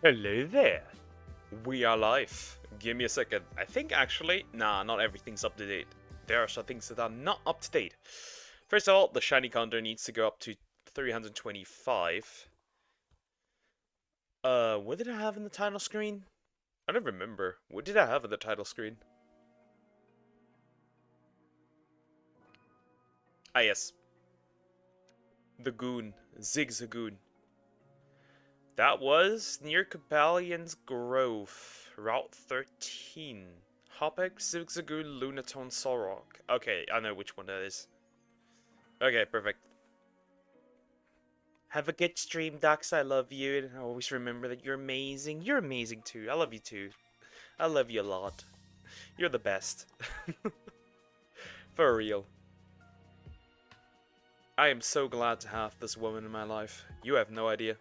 Hello there. We are live. Give me a second. I think actually, nah, not everything's up to date. There are some things that are not up to date. First of all, the shiny counter needs to go up to 325. What did I have in the title screen? I don't remember. What did I have in the title screen? Ah, yes. The Goon. Zigzagoon. That was near Caballion's Grove, Route 13. Hopek, Zigzagoon, Lunatone, Solrock. Okay, I know which one that is. Okay, perfect. Have a good stream, Dux. I love you, and always remember that you're amazing. You're amazing too. I love you too. I love you a lot. You're the best. For real. I am so glad to have this woman in my life. You have no idea.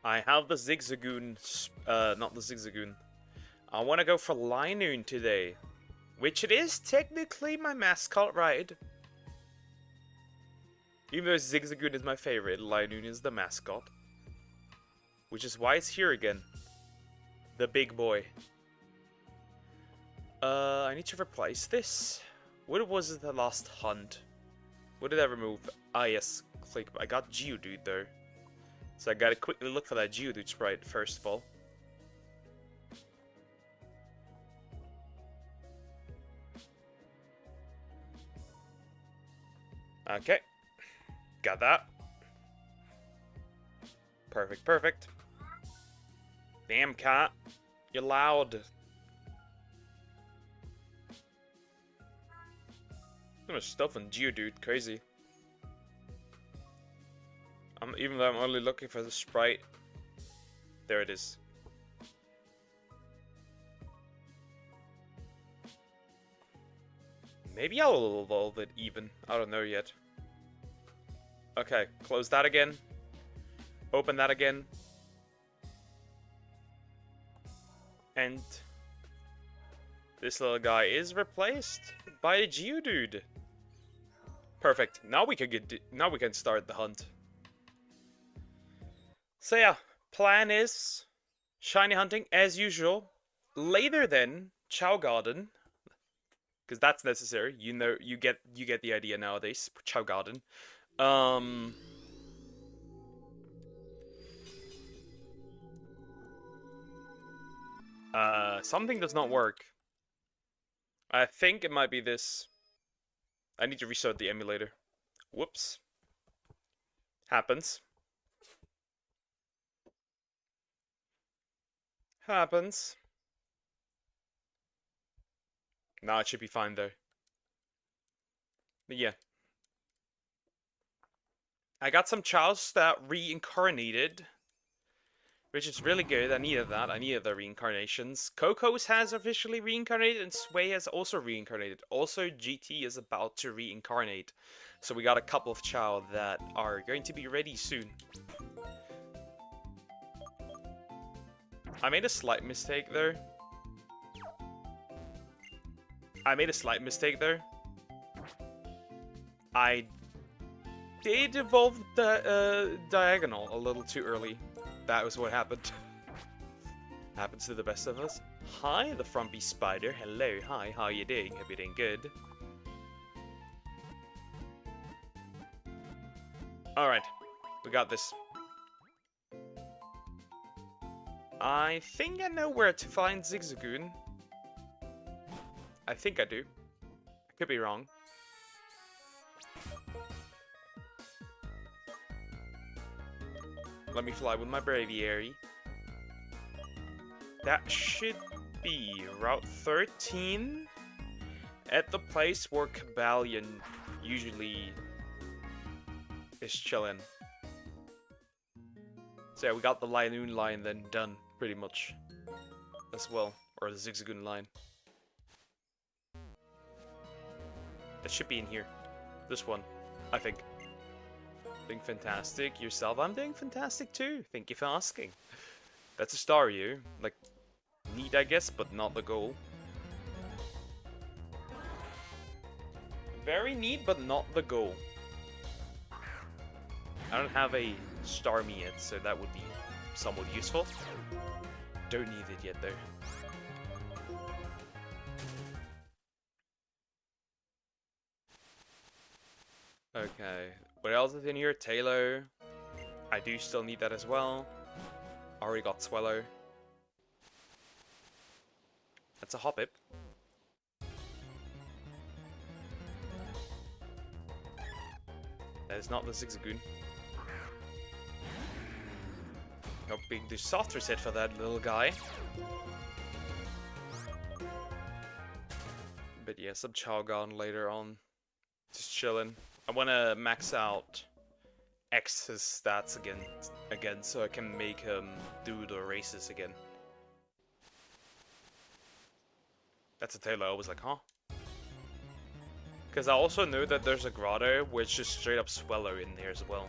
I have the Zigzagoon, not the Zigzagoon. I want to go for Linoon today. Which it is technically my mascot ride. Even though Zigzagoon is my favorite, Linoon is the mascot. Which is why it's here again. The big boy. I need to replace this. What was the last hunt? What did I remove? Ah yes, click. I got Geodude though. So I gotta quickly look for that Geodude sprite first of all. Okay. Got that. Perfect, perfect. Damn, cat. You're loud. So much stuff on Geodude, crazy. Even though I'm only looking for the sprite. There it is. Maybe I'll evolve it even. I don't know yet. Okay, close that again. Open that again. And this little guy is replaced by a Geodude. Perfect. Now we can start the hunt. So yeah, plan is shiny hunting as usual. Later then, Chow Garden, because that's necessary. You know, you get the idea nowadays. Chow Garden. Something does not work. I think it might be this. I need to restart the emulator. Whoops. Happens. Happens. Nah, it should be fine though. But yeah. I got some chows that reincarnated, which is really good. I needed that. I needed the reincarnations. Coco's has officially reincarnated, and Sway has also reincarnated. Also, GT is about to reincarnate. So we got a couple of chow that are going to be ready soon. I made a slight mistake there. I did evolve the diagonal a little too early. That was what happened. Happens to the best of us. Hi, the frumpy spider. Hello, hi, how you doing? Hope you're doing good. Alright, we got this. I think I know where to find Zigzagoon. I think I do. I could be wrong. Let me fly with my braviary. That should be Route 13 at the place where Caballon usually is chilling. So yeah, we got the Linoon line then done, pretty much, as well. Or the Zigzagoon line. It should be in here. This one, I think. Doing fantastic. Yourself? I'm doing fantastic too. Thank you for asking. That's a star, you. Like, neat, I guess, but not the goal. Very neat, but not the goal. I don't have a star me it, so that would be somewhat useful. Don't need it yet, though. Okay, what else is in here? Taylor. I do still need that as well. Already got Swellow. That's a Hoppip. That is not the Zigzagoon. Hoping to soft reset for that little guy. But yeah, some Chaogon later on. Just chilling. I want to max out X's stats again, so I can make him do the races again. That's a Taylor. I was like, huh? Because I also know that there's a Grotto, which is straight up Swellow in there as well.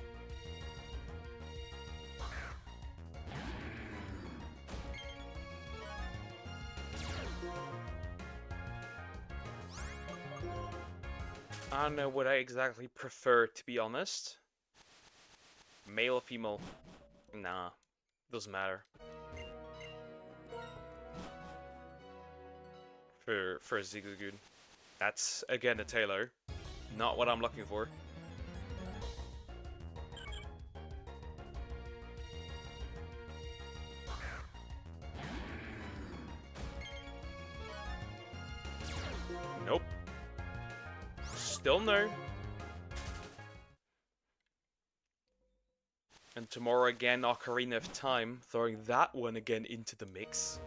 I don't know what I exactly prefer, to be honest. Male or female? Nah, doesn't matter. For a Zigzagoon. That's, again, a Taylor. Not what I'm looking for. Nope. Still no. And tomorrow again, Ocarina of Time, throwing that one again into the mix.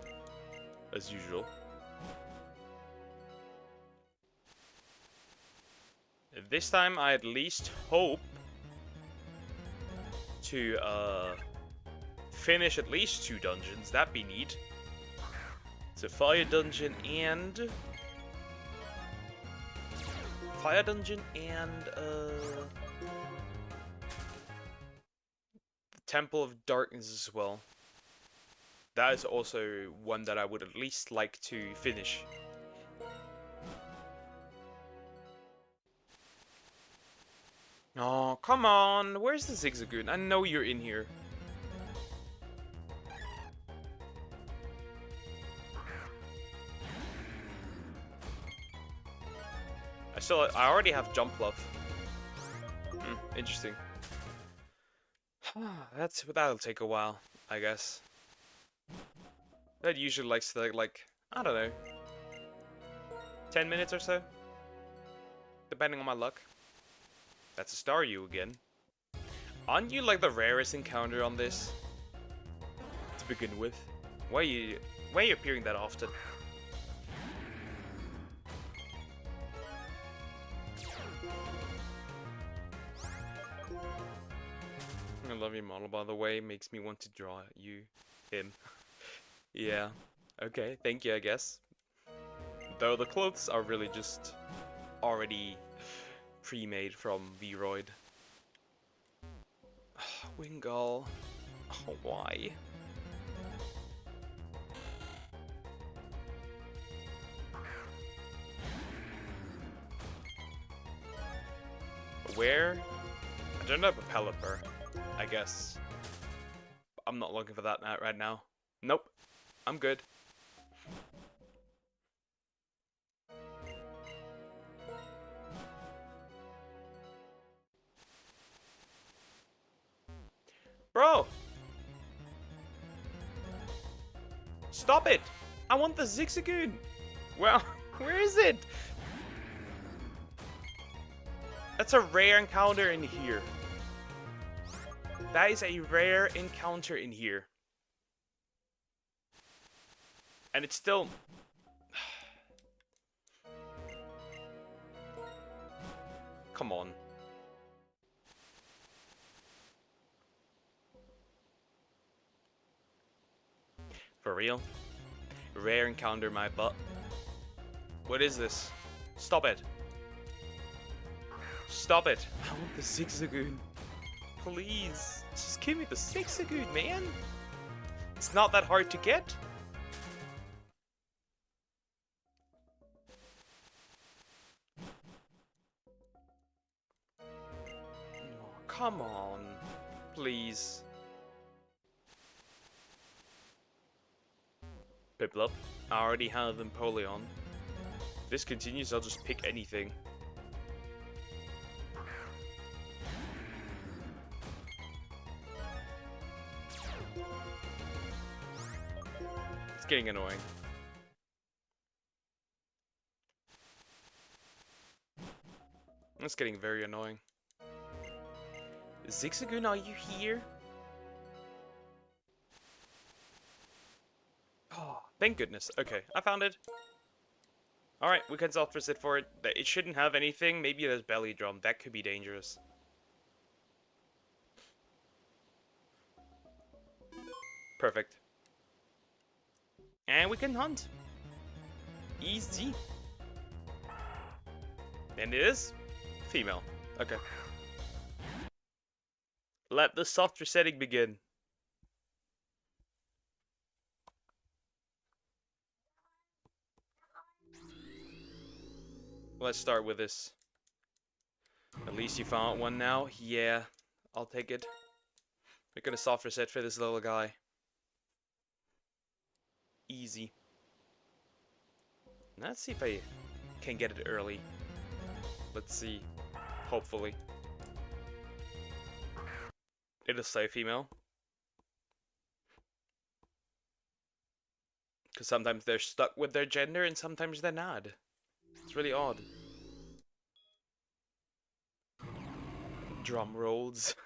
As usual. This time I at least hope to finish at least 2 dungeons. That'd be neat. So Fire Dungeon and Temple of Darkness as well. That is also one that I would at least like to finish. Oh, come on! Where's the Zigzagoon? I know you're in here. I already have Jump Love. Interesting. That'll take a while, I guess. That usually likes to like, I don't know, 10 minutes or so, depending on my luck. That's a Staryu again. Aren't you like the rarest encounter on this to begin with? Why are you appearing that often? I love your model, by the way. Makes me want to draw him. Yeah. Okay, thank you, I guess. Though the clothes are really just already pre-made from Vroid. Wingull. Oh, why? Where? I don't have a Pelipper, I guess. I'm not looking for that right now. Nope. I'm good. Bro! Stop it! I want the Zigzagoon! Well, where is it? That's a rare encounter in here. That is a rare encounter in here. And it's still... Come on. For real? Rare encounter my butt. What is this? Stop it. Stop it. I want the Zigzagoon. Please. Just give me the Zigzagoon, man. It's not that hard to get. Oh, come on. Please. Piplup. I already have Empoleon. If this continues, I'll just pick anything. It's getting annoying. It's getting very annoying. Zigzagoon, are you here? Oh, thank goodness. Okay, I found it. Alright, we can self-reset for it. It shouldn't have anything. Maybe it has belly drum. That could be dangerous. Perfect. And we can hunt. Easy. And it is female. Okay. Let the soft resetting begin. Let's start with this. At least you found one now. Yeah, I'll take it. We're gonna soft reset for this little guy. Easy. Let's see if I can get it early. Let's see. Hopefully. It'll say female. Because sometimes they're stuck with their gender and sometimes they're not. It's really odd. Drum rolls.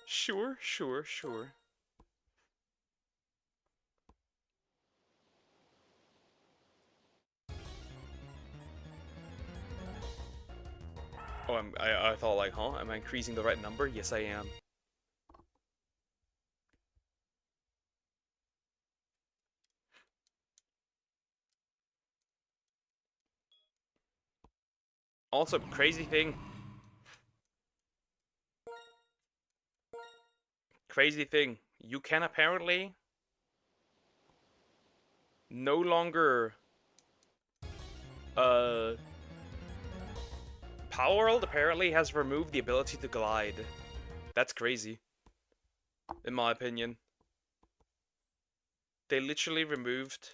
Sure, sure, sure. Oh, I thought like, huh? Am I increasing the right number? Yes, I am. Also, crazy thing. Crazy thing. You can apparently no longer Power World apparently has removed the ability to glide. That's crazy. In my opinion. They literally removed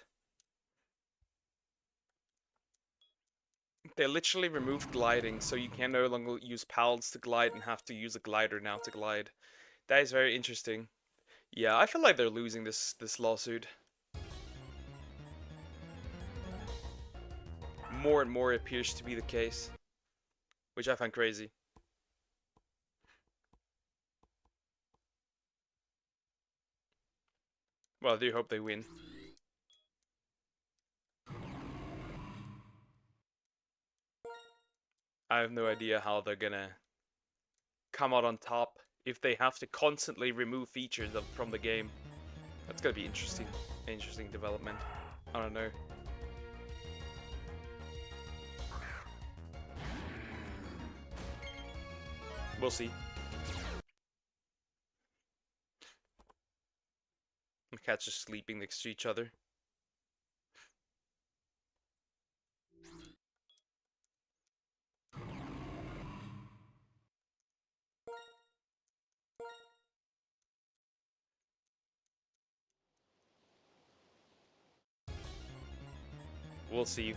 gliding, so you can no longer use pals to glide and have to use a glider now to glide. That is very interesting. Yeah, I feel like they're losing this lawsuit. More and more appears to be the case. Which I find crazy. Well, I do hope they win. I have no idea how they're gonna come out on top if they have to constantly remove features from the game. That's gonna be interesting. Interesting development. I don't know. We'll see. The cats just sleeping next to each other. We'll see.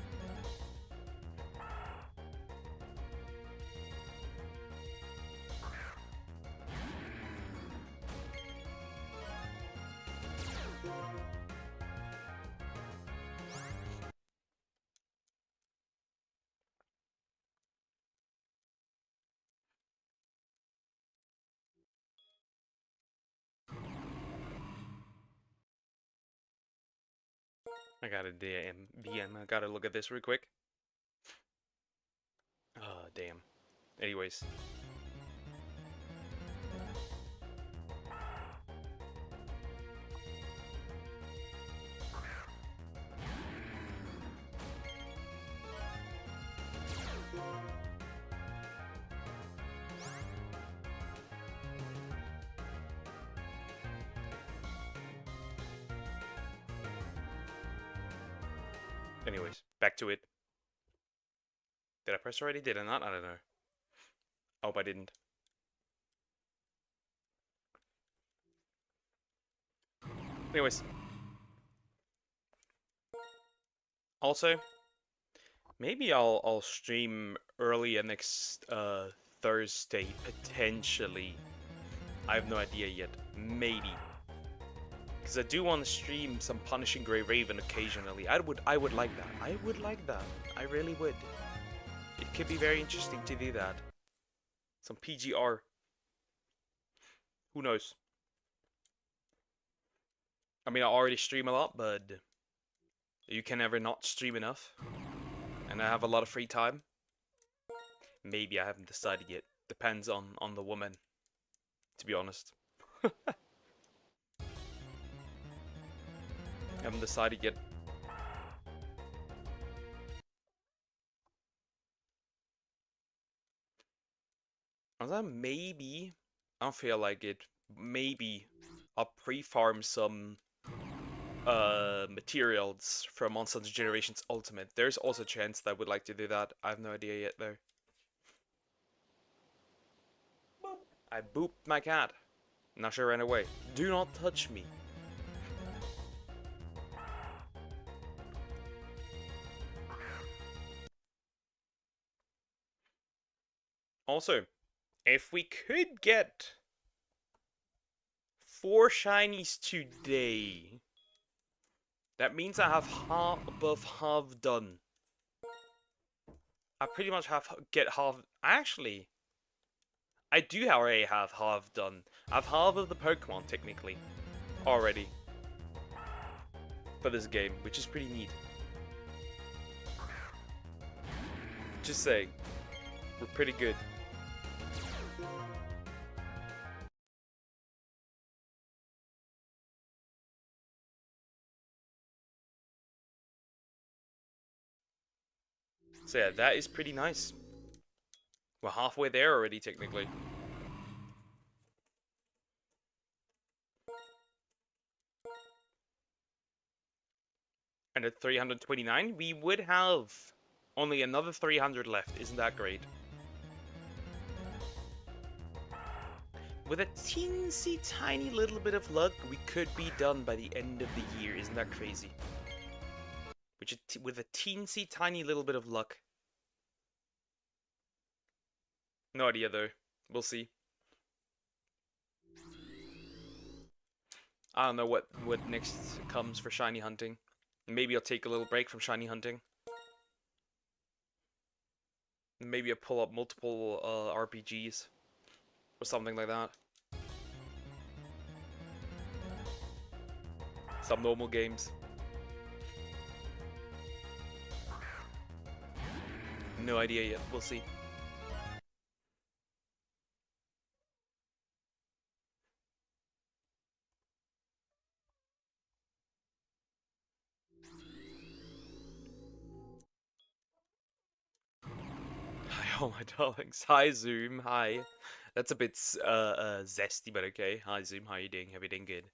I got a DM. I gotta look at this real quick. Oh, damn. Anyways. Anyways, back to it. Did I press already? Did I not? I don't know. I hope I didn't. Anyways. Also, maybe I'll stream early next Thursday, potentially. I have no idea yet. Maybe. Because I do want to stream some Punishing Grey Raven occasionally. I would like that. I would like that. I really would. It could be very interesting to do that. Some PGR. Who knows? I mean, I already stream a lot, but you can never not stream enough. And I have a lot of free time. Maybe I haven't decided yet. Depends on the woman, to be honest. Haven't decided yet. Although maybe, I don't feel like it, maybe I'll pre-farm some materials from Monster Hunter Generations Ultimate. There's also a chance that I would like to do that. I have no idea yet though. Boop. I booped my cat. Now she ran away. Do not touch me. Also, if we could get 4 shinies today, that means I have above half done. I pretty much get half. Actually, I do already have half done. I have half of the Pokemon technically already for this game, which is pretty neat. Just saying, we're pretty good. So yeah, that is pretty nice. We're halfway there already, technically. And at 329, we would have only another 300 left. Isn't that great? With a teensy tiny little bit of luck, we could be done by the end of the year. Isn't that crazy? With a teensy tiny little bit of luck. No idea though. We'll see. I don't know what next comes for shiny hunting. Maybe I'll take a little break from shiny hunting. Maybe I'll pull up multiple RPGs. Or something like that. Some normal games. No idea yet. We'll see. Hi, all my darlings. Hi, Zoom. Hi. That's a bit zesty, but okay. Hi, Zoom. How you doing? Have you been good?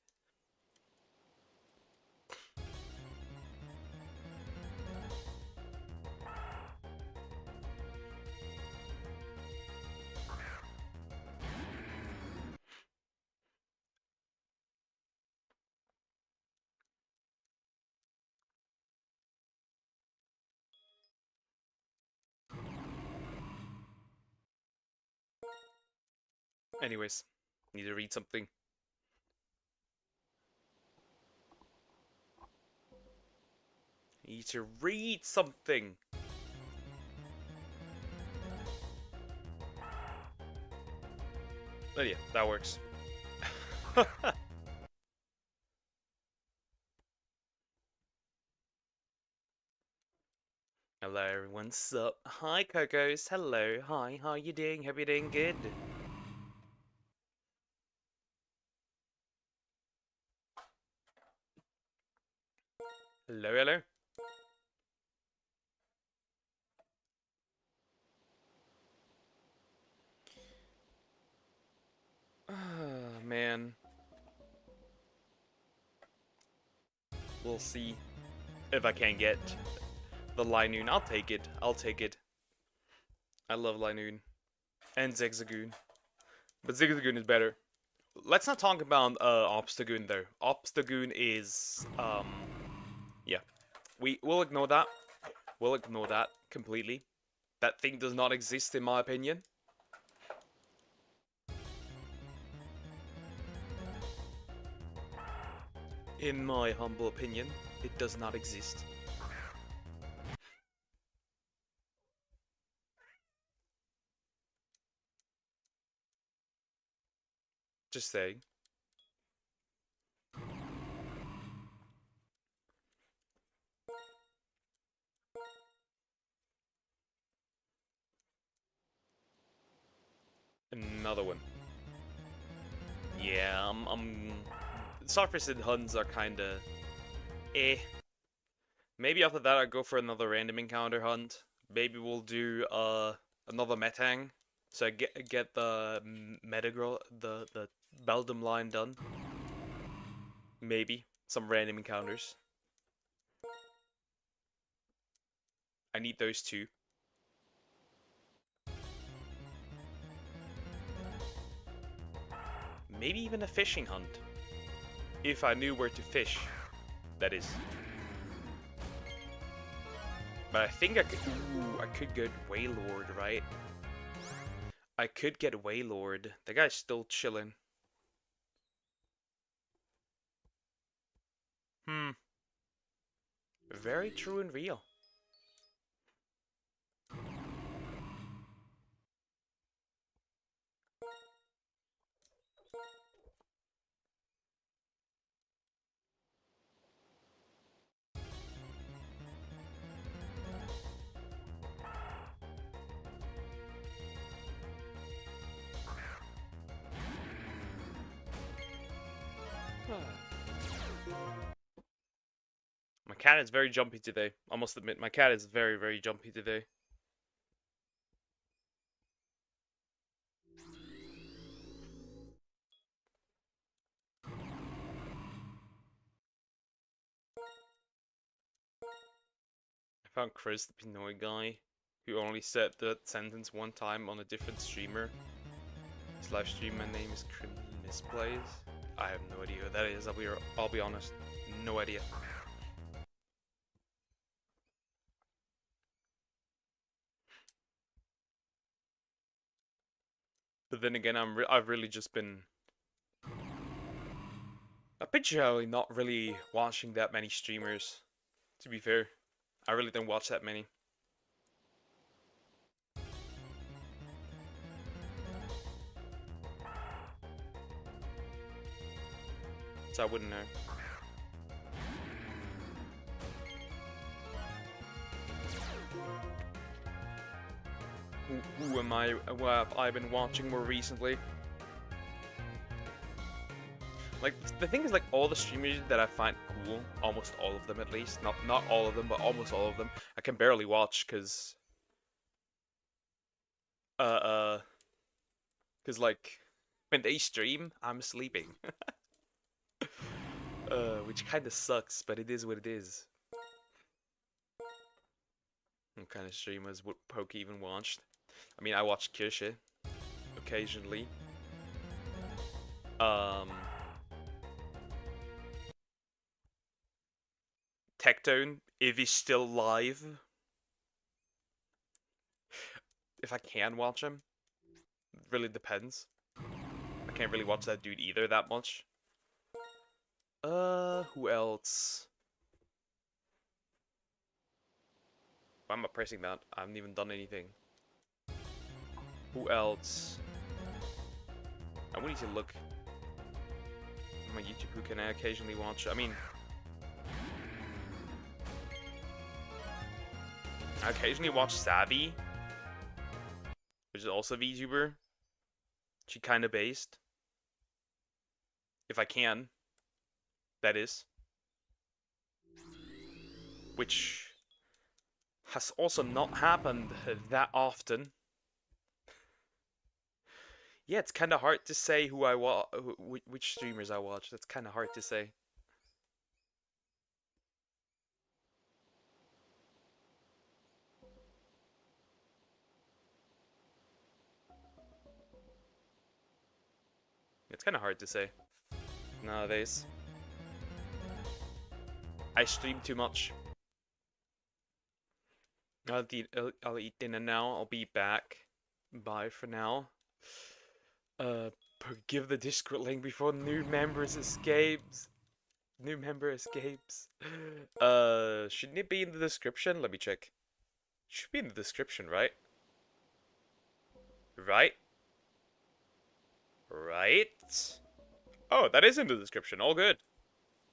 Anyways, need to read something. Need to read something. Oh yeah, that works. Hello everyone, sup? Hi Cocos, hello, hi, how you doing? Hope you're doing good. Hello, hello. Ah, man. We'll see if I can get the Linoon. I'll take it. I'll take it. I love Linoon. And Zigzagoon. But Zigzagoon is better. let's not talk about Obstagoon though. Obstagoon is yeah. We'll ignore that. We'll ignore that completely. That thing does not exist in my opinion. In my humble opinion, it does not exist. Just saying. Another one. Yeah, Surfaced hunts are kinda eh. Maybe after that I'll go for another random encounter hunt. Maybe we'll do another Metang. So I get the Metagirl the Beldum line done. Maybe. Some random encounters. I need those two. Maybe even a fishing hunt. If I knew where to fish, that is. But I think I could. Ooh, I could get Waylord, right? I could get Waylord. The guy's still chilling. Hmm. Very true and real. My cat is very jumpy today. I must admit, my cat is very, very jumpy today. I found Chris, the Pinoy guy, who only said that sentence one time on a different streamer. His live stream, my name is Crim Misplays. I have no idea who that is, I'll be honest. No idea. But then again, I've really just been... I've been generally not really watching that many streamers, to be fair. I really don't watch that many. So I wouldn't know. Who am I? What have I been watching more recently? Like, the thing is, like, all the streamers that I find cool, almost all of them at least, not all of them, but almost all of them, I can barely watch, because, uh, uh, because, like, when they stream, I'm sleeping. Which kinda sucks, but it is what it is. What kind of streamers would Poke even watched? I mean, I watched Kirsche, occasionally. Um, Tectone, if he's still live. If I can watch him. It really depends. I can't really watch that dude either that much. Who else? Why am I pressing that? I haven't even done anything. Who else? I would need to look on my YouTube who can I occasionally watch. I mean, I occasionally watch Savvy, which is also a VTuber. She kinda based. If I can. That is. Which has also not happened that often. Yeah, it's kind of hard to say who I which streamers I watch. That's kind of hard to say. kind of hard to say nowadays. I stream too much. I'll eat dinner now. I'll be back. Bye for now. Give the Discord link before new members escapes. New member escapes. Shouldn't it be in the description? Let me check. Should be in the description, right? Right? Right? Oh, that is in the description. All good.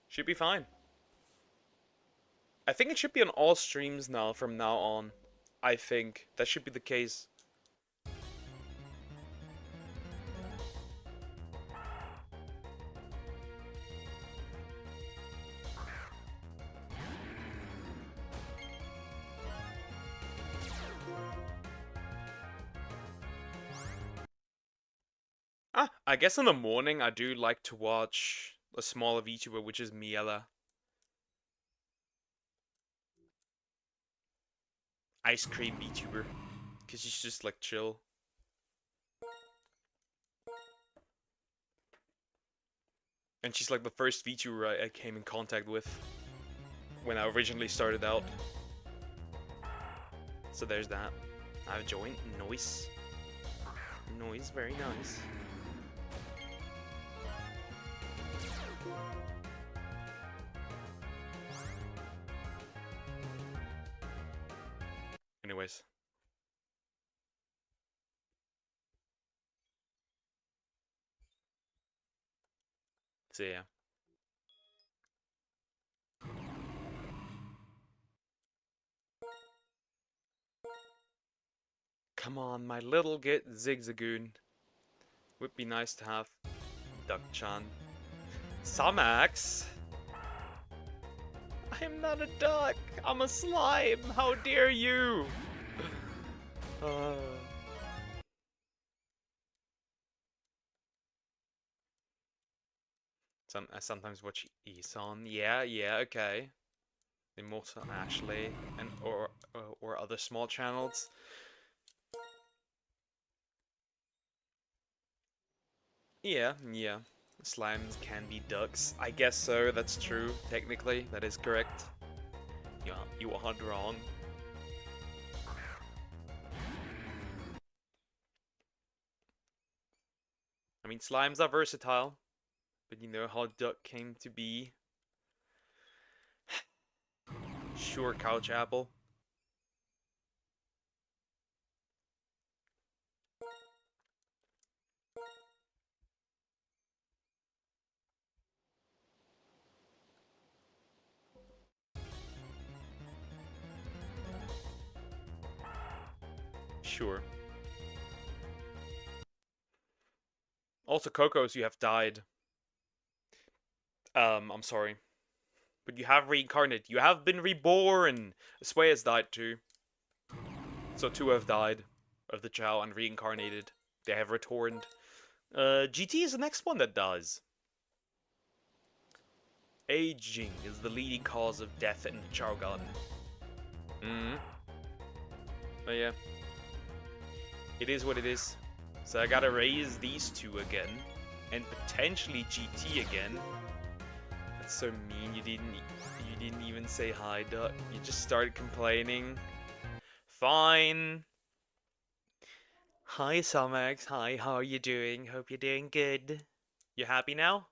Should be fine. I think it should be on all streams now from now on. I think that should be the case. I guess in the morning I do like to watch a smaller VTuber, which is Miela. Ice cream VTuber. Because she's just like chill. And she's like the first VTuber I came in contact with when I originally started out. So there's that. I have a joint. Noise. Noise, very nice. Anyways. So yeah. Come on, my little git Zigzagoon. Would be nice to have. Duck-chan. Samax? I am not a duck. I'm a slime. How dare you? I sometimes watch Isan. Yeah, okay. Immortal Ashley and or other small channels. Yeah. Slimes can be ducks. I guess so. That's true. Technically, that is correct. Yeah, you aren't wrong. I mean, slimes are versatile, but you know how duck came to be. Sure, couch apple. Sure. Also, Cocos, you have died. I'm sorry. But you have reincarnated. You have been reborn! Sway has died too. So two have died of the Chao and reincarnated. They have returned. GT is the next one that does. Aging is the leading cause of death in the Chao Garden. But yeah. It is what it is. So I gotta raise these two again. And potentially GT again. That's so mean. You didn't even say hi, Duck. You just started complaining. Fine. Hi, Somax. Hi, how are you doing? Hope you're doing good. You happy now?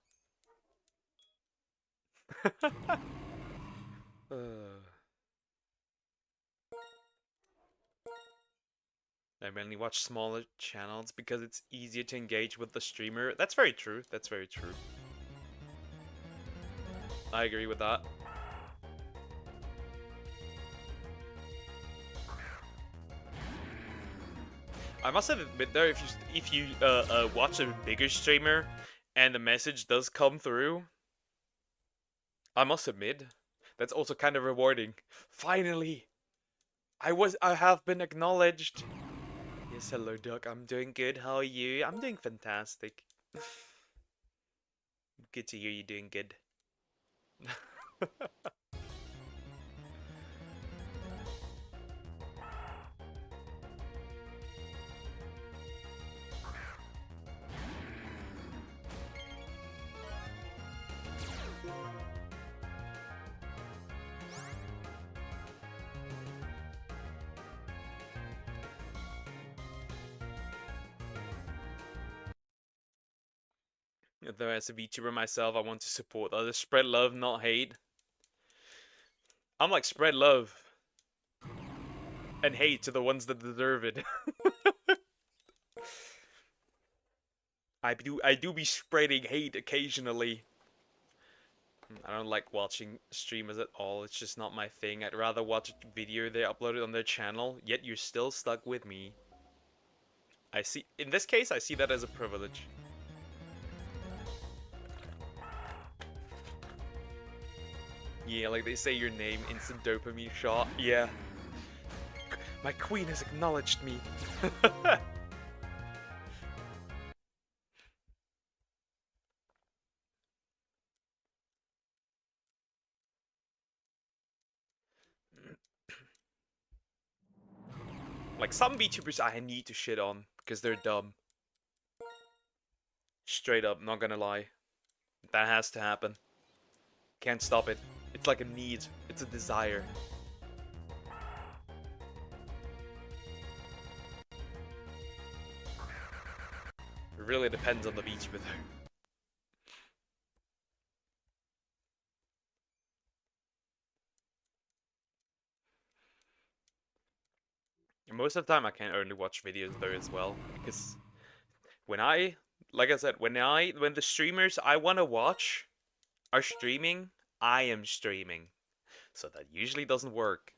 I mainly watch smaller channels because it's easier to engage with the streamer. That's very true. That's very true. I agree with that. I must admit though, if you watch a bigger streamer and the message does come through, I must admit, that's also kind of rewarding. Finally, I have been acknowledged. Yes, hello, Duck. I'm doing good. How are you? I'm doing fantastic. Good to hear you doing good. Though as a VTuber myself, I want to support others. Spread love, not hate. I'm like, spread love. And hate to the ones that deserve it. I do be spreading hate occasionally. I don't like watching streamers at all. It's just not my thing. I'd rather watch a video they uploaded on their channel, yet you're still stuck with me. In this case, I see that as a privilege. Yeah, like they say your name, instant dopamine shot. Yeah. My queen has acknowledged me. Like, some VTubers I need to shit on, because they're dumb. Straight up, not gonna lie. That has to happen. Can't stop it. It's like a need. It's a desire. It really depends on the VTuber though. And most of the time I can only watch videos though as well, because like I said, when the streamers I want to watch are streaming, I am streaming. So that usually doesn't work.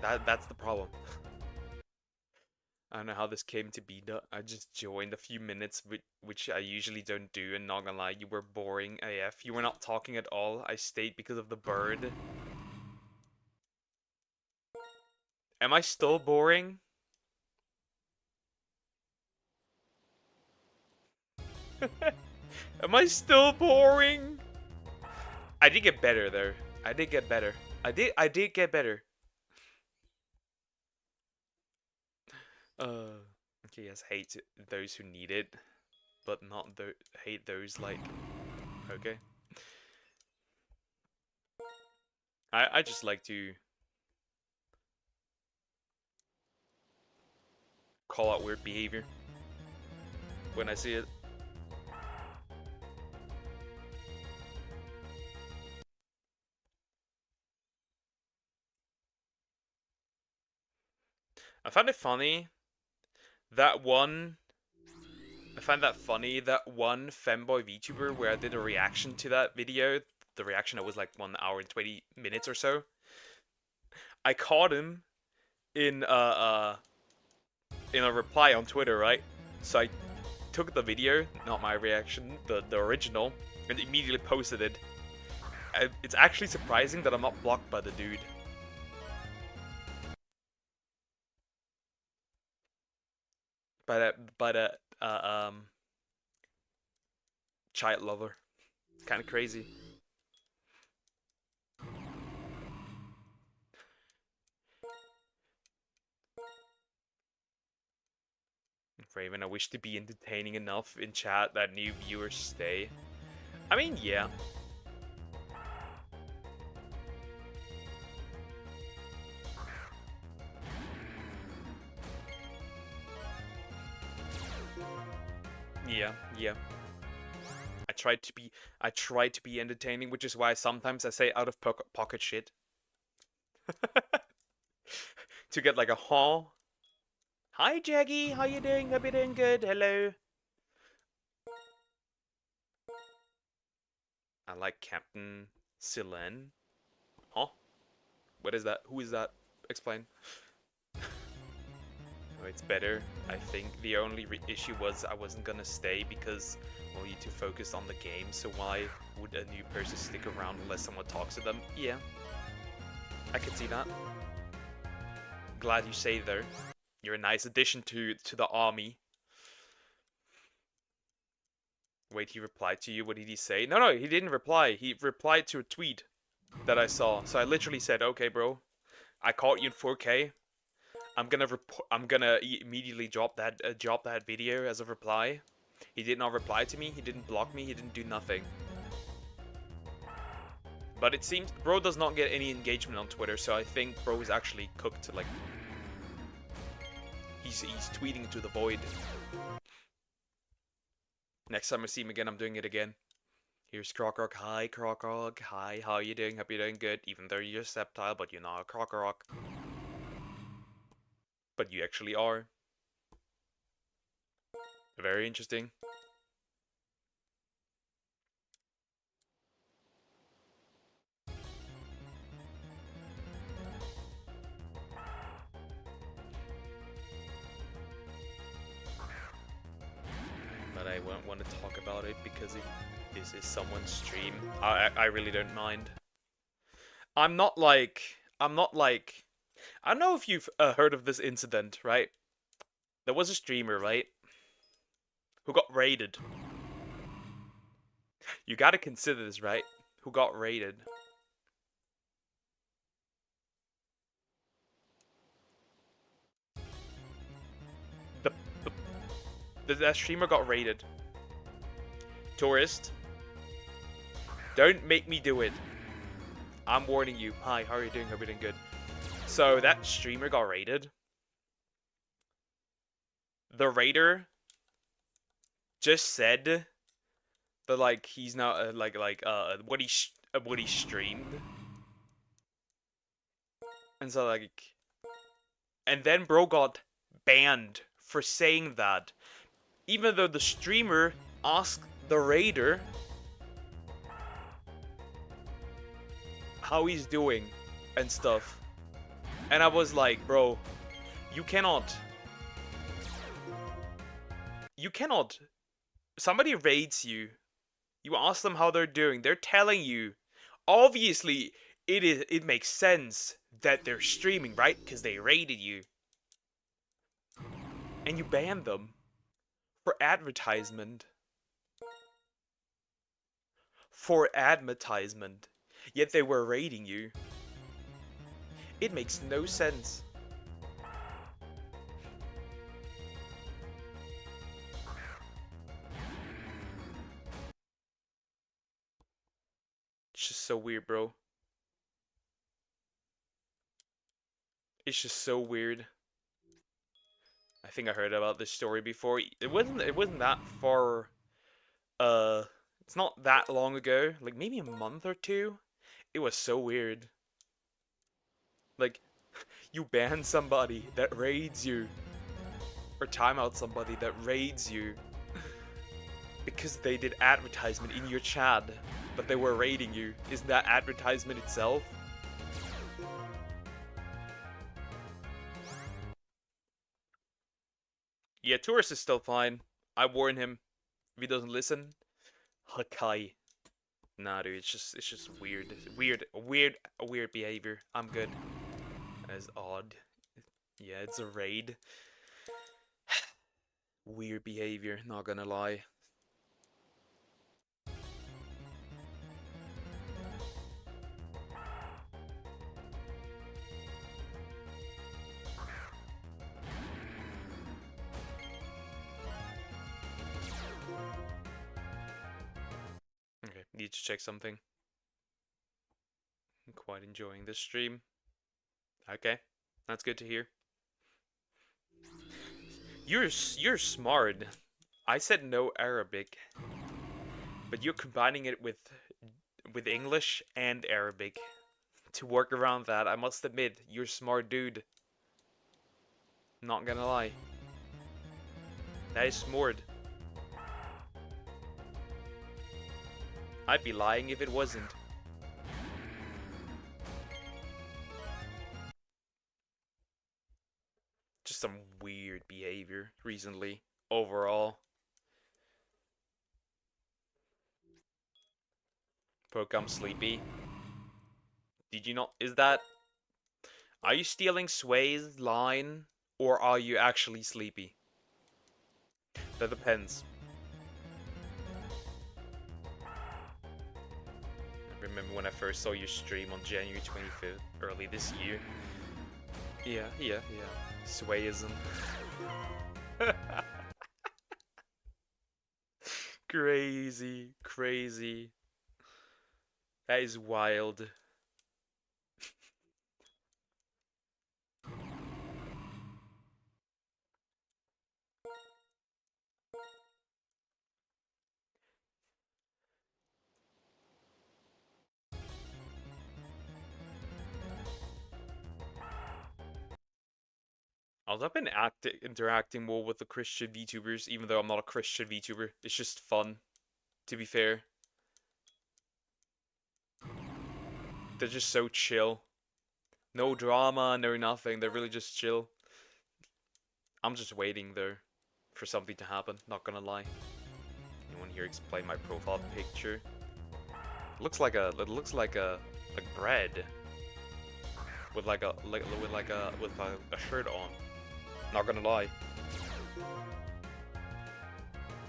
That's the problem. I don't know how this came to be. I just joined a few minutes, which I usually don't do, and not gonna lie, you were boring AF. You were not talking at all. I stayed because of the bird. Am I still boring? Am I still boring? I did get better though. I did get better. I did get better. Okay, yes, hate those who need it, but not hate those like, okay. I just like to call out weird behavior when I see it. I find it funny that one. I find that funny that one femboy VTuber where I did a reaction to that video. The reaction that was like 1 hour and 20 minutes or so. I caught him in a reply on Twitter, right? So I took the video, not my reaction, the original, and immediately posted it. It's actually surprising that I'm not blocked by the dude. By child lover. Kind of crazy. Raven, I wish to be entertaining enough in chat that new viewers stay. I mean, yeah. Yeah. I try to be entertaining, which is why sometimes I say out of pocket shit. To get like a haul. Hi Jaggy, how you doing? Hope you're doing good. Hello. I like Captain Silen. Huh? What is that? Who is that? Explain. Oh, it's better. I think the only issue was I wasn't gonna stay because, well, you two focused on the game, so why would a new person stick around unless someone talks to them? Yeah. I can see that. Glad you say though. You're a nice addition to the army. Wait, he replied to you? What did he say? No, he didn't reply. He replied to a tweet that I saw. So I literally said, okay, bro, I caught you in 4K. I'm gonna immediately drop that video as a reply. He did not reply to me. He didn't block me. He didn't do nothing. But it seems bro does not get any engagement on Twitter, so I think bro is actually cooked. Like, He's tweeting into the void. Next time I see him again, I'm doing it again. Here's Crocrock. Hi, Crocrock. Hi, how you doing? Hope you're doing good. Even though you're a Sceptile, but you're not a Crocrock. But you actually are. Very interesting. But I won't want to talk about it because this is someone's stream. I really don't mind. I'm not like I don't know if you've heard of this incident, right? There was a streamer, right, who got raided. You gotta consider this, right? Who got raided. The, that streamer got raided. Tourist, don't make me do it. I'm warning you. Hi, how are you doing? Hope you're doing good. So that streamer got raided. The raider just said that like he's not what he streamed, and so like, and then bro got banned for saying that, even though the streamer asked the raider how he's doing and stuff, and I was like, bro, you cannot. Somebody raids you. You ask them how they're doing. They're telling you. Obviously, it makes sense that they're streaming, right? Because they raided you. And you ban them for advertisement. For advertisement. Yet they were raiding you. It makes no sense. It's just so weird, bro. It's just so weird. I think I heard about this story before. It wasn't that far. It's not that long ago. Like maybe a month or two. It was so weird. Like, you ban somebody that raids you, or time out somebody that raids you because they did advertisement in your chat, but they were raiding you. Isn't that advertisement itself? Yeah, Tourist is still fine. I warn him if he doesn't listen. Hakai. Nah, dude, it's just weird. Weird behavior. I'm good. That is odd. Yeah, it's a raid. Weird behavior, not gonna lie. Okay, need to check something. I'm quite enjoying this stream. Okay, that's good to hear. You're smart. I said no Arabic, but you're combining it with English and Arabic to work around that. I must admit, you're a smart dude. Not gonna lie. That is smart. I'd be lying if it wasn't. Just some weird behavior recently, overall. Poke, I'm sleepy. Did you not? Is that... Are you stealing Sway's line, or are you actually sleepy? That depends. I remember when I first saw your stream on January 25th, early this year. Yeah. Swayism. Crazy. That is wild. I've been interacting more with the Christian VTubers, even though I'm not a Christian VTuber. It's just fun, to be fair. They're just so chill. No drama, no nothing. They're really just chill. I'm just waiting, though, for something to happen, not gonna lie. Anyone here explain my profile picture? It looks like a bread with a shirt on. Not gonna lie.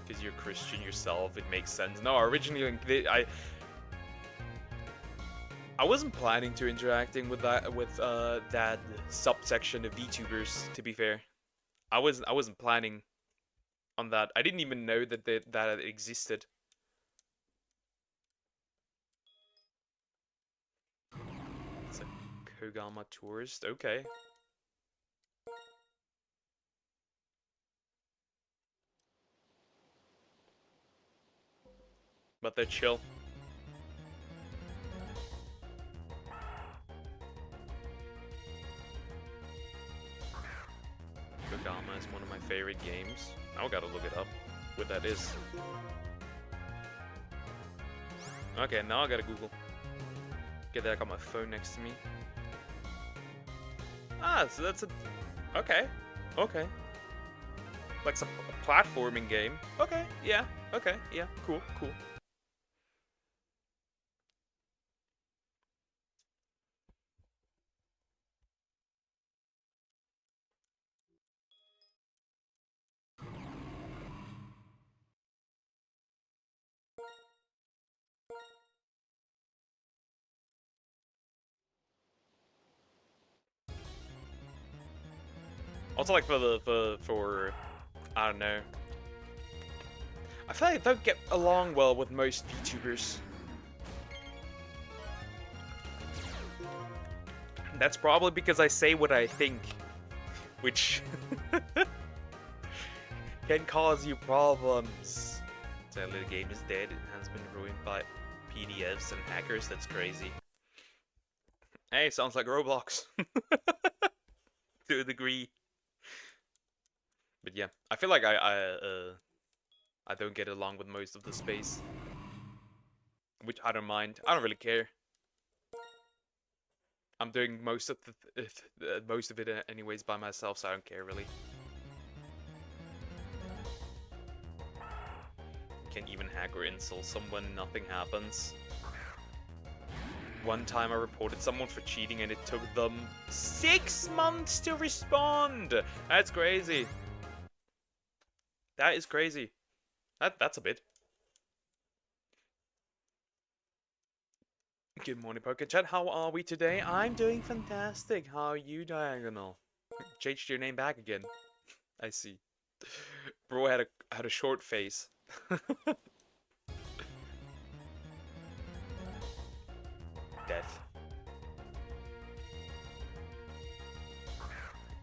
Because you're Christian yourself, it makes sense. No, originally I wasn't planning to interacting with that subsection of VTubers. To be fair, I wasn't planning on that. I didn't even know that that it existed. It's a Kogama tourist. Okay. But they're chill. Kogama is one of my favorite games. Now I gotta look it up, what that is. Okay, now I gotta Google. Get that, I got my phone next to me. Ah, so that's a... Okay, okay. Like some a platforming game. Okay, yeah, cool, cool. Also, like for I don't know. I feel like I don't get along well with most VTubers. That's probably because I say what I think, which can cause you problems. Sadly, the game is dead. It has been ruined by PDFs and hackers. That's crazy. Hey, sounds like Roblox. To a degree. But yeah, I feel like I don't get along with most of the space, which I don't mind. I don't really care. I'm doing most of it anyways by myself, so I don't care really. Can't even hack or insult someone, nothing happens. One time I reported someone for cheating and it took them 6 months to respond! That's crazy. That is crazy. That's a bit. Good morning, Poké Chat. How are we today? I'm doing fantastic. How are you, Diagonal? Changed your name back again. I see. Bro had a short face. Death.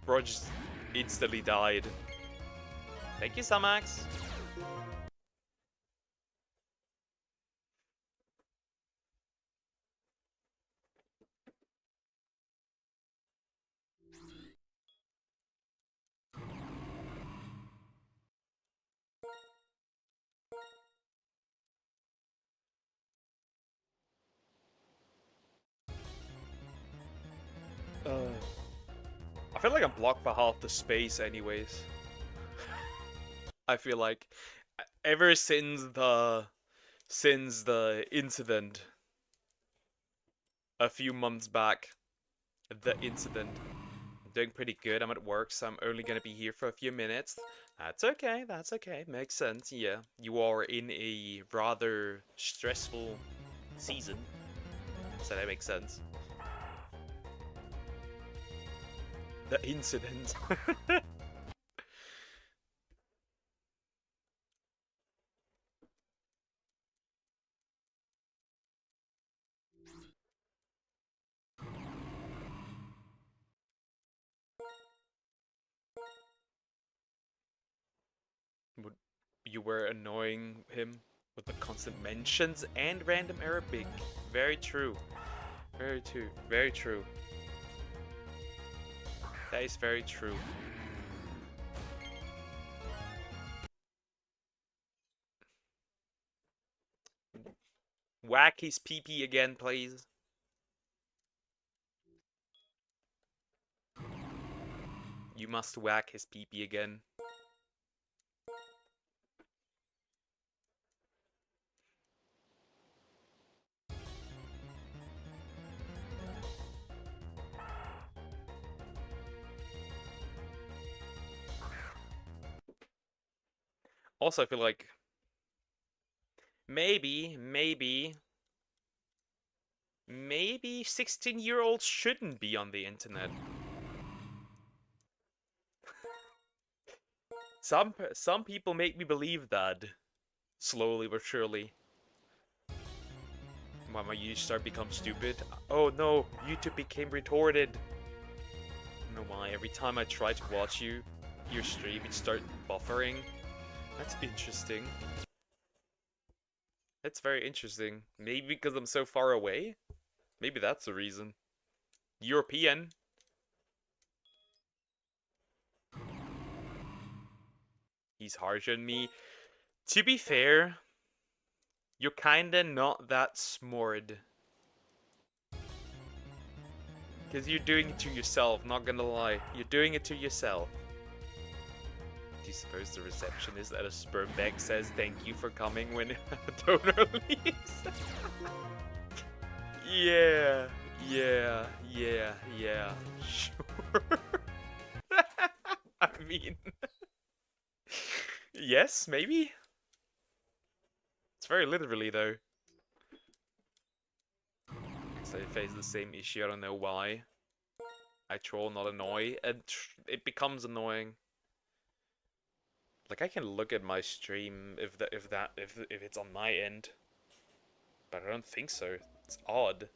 Bro just instantly died. Thank you, Samax. I feel like I'm blocked by half the space anyways. I feel like ever since the incident a few months back, the incident, I'm doing pretty good. I'm at work, so I'm only gonna be here for a few minutes. That's okay, that's okay. Makes sense, yeah. You are in a rather stressful season, so that makes sense. The incident. You were annoying him with the constant mentions and random Arabic. Very true. Very true. Very true. That is very true. Whack his pee-pee again, please. You must whack his pee-pee again. Also, I feel like maybe 16-year-olds shouldn't be on the internet. Some people make me believe that, slowly but surely. When my YouTube start become stupid. Oh no, YouTube became retorted. I don't know why. Every time I try to watch your stream, it start buffering. That's interesting. That's very interesting. Maybe because I'm so far away? Maybe that's the reason. European. He's harsher than me. To be fair, you're kinda not that smart. Because you're doing it to yourself, not gonna lie. You're doing it to yourself. Do you suppose the receptionist at a sperm bank says thank you for coming when a donor leaves? Yeah, sure. I mean, yes, maybe? It's very literally, though. So I face the same issue, I don't know why. I troll, not annoy, and it becomes annoying. Like, I can look at my stream if it's on my end. But I don't think so. It's odd.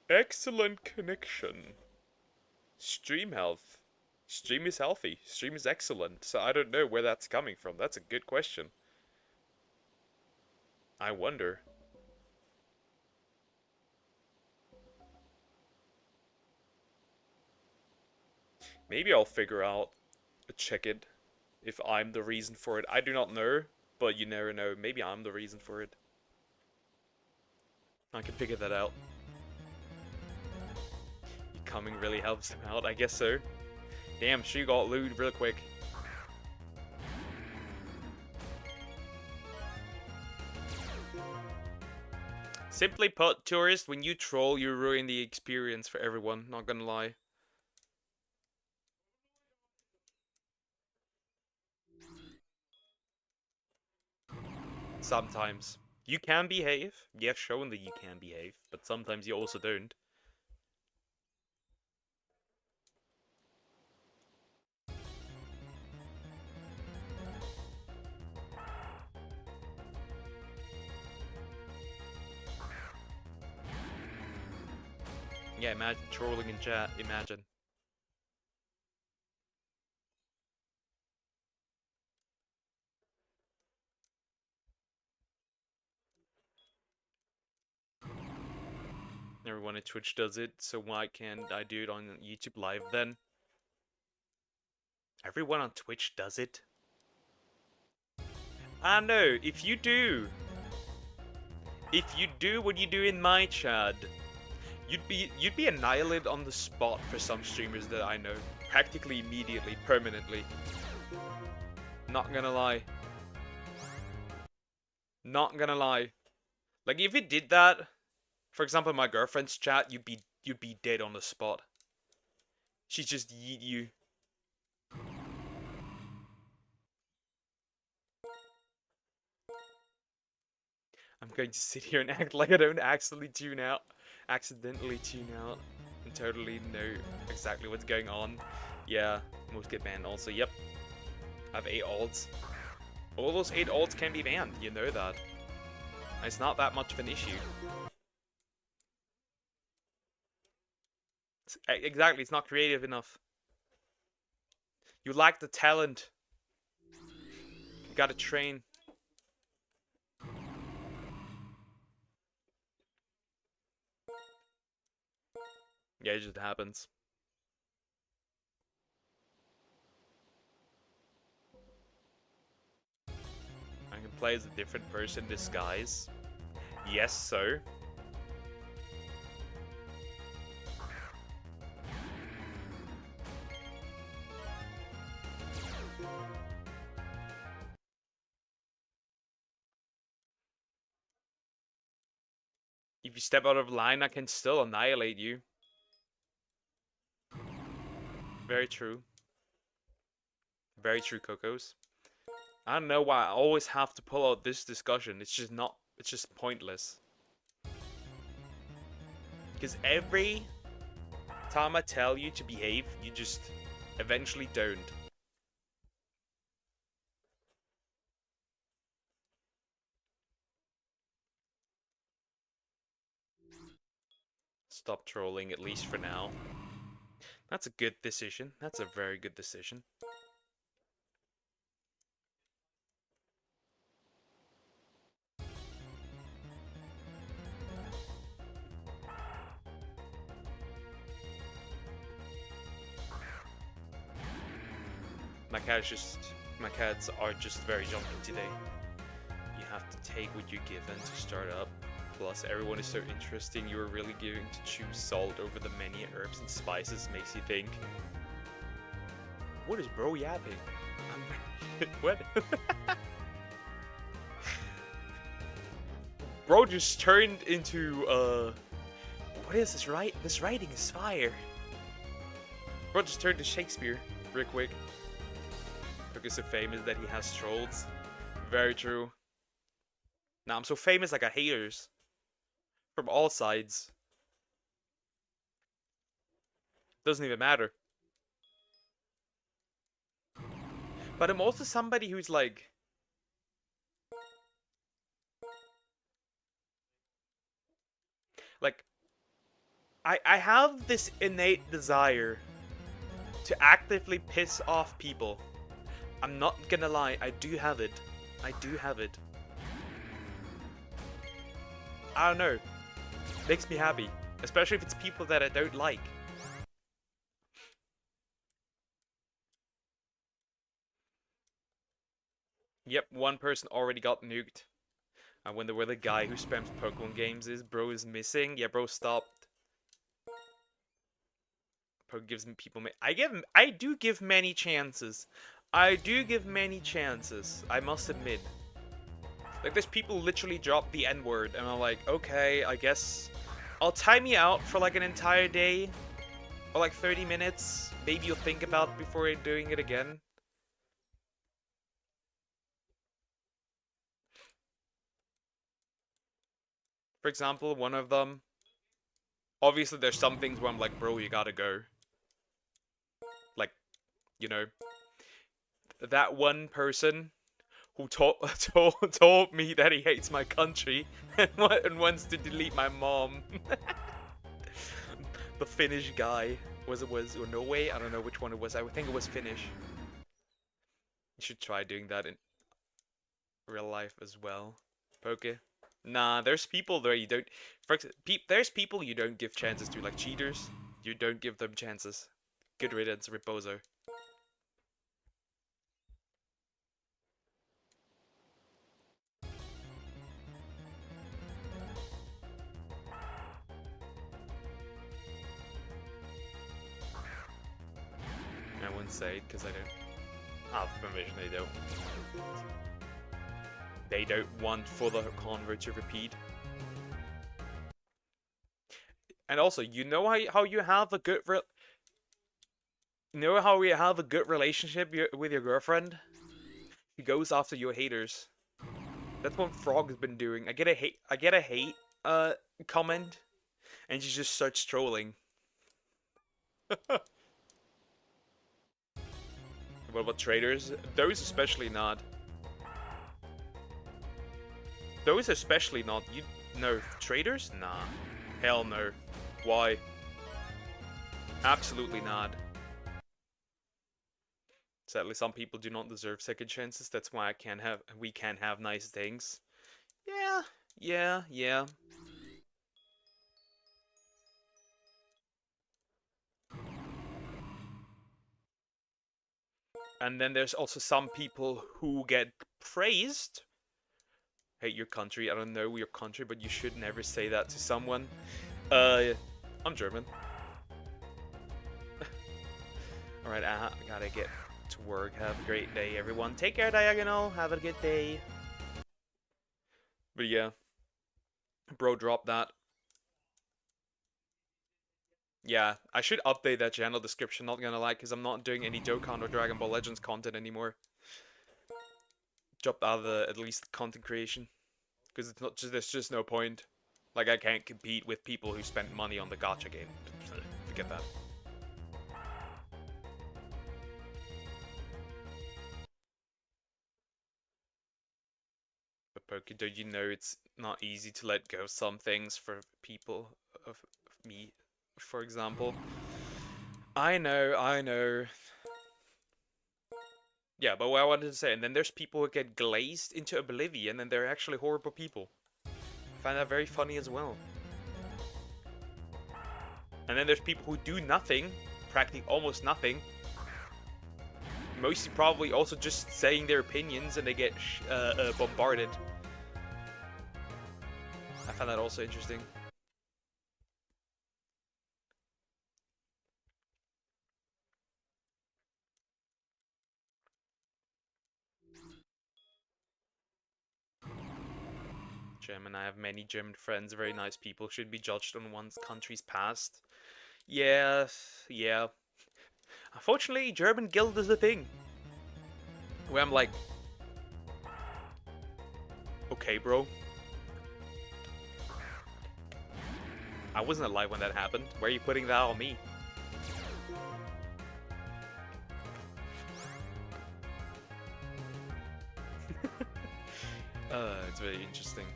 Excellent connection. Stream health. Stream is healthy. Stream is excellent. So I don't know where that's coming from. That's a good question. I wonder. Maybe I'll figure out, check it, if I'm the reason for it. I do not know, but you never know. Maybe I'm the reason for it. I can figure that out. Coming really helps him out, I guess so. Damn, she got looted real quick. Simply put, tourist, when you troll, you ruin the experience for everyone, not gonna lie. Sometimes. You can behave. You have shown that you can behave, but sometimes you also don't. Yeah, imagine trolling in chat. Imagine. Everyone at Twitch does it, so why can't I do it on YouTube Live then? Everyone on Twitch does it? I know, if you do what you do in my chat, you'd be annihilated on the spot for some streamers that I know. Practically immediately, permanently. Not gonna lie. Not gonna lie. Like if it did that, for example my girlfriend's chat, you'd be dead on the spot. She'd just yeet you. I'm going to sit here and act like I don't accidentally tune out and totally know exactly what's going on. Yeah, most get banned also. Yep. I have 8 alts. All those 8 alts can be banned, you know that. It's not that much of an issue. Exactly, it's not creative enough. You lack the talent. You gotta train. Yeah, it just happens. who plays a different person in disguise. Yes, sir. If you step out of line, I can still annihilate you. Very true. Very true, Cocos. I don't know why I always have to pull out this discussion. It's just not, it's just pointless. Because every time I tell you to behave, you just eventually don't. Stop trolling, at least for now. That's a good decision. That's a very good decision. My cats are just very jumpy today. You have to take what you're given to start up. Plus, everyone is so interesting, you are really giving to choose salt over the many herbs and spices makes you think. What is bro yapping? What? Bro just turned into, what is this, right? This writing is fire. Bro just turned to Shakespeare, real quick. Because so famous that he has trolls. Very true. Now I'm so famous I got haters. From all sides. Doesn't even matter. But I'm also somebody who's like... Like... I have this innate desire to actively piss off people. I'm not gonna lie, I do have it. I do have it. I don't know. Makes me happy. Especially if it's people that I don't like. Yep, one person already got nuked. I wonder where the guy who spams Pokemon games is. Bro is missing. Yeah, bro stopped. Bro gives people... I do give many chances. I do give many chances. I must admit. Like, there's people literally drop the N-word, and I'm like, okay, I guess I'll time you out for like an entire day, or like 30 minutes. Maybe you'll think about it before doing it again. For example, one of them, obviously there's some things where I'm like, bro, you gotta go. Like, you know, that one person who told me that he hates my country and wants to delete my mom. The Finnish guy. Was or Norway? I don't know which one it was. I think it was Finnish. You should try doing that in real life as well. Poke. Nah, there's people there you don't... there's people you don't give chances to, like cheaters. You don't give them chances. Good riddance, Reposo. I wouldn't say it because I don't have permission. They don't want for the convert to repeat. And also, you know how you have a good you know how you have a good relationship with your girlfriend? He goes after your haters. That's what Frog has been doing. I get a hate comment, and she just starts trolling. What about traders? Those especially not. Those especially not. You no traders? Nah. Hell no. Why? Absolutely not. Sadly, some people do not deserve second chances. That's why we can't have nice things. Yeah. And then there's also some people who get praised hate your country. I don't know your country, but you should never say that to someone. I'm German. Alright, I gotta get to work. Have a great day, everyone. Take care, Diagonal. Have a good day. But yeah. Bro, drop that. Yeah, I should update that channel description, not gonna lie, because I'm not doing any Dokkan or Dragon Ball Legends content anymore. Dropped out of the, at least, content creation. Because it's not just, there's just no point. Like, I can't compete with people who spent money on the gacha game. Forget that. But Pokedo, you know it's not easy to let go of some things for people of me, for example. I know. Yeah, but what I wanted to say, and then there's people who get glazed into oblivion and they're actually horrible people. I find that very funny as well. And then there's people who do nothing, practically almost nothing. Mostly probably also just saying their opinions and they get bombarded. I find that also interesting. German, I have many German friends, very nice people, should be judged on one's country's past. Yeah. Unfortunately, German guild is a thing. Where I'm like, okay, bro. I wasn't alive when that happened. Why are you putting that on me? It's very interesting.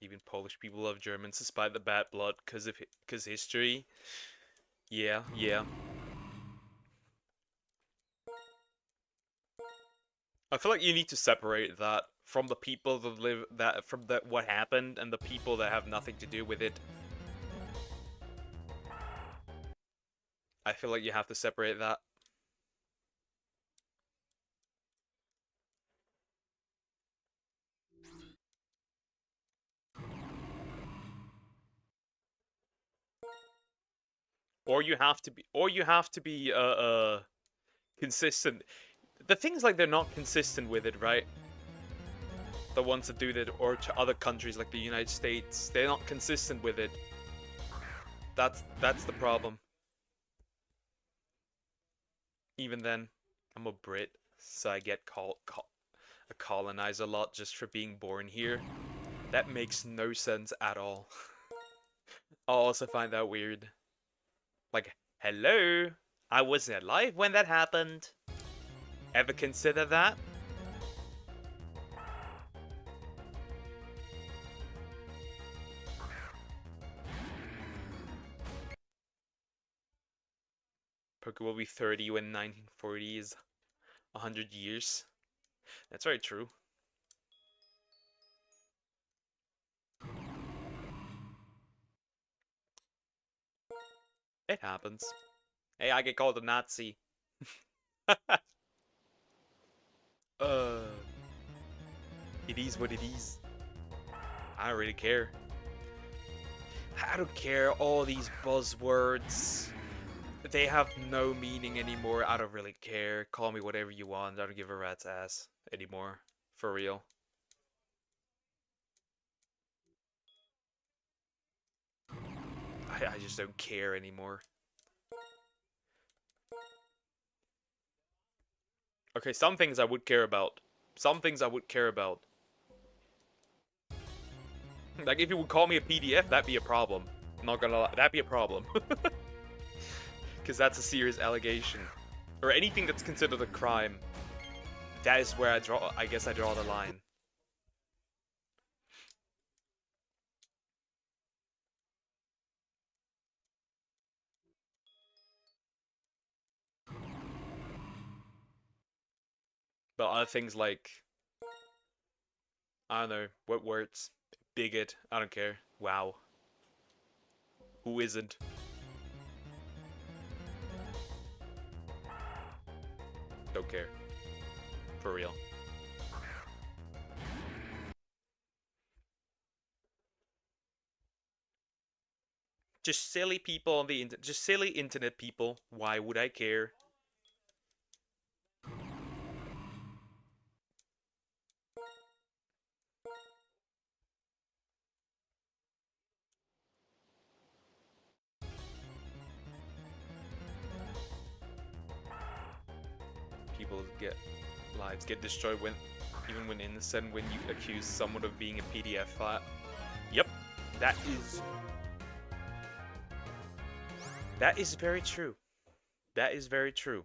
Even Polish people love Germans despite the bad blood because history. Yeah. I feel like you need to separate that from the people that live from what happened and the people that have nothing to do with it. I feel like you have to separate that. Or you have to be consistent. The things like they're not consistent with it, right? The ones that do that, or to other countries like the United States, they're not consistent with it. That's the problem. Even then, I'm a Brit, so I get called a colonizer a lot just for being born here. That makes no sense at all. I also find that weird. Like, hello, I wasn't alive when that happened. Ever consider that? Poke will be 30 when 1940 is 100 years. That's very true. It happens. Hey, I get called a Nazi. uh, it is what it is. I don't really care. I don't care, all these buzzwords. They have no meaning anymore. I don't really care. Call me whatever you want. I don't give a rat's ass anymore. For real. I just don't care anymore. Okay, some things I would care about. Some things I would care about. Like, if you would call me a PDF, that'd be a problem. Not gonna lie, that'd be a problem. Because that's a serious allegation. Or anything that's considered a crime. That is where I guess I draw the line. But other things like, I don't know, what words? Bigot, I don't care. Wow. Who isn't? Don't care. For real. Just silly people on the internet. Just silly internet people. Why would I care? People's lives get destroyed when, even when innocent, when you accuse someone of being a PDF file. Yep, that is very true. That is very true.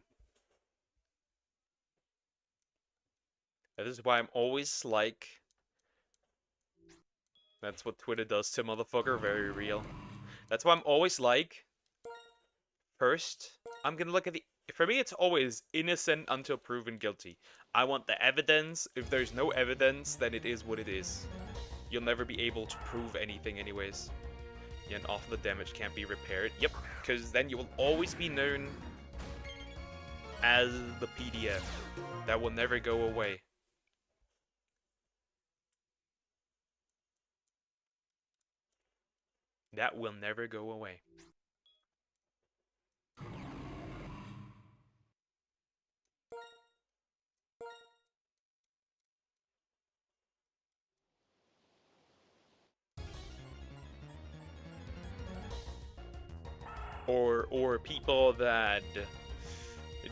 That is why I'm always like, that's what Twitter does to motherfucker, very real. That's why I'm always like, first, I'm gonna look at the. For me, it's always innocent until proven guilty. I want the evidence. If there's no evidence, then it is what it is. You'll never be able to prove anything, anyways. Yeah, and often the damage can't be repaired. Yep, because then you will always be known as the PDF. That will never go away. That will never go away. Or people that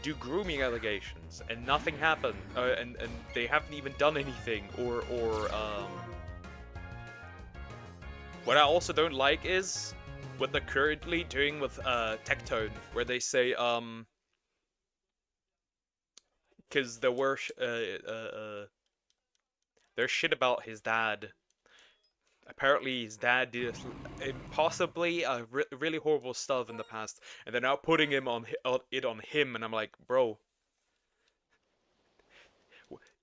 do grooming allegations and nothing happened, and they haven't even done anything, or what I also don't like is what they're currently doing with Tectone, where they say because there were there's shit about his dad. Apparently, his dad did possibly really horrible stuff in the past, and they're now putting him on it on him, and I'm like, bro,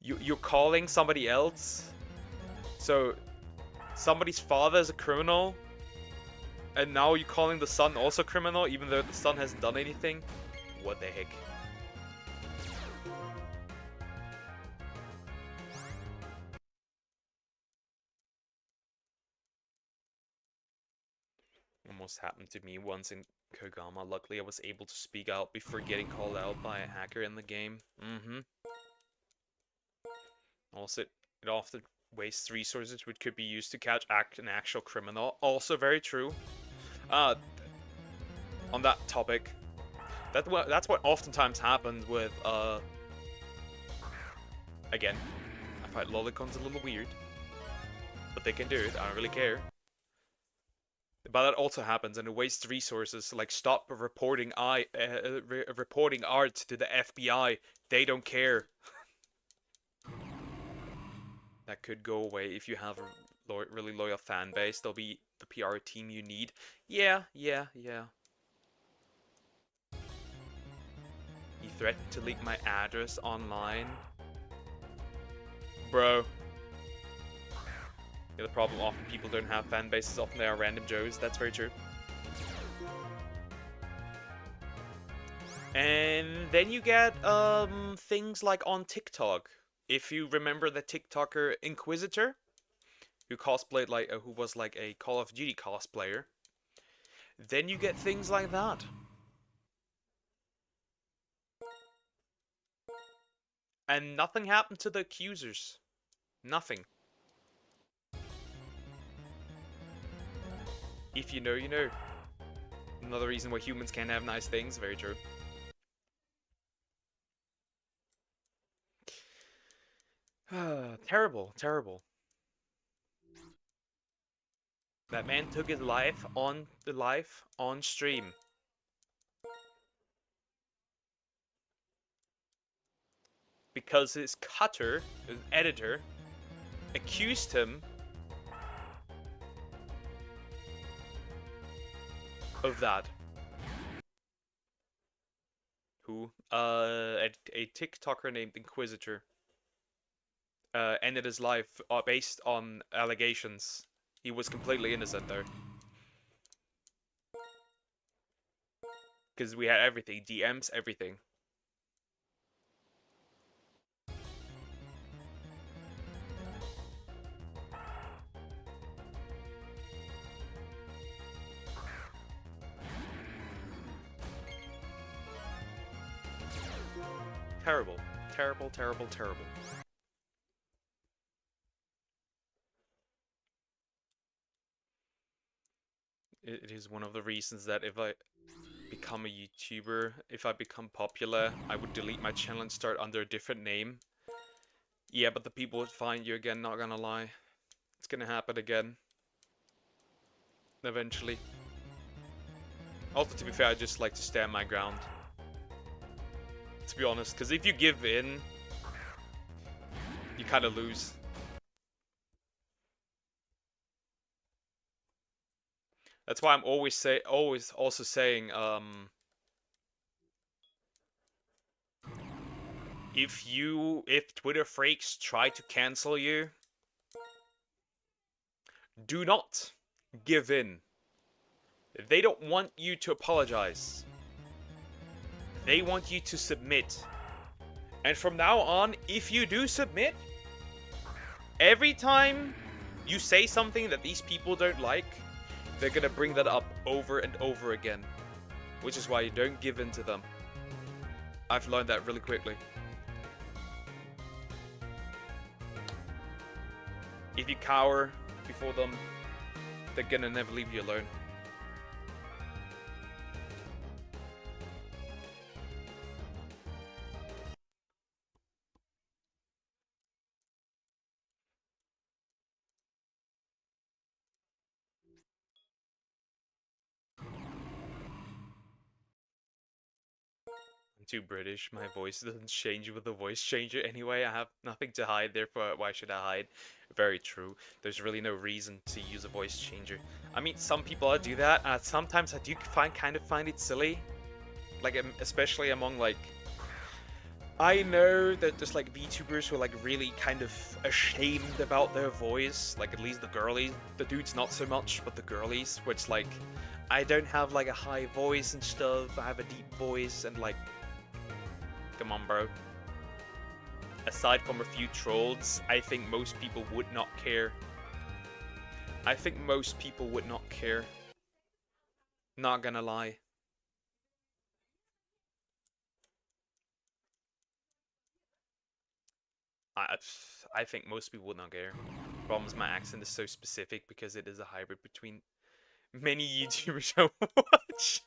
you're calling somebody else, so somebody's father is a criminal, and now you're calling the son also criminal, even though the son hasn't done anything. What the heck? Almost happened to me once in Kogama. Luckily, I was able to speak out before getting called out by a hacker in the game. Also, it often wastes resources which could be used to catch an actual criminal. Also very true. On that topic, that's what oftentimes happens with, again, I find Lolicon's a little weird, but they can do it, I don't really care. But that also happens, and it wastes resources. Like, stop reporting reporting art to the FBI. They don't care. That could go away if you have a really loyal fan base. They'll be the PR team you need. Yeah. He threatened to leak my address online. Bro. Yeah, the problem, often people don't have fan bases, often they are random Joes. That's very true. And then you get things like on TikTok. If you remember the TikToker Inquisitor, who cosplayed like who was like a Call of Duty cosplayer, then you get things like that. And nothing happened to the accusers. Nothing. If you know, you know. Another reason why humans can't have nice things. Very true. Terrible, terrible. That man took his life on stream. Because his cutter, his editor, accused him of that. Who? A TikToker named Inquisitor. Ended his life based on allegations. He was completely innocent, though. Because we had everything. DMs, everything. Terrible. Terrible, terrible, terrible. It is one of the reasons that if I become a YouTuber, if I become popular, I would delete my channel and start under a different name. Yeah, but the people would find you again, not gonna lie. It's gonna happen again. Eventually. Also, to be fair, I just like to stand my ground. To be honest, because if you give in, you kind of lose. That's why I'm always also saying, if Twitter freaks try to cancel you, do not give in. They don't want you to apologize. They want you to submit. And from now on, if you do submit, every time you say something that these people don't like, they're gonna bring that up over and over again. Which is why you don't give in to them. I've learned that really quickly. If you cower before them, they're gonna never leave you alone. I'm too British. My voice doesn't change with the voice changer anyway. I have nothing to hide, therefore why should I hide? Very true. There's really no reason to use a voice changer. I mean, some people do that, and sometimes I do kind of find it silly. Like, especially among, like... I know that there's, like, VTubers who are, like, really kind of ashamed about their voice. Like, at least the girlies. The dudes not so much, but the girlies. Where it's like, I don't have, like, a high voice and stuff. I have a deep voice, and, like... Come on, bro. Aside from a few trolls, I think most people would not care. I think most people would not care. Not gonna lie. I think most people would not care. Problem is my accent is so specific because it is a hybrid between many YouTubers I watch.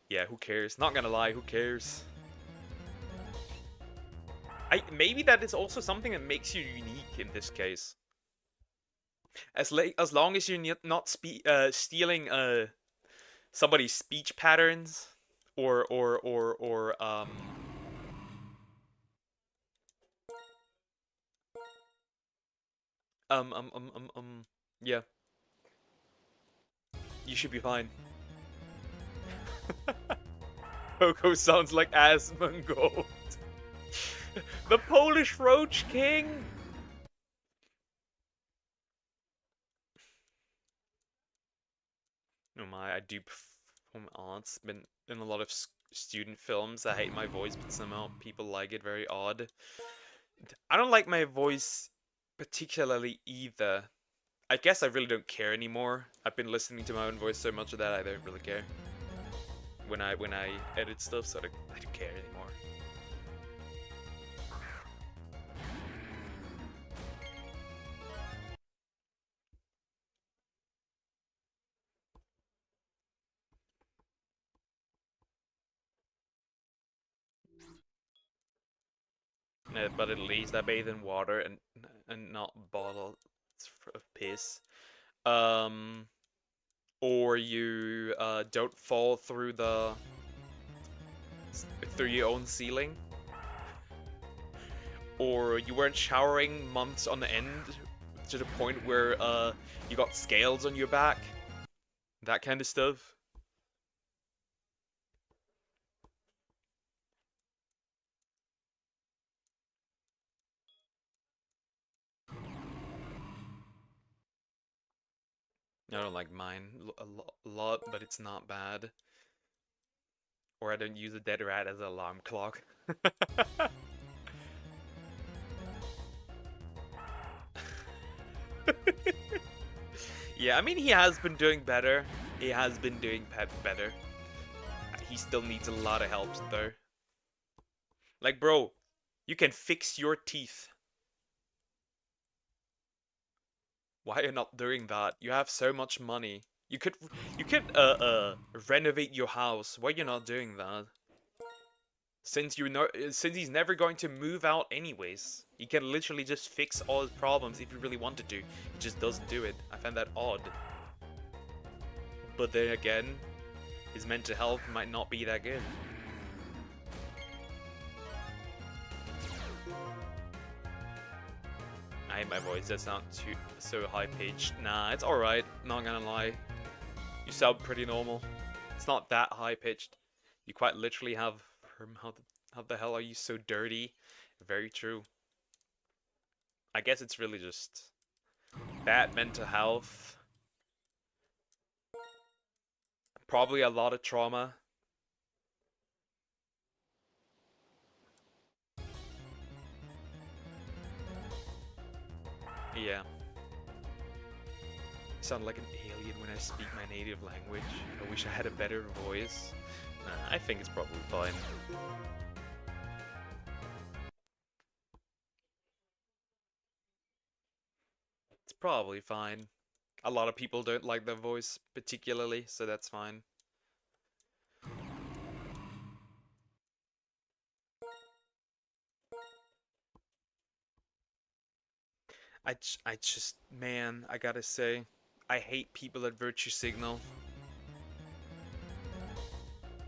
Yeah, who cares? Not gonna lie, who cares? Maybe that is also something that makes you unique in this case. As long as you're not stealing somebody's speech patterns or yeah, you should be fine. Coco sounds like Asmongold. The Polish Roach King! Oh my, I do perform arts. Been in a lot of student films. I hate my voice, but somehow people like it. Very odd. I don't like my voice particularly either. I guess I really don't care anymore. I've been listening to my own voice so much that I don't really care. When I edit stuff, so I don't care anymore. But at least I bathe in water and not bottles of piss. Or you don't fall through your own ceiling. Or you weren't showering months on end to the point where you got scales on your back. That kind of stuff. I don't like mine a lot, but it's not bad. Or I don't use a dead rat as an alarm clock. Yeah, I mean, he has been doing better. He has been doing better. he still needs a lot of help though. Like, bro, you can fix your teeth. Why are you not doing that? You have so much money. You could renovate your house. Why are you not doing that? Since he's never going to move out anyways. He can literally just fix all his problems if he really wanted to. He just doesn't do it. I find that odd. But then again, his mental health might not be that good. I hate my voice, that's not too so high pitched. Nah, it's alright, not gonna lie. You sound pretty normal. It's not that high pitched. You quite literally have how the hell are you so dirty? Very true. I guess it's really just bad mental health. Probably a lot of trauma. Yeah. I sound like an alien when I speak my native language. I wish I had a better voice. Nah, I think it's probably fine. It's probably fine. A lot of people don't like their voice particularly, so that's fine. I just, man, I gotta say, I hate people at Virtue Signal.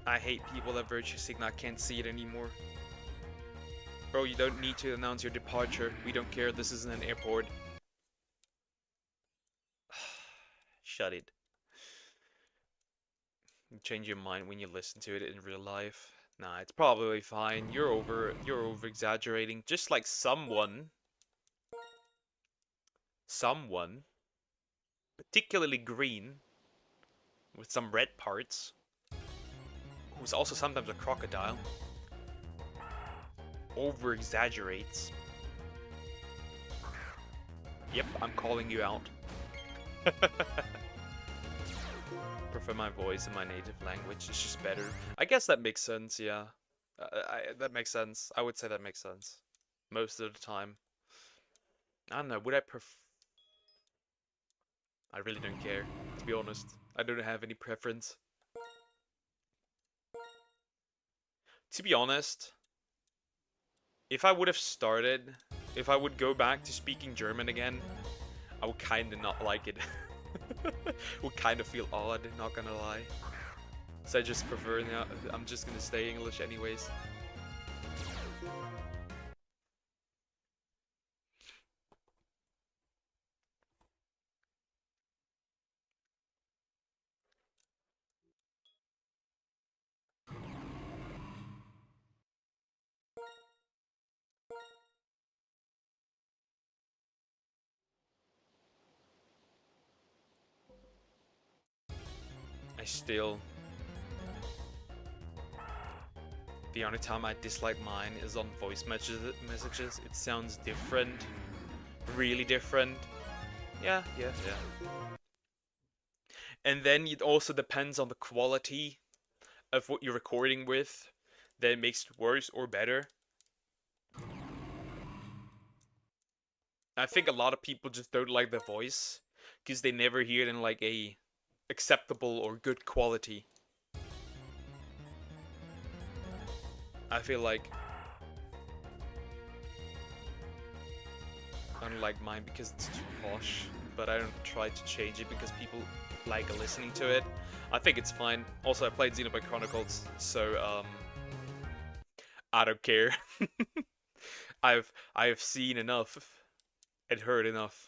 I hate people at Virtue Signal, I can't see it anymore. Bro, you don't need to announce your departure. We don't care, this isn't an airport. Shut it. You change your mind when you listen to it in real life. Nah, it's probably fine. You're over exaggerating. Just like someone, particularly green, with some red parts, who's also sometimes a crocodile, over exaggerates. Yep, I'm calling you out. Prefer my voice in my native language, it's just better. I guess that makes sense, yeah. That makes sense. I would say that makes sense. Most of the time. I don't know, would I I really don't care, to be honest. I don't have any preference. To be honest, if I would have started, if I would go back to speaking German again, I would kinda not like it. Would kinda feel odd, not gonna lie. So I just prefer now, I'm just gonna stay English anyways. I still... The only time I dislike mine is on voice messages. It sounds different. Really different. Yeah. And then it also depends on the quality of what you're recording with. That makes it worse or better. I think a lot of people just don't like the voice because they never hear it in like a acceptable or good quality. I feel like I don't like mine because it's too posh, but I don't try to change it because people like listening to it. I think it's fine. Also, I played Xenoblade Chronicles, so I don't care. I've seen enough and heard enough.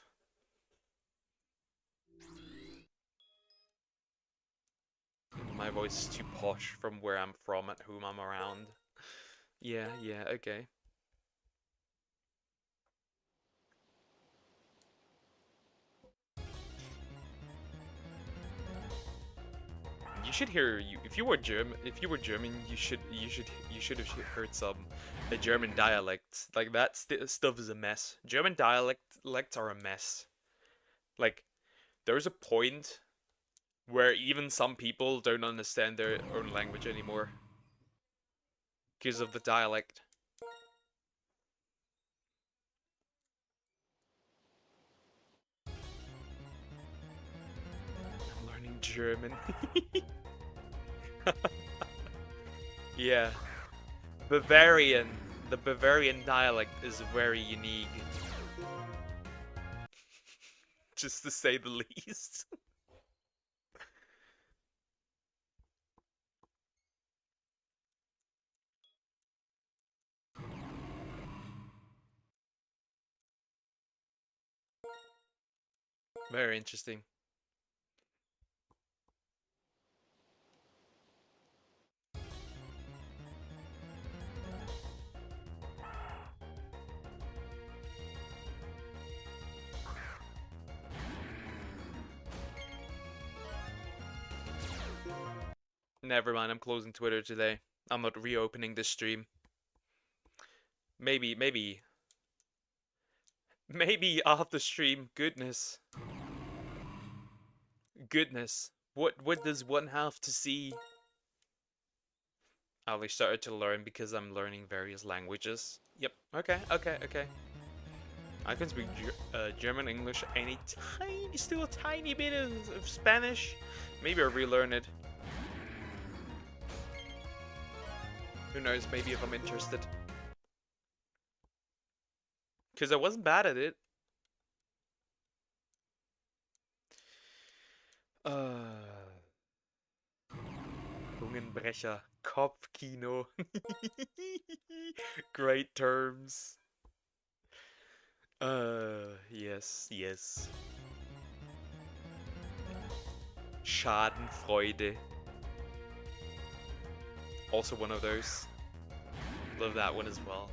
My voice is too posh from where I'm from and whom I'm around. Yeah, okay. You should hear you if you were German. If you were German, you should have heard some the German dialect. Like that stuff is a mess. German dialects are a mess. Like there's a point where even some people don't understand their own language anymore because of the dialect. I'm learning German. Yeah, Bavarian. The Bavarian dialect is very unique, just to say the least. Very interesting. Never mind, I'm closing Twitter today. I'm not reopening this stream. Maybe, maybe after stream. Goodness, goodness. What does one have to see? I only started to learn because I'm learning various languages. Yep. Okay. Okay. Okay. I can speak German, English, any tiny, still a tiny bit of Spanish. Maybe I'll relearn it. Who knows? Maybe if I'm interested. Because I wasn't bad at it. Zungenbrecher, Kopfkino. Great terms. Yes, yes. Schadenfreude. Also one of those. Love that one as well.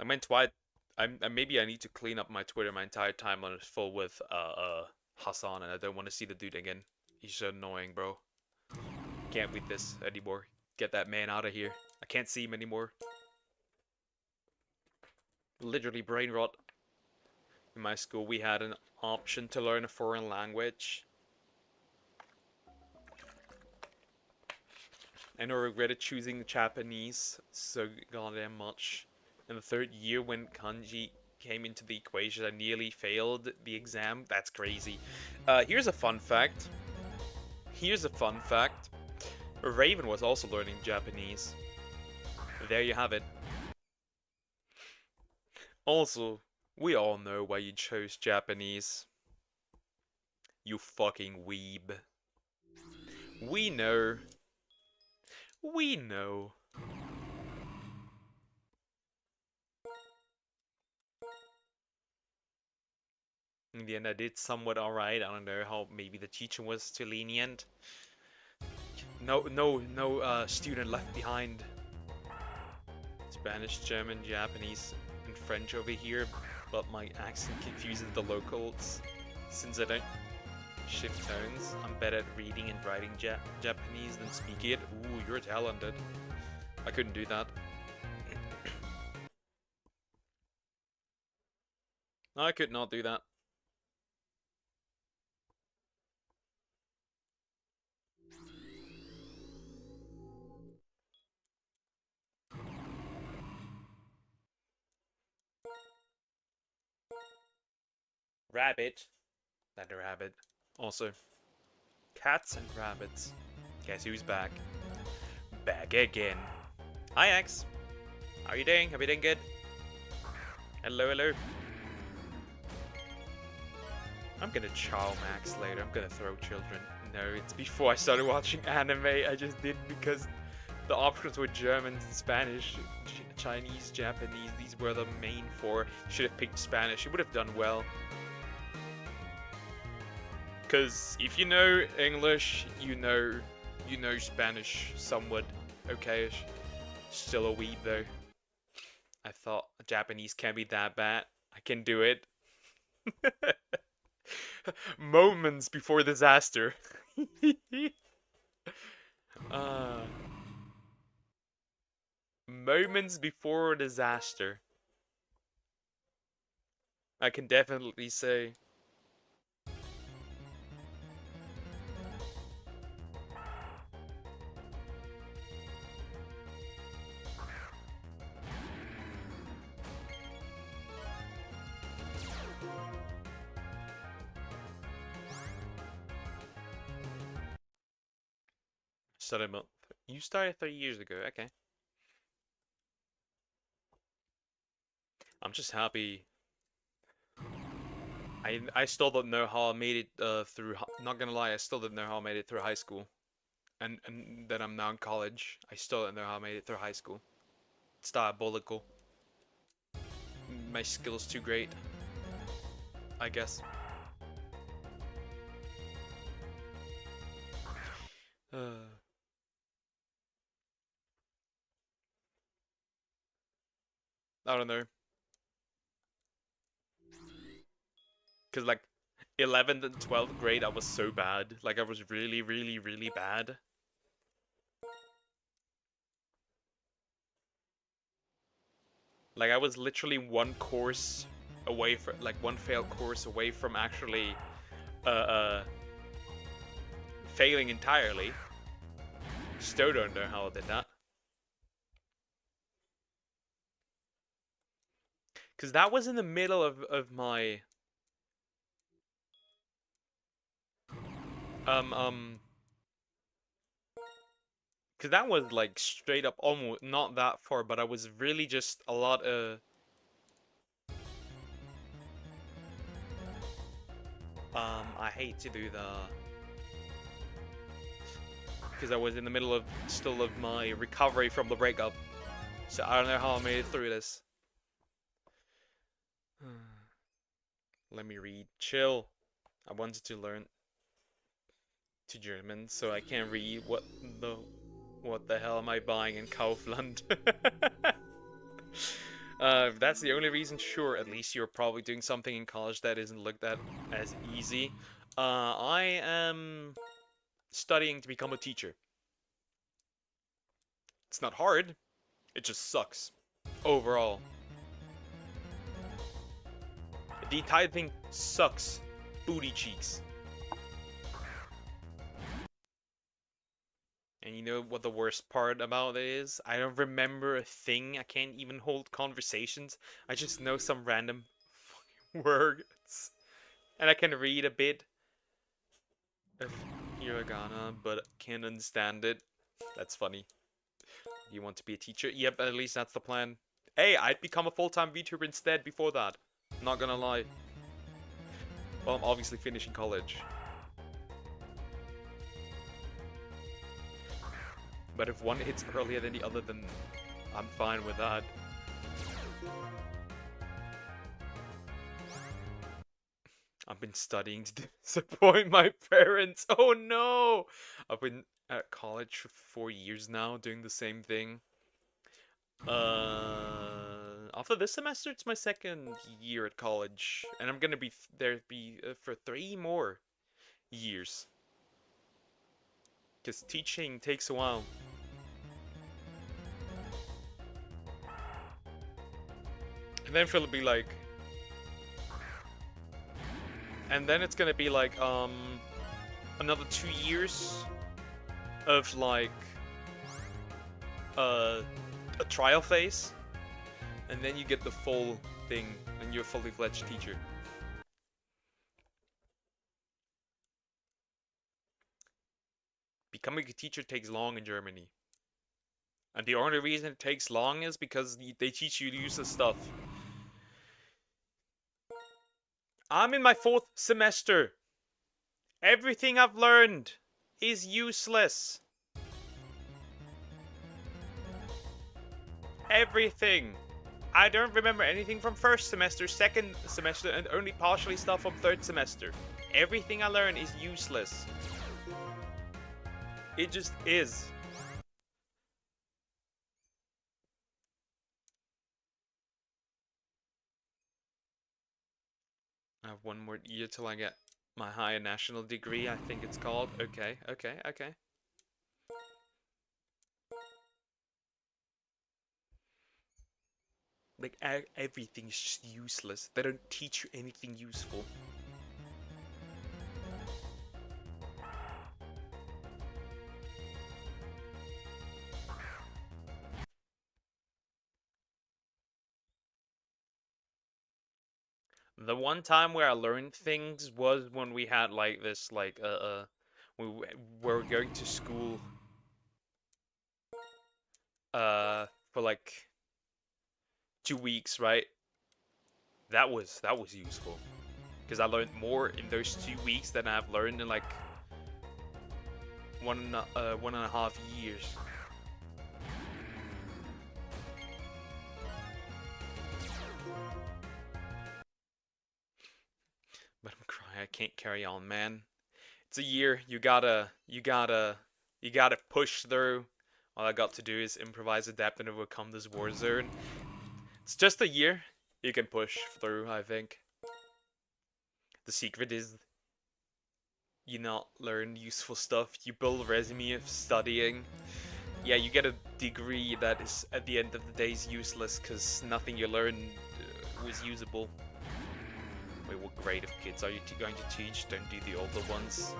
I meant why maybe I need to clean up my Twitter. My entire timeline is full with Hassan, and I don't want to see the dude again. He's so annoying, bro. Can't read this anymore. Get that man out of here. I can't see him anymore. Literally brain rot. In my school, we had an option to learn a foreign language. And I regretted choosing Japanese so goddamn much. In the third year, when kanji came into the equation, I nearly failed the exam. That's crazy. Here's a fun fact. Here's a fun fact. Raven was also learning Japanese. There you have it. Also, we all know why you chose Japanese. You fucking weeb. We know. We know. In the end, I did somewhat alright. I don't know how maybe the teacher was too lenient. No student left behind. Spanish, German, Japanese, and French over here, but my accent confuses the locals. Since I don't shift tones, I'm better at reading and writing Japanese than speaking it. Ooh, you're talented. I couldn't do that. I could not do that. Rabbit. Not a rabbit. Also, cats and rabbits. Guess who's back? Back again. Hi, X. How are you doing? Are you doing good? Hello, hello. I'm gonna Chaomaxx later. I'm gonna throw children. No, it's before I started watching anime. I just did because the options were German, Spanish, Chinese, Japanese. These were the main four. Should have picked Spanish. It would have done well. Because if you know English, you know Spanish somewhat okay-ish. Still a weeb though. I thought Japanese can't be that bad. I can do it. Moments before disaster. uh, moments before disaster. I can definitely say started you started 3 years ago. Okay. I'm just happy. I still don't know how I made it through. Not gonna lie, I still didn't know how I made it through high school, and then I'm now in college. I still don't know how I made it through high school. It's diabolical. My skill's too great, I guess. I don't know, cause like 11th and 12th grade, I was so bad. Like I was really, really, really bad. Like I was literally one course away from, like one failed course away from actually uh, uh failing entirely. Still don't know how I did that. Cause that was in the middle of my um um cause that was like straight up almost not that far, but I was really just a lot I hate to do the because I was in the middle of still of my recovery from the breakup. So I don't know how I made it through this. Let me read. Chill. I wanted to learn to German, so I can't read what the hell am I buying in Kaufland? If that's the only reason, sure. At least you're probably doing something in college that isn't looked at as easy. I am studying to become a teacher. It's not hard. It just sucks. Overall. The entire thing sucks. Booty cheeks. And you know what the worst part about it is? I don't remember a thing. I can't even hold conversations. I just know some random words. And I can read a bit of hiragana, but can't understand it. That's funny. You want to be a teacher? Yep, at least that's the plan. Hey, I'd become a full-time VTuber instead before that. Not gonna lie. Well, I'm obviously finishing college. But if one hits earlier than the other, then I'm fine with that. I've been studying to disappoint my parents. Oh no! I've been at college for 4 years now, doing the same thing. After this semester, it's my second year at college, and I'm gonna be there for 3 more years. Because teaching takes a while. And then it'll be like, and then it's gonna be like another 2 years of like a trial phase, and then you get the full thing, and you're a fully fledged teacher. Becoming a teacher takes long in Germany, and the only reason it takes long is because they teach you useless stuff. I'm in my 4th semester. Everything I've learned is useless. Everything. I don't remember anything from 1st semester, 2nd semester, and only partially stuff from 3rd semester. Everything I learn is useless. It just is. I have 1 more year till I get my higher national degree, I think it's called. Okay, okay, okay. Like, everything's just useless. They don't teach you anything useful. The one time where I learned things was when we had like this, like, we were going to school for like 2 weeks, right? That was useful because I learned more in those 2 weeks than I've learned in like 1.5 years. But I'm crying. I can't carry on, man. It's a year. You gotta push through. All I got to do is improvise, adapt, and overcome this war zone. It's just a year. You can push through, I think. The secret is you not learn useful stuff. You build a resume of studying. Yeah, you get a degree that is at the end of the day is useless because nothing you learned was usable. Wait, what grade of kids are you going to teach? Don't do the older ones.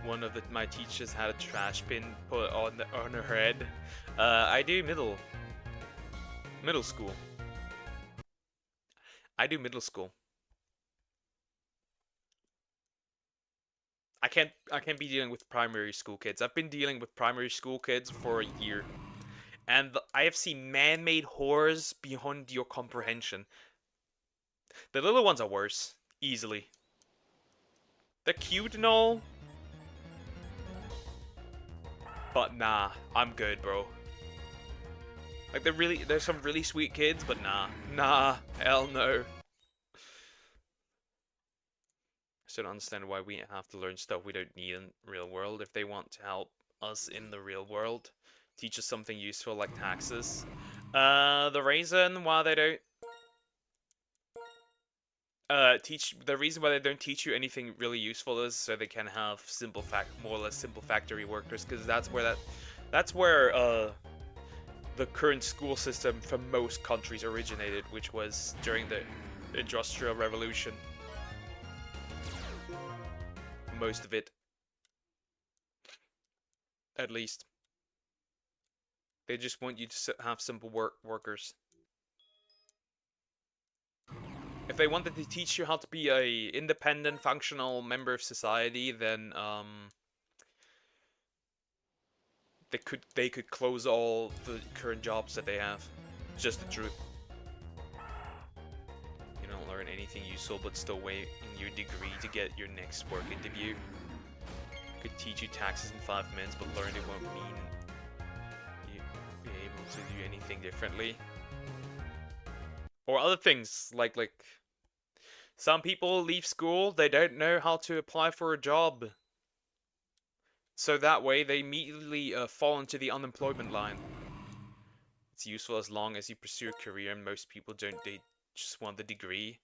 One of my teachers had a trash bin put on her head. I do middle school. I do middle school. I can't be dealing with primary school kids. I've been dealing with primary school kids for a year, and I have seen man-made horrors beyond your comprehension. The little ones are worse, easily. They're cute and all, but nah, I'm good, bro. Like there's some really sweet kids, but nah, hell no. I still don't understand why we have to learn stuff we don't need in real world if they want to help us in the real world. Teach us something useful like taxes. The reason why they don't the reason why they don't teach you anything really useful is so they can have more or less simple factory workers, because that's where the current school system for most countries originated, which was during the Industrial Revolution. Most of it, at least. They just want you to have simple workers. If they wanted to teach you how to be a independent, functional member of society, then they could close all the current jobs that they have. It's just the truth. You don't learn anything useful, but still waiting your degree to get your next work interview. I could teach you taxes in 5 minutes, but learning won't mean you be able to do anything differently. Or other things like some people leave school, they don't know how to apply for a job. So that way they immediately fall into the unemployment line. It's useful as long as you pursue a career, and most people don't, they just want the degree.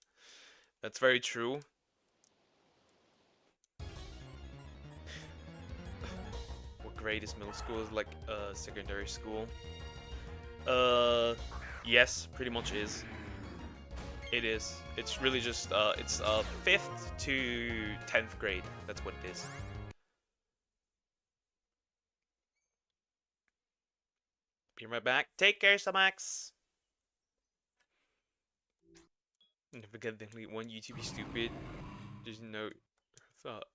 That's very true. What grade is middle school? Is like secondary school. Yes, pretty much is. It is. It's really just it's 5th to 10th grade. That's what it is. Be right back. Take care, Samax. Never gonna delete one YouTube is stupid. There's no thought.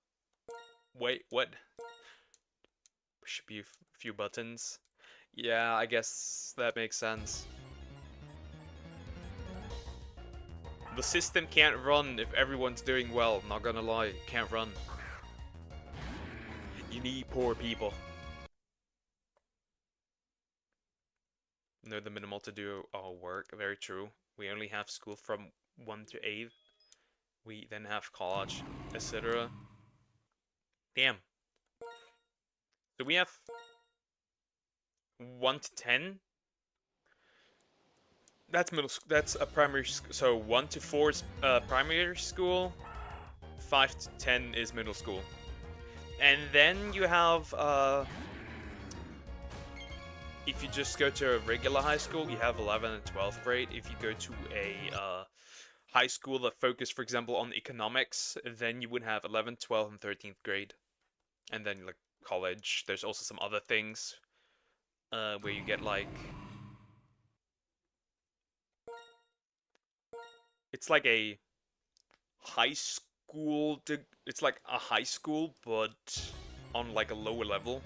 Wait, what? Should be a few buttons. Yeah, I guess that makes sense. The system can't run if everyone's doing well. Not gonna lie, it can't run. You need poor people. Know the minimal to do our work. Very true. We only have school from 1 to 8. We then have college, etc. Damn. So we have 1 to 10. That's middle school. That's a primary. So 1 to 4 is primary school. 5 to 10 is middle school. And then you have if you just go to a regular high school, you have 11th and 12th grade. If you go to a high school that focus, for example, on economics, then you would have 11th, 12th, and 13th grade. And then like college, there's also some other things where you get like it's like a high school. It's like a high school, but on like a lower level.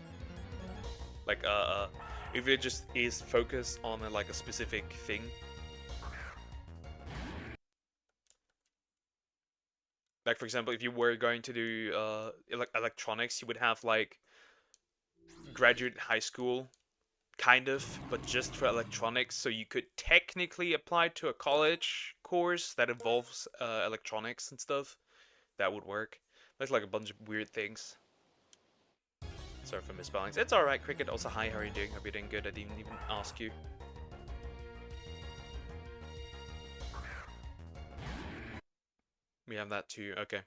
Like if it just is focused on like a specific thing. Like for example, if you were going to do electronics, you would have like graduate high school, kind of, but just for electronics. So you could technically apply to a college course that involves electronics and stuff. That would work. There's like a bunch of weird things. Sorry for misspellings. It's alright, Cricket. Also, hi, how are you doing? Hope you're doing good. I didn't even ask you. We have that too. Okay.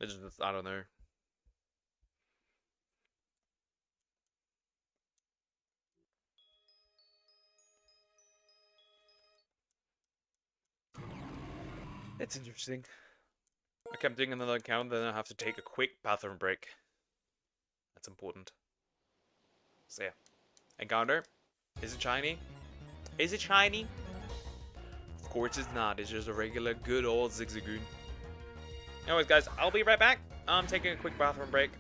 It's just, I don't know. It's interesting. Okay, I'm doing another account, then I have to take a quick bathroom break. That's important. So yeah. Encounter. Is it shiny? Is it shiny? Of course it's not. It's just a regular good old Zigzagoon. Anyways, guys, I'll be right back. I'm taking a quick bathroom break.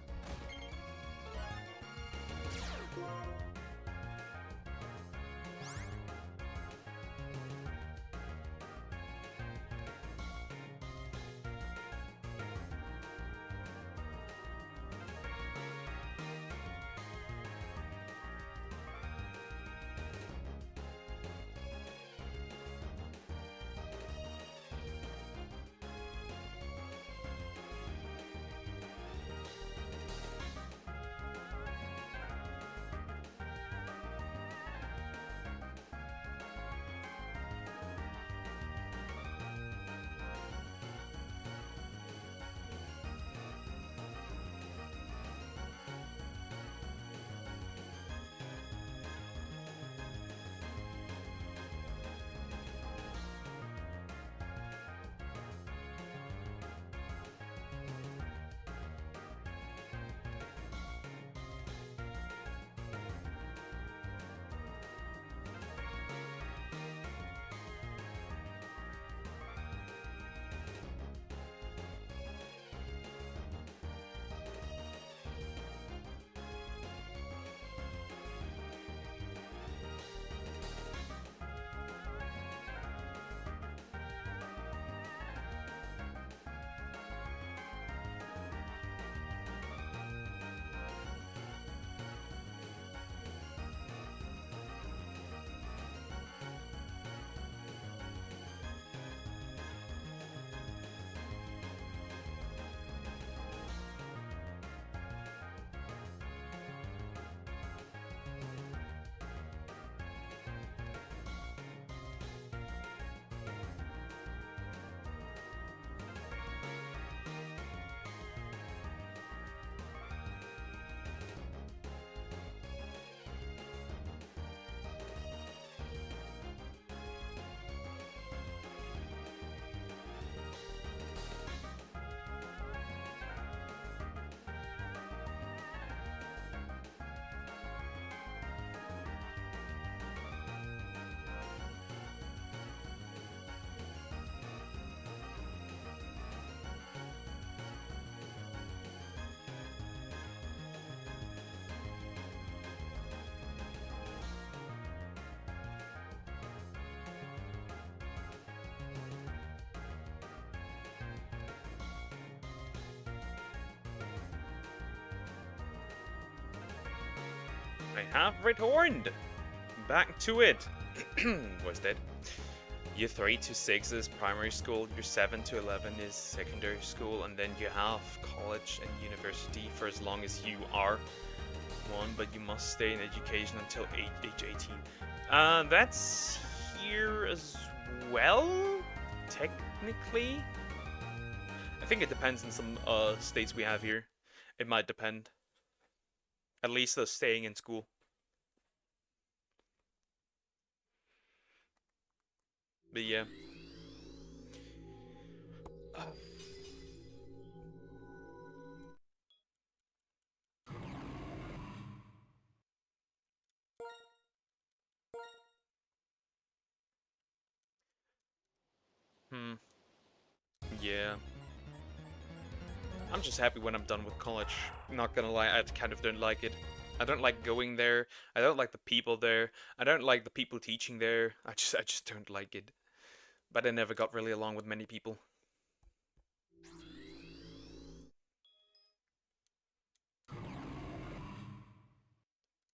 I have returned! Back to it! Was dead. Year 3 to 6 is primary school, year 7 to 11 is secondary school, and then you have college and university for as long as you are one, but you must stay in education until age 18. That's here as well, technically. I think it depends on some states we have here. It might depend. At least the staying in school. But yeah. Yeah. I'm just happy when I'm done with college. Not gonna lie, I kind of don't like it. I don't like going there. I don't like the people there. I don't like the people teaching there. I just don't like it. But I never got really along with many people.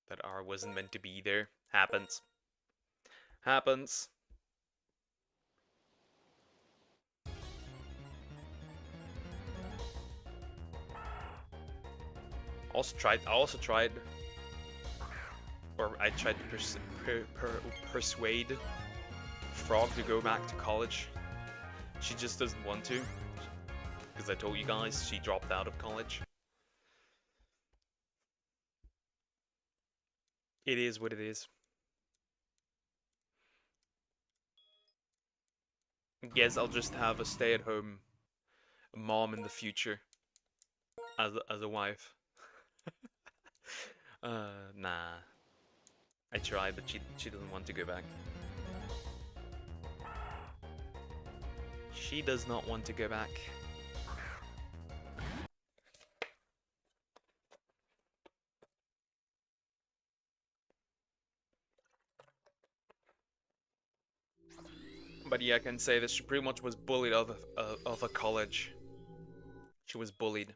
That R wasn't meant to be there. Happens. Happens. I tried, or I tried to persuade Frog to go back to college. She just doesn't want to. Because I told you guys, she dropped out of college. It is what it is. Guess I'll just have a stay-at-home mom in the future. As a wife. Nah. I tried, but she doesn't want to go back. She does not want to go back. But yeah, I can say that she pretty much was bullied out of a college. She was bullied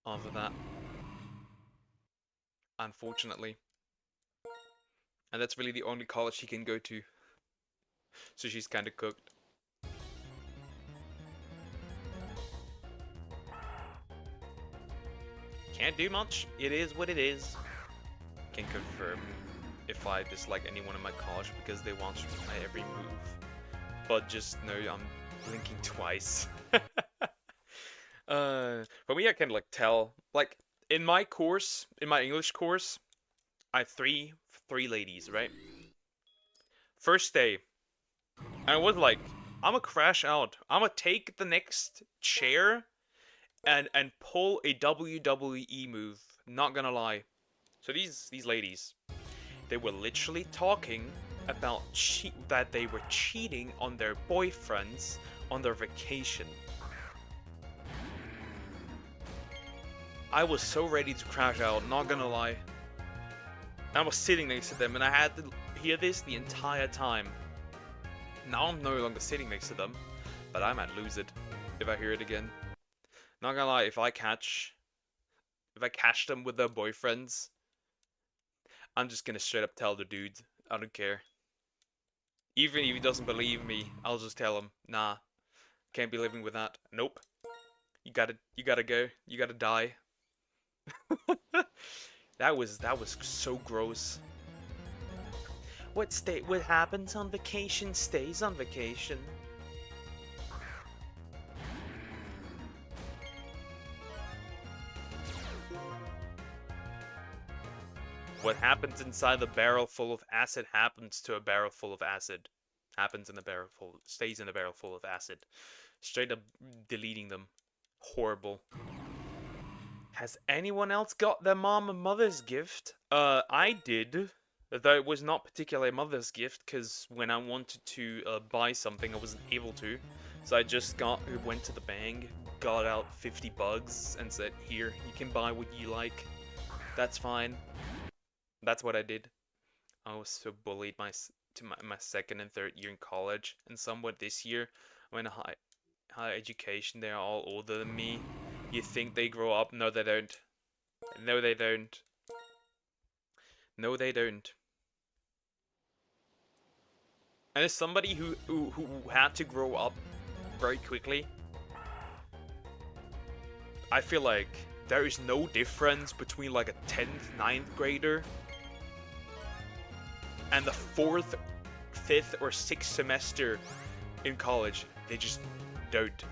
off of that. Unfortunately. And that's really the only college she can go to. So she's kinda cooked. Can't do much. It is what it is. Can confirm if I dislike anyone in my college because they watch my every move. But just know I'm blinking twice. For me, I can like tell. Like in my course, in my English course, I had three ladies, right? First day, and I was like, I'ma crash out. I'ma take the next chair and pull a WWE move. Not gonna lie. So these ladies, they were literally talking about that they were cheating on their boyfriends on their vacation. I was so ready to crash out, not gonna lie. I was sitting next to them and I had to hear this the entire time. Now I'm no longer sitting next to them, but I might lose it if I hear it again. Not gonna lie, if I catch them with their boyfriends, I'm just gonna straight up tell the dude. I don't care. Even if he doesn't believe me, I'll just tell him, nah, can't be living with that. Nope. You gotta go. You gotta die. That was so gross. What happens on vacation stays on vacation. What happens inside the barrel full of acid happens to a barrel full of acid. Stays in a barrel full of acid. Straight up deleting them. Horrible. Has anyone else got their mom a mother's gift? I did. Though it was not particularly a mother's gift, because when I wanted to buy something, I wasn't able to. So I just went to the bank, got out 50 bucks, and said, here, you can buy what you like. That's fine. That's what I did. I was so bullied my second and third year in college, and somewhat this year, I went to higher education. They're all older than me. You think they grow up? No, they don't. No, they don't. No, they don't. And as somebody who had to grow up very quickly, I feel like there is no difference between like a 10th, 9th grader and the 4th, 5th, or 6th semester in college. They just don't.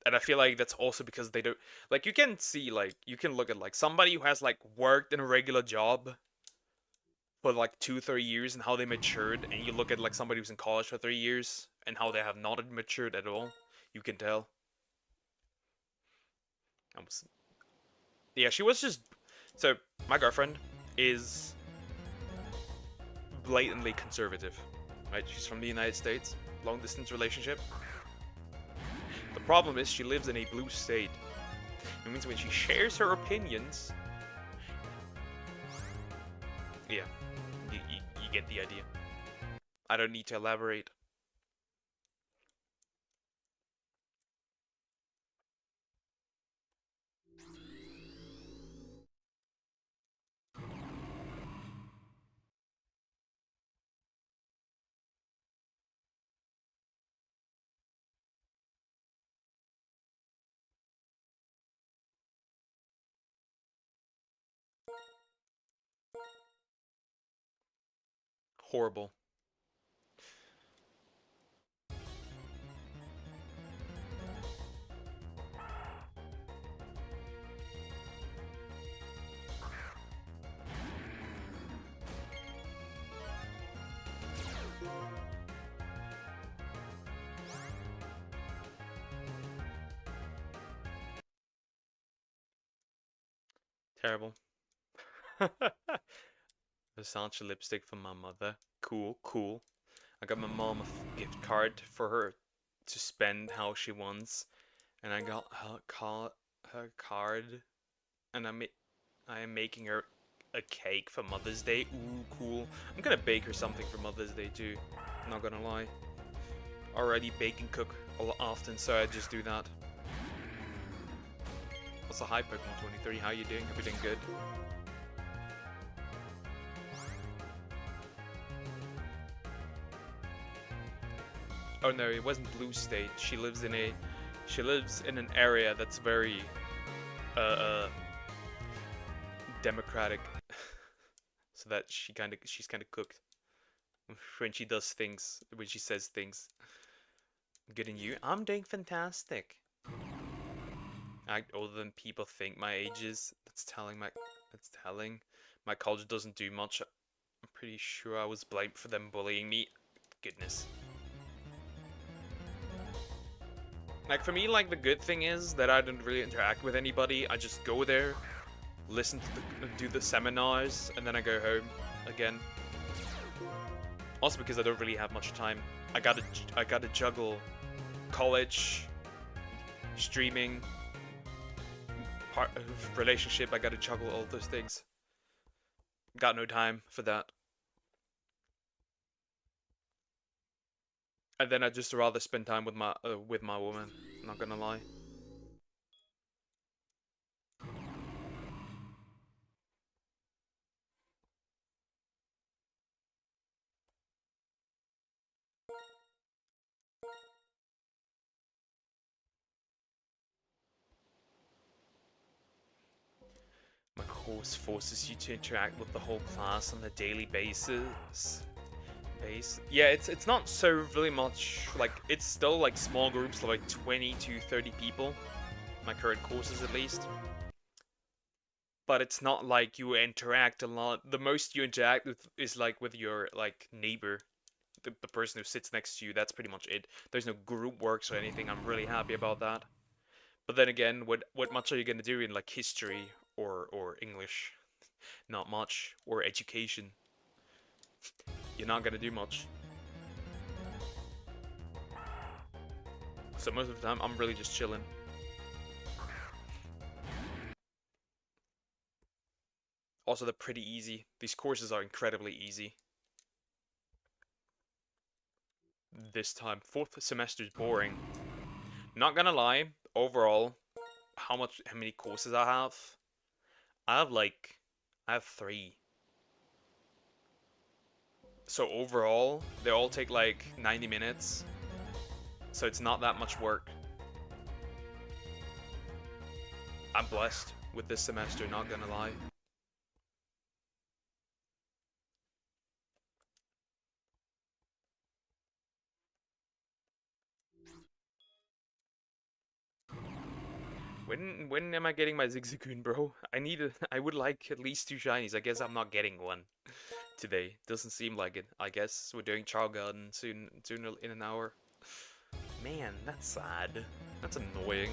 And I feel like that's also because they don't, like, you can see, like, you can look at, like, somebody who has, like, worked in a regular job for, like, 2-3 years and how they matured, and you look at, like, somebody who's in college for 3 years and how they have not matured at all. You can tell. Yeah, she was just, so, my girlfriend is blatantly conservative, right? She's from the United States, long-distance relationship. The problem is she lives in a blue state. It means when she shares her opinions, Yeah, you get the idea. I don't need to elaborate. Horrible. Terrible. Versace lipstick from my mother. Cool, cool. I got my mom a gift card for her to spend how she wants, and I got her card, and I am making her a cake for Mother's Day. Ooh, cool. I'm gonna bake her something for Mother's Day too. Not gonna lie. Already bake and cook a lot often, so I just do that. What's the hi Pokemon 23? How you doing? Everything good? Oh no, it wasn't Blue State. She lives in an area that's very uh democratic, so that she's kind of cooked when she does things, when she says things. Good in you. I'm doing fantastic. Act older than people think my age is. That's telling. My college doesn't do much. I'm pretty sure I was blamed for them bullying me. Goodness. Like for me, like the good thing is that I didn't really interact with anybody. I just go there, listen to do the seminars, and then I go home again. Also because I don't really have much time. I gotta juggle college, streaming, part of relationship. I gotta juggle all those things. Got no time for that. And then I just rather spend time with my woman. Not gonna lie. My course forces you to interact with the whole class on a daily basis. Yeah, it's not so really much, like it's still like small groups of like 20 to 30 people. My current courses at least. But it's not like you interact a lot. The most you interact with is like with your like neighbor, the person who sits next to you. That's pretty much it. There's no group works or anything. I'm really happy about that. But then again, what much are you gonna do in like history or English? Not much. Or education. You're not gonna do much. So most of the time, I'm really just chilling. Also, they're pretty easy. These courses are incredibly easy. This time, fourth semester is boring. Not gonna lie, overall, how many courses I have? I have like, I have 3. So overall, they all take like 90 minutes. So it's not that much work. I'm blessed with this semester, not gonna lie. When am I getting my Zigzagoon, bro? I would like at least 2 shinies. I guess I'm not getting one today. Doesn't seem like it. I guess we're doing Chow Garden soon in an hour. Man, that's sad. That's annoying.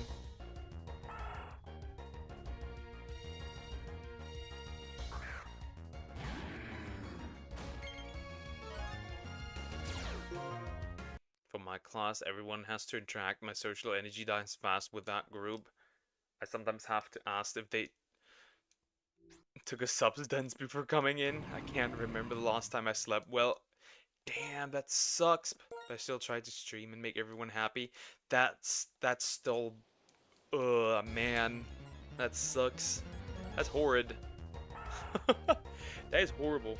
For my class, everyone has to interact. My social energy dies fast with that group. I sometimes have to ask if they Took a substance before coming in. I can't remember the last time I slept well. Damn, that sucks. But I still tried to stream and make everyone happy. That's still, man, that sucks. That's horrid. That is horrible.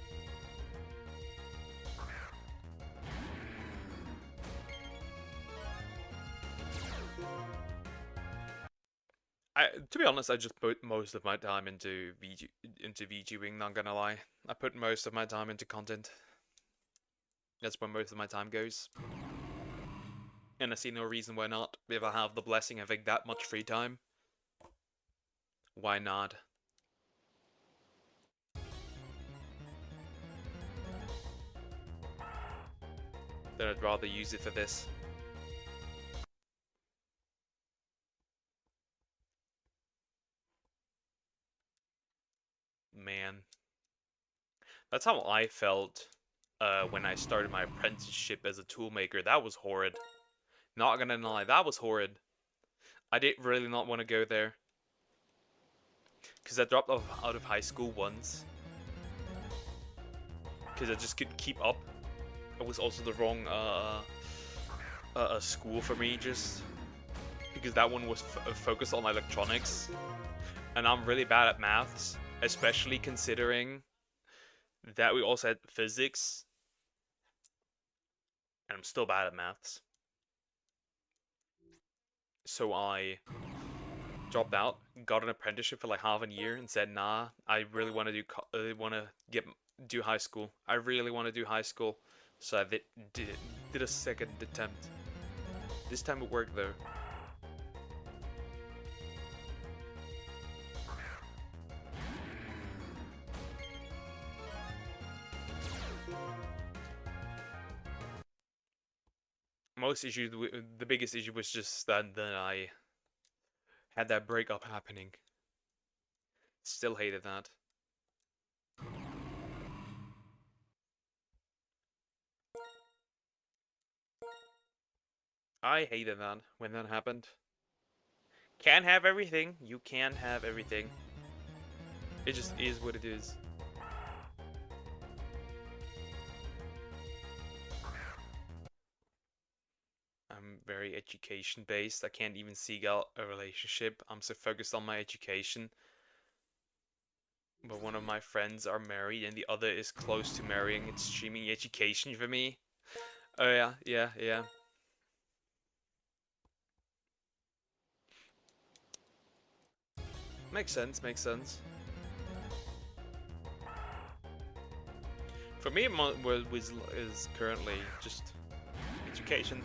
To be honest, I just put most of my time into VTubing. Not gonna lie, I put most of my time into content. That's where most of my time goes, and I see no reason why not. If I have the blessing of having that much free time, why not? Then I'd rather use it for this. Man, that's how I felt when I started my apprenticeship as a toolmaker. That was horrid. Not gonna lie, that was horrid. I did really not want to go there. Because I dropped off out of high school once. Because I just couldn't keep up. It was also the wrong school for me, just because that one was focused on electronics, and I'm really bad at maths, especially considering that we also had physics, and I'm still bad at maths. So I dropped out, got an apprenticeship for like half a year, and said, "Nah, I really want to do high school. I really want to do high school." So I did a second attempt. This time it worked though. The biggest issue was just that I had that breakup happening. Still hated that. I hated that when that happened. Can't have everything. You can't have everything. It just is what it is. I'm very education based. I can't even seek out a relationship. I'm so focused on my education. But one of my friends are married and the other is close to marrying. It's streaming education for me. Oh yeah, yeah. Makes sense, makes sense. For me, is currently just education,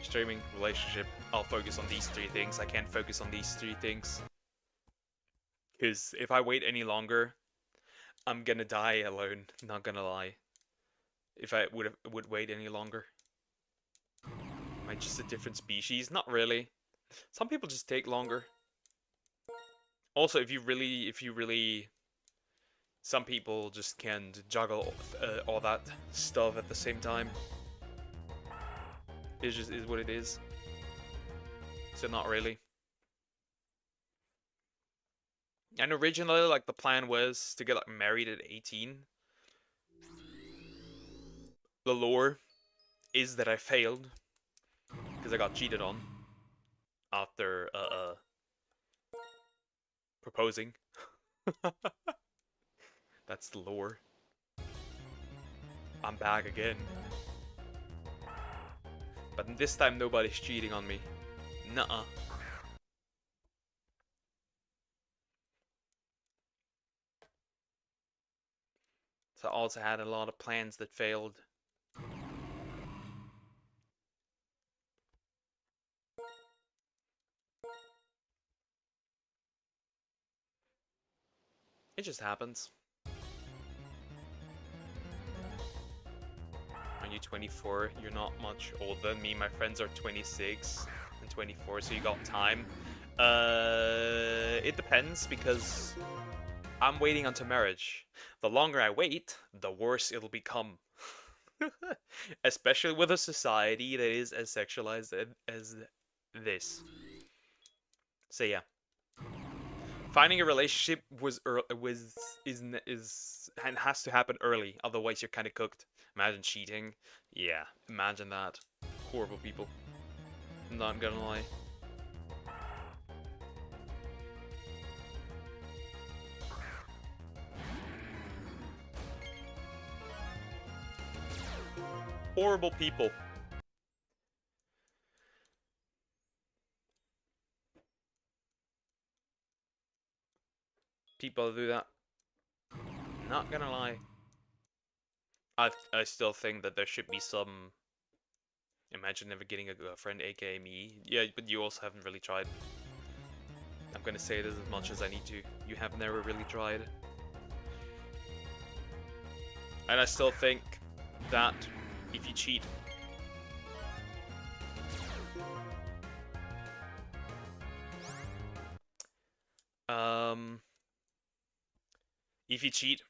streaming, relationship. I'll focus on these three things. I can't focus on these three things. Because if I wait any longer, I'm gonna die alone, not gonna lie. If I would wait any longer. Am I just a different species? Not really. Some people just take longer. Also, if you really, some people just can't juggle all that stuff at the same time. It just is what it is. So not really. And originally, like, the plan was to get like married at 18. The lore is that I failed because I got cheated on after proposing. That's the lore. I'm back again. But this time nobody's cheating on me. Nuh-uh. So I also had a lot of plans that failed. It just happens. When you're 24, you're not much older than me. My friends are 26 and 24, so you got time. It depends, because I'm waiting until marriage. The longer I wait, the worse it'll become. Especially with a society that is as sexualized as this. So yeah. Finding a relationship and has to happen early, otherwise you're kind of cooked. Imagine cheating. Yeah, imagine that. Horrible people. Not gonna lie. Horrible people. People do that. Not gonna lie. I still think that there should be some. Imagine never getting a girlfriend, aka me. Yeah, but you also haven't really tried. I'm gonna say this as much as I need to. You have never really tried. And I still think that if you cheat, if you cheat,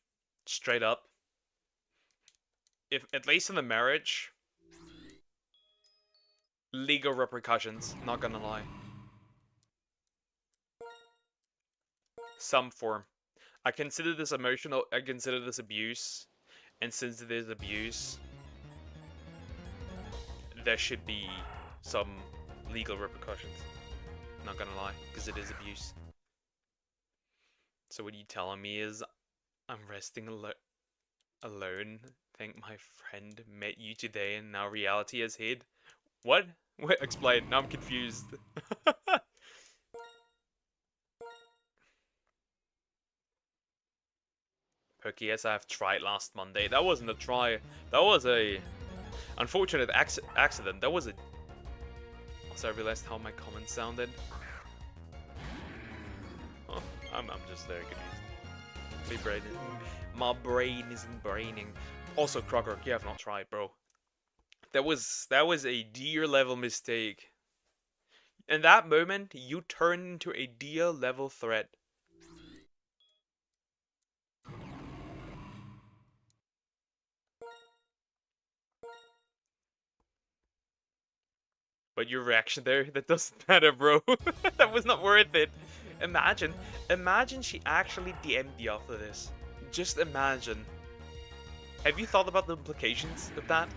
straight up, if at least in the marriage, legal repercussions, not gonna lie. Some form. I consider this emotional, I consider this abuse, and since it is abuse, there should be some legal repercussions. Not gonna lie, because it is abuse. So what you telling me is, I'm resting alone. Think my friend met you today and now reality has hid? What? Wait, explain. Now I'm confused. Pokey, yes, I have tried last Monday. That wasn't a try. That was a unfortunate accident. That was a... Also, I realized how my comments sounded. Oh, I'm just very confused. My brain isn't braining. Also, Crocker, you have not tried, bro. That was a deer level mistake. In that moment, you turned into a deer level threat. But your reaction there, that doesn't matter, bro. That was not worth it. Imagine she actually DM'd you after this. Just imagine. Have you thought about the implications of that?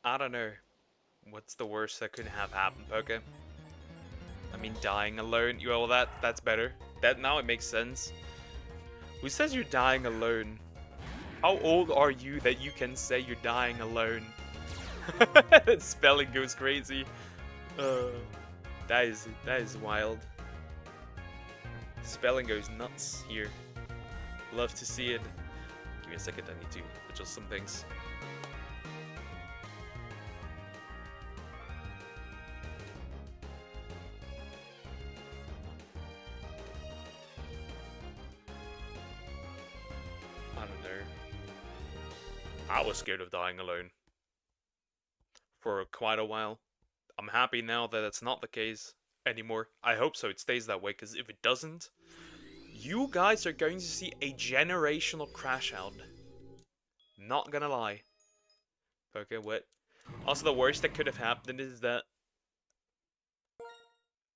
I don't know. What's the worst that could have happened, Poke? I mean, dying alone. Well, that's better. That now it makes sense. Who says you're dying alone? How old are you that you can say you're dying alone? Spelling goes crazy. That is wild. Spelling goes nuts here. Love to see it. Give me a second, I need to adjust some things. I don't know. I was scared of dying alone. For quite a while. I'm happy now that it's not the case anymore. I hope so, it stays that way, because if it doesn't, you guys are going to see a generational crash out. Not gonna lie. Okay, what? Also, the worst that could have happened is that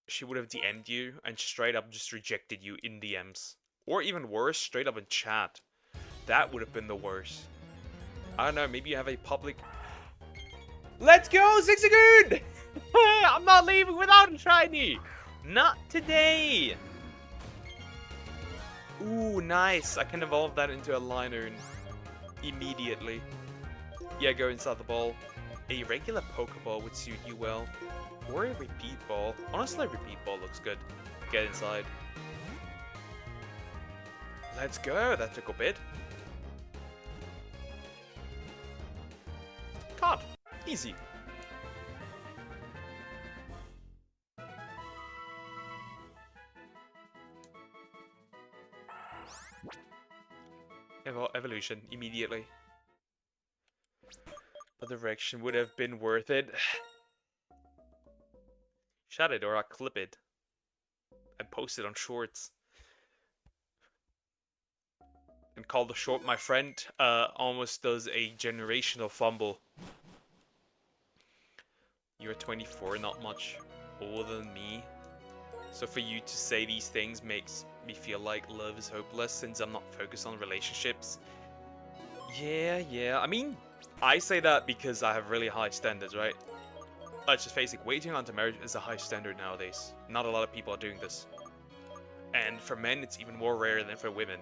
she would have DM'd you and straight up just rejected you in DMs. Or even worse, straight up in chat. That would have been the worst. I don't know, maybe you have a public... Let's go, Zigzagoon! I'm not leaving without a shiny! Not today! Ooh, nice. I can evolve that into a Linoon immediately. Yeah, go inside the ball. A regular Pokeball would suit you well. Or a repeat ball. Honestly, a repeat ball looks good. Get inside. Let's go. That took a bit. Caught. Easy. evolution immediately. But the direction would have been worth it. Shut it or I'll clip it and post it on shorts. And call the short my friend almost does a generational fumble. You're 24, not much older than me. So for you to say these things makes me feel like love is hopeless since I'm not focused on relationships. Yeah. I mean, I say that because I have really high standards, right? Let's just face it, waiting onto marriage is a high standard nowadays. Not a lot of people are doing this. And for men, it's even more rare than for women.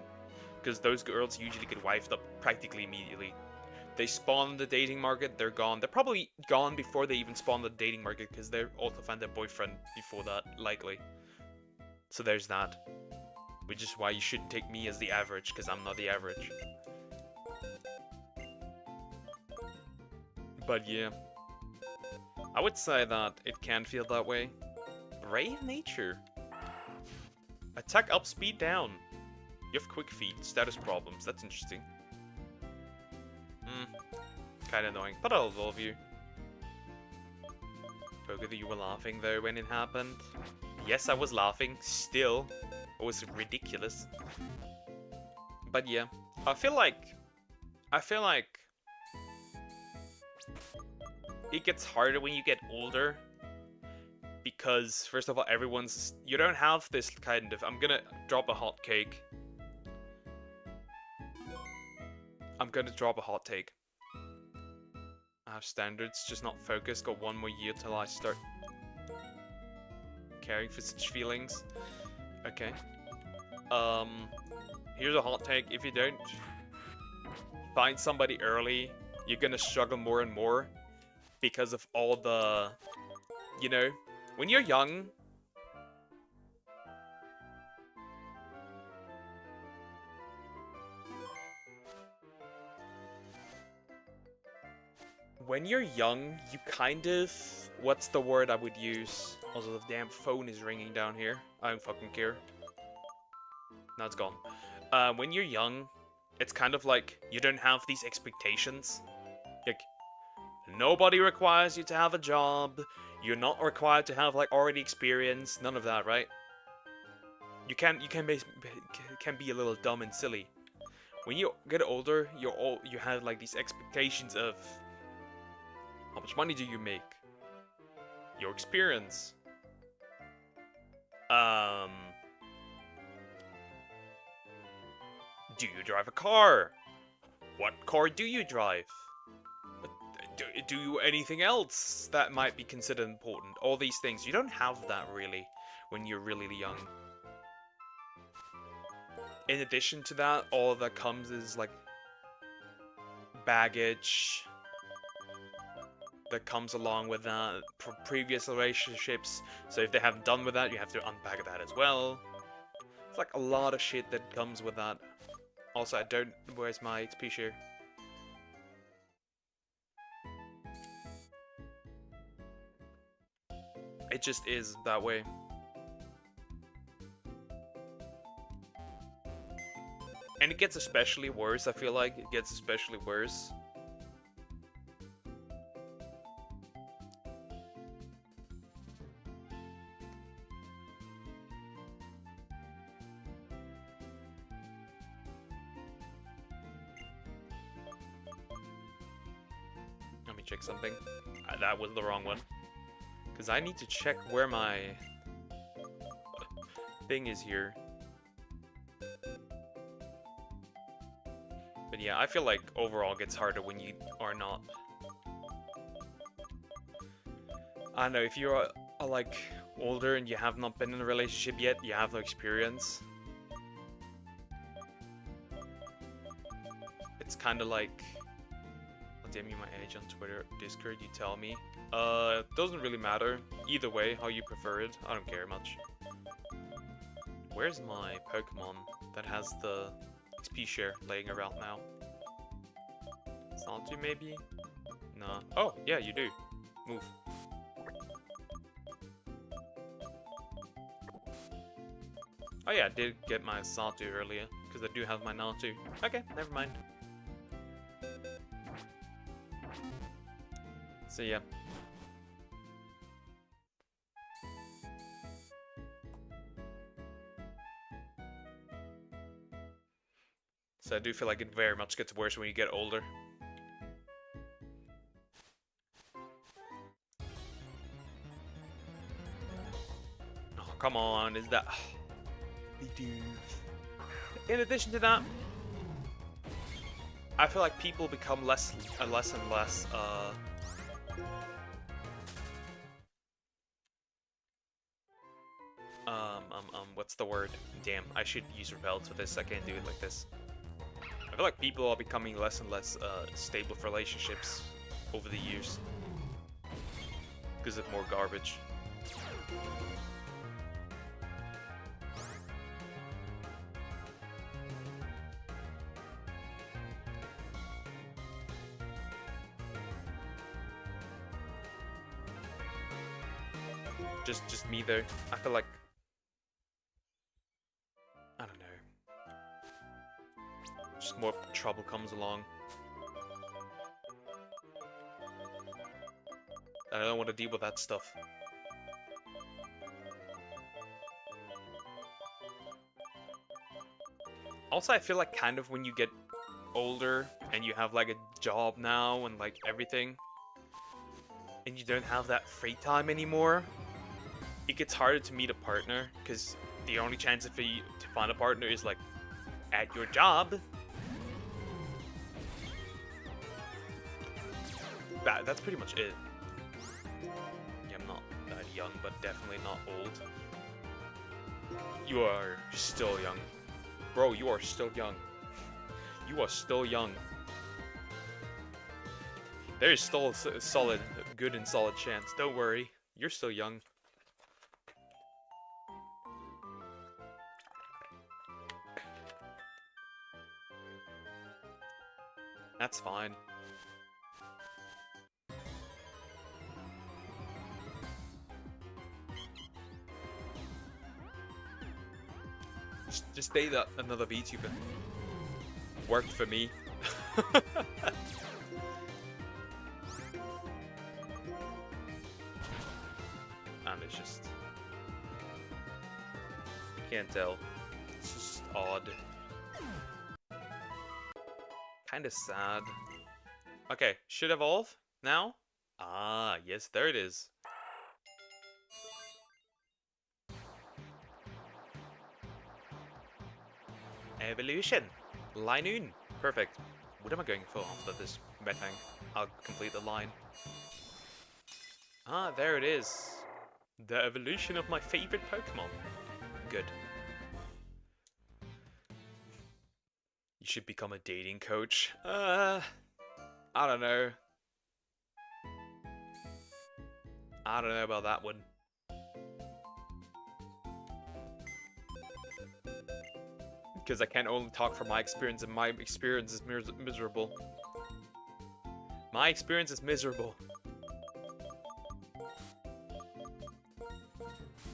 Because those girls usually get wifed up practically immediately. They spawn the dating market, they're gone. They're probably gone before they even spawn the dating market because they also find their boyfriend before that, likely. So there's that. Which is why you shouldn't take me as the average, because I'm not the average. But yeah. I would say that it can feel that way. Brave nature. Attack up, speed down. You have quick feet, status problems. That's interesting. Kinda annoying, but I'll evolve you. Poker, you were laughing though when it happened. Yes, I was laughing. Still, it was ridiculous. But yeah, I feel like it gets harder when you get older. Because first of all, you don't have this kind of. I'm gonna drop a hot cake. I'm gonna drop a hot take. I have standards, just not focused. Got one more year till I start caring for such feelings. Okay. Here's a hot take. If you don't find somebody early, you're gonna struggle more and more because of all the, you know, when you're young. When you're young, you kind of... What's the word I would use? Also, the damn phone is ringing down here. I don't fucking care. Now it's gone. When you're young, it's kind of like you don't have these expectations. Like, nobody requires you to have a job. You're not required to have, like, already experience. None of that, right? You can be a little dumb and silly. When you get older, you have, like, these expectations of... How much money do you make? Your experience. Do you drive a car? What car do you drive? Do you anything else that might be considered important? All these things. You don't have that really when you're really young. In addition to that, all that comes is like baggage that comes along with that from previous relationships. So if they haven't done with that, you have to unpack that as well. It's like a lot of shit that comes with that. Also, where's my XP share? It just is that way. And it gets especially worse, I feel like. It gets especially worse. Let me check something. That was the wrong one. Because I need to check where my thing is here. But yeah, I feel like overall it gets harder when you are not. I don't know, if you're like older and you have not been in a relationship yet, you have no experience. It's kind of like, I'll DM you my age on Twitter, Discord, you tell me. Doesn't really matter. Either way, how you prefer it. I don't care much. Where's my Pokemon that has the XP share laying around now? Salty maybe? Nah. Oh, yeah, you do. Move. Oh yeah, I did get my Satu earlier, because I do have my Natu. Okay, never mind. So yeah. So I do feel like it very much gets worse when you get older. Oh, come on, is that... They do. In addition to that, I feel like people become less and less, what's the word? Damn, I should use repels for this, I can't do it like this. I feel like people are becoming less and less stable for relationships over the years. Because of more garbage. Just me though. I feel like... I don't know. Just more trouble comes along. And I don't want to deal with that stuff. Also, I feel like kind of when you get older and you have like a job now and like everything, and you don't have that free time anymore, it gets harder to meet a partner because the only chance for you to find a partner is like at your job. That's pretty much it. Yeah, I'm not that young, but definitely not old. You are still young. Bro, you are still young. You are still young. There is still a solid, good and solid chance. Don't worry. You're still young. That's fine. Just stay that another VTuber. Worked for me. And it's just... Can't tell. It's just odd. Kinda sad. Okay, should evolve now? Ah, yes, there it is. Evolution. Linoon. Perfect. What am I going for after this Metang? I'll complete the line. Ah, there it is. The evolution of my favorite Pokemon. Good. You should become a dating coach. I don't know. I don't know about that one. Because I can only talk from my experience, and my experience is miserable. My experience is miserable.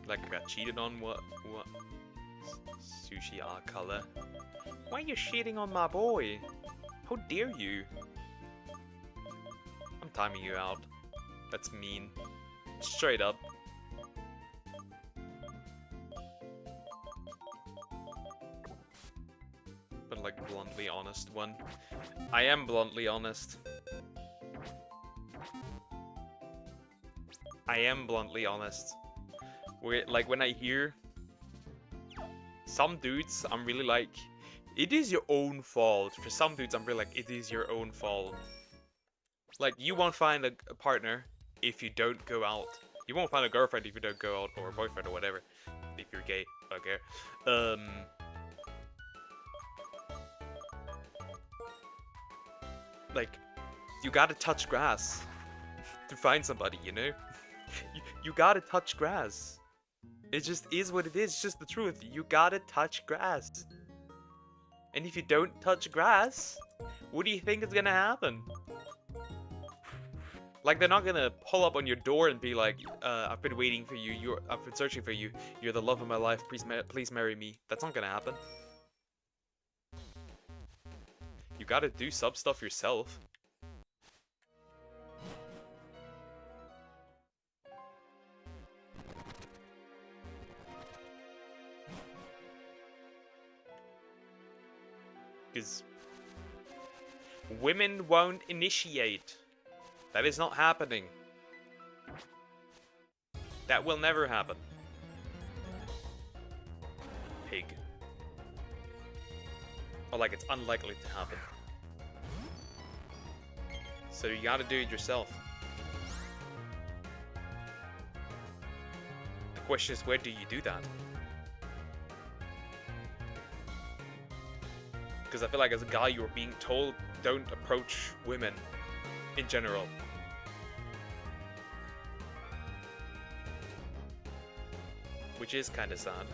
Like I got cheated on, what? Sushi art color. Why are you shitting on my boy? How dare you? I'm timing you out. That's mean. Straight up. But like bluntly honest one. I am bluntly honest. I am bluntly honest. Like when I hear some dudes, I'm really like, it is your own fault. For some dudes, I'm really like, it is your own fault. Like, you won't find a partner if you don't go out. You won't find a girlfriend if you don't go out, or a boyfriend, or whatever. If you're gay, okay. Like, you gotta touch grass to find somebody, you know? You gotta touch grass. It just is what it is, it's just the truth. You gotta touch grass. And if you don't touch grass, what do you think is gonna happen? Like, they're not gonna pull up on your door and be like, I've been waiting for you, I've been searching for you, you're the love of my life, please marry me. That's not gonna happen. You gotta do sub stuff yourself. Because women won't initiate. That is not happening. That will never happen. Pig. Or like it's unlikely to happen. So you gotta do it yourself. The question is, where do you do that? Because I feel like as a guy you're being told don't approach women in general. Which is kind of sad.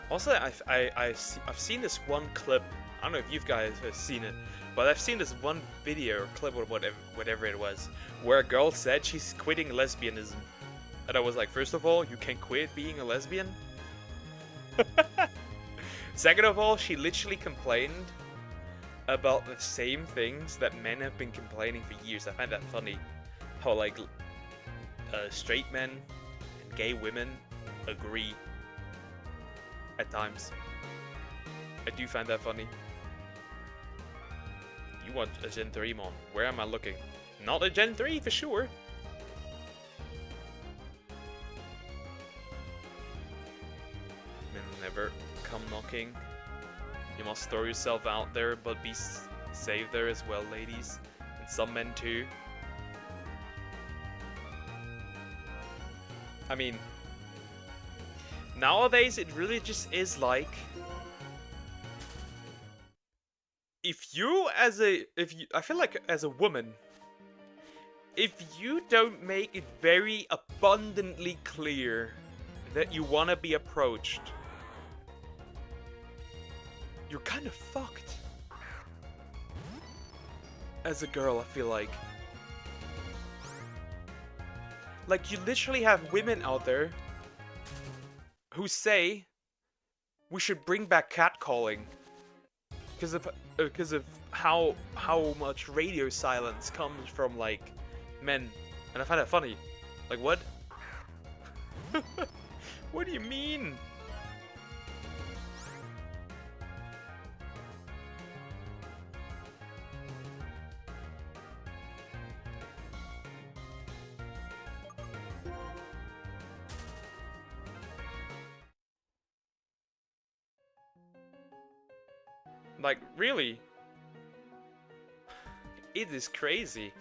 Also, I've seen this one clip. I don't know if you guys have seen it, but I've seen this one video or clip or whatever it was, where a girl said she's quitting lesbianism, and I was like, first of all, you can quit being a lesbian. Second of all, she literally complained about the same things that men have been complaining for years. I find that funny, how like straight men and gay women agree at times. I do find that funny. You want a Gen 3 mon? Where am I looking? Not a Gen 3 for sure. Men never come knocking. You must throw yourself out there, but be safe there as well, ladies. And some men too. I mean, nowadays it really just is like, I feel like as a woman, if you don't make it very abundantly clear that you want to be approached, you're kind of fucked. As a girl, I feel like. Like, you literally have women out there who say we should bring back catcalling because of how much radio silence comes from like men, and I find that funny. Like, what? What do you mean? Like, really? It is crazy.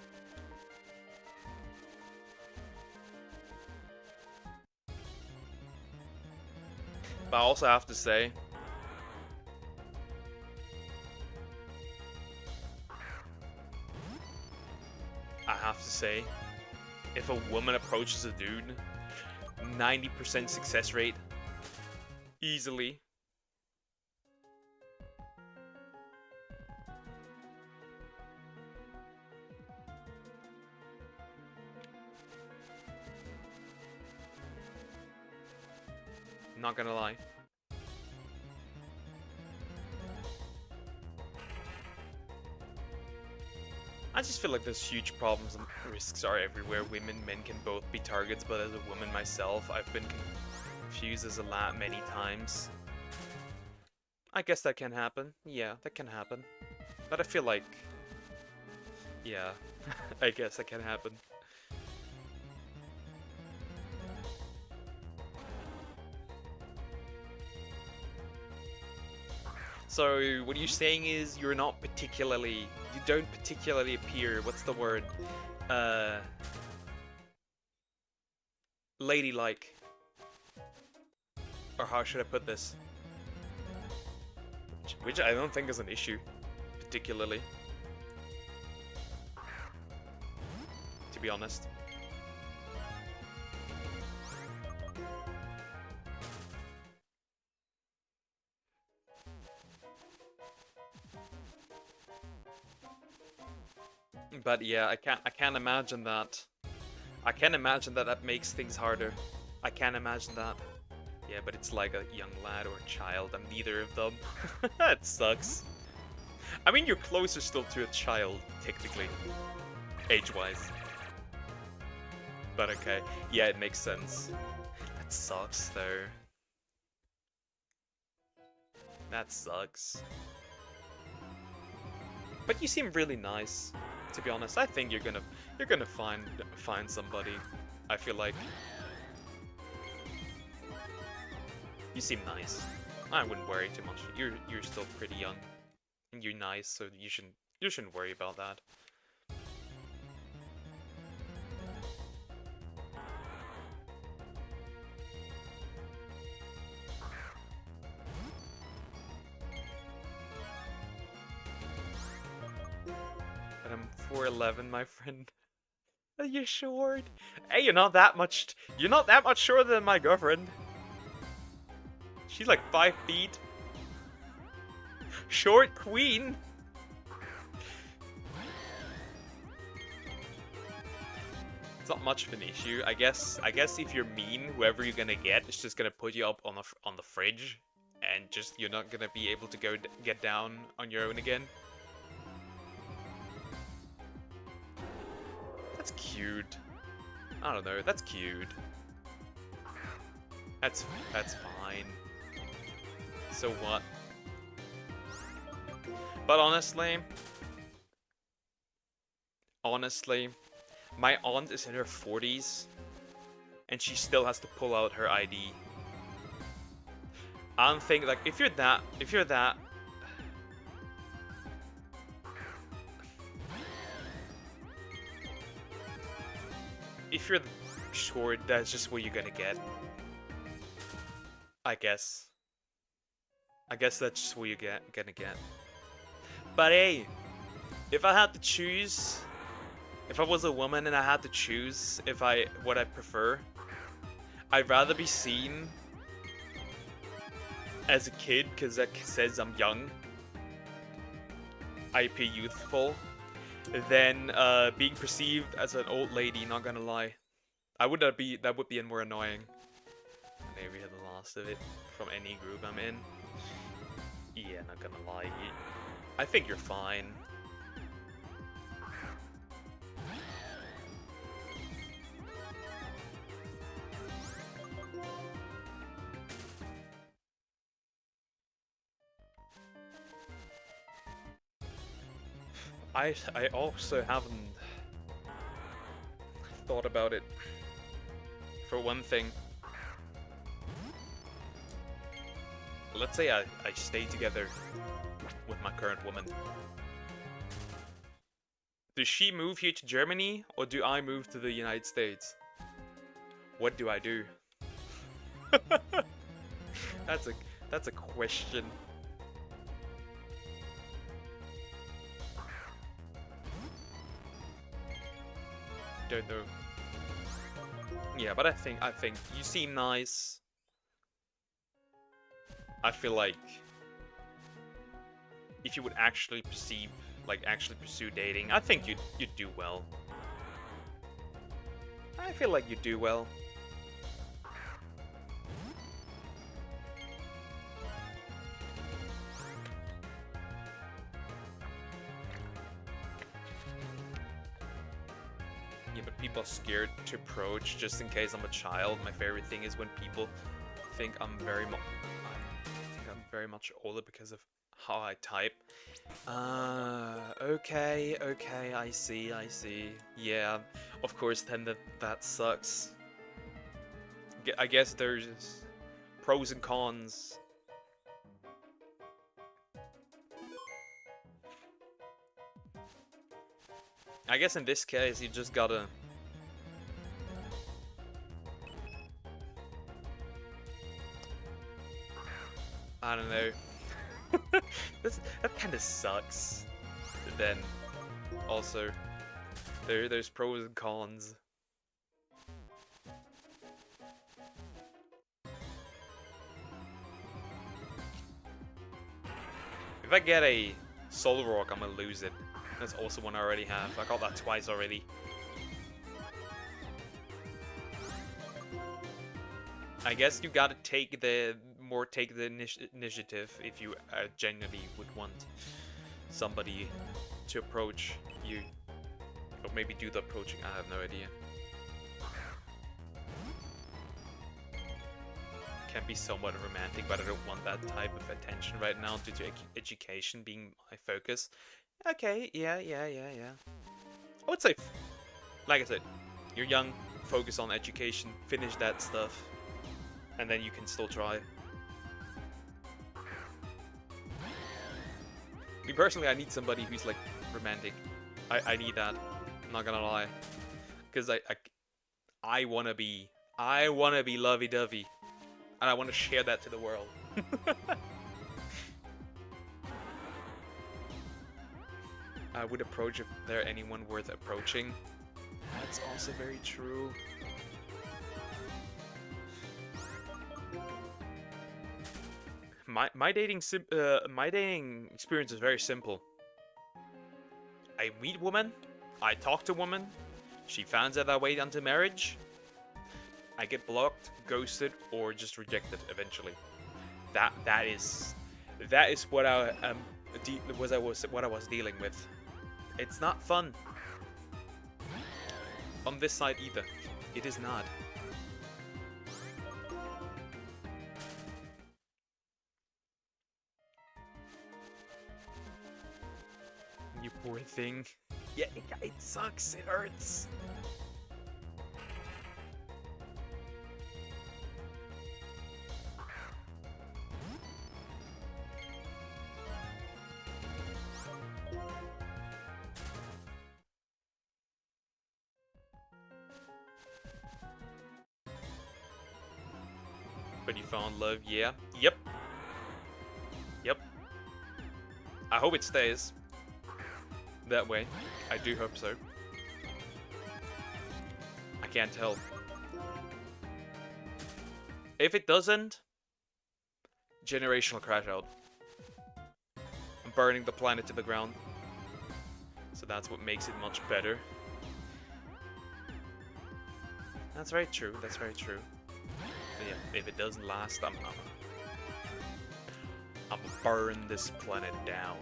But I also have to say, if a woman approaches a dude, 90% success rate. Easily. Not gonna lie. I just feel like there's huge problems and risks are everywhere. Women, men can both be targets, but as a woman myself, I've been confused as a lad many times. I guess that can happen. Yeah, that can happen. But I feel like... yeah, I guess that can happen. So, what you're saying is you don't particularly appear, what's the word? Ladylike. Or how should I put this? Which I don't think is an issue, particularly. To be honest. But yeah, I can't imagine that. I can't imagine that that makes things harder. I can't imagine that. Yeah, but it's like a young lad or a child. I'm neither of them. That sucks. I mean, you're closer still to a child, technically. Age-wise. But okay. Yeah, it makes sense. That sucks, though. That sucks. But you seem really nice, to be honest. I think you're gonna find somebody. I feel like you seem nice. I wouldn't worry too much. You're still pretty young, and you're nice, so you shouldn't worry about that. But I'm 4'11", my friend. Are you short? Hey, you're not that much shorter than my girlfriend. She's like 5 feet. Short queen. It's not much of an issue. I guess if you're mean, whoever you're gonna get is just gonna put you up on the fridge, and just you're not gonna be able to get down on your own again. That's cute. I don't know. That's cute. That's fine. So what? But honestly, my aunt is in her 40s, and she still has to pull out her ID. I don't think, like, if you're that short, that's just what you're gonna get. I guess that's just what you're gonna get. But hey, if I had to choose, if I was a woman and I had to choose what I prefer, I'd rather be seen as a kid, because that says I'm young, I appear youthful, than being perceived as an old lady, not gonna lie. That would be more annoying. Maybe had the last of it from any group I'm in. Yeah, not gonna lie. I think you're fine. I also haven't thought about it. For one thing, let's say I stay together with my current woman. Does she move here to Germany, or do I move to the United States? What do I do? That's a question. Don't know. Yeah, but I think you seem nice. I feel like if you would actually pursue dating, I think you'd do well. I feel like you'd do well. Yeah, but people are scared to approach just in case I'm a child. My favorite thing is when people think I'm very much older because of how I type. Okay, I see. Yeah, of course, then that sucks. I guess there's pros and cons. I guess in this case, you just gotta... I don't know. That kind of sucks. But then, also, there's pros and cons. If I get a Soul Rock, I'm gonna lose it. That's also one I already have. I got that twice already. I guess you gotta take the initiative if you genuinely would want somebody to approach you, or maybe do the approaching. I have no idea. Can be somewhat romantic, but I don't want that type of attention right now due to education being my focus. Okay, yeah. I would say, like I said, you're young, focus on education, finish that stuff, and then you can still try. Me personally, I need somebody who's like romantic. I need that. I'm not gonna lie, because I wanna be lovey-dovey, and I want to share that to the world. I would approach if there anyone worth approaching. That's also very true. My dating experience is very simple. I meet woman, I talk to woman, she finds out I wait until marriage, I get blocked, ghosted, or just rejected eventually. That is what I was dealing with. It's not fun. On this side either. It is not. You poor thing. Yeah, it sucks. It hurts. But you found love, yeah. Yep. I hope it stays that way. I do hope so. I can't tell. If it doesn't, generational crash out. I'm burning the planet to the ground. So that's what makes it much better. That's very true. That's very true. But yeah, if it doesn't last, I'm burn this planet down.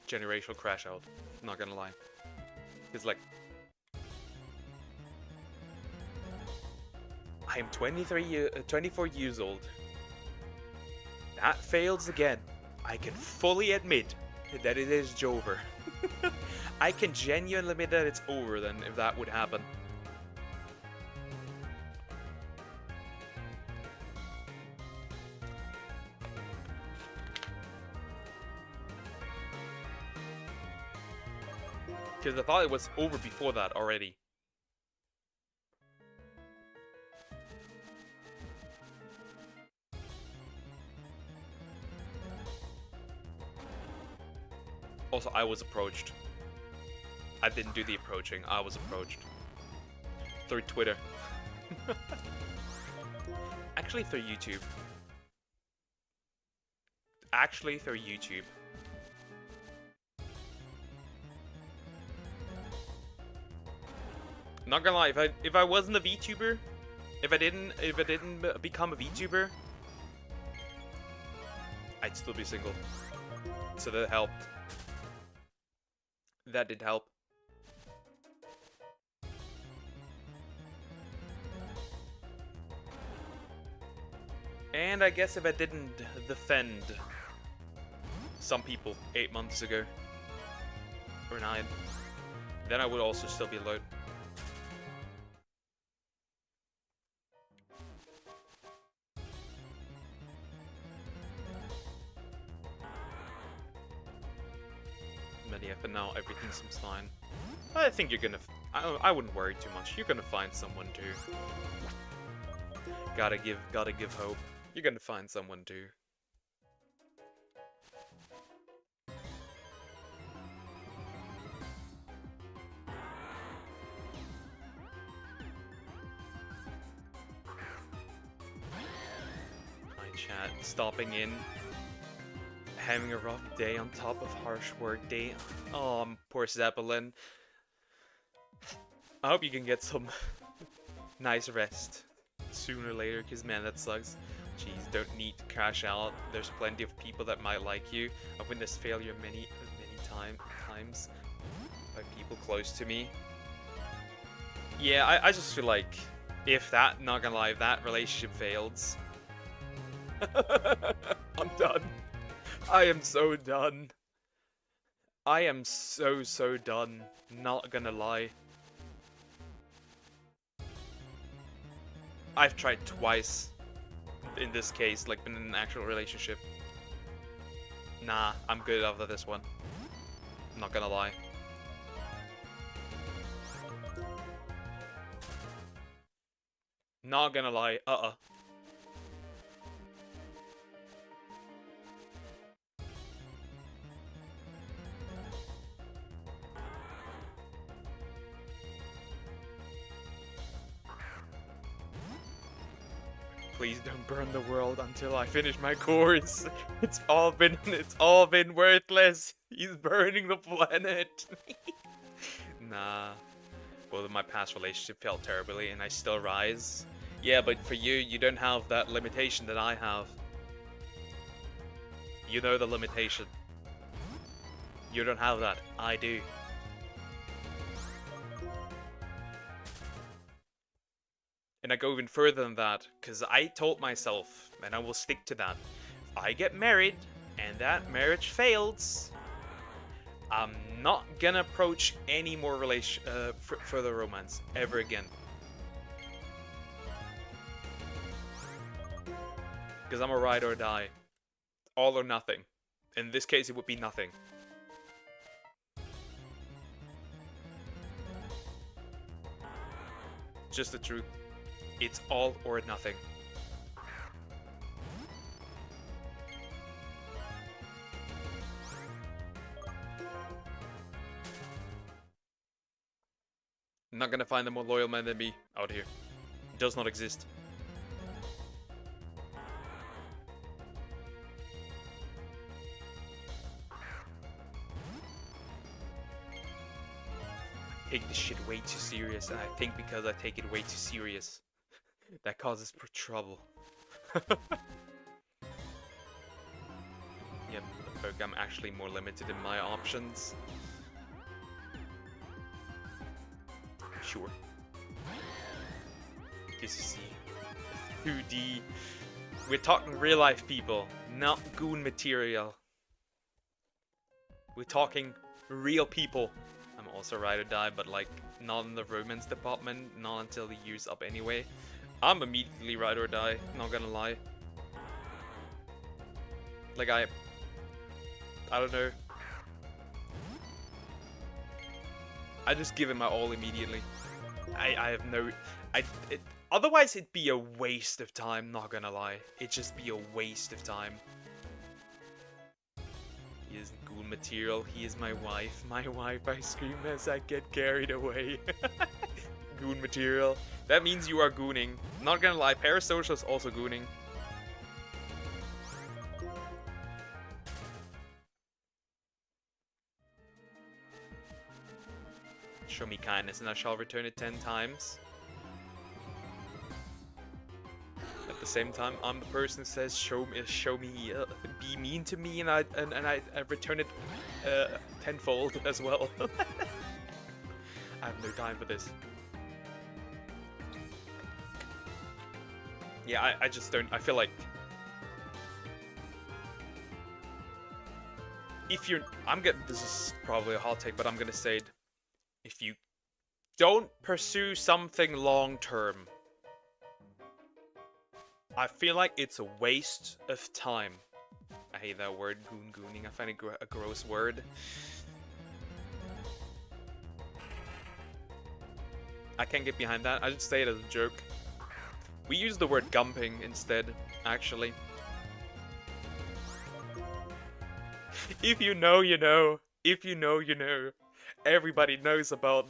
Generational crash out. Not gonna lie. It's like I am 24 years old. That fails again. I can fully admit that it is over. I can genuinely admit that it's over then, if that would happen. Because I thought it was over before that already. Also, I was approached. I didn't do the approaching, I was approached. Through Twitter. Actually, through YouTube. Not gonna lie, if I wasn't a VTuber, if I didn't become a VTuber, I'd still be single. So that helped. That did help. And I guess if I didn't defend some people 8 months ago, or 9, then I would also still be alone. But yeah, for now everything seems fine. I think you're gonna. I wouldn't worry too much. You're gonna find someone too. Gotta give hope. You're gonna find someone too. Hi chat, stopping in. Having a rough day on top of harsh work day. Oh, poor Zeppelin. I hope you can get some nice rest sooner or later, because man, that sucks. Jeez, don't need to crash out. There's plenty of people that might like you. I've witnessed failure many times by people close to me. Yeah, I just feel like if that, not gonna lie, if that relationship fails, I'm done. I am so done. I am so done. Not gonna lie. I've tried twice. In this case, like, been in an actual relationship. Nah, I'm good after this one. Not gonna lie. Not gonna lie, Please don't burn the world until I finish my course. It's all been worthless. He's burning the planet. Nah. Well, my past relationship failed terribly and I still rise. Yeah, but for you, you don't have that limitation that I have. You know the limitation. You don't have that. I do. And I go even further than that, because I told myself, and I will stick to that, if I get married, and that marriage fails, I'm not gonna approach any more further romance, ever again. Because I'm a ride or die. All or nothing. In this case, it would be nothing. Just the truth. It's all or nothing. I'm not gonna find a more loyal man than me out here. It does not exist. I take this shit way too serious, and I think because I take it way too serious, that causes trouble. Yep, look, I'm actually more limited in my options. Sure. Because you see, 2D. We're talking real life people, not goon material. We're talking real people. I'm also ride or die, but like, not in the romance department, not until the year's up anyway. I'm immediately ride or die, not gonna lie. Like, I don't know. I just give it my all immediately. I have no... otherwise it'd be a waste of time, not gonna lie. It'd just be a waste of time. He isn't goon material, he is my wife. My wife, I scream as I get carried away. Goon material. That means you are gooning. Not gonna lie, parasocial is also gooning. Show me kindness and I shall return it 10 times. At the same time, I'm the person who says, show me, be mean to me, and I return it tenfold as well. I have no time for this. Yeah, I just don't. I feel like if you're, this is probably a hot take, but I'm gonna say it. If you don't pursue something long term, I feel like it's a waste of time. I hate that word, gooning. I find it a gross word. I can't get behind that. I just say it as a joke. We use the word gumping instead, actually. If you know, you know. If you know, you know. Everybody knows about...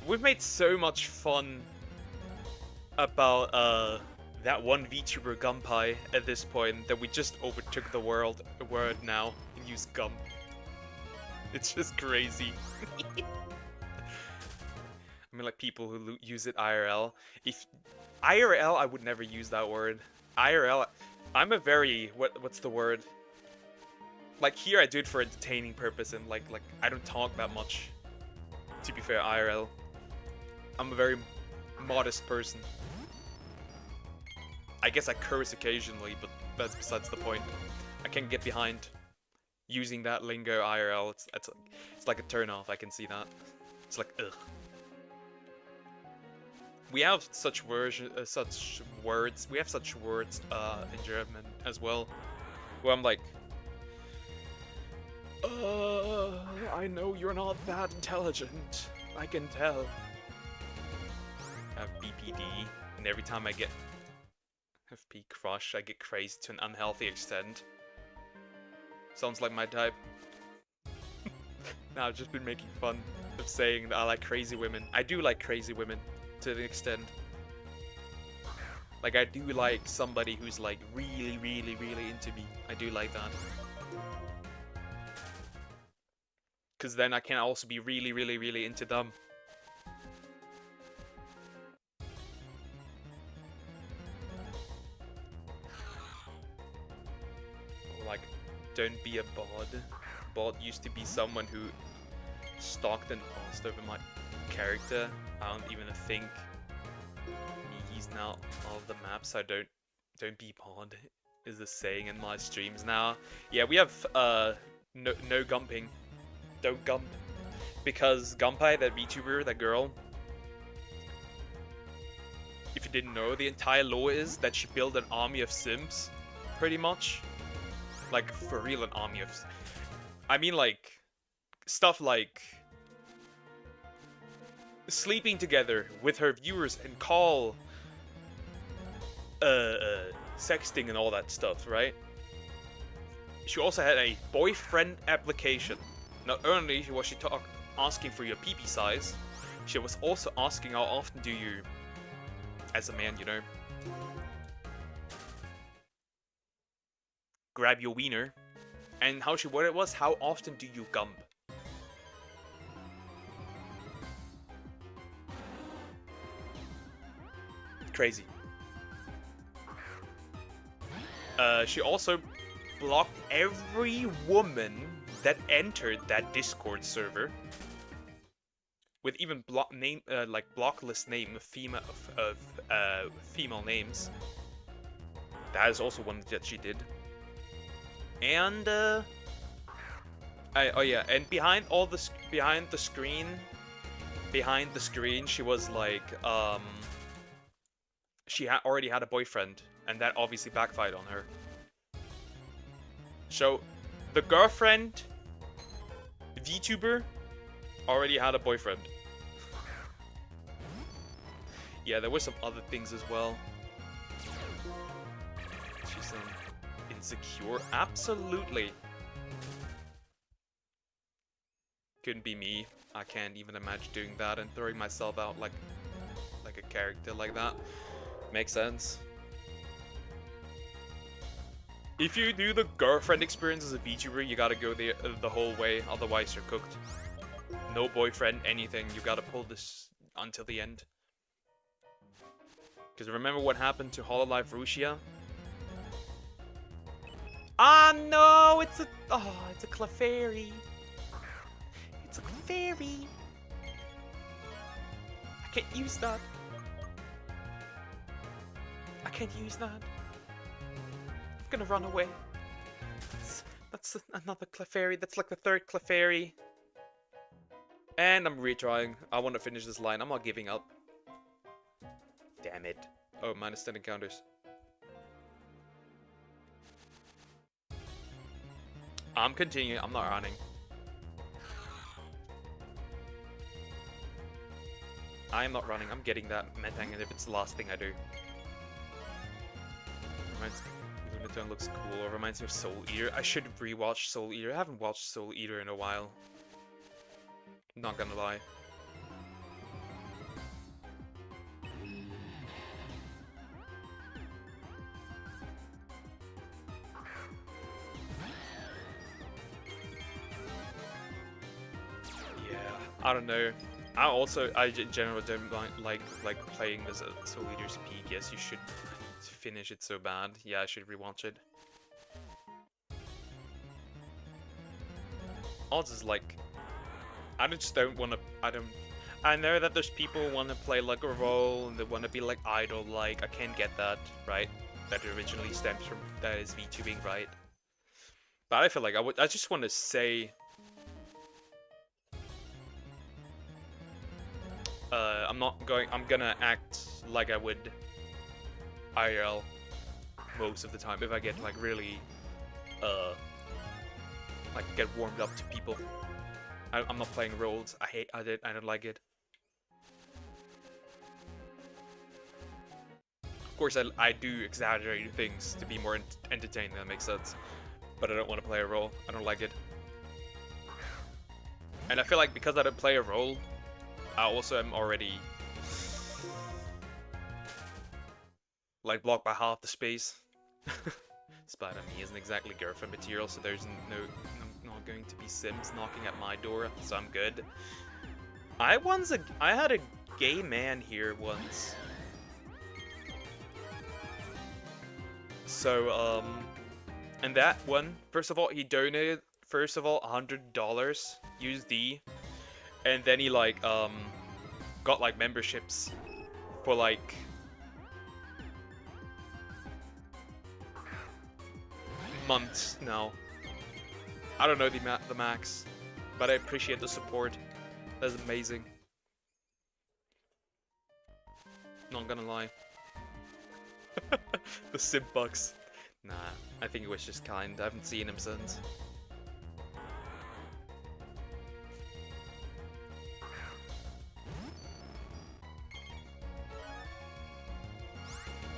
We've made so much fun about, that one VTuber Gunpei at this point that we just overtook the word now and use Gump. It's just crazy. I mean, like, people who use it IRL. If IRL, I would never use that word. IRL, I'm a very what's the word? Like, here I do it for entertaining purpose, and like I don't talk that much. To be fair, IRL, I'm a very modest person. I guess I curse occasionally, but that's besides the point. I can get behind using that lingo IRL. It's like a turn off. I can see that. It's like ugh. We have such words. We have such words in German as well, where I'm like, I know you're not that intelligent. I can tell. I have BPD, and every time I get FP crush, I get crazy to an unhealthy extent. Sounds like my type. Now I've just been making fun of saying that I like crazy women. I do like crazy women. To an extent. Like, I do like somebody who's like really, really, really into me. I do like that. Because then I can also be really, really, really into them. Like, don't be a bod. Bod used to be someone who stalked and passed over my character. I don't even think he's now off the map, so don't be pod is the saying in my streams now. Yeah, we have no gumping. Don't gump. Because Gunpei, that VTuber, that girl, if you didn't know, the entire lore is that she built an army of Sims, pretty much. Like, for real, an army of... I mean, like, stuff like sleeping together with her viewers and call, sexting and all that stuff, right? She also had a boyfriend application. Not only was she asking for your PP size, she was also asking how often do you, as a man, you know, grab your wiener, and how she worded it was, how often do you gump? Crazy. She also blocked every woman that entered that Discord server with even block list name of female names. That is also one that she did. And oh yeah, and behind the screen, she was like, she already had a boyfriend, and that obviously backfired on her. So, the girlfriend, VTuber, already had a boyfriend. Yeah, there were some other things as well. She's insecure? Absolutely. Couldn't be me. I can't even imagine doing that and throwing myself out like a character like that. Makes sense. If you do the girlfriend experience as a VTuber, you gotta go the whole way, otherwise you're cooked. No boyfriend, anything. You gotta pull this until the end. Because remember what happened to Hololive Rusia? Ah no! It's a Clefairy. It's a Clefairy. I can't use that. I can't use that. I'm gonna run away. That's another Clefairy. That's like the third Clefairy. And I'm retrying. I want to finish this line. I'm not giving up. Damn it. Oh, -10 encounters. I'm continuing. I'm not running. I'm not running. I'm getting that Metang, and if it's the last thing I do. Lunaton looks cool. Reminds me of Soul Eater. I should rewatch Soul Eater. I haven't watched Soul Eater in a while. Not gonna lie. I don't know. I in general don't like playing as a Soul Eater's Peak. Yes, you should finish it so bad. Yeah, I should rewatch it. Odds is like, I just don't want to. I know that there's people who want to play like a role and they want to be like idol-like. I can't get that, right? That originally stems from that is VTubing, right? But I feel like I just want to say, I'm gonna act like I would IRL most of the time if I get like really, like get warmed up to people. I'm not playing roles. I don't like it. Of course, I do exaggerate things to be more entertaining. That makes sense. But I don't want to play a role. I don't like it. And I feel like because I don't play a role, I also am already like blocked by half the space. Spider-Me isn't exactly girlfriend material, so there's not going to be Sims knocking at my door, so I'm good. I had a gay man here once. So, and that one, first of all, he donated, $100 USD, and then he, like, got, like, memberships for, like, months now. I don't know the max, but I appreciate the support. That's amazing. Not gonna lie. The simp bucks. Nah, I think he was just kind. I haven't seen him since.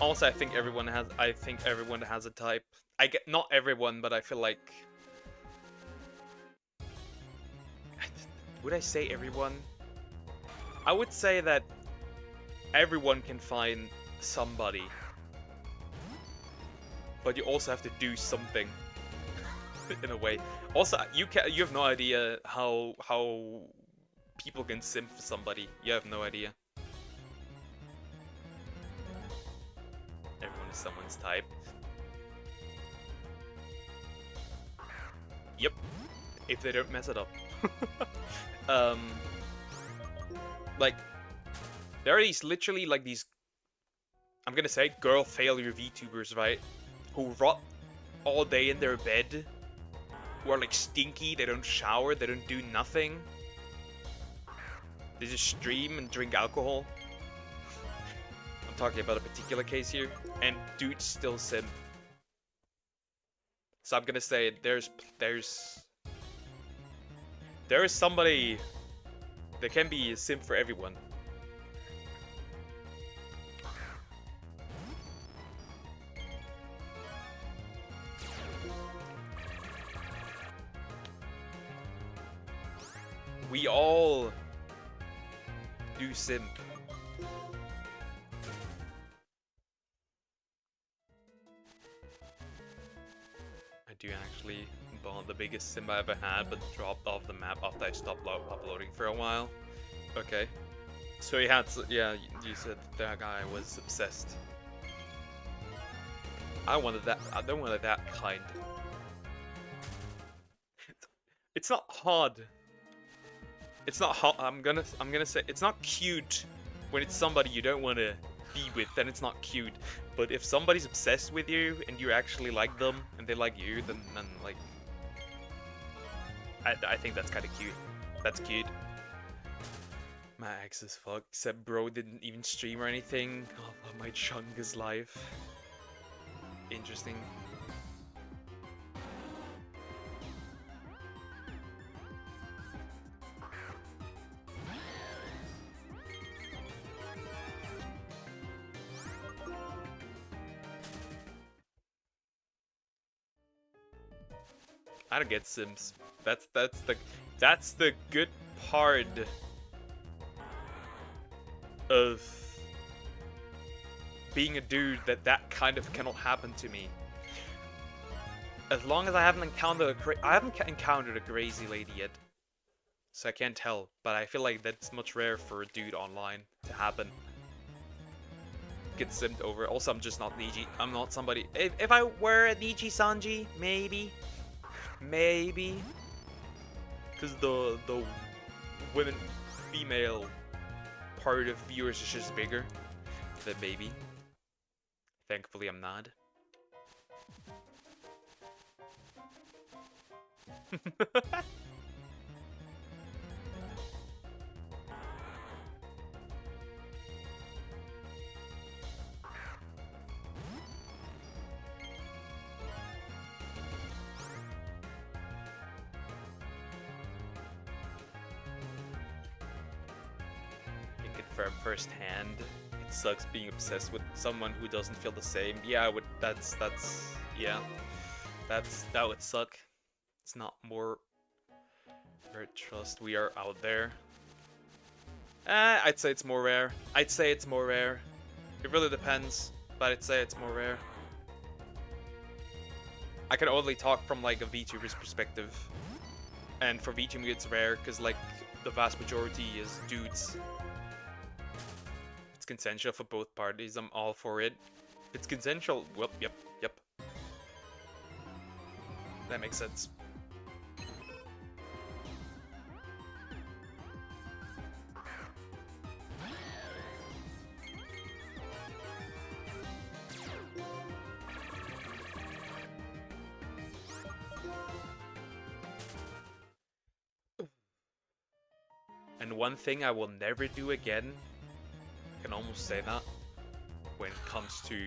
Also, I think everyone has a type. I get not everyone, but I feel like, would I say everyone? I would say that everyone can find somebody, but you also have to do something in a way. Also, you have no idea how people can simp for somebody. You have no idea. Everyone is someone's type. Yep. If they don't mess it up. Like, there are literally like these, I'm gonna say, girl failure VTubers, right? Who rot all day in their bed, who are like stinky, they don't shower, they don't do nothing. They just stream and drink alcohol. I'm talking about a particular case here, and dudes still simp. So I'm gonna say there is somebody. There can be a simp for everyone. We all do simp. I do actually bought the biggest sim I ever had, but dropped off the map after I stopped uploading for a while. Okay. So he had, yeah, you said that guy was obsessed. I wanted that, I don't want that kind. It's not hard. It's not hot. I'm gonna say it's not cute when it's somebody you don't want to be with. Then it's not cute. But if somebody's obsessed with you and you actually like them and they like you, then like, I think that's kind of cute. That's cute. My ex is fucked. Except bro didn't even stream or anything. Oh, my chunk is life. Interesting. I don't get Sims. That's the good part of being a dude, that kind of cannot happen to me. As long as I haven't encountered a crazy lady yet. so I can't tell. But I feel like that's much rare for a dude online to happen. Get simmed over. Also, I'm just not Niji. I'm not somebody. If I were a Niji Sanji, maybe, because the women, female part of viewers is just bigger. Then maybe. Thankfully, I'm not. Can confirm firsthand. It sucks being obsessed with someone who doesn't feel the same. Yeah, I would. Yeah. That would suck. It's not more trust. We are out there. I'd say it's more rare. I'd say it's more rare. It really depends, but I'd say it's more rare. I can only talk from like a VTuber's perspective, and for VTuber it's rare because like the vast majority is dudes. It's consensual for both parties. I'm all for it. It's consensual. Well, yep. That makes sense. And one thing I will never do again, I can almost say that, when it comes to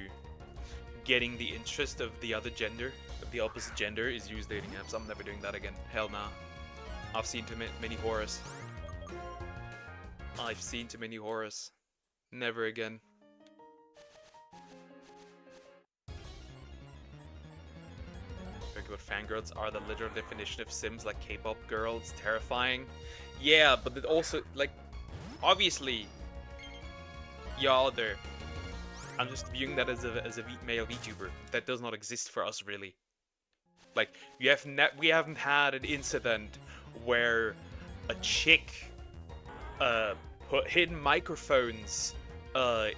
getting the interest of the other gender, of the opposite gender, is use dating apps. I'm never doing that again. Hell nah. I've seen too many horrors. I've seen too many horrors. Never again. But fangirls are the literal definition of Sims, like K-pop girls. Terrifying. Yeah, but it also, like, obviously, y'all there. I'm just viewing that as a male VTuber. That does not exist for us, really. Like, we haven't had an incident where a chick put hidden microphones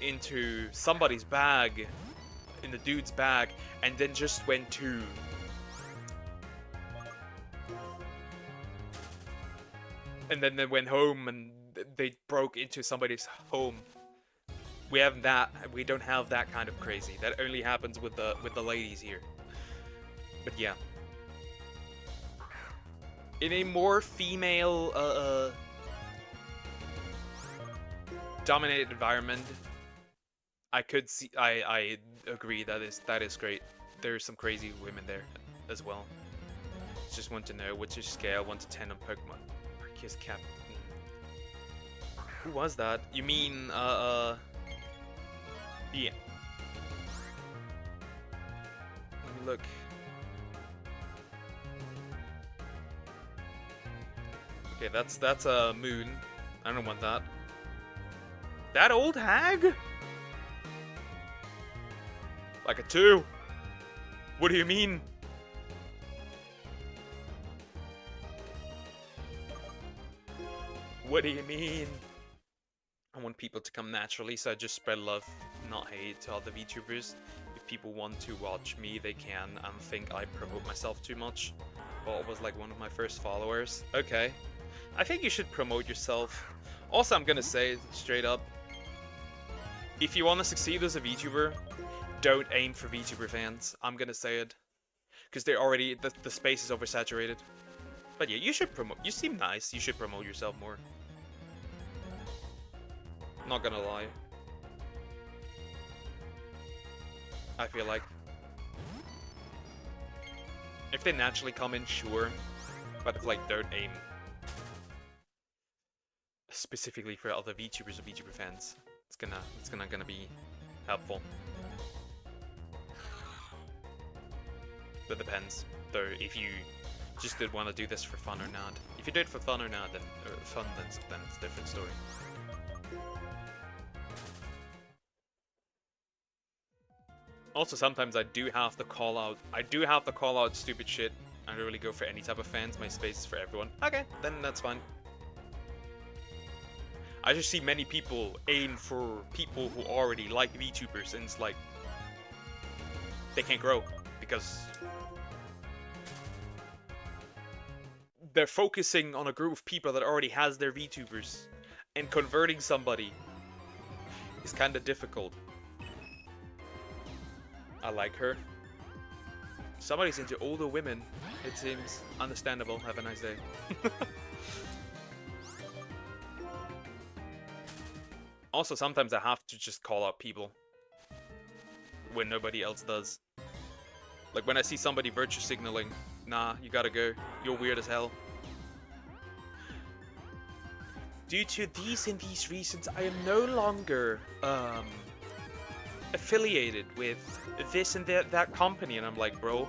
into somebody's bag, in the dude's bag, and then just went to and then they went home and they broke into somebody's home. We don't have that kind of crazy. That only happens with the ladies here. But yeah. In a more female dominated environment, I agree that is great. There's some crazy women there as well. Just want to know what's your scale 1 to 10 on Pokemon. Arceus Captain. Who was that? You mean yeah. Let me look. Okay, that's a Moon. I don't want that. That old hag? Like a 2? What do you mean? What do you mean? I want people to come naturally, so I just spread love, not hate, to other VTubers. If people want to watch me, they can, and think I promote myself too much. Paul was like one of my first followers. Okay. I think you should promote yourself. Also, I'm gonna say, straight up, if you want to succeed as a VTuber, don't aim for VTuber fans. I'm gonna say it. Because they're already, the space is oversaturated. But yeah, you should promote, you seem nice, you should promote yourself more. Not gonna lie. I feel like. If they naturally come in, sure. But if, like, don't aim specifically for other VTubers or VTuber fans, it's gonna be helpful. That depends, though, if you just did want to do this for fun or not. If you do it for fun or not, then then it's a different story. Also, sometimes I do have to call out stupid shit. I don't really go for any type of fans. My space is for everyone. Okay, then that's fine. I just see many people aim for people who already like VTubers, and it's like they can't grow because they're focusing on a group of people that already has their VTubers, and converting somebody is kind of difficult. I like her. Somebody's into older women. It seems understandable. Have a nice day. Also, sometimes I have to just call out people when nobody else does. Like when I see somebody virtue signaling, nah, you gotta go. You're weird as hell. Due to these and these reasons, I am no longer affiliated with this and that company. And I'm like, bro,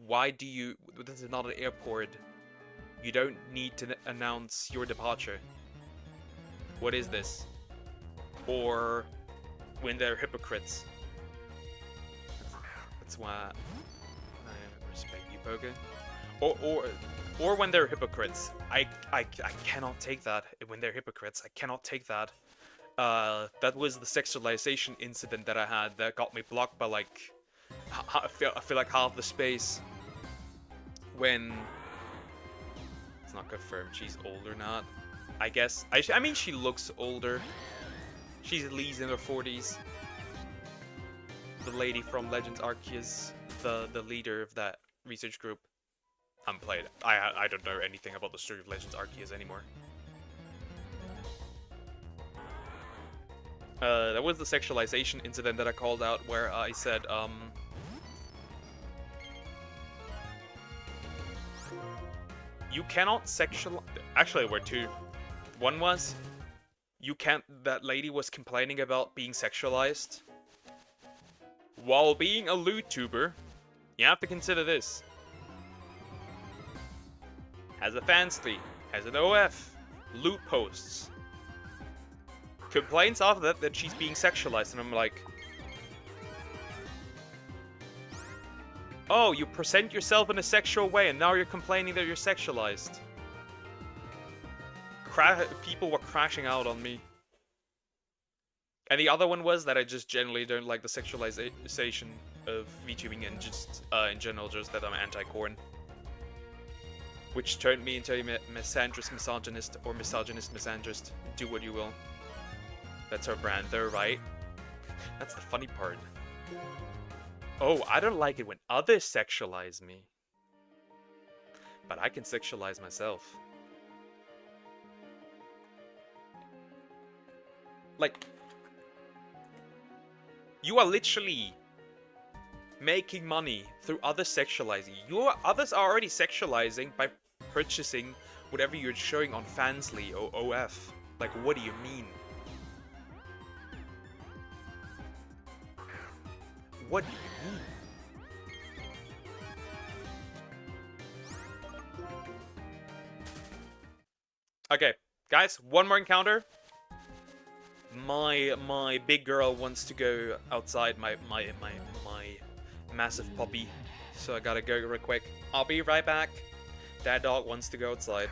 why do you... This is not an airport. You don't need to announce your departure. What is this? Or when they're hypocrites. That's why I respect you, Poke. Or when they're hypocrites. I cannot take that. When they're hypocrites, I cannot take that. That was the sexualization incident that I had that got me blocked by like I feel like half the space. When it's not confirmed she's old or not. I guess I mean she looks older. She's at least in her 40s. The lady from Legends Arceus, the leader of that research group. I'm played. I don't know anything about the story of Legends Arceus anymore. That was the sexualization incident that I called out, where I said, you cannot sexualize... Actually, there were two. One was, you can't... That lady was complaining about being sexualized. While being a LootTuber, you have to consider this. Has a fansly, has an OF, loot posts. Complaints after that she's being sexualized, and I'm like... Oh, you present yourself in a sexual way, and now you're complaining that you're sexualized. People were crashing out on me. And the other one was that I just generally don't like the sexualization of VTubing, and just, in general, just that I'm anti-corn. Which turned me into a misogynist, or misogynist. Do what you will. That's our brand, they're right. That's the funny part. Oh, I don't like it when others sexualize me. But I can sexualize myself. Like, you are literally making money through others sexualizing. Others are already sexualizing by purchasing whatever you're showing on Fansly or OF. Like, what do you mean? What do you mean? Okay, guys, one more encounter. My big girl wants to go outside, my massive puppy. So I gotta go real quick. I'll be right back. That dog wants to go outside.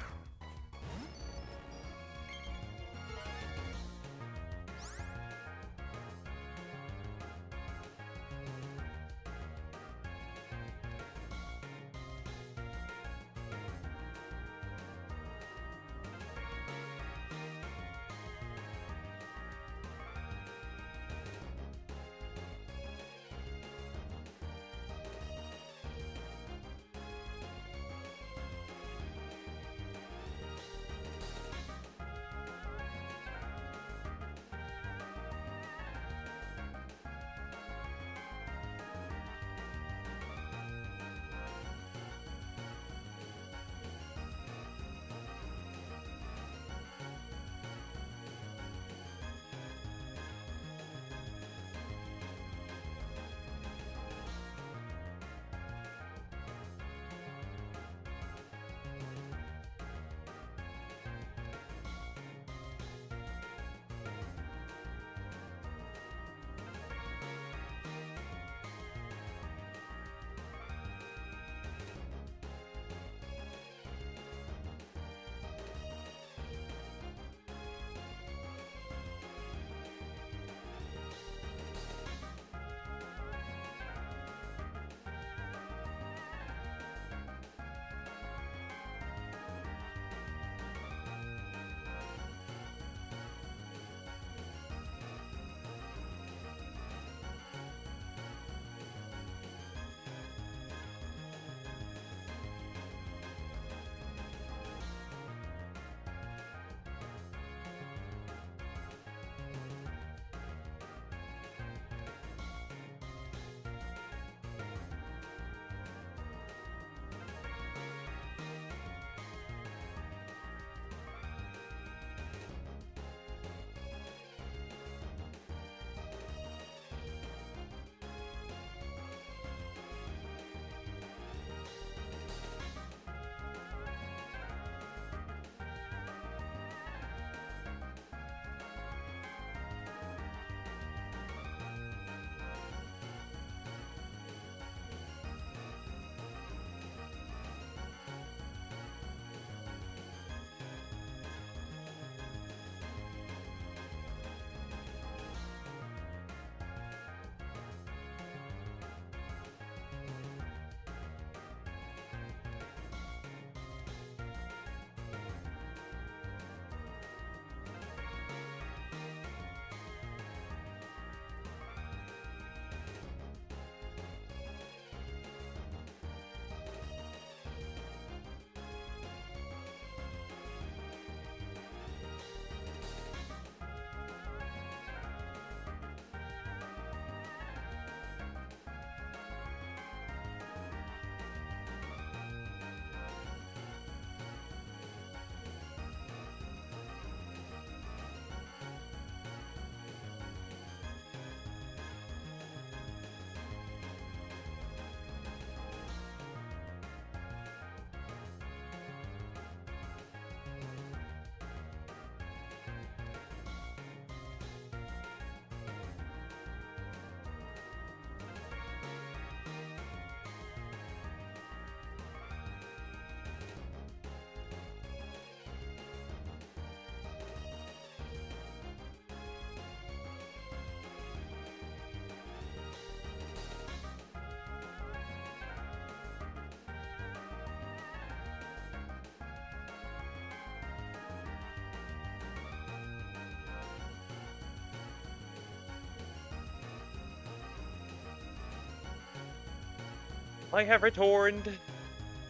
I have returned.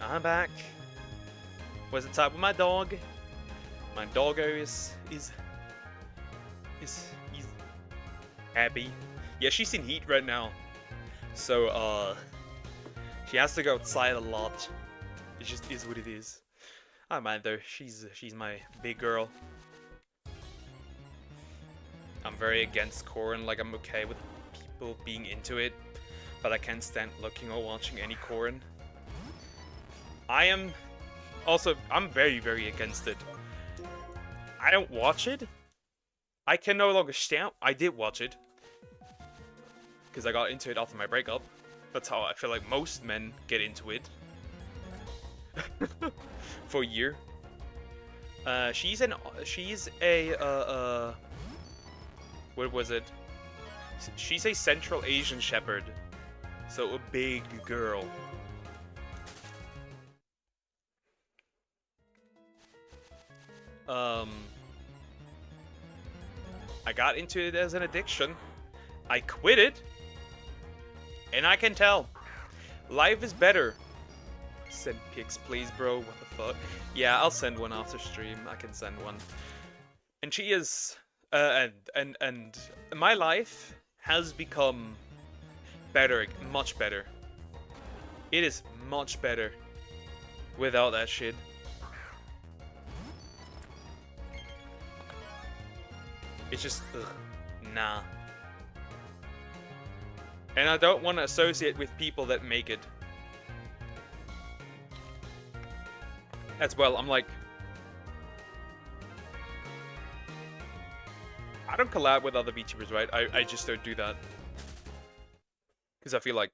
I'm back. What's the type with my dog? My doggo is he's happy. Yeah, she's in heat right now. So she has to go outside a lot. It just is what it is. I don't mind though. She's my big girl. I'm very against corn. Like, I'm okay with people being into it, but I can't stand looking or watching any corn. I'm very, very against it. I don't watch it. I can no longer stand. I did watch it because I got into it after my breakup. That's how I feel like most men get into it. For a year. She's a what was it? She's a Central Asian Shepherd, so a big girl. I got into it as an addiction. I quit it, and I can tell life is better. Send pics, please, bro. What the fuck? Yeah, I'll send one after stream. I can send one. And she is, and my life has become better, much better. It is much better without that shit. It's just, ugh, nah. And I don't want to associate with people that make it. As well, I'm like, I don't collab with other VTubers, right? I just don't do that. Because I feel like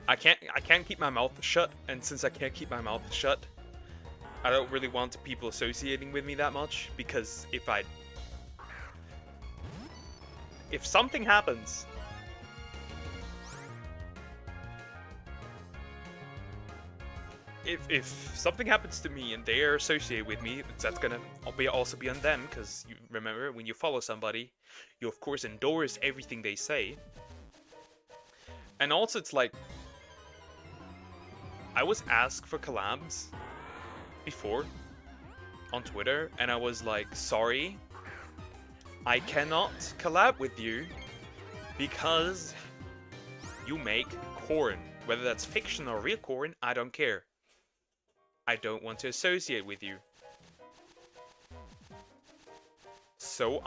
I can't keep my mouth shut, and since I can't keep my mouth shut, I don't really want people associating with me that much, because if something happens, if something happens to me and they are associated with me, that's gonna also be on them, because you remember, when you follow somebody, you of course endorse everything they say. And also, it's like, I was asked for collabs before on Twitter, and I was like, sorry, I cannot collab with you because you make corn. Whether that's fiction or real corn, I don't care. I don't want to associate with you. So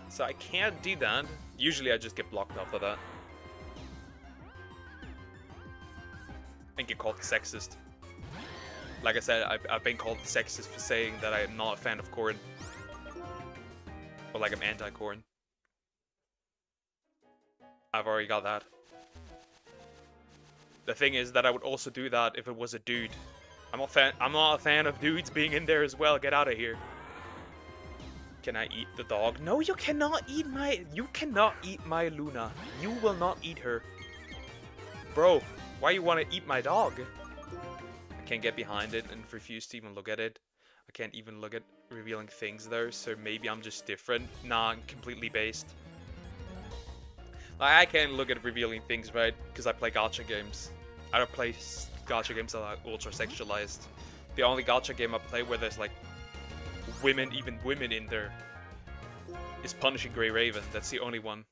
so I can't do that. Usually I just get blocked after that. And get called sexist. Like I said, I've been called sexist for saying that I am not a fan of corn. Or like I'm anti-corn. I've already got that. The thing is that I would also do that if it was a dude. I'm not a fan of dudes being in there as well. Get out of here. Can I eat the dog? No, you cannot eat my Luna. You will not eat her. Bro, why you want to eat my dog? I can't get behind it and refuse to even look at it. I can't even look at revealing things though, so maybe I'm just different. Nah, I'm completely based. I can't look at revealing things, right? Because I play gacha games. I don't play gacha games that are ultra sexualized. The only gacha game I play where there's like even women in there is Punishing Grey Raven. That's the only one.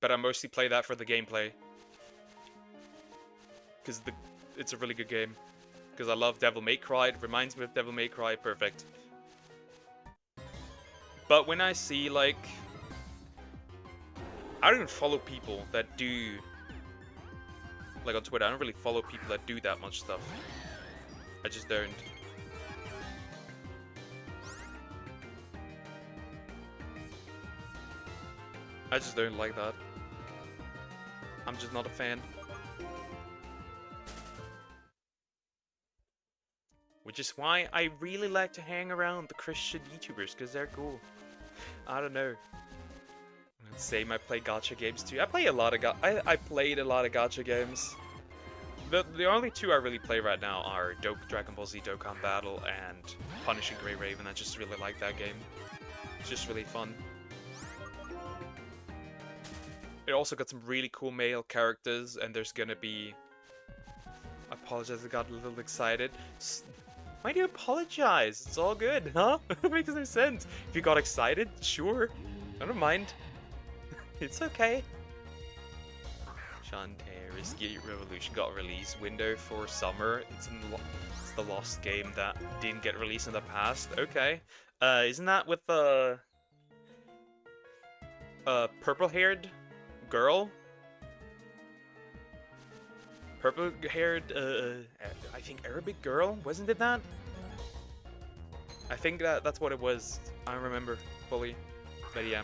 But I mostly play that for the gameplay. Because it's a really good game. Because I love Devil May Cry. It reminds me of Devil May Cry. Perfect. But when I see like, I don't even follow people that do, like on Twitter, I don't really follow people that do that much stuff. I just don't. I just don't like that. I'm just not a fan. Which is why I really like to hang around the Christian YouTubers, because they're cool. I don't know. Same, I play gacha games too. I played a lot of gacha games. The only two I really play right now are Dragon Ball Z Dokkan Battle and Punishing Grey Raven. I just really like that game. It's just really fun. It also got some really cool male characters, and there's gonna be... I apologize, I got a little excited. Why do you apologize? It's all good, huh? It makes no sense. If you got excited, sure. I don't mind. It's okay. Shantae Risky Revolution got a release window for summer. It's the lost game that didn't get released in the past. Okay. Isn't that with the purple-haired girl? Purple-haired, I think Arabic girl? Wasn't it that? I think that's what it was. I don't remember fully. But yeah.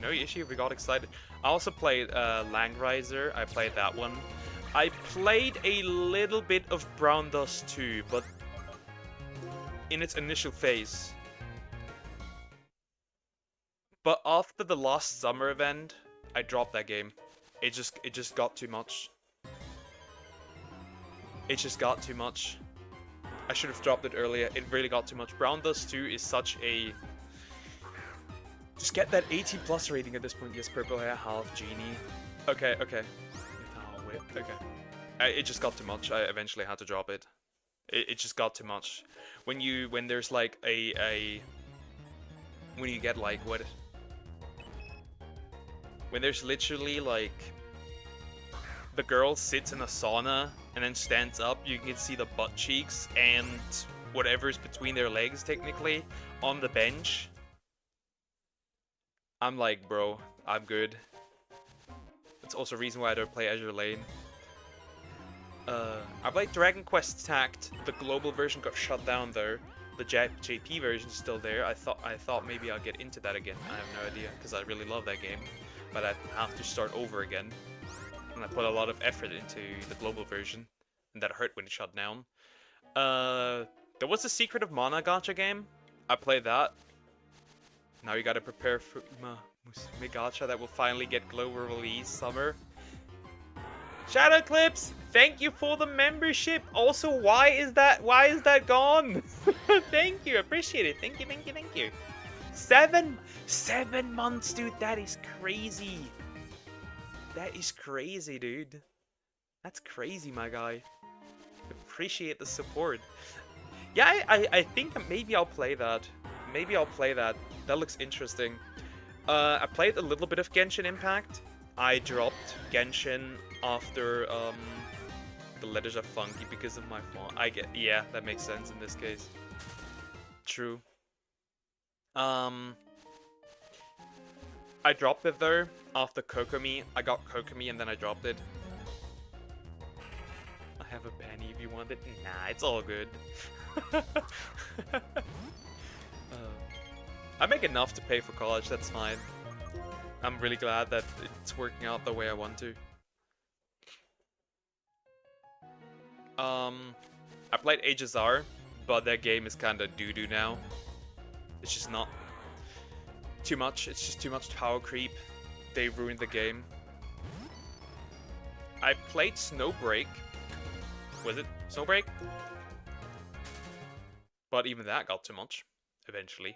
No issue if we got excited. I also played Langriser. I played that one. I played a little bit of Brown Dust 2, but in its initial phase. But after the last summer event, I dropped that game. It just got too much. It just got too much. I should have dropped it earlier. It really got too much. Brown Dust 2 is such a... Just get that 80 plus rating at this point. Yes, purple hair, half genie. Okay, okay. Okay. It just got too much. I eventually had to drop it. It just got too much. When there's like when you get like what? When there's literally like the girl sits in a sauna and then stands up, you can see the butt cheeks and whatever's between their legs technically on the bench. I'm like, bro, I'm good. That's also a reason why I don't play Azure Lane. I played Dragon Quest Tact. The global version got shut down though. The JP version is still there. I thought maybe I'll get into that again. I have no idea because I really love that game, but I have to start over again. And I put a lot of effort into the global version, and that hurt when it shut down. There was a Secret of Mana gacha game. I played that. Now you gotta prepare for Musume gacha that will finally get global release summer. Shadow Clips, thank you for the membership. Also, why is that gone? Thank you, appreciate it. Thank you. 7 months, dude. That is crazy. That is crazy, dude. That's crazy, my guy. Appreciate the support. Yeah, I think maybe I'll play that. That looks interesting. I played a little bit of Genshin Impact. I dropped Genshin after the letters are funky because of my font. Yeah, that makes sense in this case. True. I dropped it though after Kokomi. I got Kokomi and then I dropped it. I have a penny if you want it. Nah, it's all good. I make enough to pay for college, that's fine. I'm really glad that it's working out the way I want to. I played HSR, but that game is kinda doo-doo now. It's just not too much, it's just too much power creep. They ruined the game. I played Snowbreak. Was it Snowbreak? But even that got too much, eventually.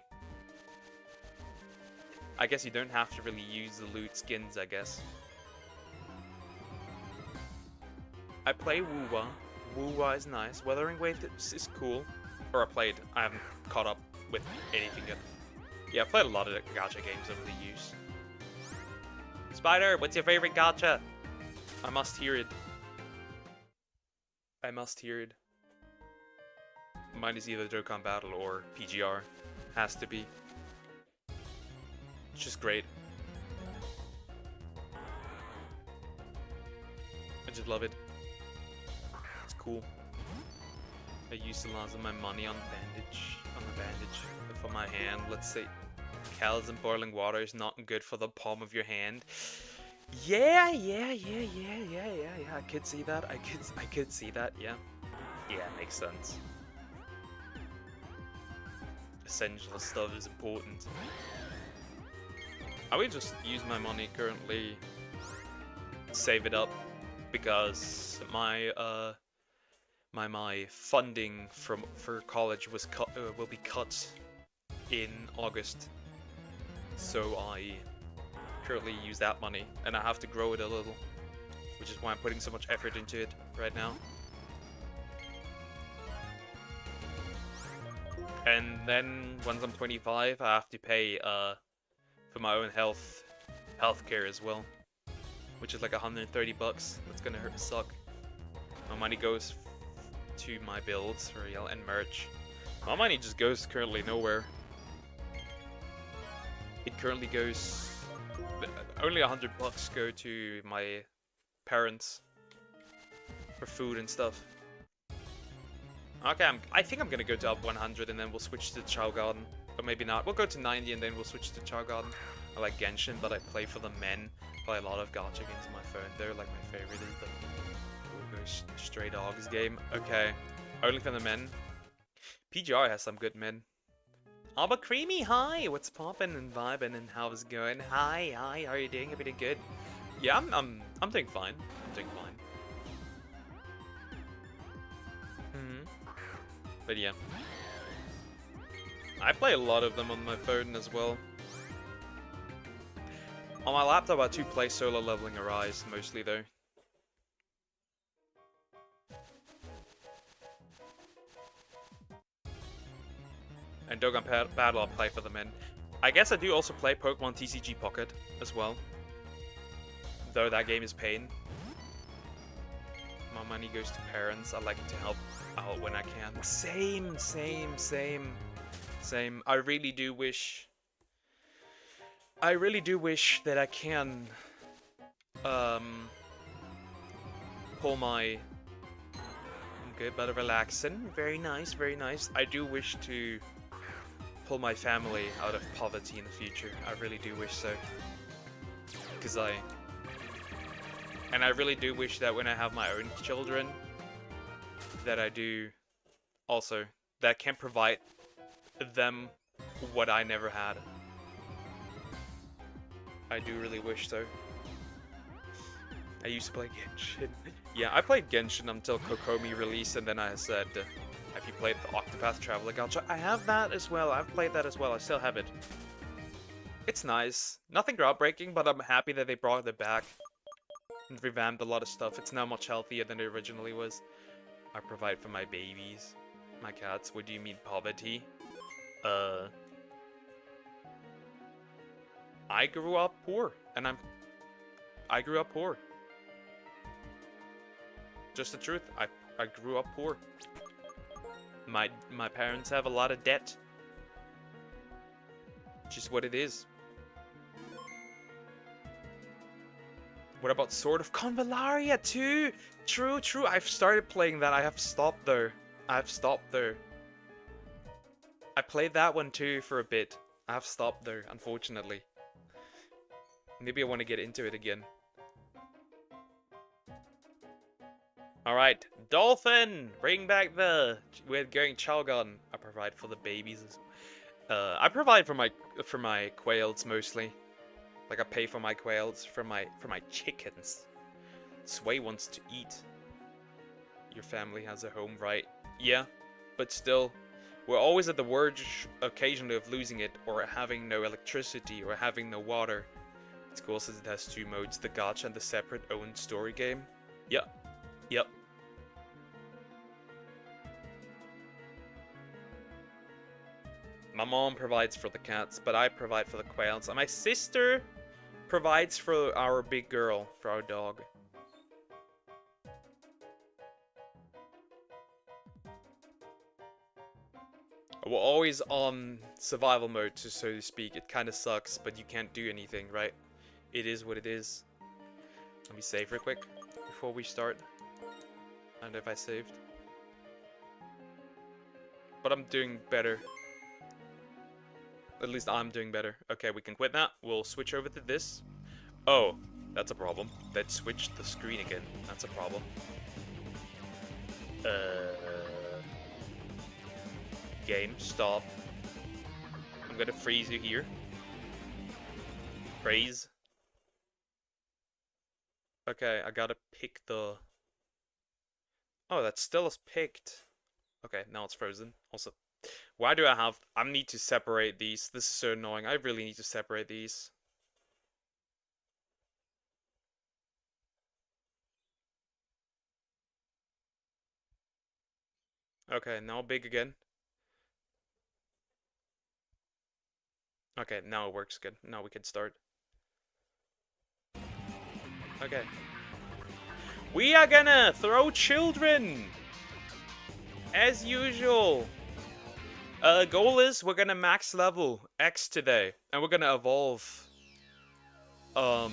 I guess you don't have to really use the loot skins, I guess. I play Woowa. Woowa is nice. Wuthering Waves is cool. Or I haven't caught up with anything yet. Yeah, I played a lot of gacha games over the years. Spider, what's your favorite gacha? I must hear it. Mine is either Dokkan Battle or PGR. Has to be. It's just great. I just love it. It's cool. I used to lose my money on the bandage for my hand. Let's say calories in boiling water is not good for the palm of your hand. Yeah. I could see that. I could see that. Yeah, makes sense. Essential stuff is important. I would just use my money currently, save it up, because my my funding for college was will be cut in August, so I currently use that money, and I have to grow it a little, which is why I'm putting so much effort into it right now. And then once I'm 25, I have to pay for my own healthcare as well, which is like 130 bucks. That's gonna suck. My money goes to my builds for real and merch. My money just goes currently nowhere. It currently goes only 100 bucks go to my parents for food and stuff. Okay, I think I'm gonna go to up 100 and then we'll switch to Chow Garden. Or maybe not. We'll go to 90 and then we'll switch to Chow Garden. I like Genshin, but I play for the men. Play a lot of gacha games on my phone. They're like my favorite. But we'll go Stray Dogs game. Okay. Only for the men. PGR has some good men. Alba Creamy, hi! What's poppin' and vibin' and how's it going? Hi, how are you doing? Everything good? Yeah, I'm doing fine. I'm doing fine. But yeah. I play a lot of them on my phone as well. On my laptop I do play Solo Leveling Arise, mostly though. And Dokkan Battle I play for the men. I guess I do also play Pokemon TCG Pocket as well. Though that game is pain. My money goes to parents. I like to help out when I can. Same. I really do wish that I can pull my good but relaxing. Very nice. I do wish to pull my family out of poverty in the future. I really do wish so. And I really do wish that when I have my own children, that I do also, that can provide them what I never had. I do really wish so. I used to play Genshin. Yeah, I played Genshin until Kokomi released, and then I said, have you played the Octopath Traveler Gacha? I have that as well. I've played that as well. I still have it. It's nice. Nothing groundbreaking, but I'm happy that they brought it back. And revamped a lot of stuff. It's now much healthier than it originally was. I provide for my babies. My cats. What do you mean, poverty? I grew up poor. And I grew up poor. Just the truth. I grew up poor. My parents have a lot of debt. Just what it is. What about Sword of Convallaria too? True. I've started playing that. I have stopped though. I played that one too for a bit. I have stopped though, unfortunately. Maybe I want to get into it again. Alright, Dolphin! Bring back the... We're going Chow Garden. I provide for the babies. I provide for my quails mostly. Like I pay for my quails, for my chickens. Sway wants to eat. Your family has a home, right? Yeah, but still, we're always at the verge occasionally of losing it, or having no electricity, or having no water. It's cool since it has two modes, the gacha and the separate owned story game. Yep. My mom provides for the cats, but I provide for the quails. And my sister provides for our big girl, for our dog. We're always on survival mode, so to speak. It kind of sucks, but you can't do anything, right? It is what it is. Let me save real quick before we start. I don't know if I saved. But I'm doing better. At least I'm doing better. Okay, we can quit that. We'll switch over to this. Oh, that's a problem. That switched the screen again. That's a problem. Game, stop. I'm gonna freeze you here. Freeze. Okay, I gotta pick the... Oh, that still is picked. Okay, now it's frozen. Also, why do I need to separate these? This is so annoying. I really need to separate these. Okay, now big again. Okay, now it works good. Now we can start. Okay. We are gonna throw children! As usual. Goal is we're gonna max level X today. And we're gonna evolve. A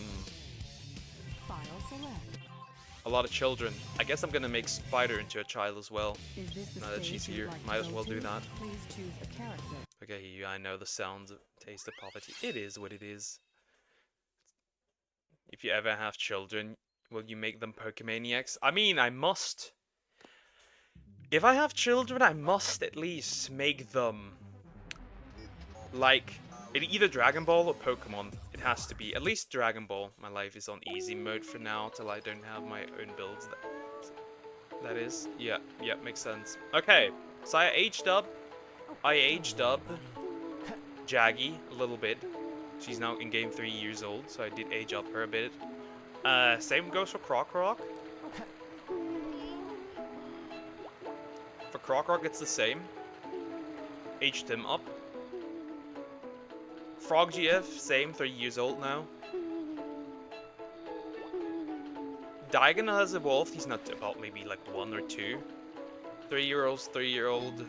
lot of children. I guess I'm gonna make Spider into a child as well. Now that she's here, might as well do that. Okay, I know the sounds of Taste of Poverty. It is what it is. If you ever have children, will you make them Pokemaniacs? I mean, I must. If I have children, I must at least make them like either Dragon Ball or Pokemon. It has to be at least Dragon Ball. My life is on easy mode for now till I don't have my own builds. That is, yeah, makes sense. Okay, so I aged up Jaggy a little bit. She's now in game 3 years old, so I did age up her a bit. Same goes for Croc. For Croc, it's the same. Aged him up. Frog GF, same, 3 years old now. Diagon has evolved, he's not about maybe like 1 or 2. 3-year-olds, 3-year-old.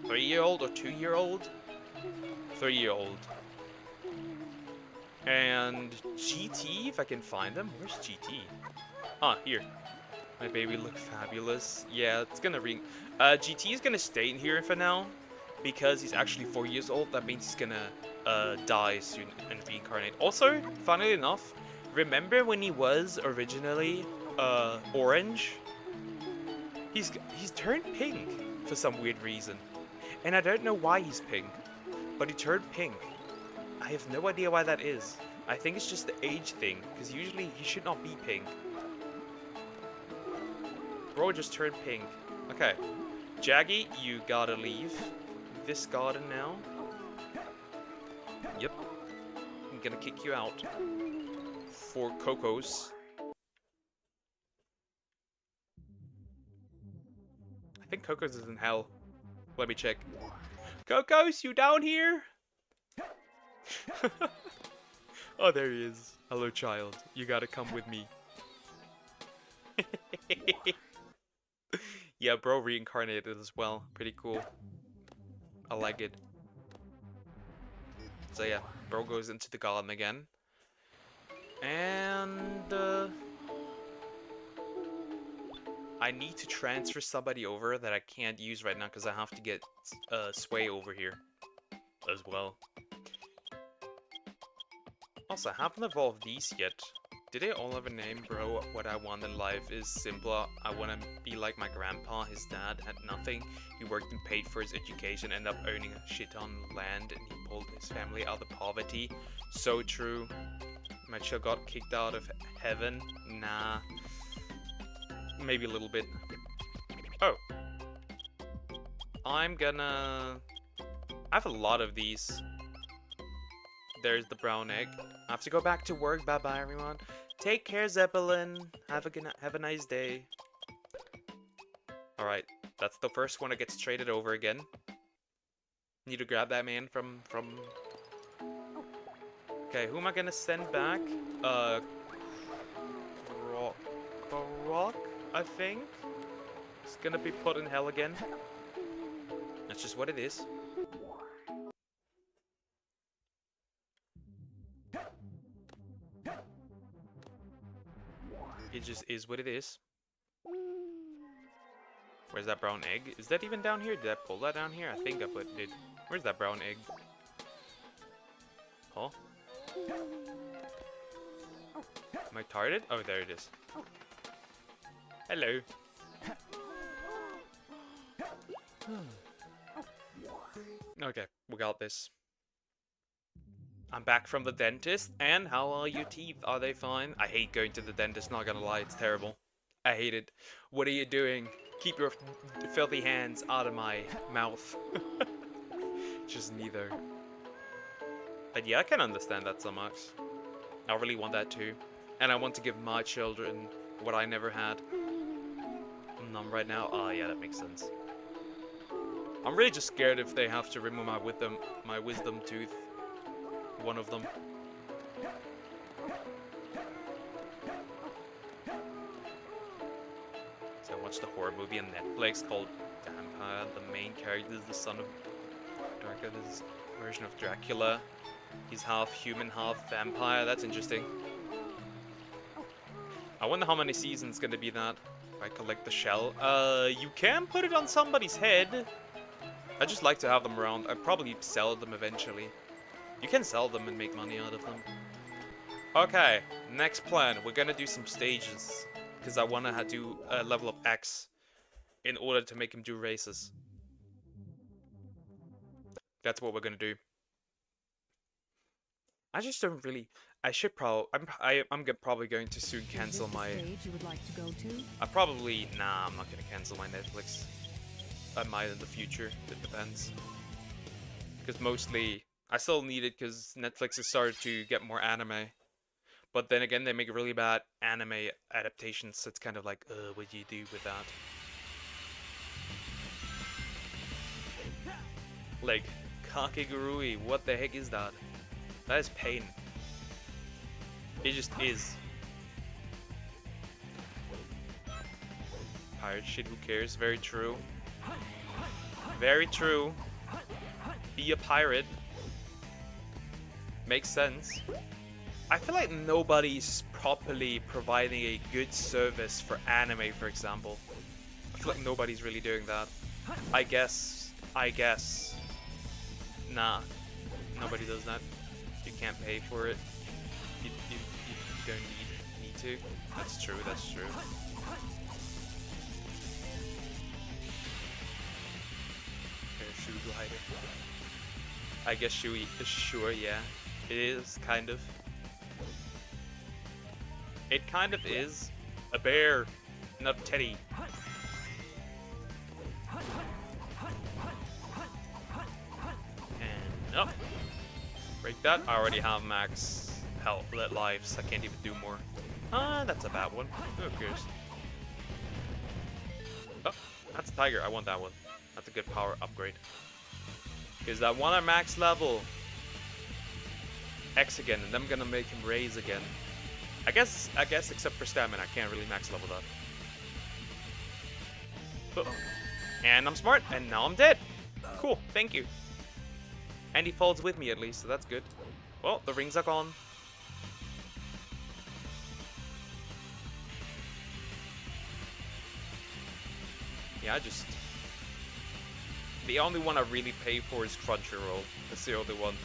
3-year-old or 2-year-old? 3-year-old. And GT, if I can find them. Where's GT? Ah, here. My baby look fabulous. Yeah, it's gonna GT is gonna stay in here for now. Because he's actually 4 years old, that means he's gonna die soon and reincarnate. Also, funnily enough, remember when he was originally orange? He's turned pink for some weird reason. And I don't know why he's pink, but he turned pink. I have no idea why that is. I think it's just the age thing, because usually he should not be pink. Bro just turned pink. Okay. Jaggy, you gotta leave this garden now. Yep. I'm gonna kick you out. For Cocos. I think Cocos is in hell. Let me check. Cocos, you down here? Oh, there he is. Hello, child. You gotta come with me. Yeah, bro reincarnated as well. Pretty cool. I like it. So yeah, bro goes into the garden again. And I need to transfer somebody over that I can't use right now because I have to get Sway over here as well. Also, I haven't evolved these yet. Did they all have a name, bro? What I want in life is simpler. I want to be like my grandpa. His dad had nothing. He worked and paid for his education, ended up owning a shit ton of land, and he pulled his family out of poverty. So true. My child got kicked out of heaven. Nah. Maybe a little bit. Oh. I have a lot of these. There's the brown egg. I have to go back to work. Bye-bye, everyone. Take care, Zeppelin. Have a nice day. Alright. That's the first one that gets traded over again. Need to grab that man from... Okay, who am I gonna send back? Rock, I think? It's gonna be put in hell again. That's just what it is. It just is what it is. Where's that brown egg? Is that even down here? Did I pull that down here? I think I did. Where's that brown egg? Huh? Am I tired? Oh, there it is. Hello. Okay, we got this. I'm back from the dentist, and how are your teeth? Are they fine? I hate going to the dentist, not gonna lie, it's terrible. I hate it. What are you doing? Keep your filthy hands out of my mouth. Just neither. But yeah, I can understand that so much. I really want that too. And I want to give my children what I never had. I'm numb right now. Oh yeah, that makes sense. I'm really just scared if they have to remove my wisdom tooth. One of them. So I watched a horror movie on Netflix called Vampire. The main character is the son of Dracula. This version of Dracula. He's half human, half vampire. That's interesting. I wonder how many seasons gonna be that. If I collect the shell. You can put it on somebody's head. I just like to have them around. I'd probably sell them eventually. You can sell them and make money out of them. Okay, next plan. We're gonna do some stages. Because I wanna do a level up X in order to make him do races. That's what we're gonna do. I just don't really. I should probably. I'm probably going to soon cancel my. Stage you would like to go to? Nah, I'm not gonna cancel my Netflix. I might in the future. It depends. Because mostly I still need it because Netflix has started to get more anime. But then again, they make really bad anime adaptations. So it's kind of like, what do you do with that? Like, Kakegurui, what the heck is that? That is pain. It just is. Pirate shit, who cares? Very true. Very true. Be a pirate. Makes sense. I feel like nobody's properly providing a good service for anime, for example. I feel like nobody's really doing that. I guess. Nah. Nobody does that. You can't pay for it. You don't need to. That's true, that's true. Parachute glider. I guess sure, yeah. It is, kind of. It kind of is. A bear, not a teddy. And, no. Break that. I already have max health, lives. I can't even do more. That's a bad one. Who cares? Oh, that's a tiger. I want that one. That's a good power upgrade. Because I want a max level X again, and I'm gonna make him raise again. I guess except for stamina, I can't really max level that. Uh-oh. And I'm smart, and now I'm dead. Cool, thank you. And he falls with me at least, so that's good. Well, the rings are gone. Yeah, the only one I really pay for is Crunchyroll. That's the only one.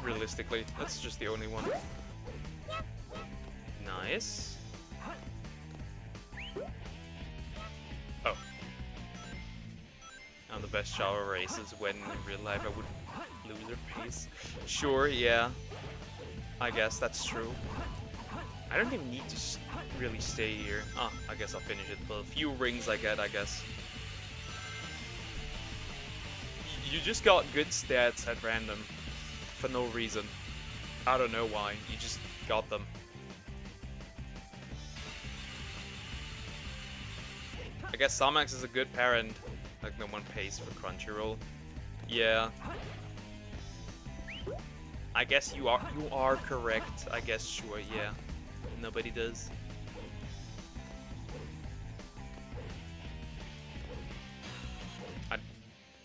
Realistically, that's just the only one. Nice. Oh. Now the best shower race is when in real life I would lose her pace. Sure, yeah. I guess that's true. I don't even need to really stay here. I guess I'll finish it. The few rings I get, I guess. You just got good stats at random. For no reason. I don't know why. You just got them. I guess Somax is a good parent. Like no one pays for Crunchyroll. Yeah. I guess you are correct. I guess sure, yeah. Nobody does.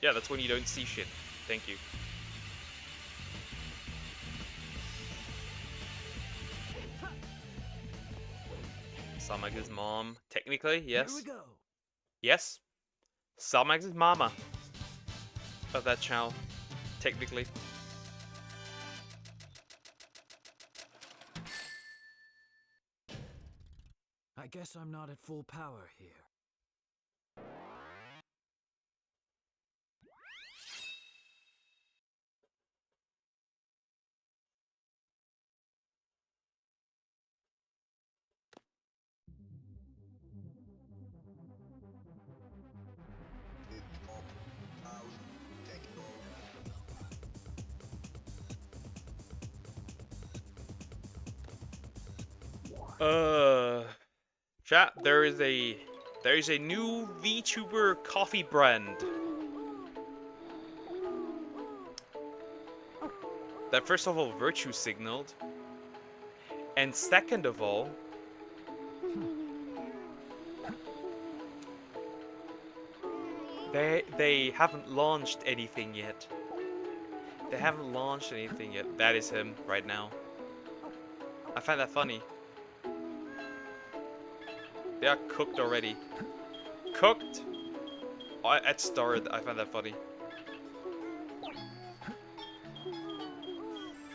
Yeah, that's when you don't see shit. Thank you. Samax's mom. Technically, yes. Here we go. Yes. Samax's mama. Of that channel. Technically. I guess I'm not at full power here. Chat, there is a new VTuber coffee brand that first of all virtue signaled, and second of all, they haven't launched anything yet. They haven't launched anything yet. That is him right now. I find that funny. They are cooked already. Cooked at start. I find that funny.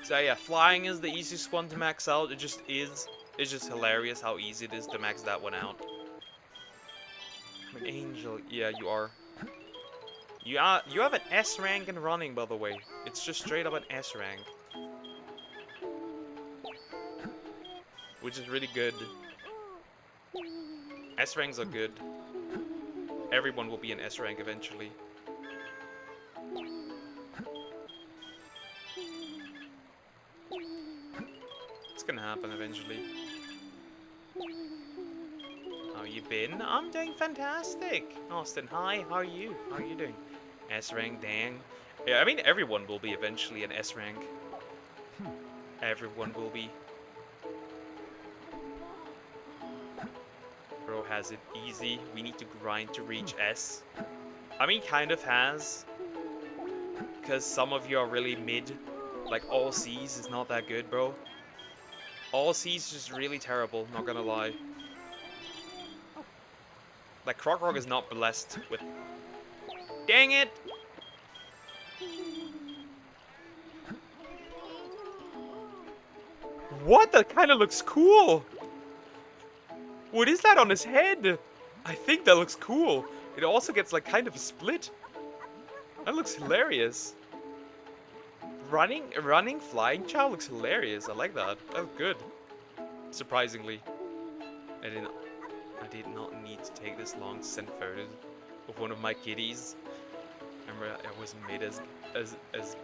So yeah, flying is the easiest one to max out. It just is. It's just hilarious how easy it is to max that one out. An angel. Yeah, you are. You have an S rank in running, by the way. It's just straight up an S rank. Which is really good. S ranks are good. Everyone will be an S rank eventually. It's gonna happen eventually. How you been? I'm doing fantastic. Austin, hi, how are you? How are you doing? S rank, dang. Yeah, I mean everyone will be eventually an S rank. Everyone will be. Bro has it easy. We need to grind to reach S. I mean, kind of has. Because some of you are really mid. Like, all C's is not that good, bro. All C's is just really terrible, not gonna lie. Like, Croc is not blessed with... Dang it! What? That kind of looks cool! What is that on his head? I think that looks cool. It also gets, like, kind of a split. That looks hilarious. Running flying chow looks hilarious. I like that. That's good. Surprisingly. I did not need to take this long to send photos of one of my kitties. Remember, I was mid as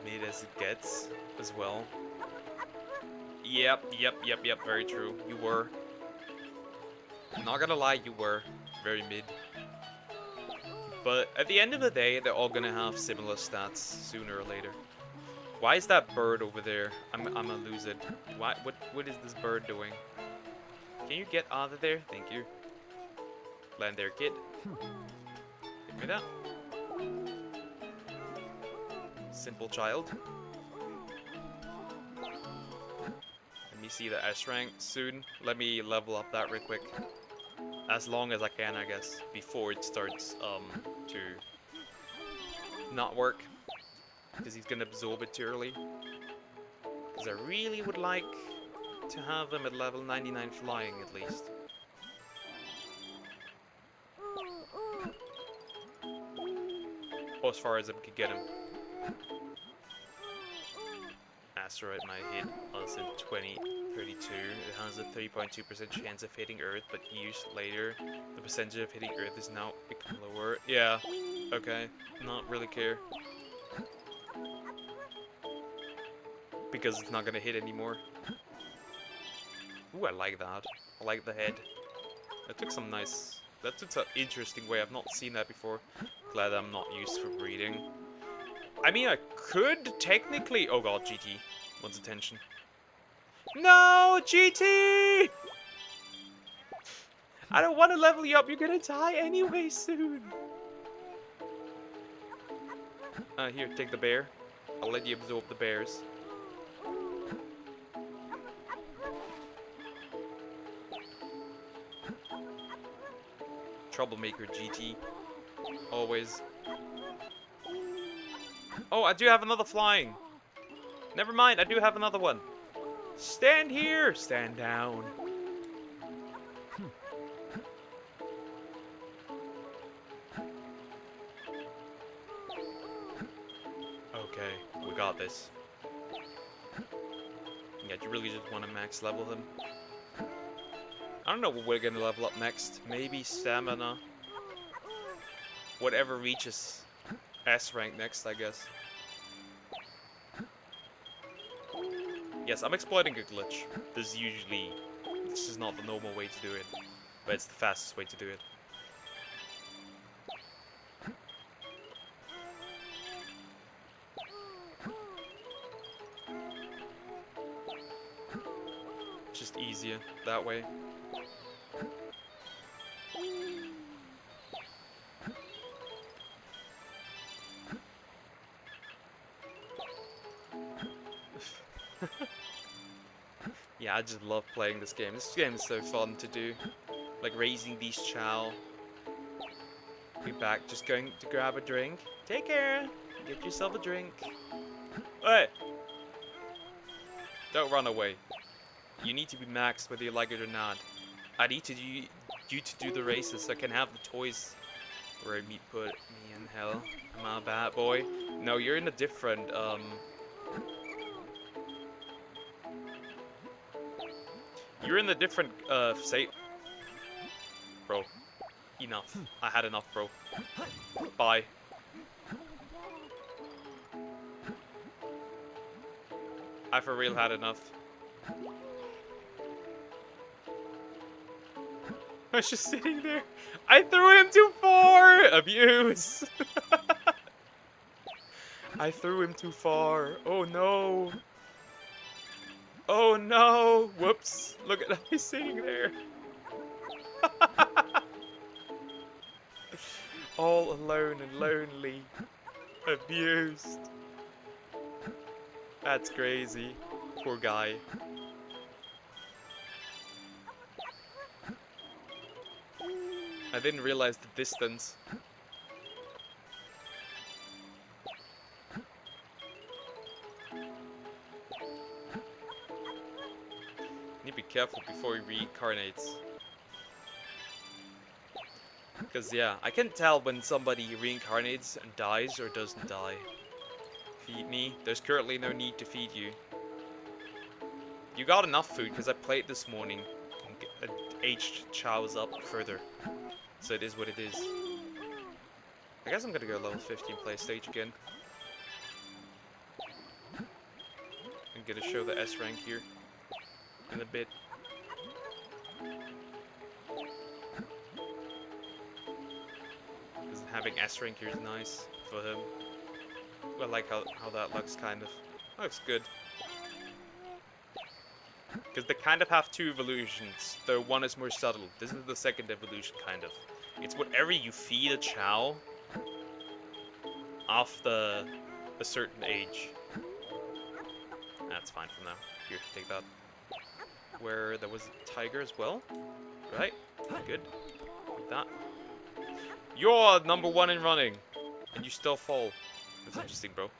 mid as it gets as well. Yep, very true. You were. I'm not gonna lie, you were very mid. But at the end of the day, they're all gonna have similar stats sooner or later. Why is that bird over there? I'm gonna lose it. What is this bird doing? Can you get out of there? Thank you. Land there, kid. Give me that. Simple child. Let me see the S rank soon. Let me level up that real quick. As long as I can, I guess, before it starts to not work. Because he's gonna absorb it too early. Because I really would like to have him at level 99 flying at least. Or as far as I could get him. Asteroid might hit us in 2032. It has a 3.2% chance of hitting Earth, but years later, the percentage of hitting Earth is now become lower. Yeah, okay, not really care. Because it's not gonna hit anymore. Ooh, I like that. I like the head. That took some nice... That took an interesting way. I've not seen that before. Glad I'm not used for breeding. I mean, I could technically... Oh god, GT wants attention. No, GT! I don't want to level you up. You're gonna die anyway soon. Here, take the bear. I'll let you absorb the bears. Troublemaker GT. Always. Oh, I do have another flying. Never mind, I do have another one. Stand here! Stand down. Okay, we got this. Yeah, you really just want to max level him. I don't know what we're gonna level up next. Maybe stamina. Whatever reaches S rank next, I guess. Yes, I'm exploiting a glitch. This is not the normal way to do it. but it's the fastest way to do it. Just easier that way. Yeah, I just love playing this game. This game is so fun to do. Like raising these Chow. Be back, just going to grab a drink. Take care. Get yourself a drink. Hey! Don't run away. You need to be maxed whether you like it or not. I need to you to do the races so I can have the toys. Where me put me in hell. Am I a bad boy? No, you're in a different you're in the different say bro. Enough. I had enough, bro. Bye. I for real had enough. I was just sitting there. I threw him too far! Abuse! I threw him too far. Oh no. Oh no! Whoops. Look at him, he's sitting there. All alone and lonely. Abused. That's crazy. Poor guy. I didn't realize the distance. Need to be careful before he reincarnates. Because, yeah, I can tell when somebody reincarnates and dies or doesn't die. Feed me. There's currently no need to feed you. You got enough food because I played this morning and aged Chow's up further. So it is what it is. I guess I'm gonna go level 15 play stage again. I'm gonna show the S rank here in a bit. Because having S rank here is nice for him. I like how that looks, kind of. Looks good. Because they kind of have two evolutions, though one is more subtle. This is the second evolution, kind of. It's whatever you feed a Chow after a certain age. That's fine for now. Here, take that. Where there was a tiger as well. Right? Good. Like that. You're #1 in running, and you still fall. That's interesting, bro.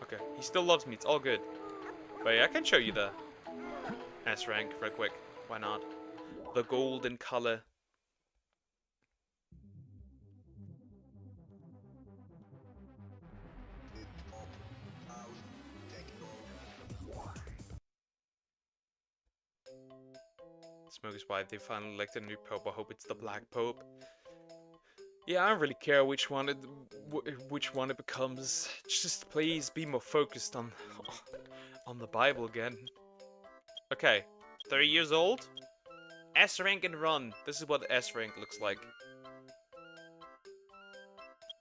Okay, he still loves me. It's all good. But yeah, I can show you the S rank real quick. Why not? The golden color. Smoke is why they finally elected a new pope. I hope it's the Black Pope. Yeah, I don't really care which one it becomes. Just please be more focused on the Bible again. Okay, 30 years old. S rank and run. This is what S rank looks like.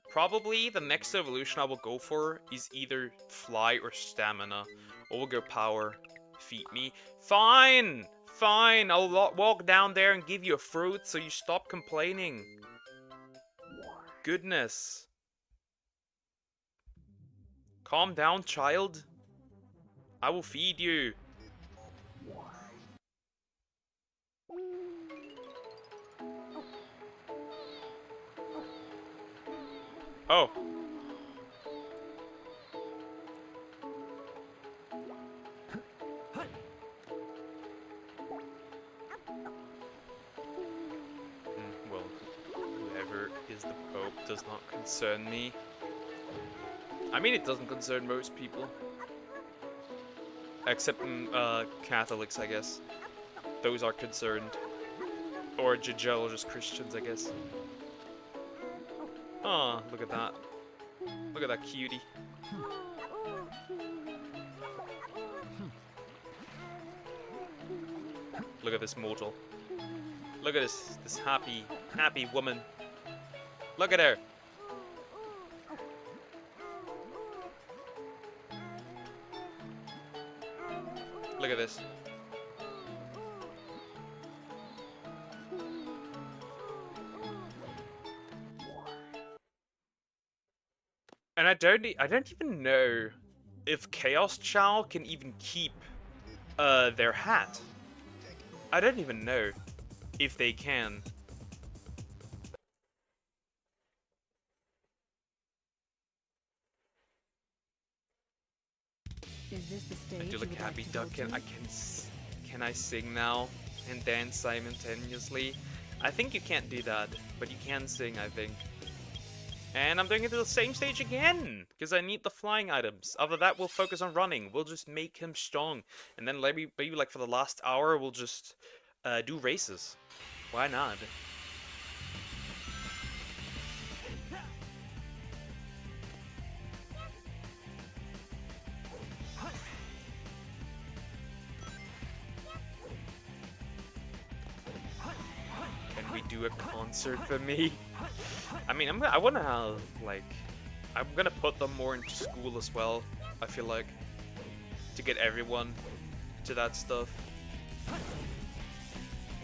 Probably the next evolution I will go for is either fly or stamina. Or we'll go power. Feed me. Fine! Fine, I'll walk down there and give you a fruit so you stop complaining. Goodness. Calm down, child. I will feed you. Oh. Well, whoever is the Pope does not concern me. I mean, it doesn't concern most people. Except Catholics, I guess. Those are concerned. Or just Christians, I guess. Oh, look at that. Look at that cutie. Look at this mortal. Look at this happy woman. Look at her. Look at this. And I don't even know if Chaos Chow can even keep their hat. I don't even know if they can. Is this the I stage do look you would happy, like to go Duck. Can to? can I sing now and dance simultaneously? I think you can't do that, but you can sing, I think. And I'm doing it to the same stage again, because I need the flying items. After that, we'll focus on running. We'll just make him strong. And then maybe like for the last hour, we'll just do races. Why not? Can we do a concert for me? I mean, I want to have, like... I'm gonna put them more into school as well, I feel like. To get everyone to that stuff.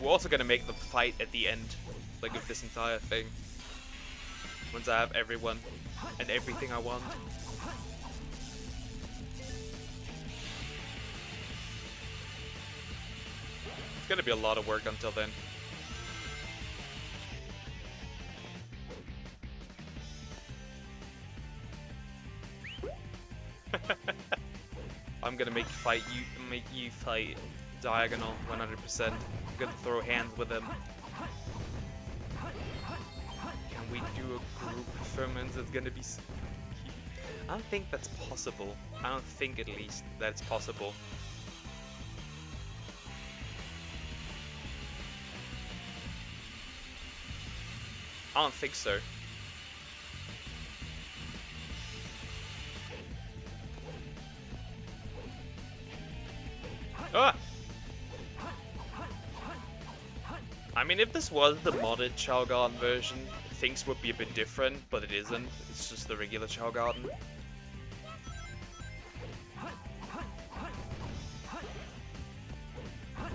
We're also gonna make them fight at the end, like of this entire thing. Once I have everyone and everything I want. It's gonna be a lot of work until then. I'm gonna make you fight diagonal 100%. I'm gonna throw hands with him. Can we do a group performance that's gonna be so cute? I don't think that's possible. I don't think, at least, that it's possible. I don't think so. Ah! I mean, if this was the modded Chao Garden version, things would be a bit different, but it isn't. It's just the regular Chao Garden.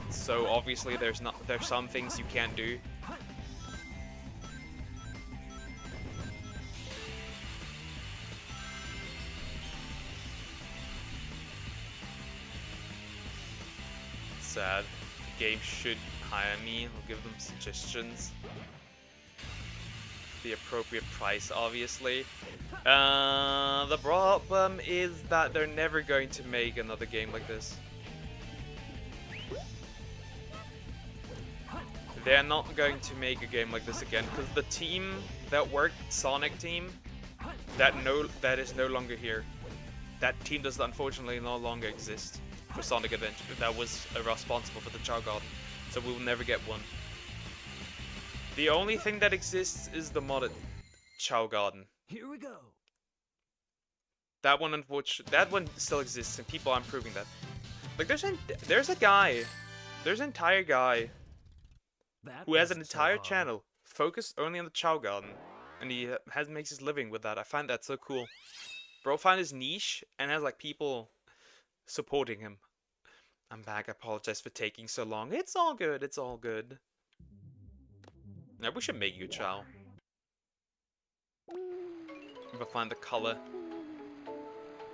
So obviously there's some things you can't do. Sad. The game should hire me. I'll give them suggestions. The appropriate price, obviously. The problem is that they're never going to make another game like this. They're not going to make a game like this again, because the team that worked, Sonic team, that is no longer here. That team does unfortunately no longer exist for Sonic Adventure. That was responsible for the Chao Garden, so we will never get one. The only thing that exists is the modded Chao Garden. Here we go. That one, unfortunately, that one still exists, and people are improving that. Like, there's a guy, there's an entire guy That who has an wasn't so entire hard. channel focused only on the Chao Garden, and he makes his living with that. I find that so cool. Bro found his niche and has like people supporting him. I'm back. I apologize for taking so long. It's all good. It's all good. Now we should make you Chao. If I find the color.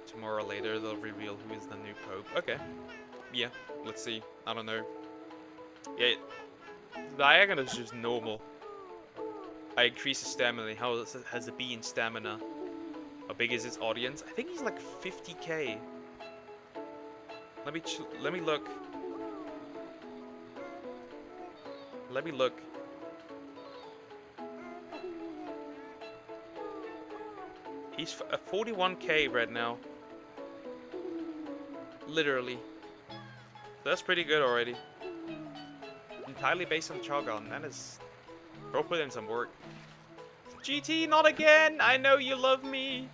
Tomorrow or later they'll reveal who is the new Pope. Okay. Yeah. Let's see. I don't know. Yeah. Diagon is just normal. I increase his stamina. How has it been stamina? How big is his audience? I think he's like 50k. Let me look. Let me look. He's 41k right now. Literally. That's pretty good already. Entirely based on the Chao Garden. That is... Bro put in some work. GT, not again! I know you love me!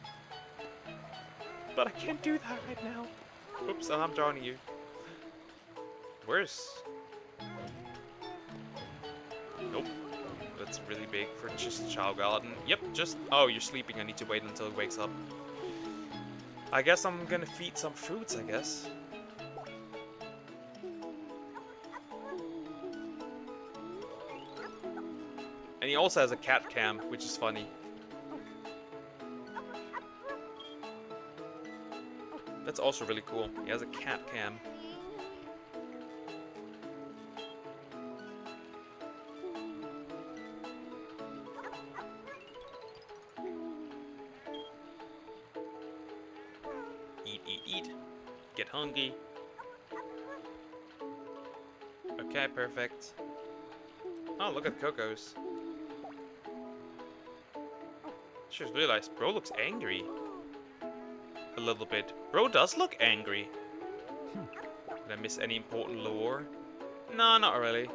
But I can't do that right now. Oops, I'm drowning you. Where's Nope. That's really big for just Chao Garden. Yep, just... Oh, you're sleeping. I need to wait until he wakes up. I guess I'm gonna feed some fruits, I guess. And he also has a cat cam, which is funny. That's also really cool. He has a cat cam. Eat, eat, eat. Get hungry. Okay, perfect. Oh, look at Coco's. Just realized, bro looks angry. A little bit. Bro does look angry. Did I miss any important lore? No, not really.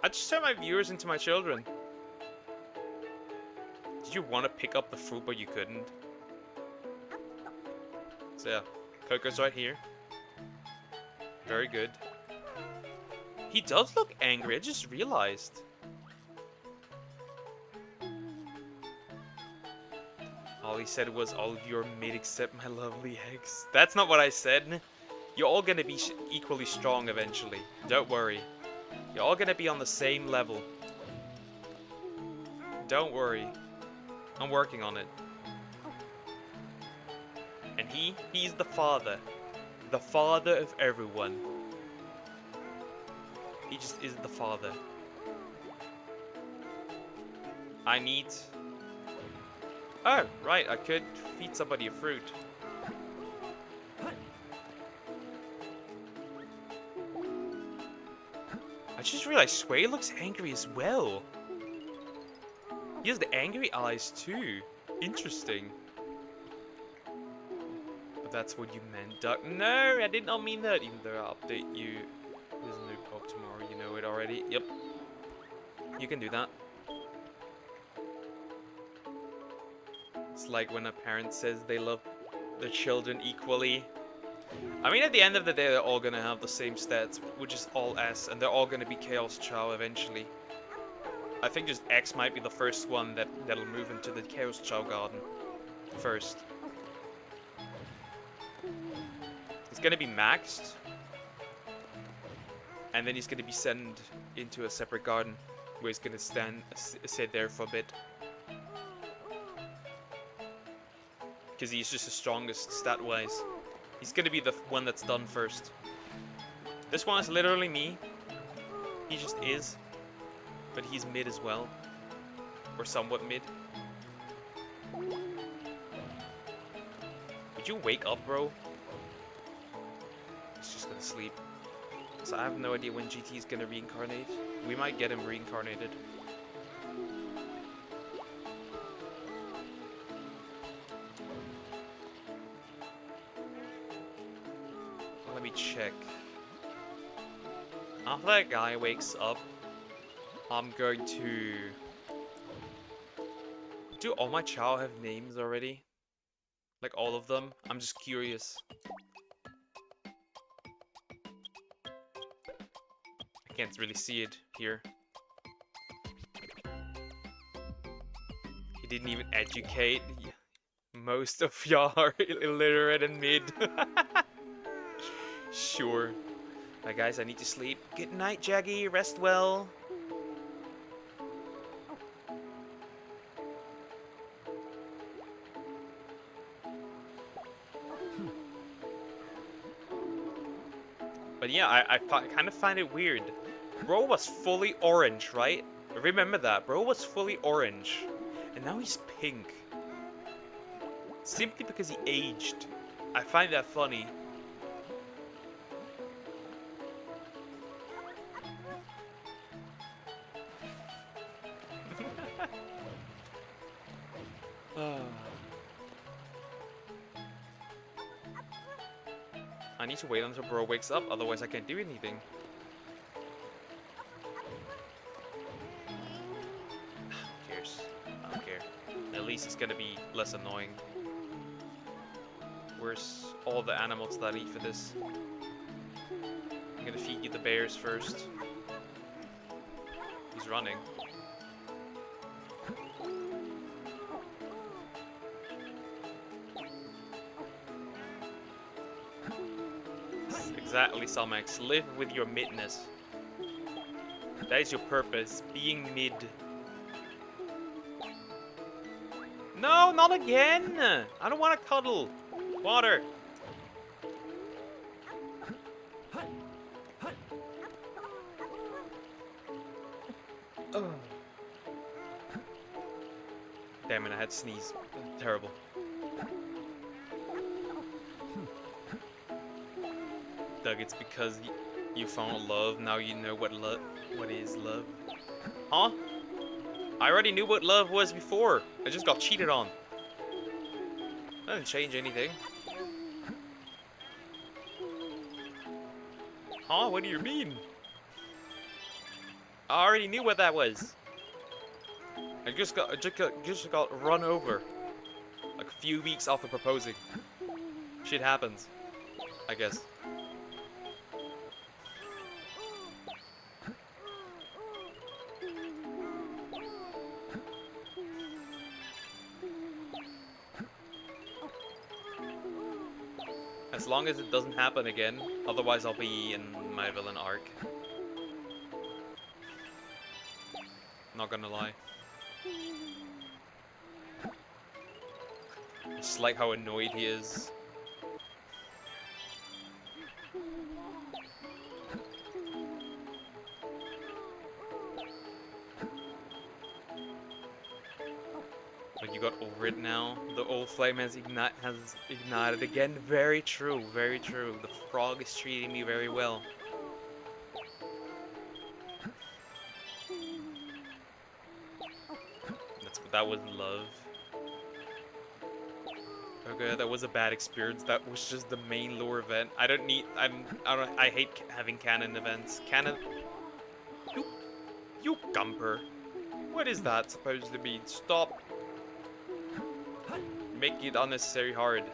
I just turned my viewers into my children. Did you want to pick up the fruit but you couldn't? So yeah, Coco's right here. Very good. He does look angry, I just realized. All he said was, all of you are mid except my lovely eggs. That's not what I said. You're all gonna be equally strong eventually. Don't worry. You're all gonna be on the same level. Don't worry. I'm working on it. And he's the father. The father of everyone. He just is the father. I need... Oh, right, I could feed somebody a fruit. I just realized Sway looks angry as well. He has the angry eyes too. Interesting. But that's what you meant, Duck. No, I did not mean that. Even though I'll update you. There's a new pop tomorrow, you know it already. Yep. You can do that. It's like when a parent says they love their children equally. I mean, at the end of the day, they're all gonna have the same stats, which is all S, and they're all gonna be Chaos Chow eventually. I think just X might be the first one that'll move into the Chaos Chow Garden first. He's gonna be maxed, and then he's gonna be sent into a separate garden where he's gonna sit there for a bit. Because he's just the strongest stat-wise. He's gonna be the one that's done first. This one is literally me. He just is. But he's mid as well. Or somewhat mid. Would you wake up, bro? He's just gonna sleep. So I have no idea when GT is gonna reincarnate. We might get him reincarnated. Let me check. After that guy wakes up, I'm going to... Do all my Chow have names already? Like all of them? I'm just curious. I can't really see it here. He didn't even educate. Most of y'all are illiterate and mid. Sure. Alright guys, I need to sleep. Good night, Jaggy. Rest well. But yeah, I kind of find it weird. Bro was fully orange, right? Remember that. Bro was fully orange. And now he's pink. Simply because he aged. I find that funny. I need to wait until Bro wakes up, otherwise I can't do anything. Who cares? I don't care. At least it's gonna be less annoying. Where's all the animals that I eat for this? I'm gonna feed you the bears first. He's running. Exactly, Salmax. Live with your midness. That is your purpose. Being mid. No, not again! I don't want to cuddle. Water. Ugh. Damn it, I had to sneeze. Terrible. Doug, it's because you found love. Now you know what is love. Huh? I already knew what love was before. I just got cheated on. That didn't change anything. Huh? What do you mean? I already knew what that was. I just got run over. Like a few weeks after proposing. Shit happens. I guess. As long as it doesn't happen again, otherwise I'll be in my villain arc. Not gonna lie. Just like how annoyed he is. But you got over it now. The old flame has ignited again. Very true, very true. The frog is treating me very well. That wasn't love. Okay, that was a bad experience. That was just the main lore event. I hate having canon events. Canon. You gumper. What is that supposed to mean? Stop. Make it unnecessary hard.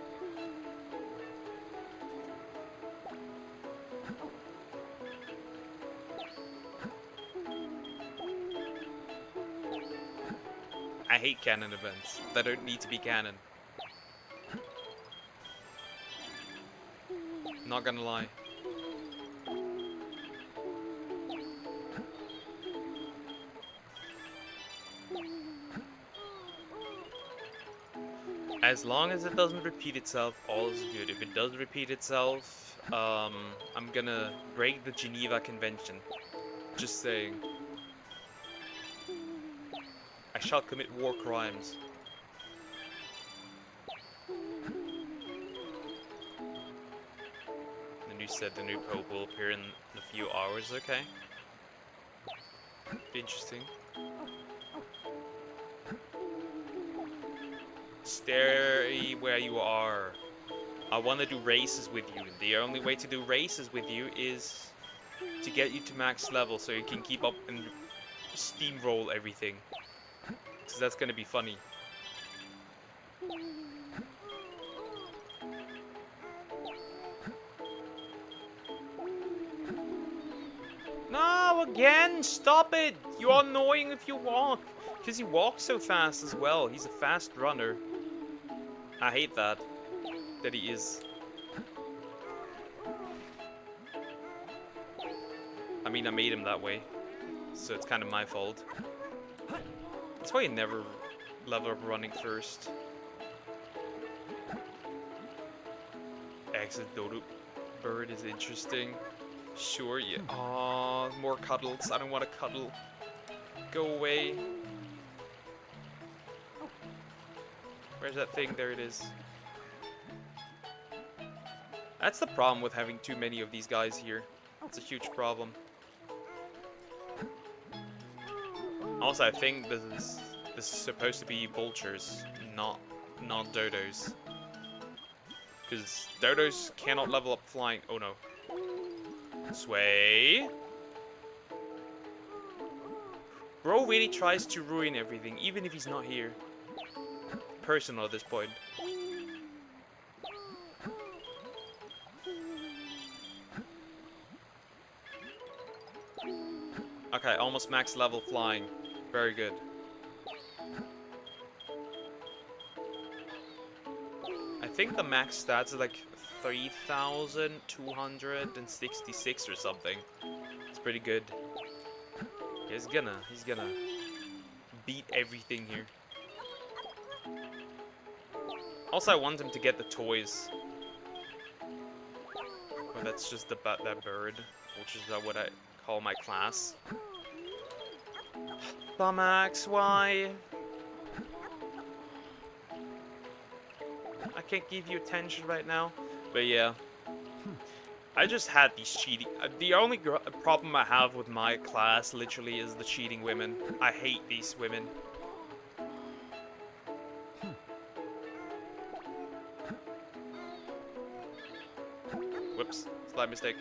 I hate canon events that don't need to be canon. Not gonna lie. As long as it doesn't repeat itself, all is good. If it does repeat itself, I'm gonna break the Geneva Convention. Just saying. I shall commit war crimes. And you said the new Pope will appear in a few hours, okay. Interesting. Stay where you are. I want to do races with you. The only way to do races with you is to get you to max level so you can keep up and steamroll everything. So that's gonna be funny. No, again! Stop it! You're annoying if you walk. Because he walks so fast as well. He's a fast runner. I hate that. That he is. I mean, I made him that way. So it's kind of my fault. That's why you never level up running first. Exit Dodo Bird is interesting. Sure, yeah. Aw, more cuddles. I don't want to cuddle. Go away. Where's that thing? There it is. That's the problem with having too many of these guys here. It's a huge problem. Also, I think this is supposed to be vultures, not dodos. Because dodos cannot level up flying. Oh no. Sway. Bro really tries to ruin everything, even if he's not here. Personal at this point. Okay, almost max level flying. Very good. I think the max stats is like 3,266 or something. It's pretty good. He's gonna beat everything here. Also, I want him to get the toys. Well, that's just that bird, which is what I call my class. Thumax, why? I can't give you attention right now. But yeah. I just had these cheating... the only problem I have with my class, literally, is the cheating women. I hate these women. Whoops. Slight mistake.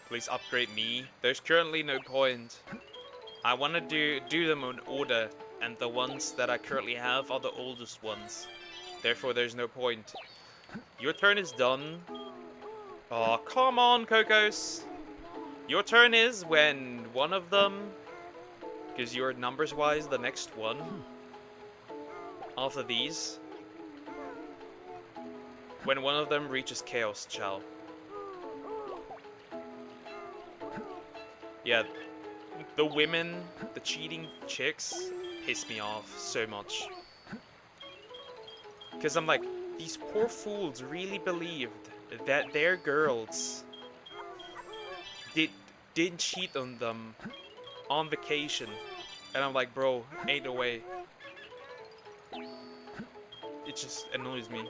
Please upgrade me. There's currently no point. I want to do them in order, and the ones that I currently have are the oldest ones. Therefore, there's no point. Your turn is done. Oh, come on, Kokos. Your turn is when one of them, because you're numbers-wise the next one after these. When one of them reaches Chaos, Chao. Yeah, the women, the cheating chicks, piss me off so much. Because I'm like, these poor fools really believed that their girls didn't cheat on them on vacation. And I'm like, bro, ain't no way. It just annoys me,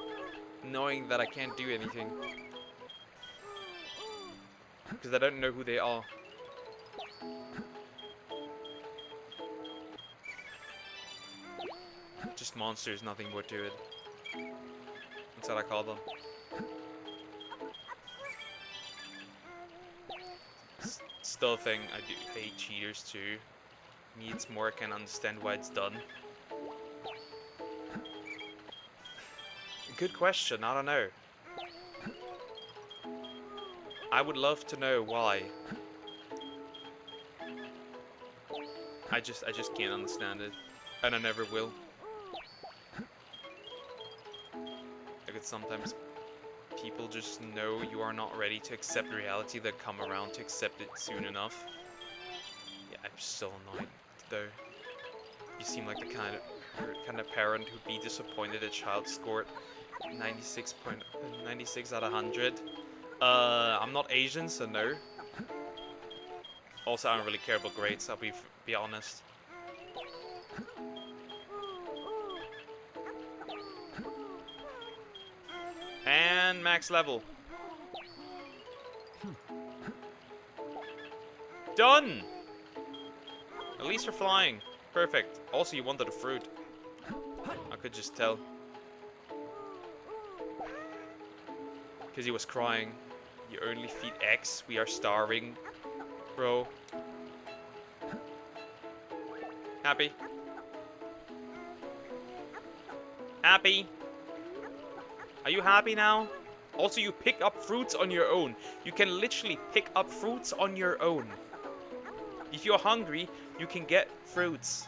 knowing that I can't do anything. Because I don't know who they are. Just monsters, nothing more to it. That's what I call them. Still a thing, I do hate cheaters too. Me, it's more I can understand why it's done. Good question, I don't know. I would love to know why. I just can't understand it. And I never will. Like, sometimes people just know you are not ready to accept reality, that come around to accept it soon enough. Yeah, I'm so annoyed though. You seem like the kind of parent who'd be disappointed a child scored 96 out of 100. I'm not Asian, so no. Also, I don't really care about grades, I'll be honest. And max level. Done! At least for flying. Perfect. Also, you wanted a fruit. I could just tell. Because he was crying. You only feed X. We are starving. Bro. Happy? Happy? Are you happy now? Also, you pick up fruits on your own. You can literally pick up fruits on your own. If you're hungry, you can get fruits.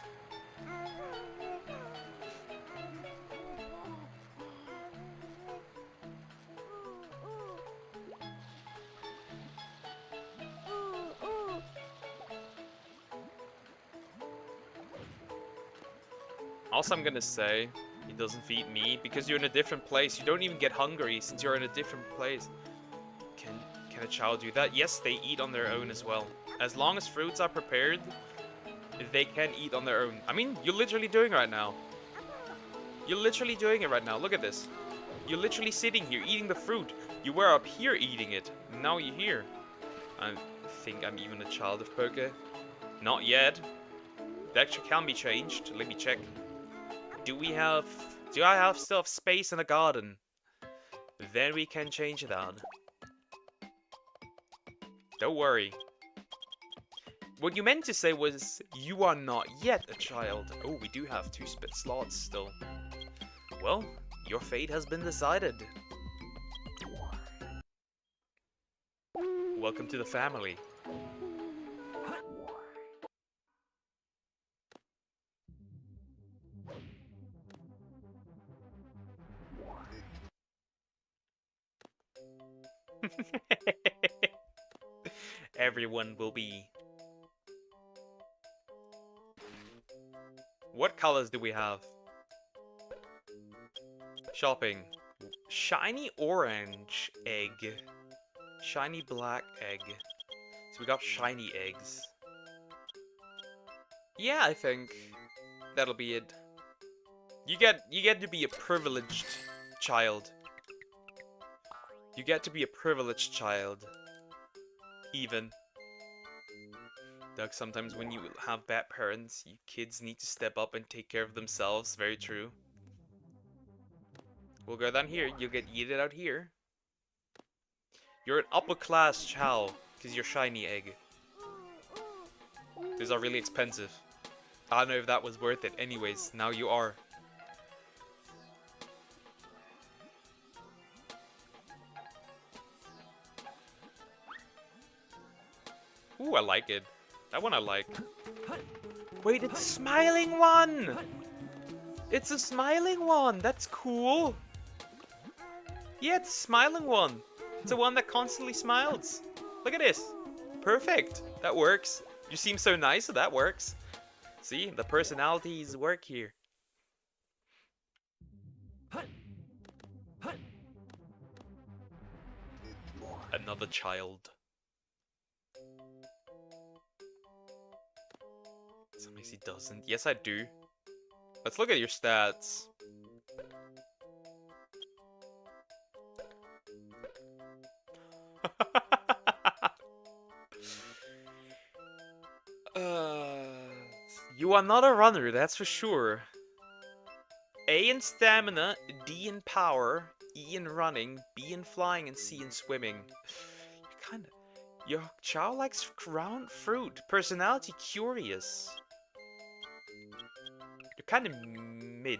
Also, I'm gonna say, he doesn't feed me because you're in a different place. You don't even get hungry since you're in a different place. Can a child do that? Yes, they eat on their own as well. As long as fruits are prepared, they can eat on their own. I mean, you're literally doing it right now. You're literally doing it right now. Look at this. You're literally sitting here eating the fruit. You were up here eating it. Now you're here. I think I'm even a child of poker. Not yet. That actually can be changed. Let me check. Do I still have space in the garden? Then we can change that. Don't worry. What you meant to say was, you are not yet a child. Oh, we do have 2 slots still. Well, your fate has been decided. Welcome to the family. Everyone will be. What colors do we have? Shopping. Shiny orange egg. Shiny black egg. So we got shiny eggs. Yeah, I think that'll be it. You get to be a privileged child. You get to be a privileged child. Even. Doug, sometimes when you have bad parents, you kids need to step up and take care of themselves. Very true. We'll go down here. You'll get yeeted out here. You're an upper class Chow, because you're shiny egg. These are really expensive. I don't know if that was worth it. Anyways, now you are. Ooh, I like it. That one I like. Wait, it's a smiling one! It's a smiling one! That's cool! Yeah, it's a smiling one. It's the one that constantly smiles. Look at this. Perfect. That works. You seem so nice, so that works. See, the personalities work here. Another child. Sometimes he doesn't. Yes, I do. Let's look at your stats. You are not a runner, that's for sure. A in stamina, D in power, E in running, B in flying, and C in swimming. Your Chow likes ground fruit. Personality curious. You're kind of mid.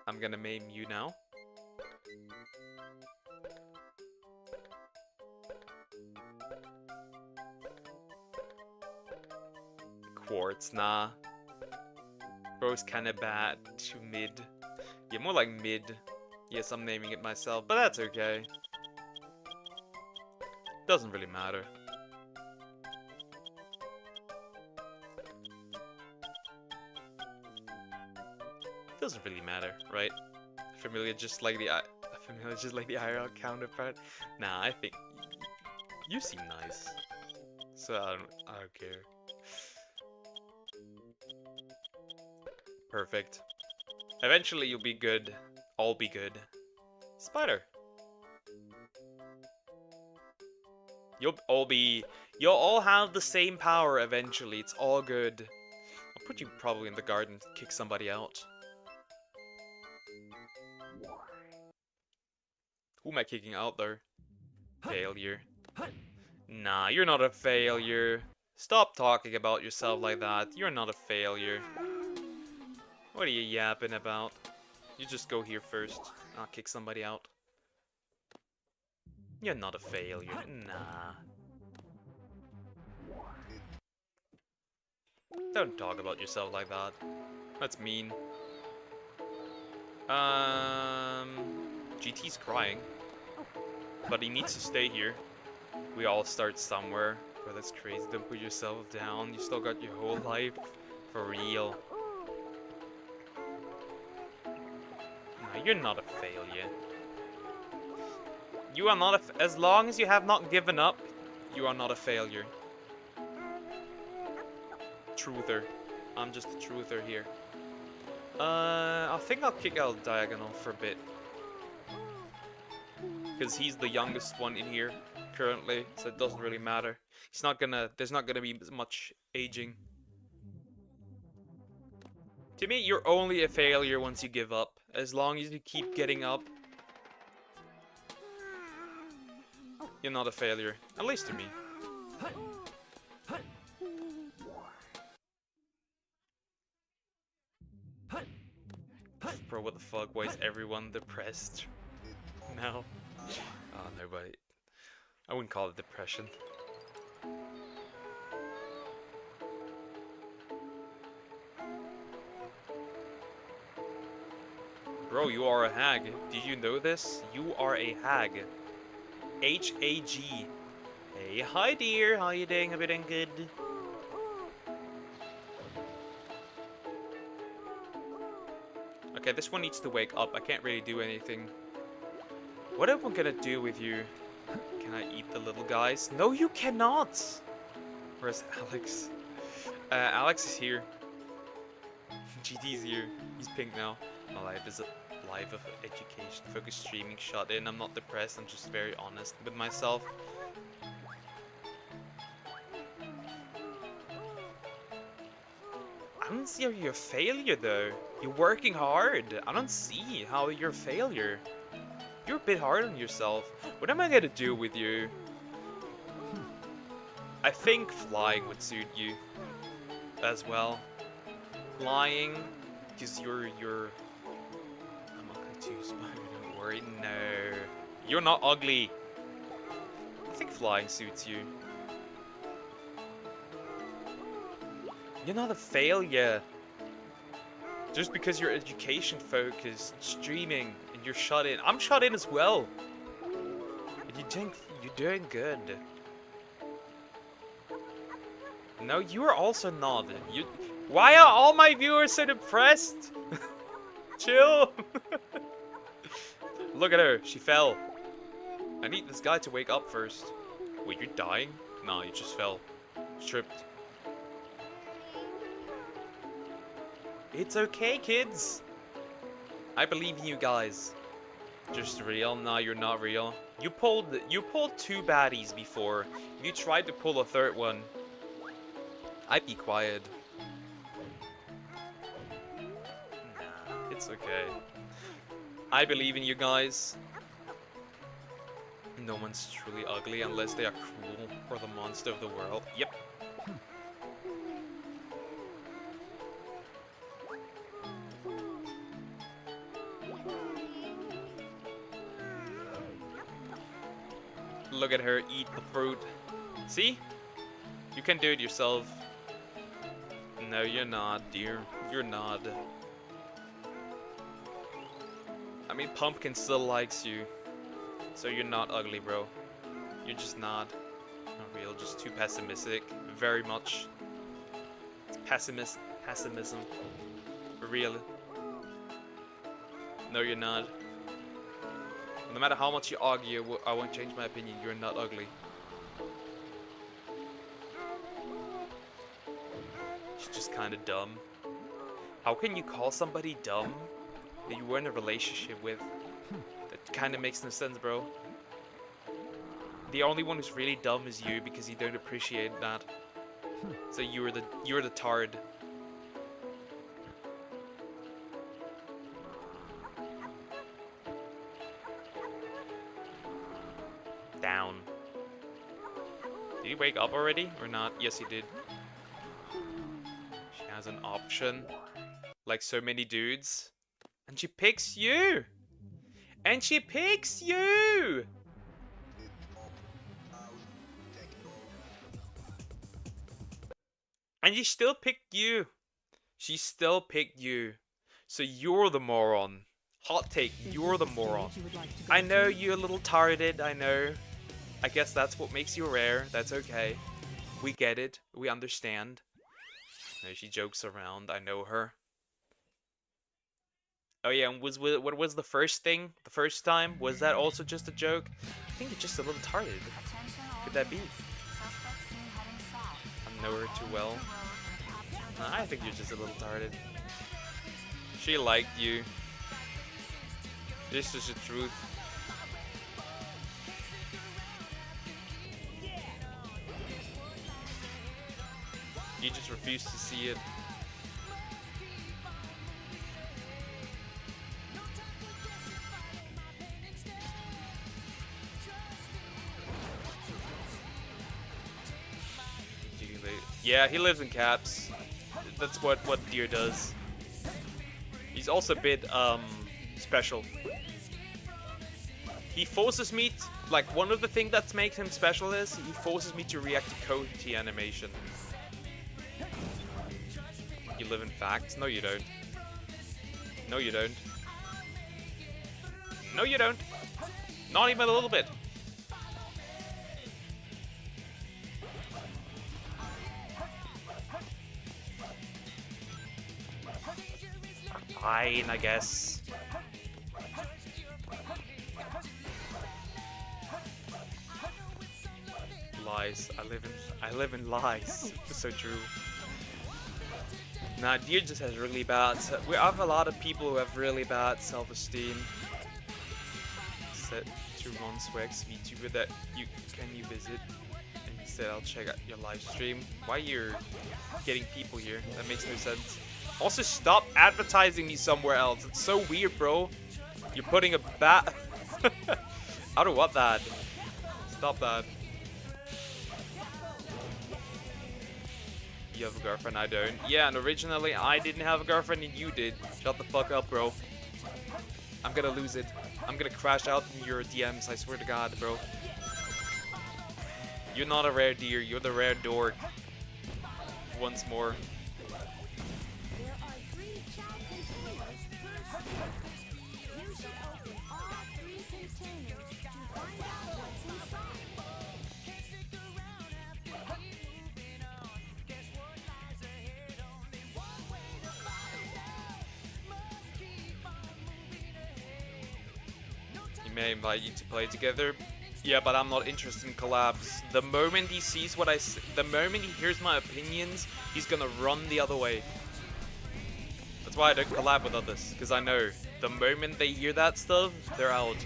I'm gonna maim you now. Quartz, nah. Bro's kinda bad to mid. Yeah, more like mid. Yes, I'm naming it myself, but that's okay. Doesn't really matter. Doesn't really matter, right? Familiar just like the IRL counterpart. Nah, I think you seem nice, so I don't care. Perfect. Eventually you'll be good. I'll be good. Spider. You'll all have the same power eventually. It's all good. I'll put you probably in the garden, kick somebody out. Who am I kicking out there? Failure. Nah, you're not a failure. Stop talking about yourself like that. You're not a failure. What are you yapping about? You just go here first. I'll kick somebody out. You're not a failure. Nah. Don't talk about yourself like that. That's mean. GT's crying. But he needs to stay here. We all start somewhere. Bro, that's crazy. Don't put yourself down. You still got your whole life. For real. No, you're not a failure. You are not as long as you have not given up, you are not a failure. Truther. I'm just a truther here. I think I'll kick out Diagonal for a bit. Because he's the youngest one in here currently, so it doesn't really matter. There's not gonna be much aging. To me, you're only a failure once you give up. As long as you keep getting up, you're not a failure. At least to me. Bro, what the fuck? Why is everyone depressed now? Oh no, but I wouldn't call it depression. Bro, you are a hag. Did you know this? You are a hag. H-A-G. Hey, hi dear. How you doing? Hope you're doing good. Okay, this one needs to wake up. I can't really do anything. What am I gonna do with you? Can I eat the little guys? No, you cannot! Where's Alex? Alex is here. GD's here. He's pink now. My life is a life of education, focused streaming, shut in. I'm not depressed, I'm just very honest with myself. I don't see how you're a failure though. You're working hard. I don't see how you're a failure. You're a bit hard on yourself. What am I gonna do with you? I think flying would suit you as well. Flying, because you're I'm not gonna choose, don't worry. No, you're not ugly. I think flying suits you. You're not a failure. Just because you're education focused, streaming, and you're shut in. I'm shut in as well. And you're doing good. No, you are also not. Why are all my viewers so depressed? Chill. Look at her. She fell. I need this guy to wake up first. Wait, you're dying? No, you just fell. Tripped. It's okay, kids. I believe in you guys. Just real? No, you're not real. You pulled 2 baddies before. If you tried to pull a 3rd one, I'd be quiet. Nah, it's okay. I believe in you guys. No one's truly ugly unless they are cruel or the monster of the world. Yep. Look at her eat the fruit. See? You can do it yourself. No, you're not, dear. You're not. I mean, Pumpkin still likes you. So you're not ugly, bro. You're just not. Not real, just too pessimistic. Very much. It's pessimism. Real. No, you're not. No matter how much you argue, I won't change my opinion. You're not ugly. She's just kind of dumb. How can you call somebody dumb that you were in a relationship with? That kind of makes no sense, bro. The only one who's really dumb is you because you don't appreciate that. So you're the tard. Down. Did he wake up already or not? Yes, he did. She has an option, like so many dudes, and she picks you. And she picks you. And she still picked you. She still picked you. So you're the moron. Hot take, you're the moron. I know you're a little tired, I know. I guess that's what makes you rare. That's okay. We get it. We understand. No, she jokes around. I know her. Oh yeah, and what was the first thing? The first time? Was that also just a joke? I think you're just a little tired. Could that be? I know her too well. Nah, I think you're just a little tired. She liked you. This is the truth. You just refuse to see it. Yeah, he lives in caps. That's what Deer does. He's also a bit special. He forces me, like, one of the things that makes him special is he forces me to react to Cody animation. You live in facts? No, you don't. No, you don't. No, you don't. Not even a little bit. Fine, I guess. Lies. I live in lies. So true. Nah, Deer just has really bad. We have a lot of people who have really bad self-esteem. Set to Ron Swag's VTuber that you visit, and he said I'll check out your live stream. Why you're getting people here? That makes no sense. Also, stop advertising me somewhere else. It's so weird, bro. You're putting a bat. I don't want that. Stop that. You have a girlfriend, I don't. Yeah, and originally I didn't have a girlfriend and you did. Shut the fuck up, bro. I'm gonna lose it. I'm gonna crash out in your DMs, I swear to God, bro. You're not a rare deer, you're the rare dork. Once more. There are 3 Chao containers per second. You should open all 3 containers to find out what's inside. He may invite you to play together. Yeah, but I'm not interested in collabs. The moment he sees what the moment he hears my opinions, he's gonna run the other way. That's why I don't collab with others, because I know the moment they hear that stuff, they're out.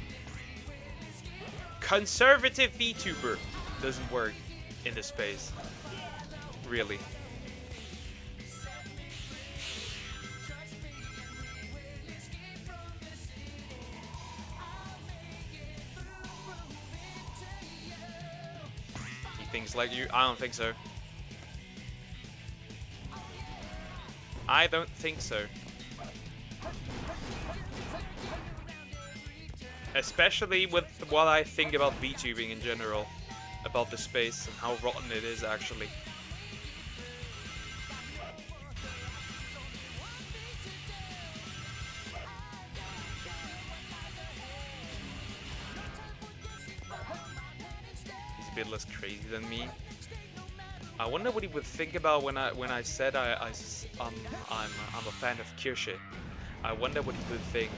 Conservative VTuber doesn't work in this space. Really. Things like you? I don't think so. I don't think so. Especially with what I think about VTubing in general. About the space and how rotten it is actually. A bit less crazy than me. I wonder what he would think about when I said I'm a fan of Kirsche. I wonder what he would think.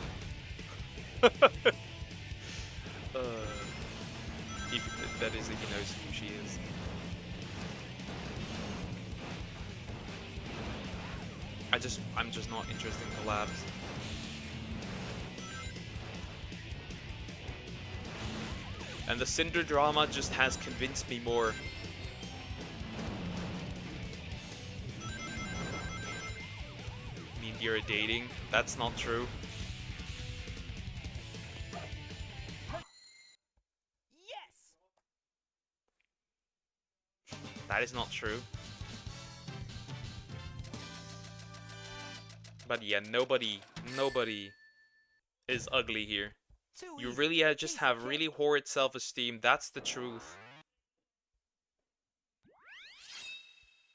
That is if he knows who she is. I'm just not interested in collabs. And the Cinder drama just has convinced me more. I mean, you're dating? That's not true. Yes! That is not true. But yeah, nobody is ugly here. You really just have really horrid self-esteem. That's the truth.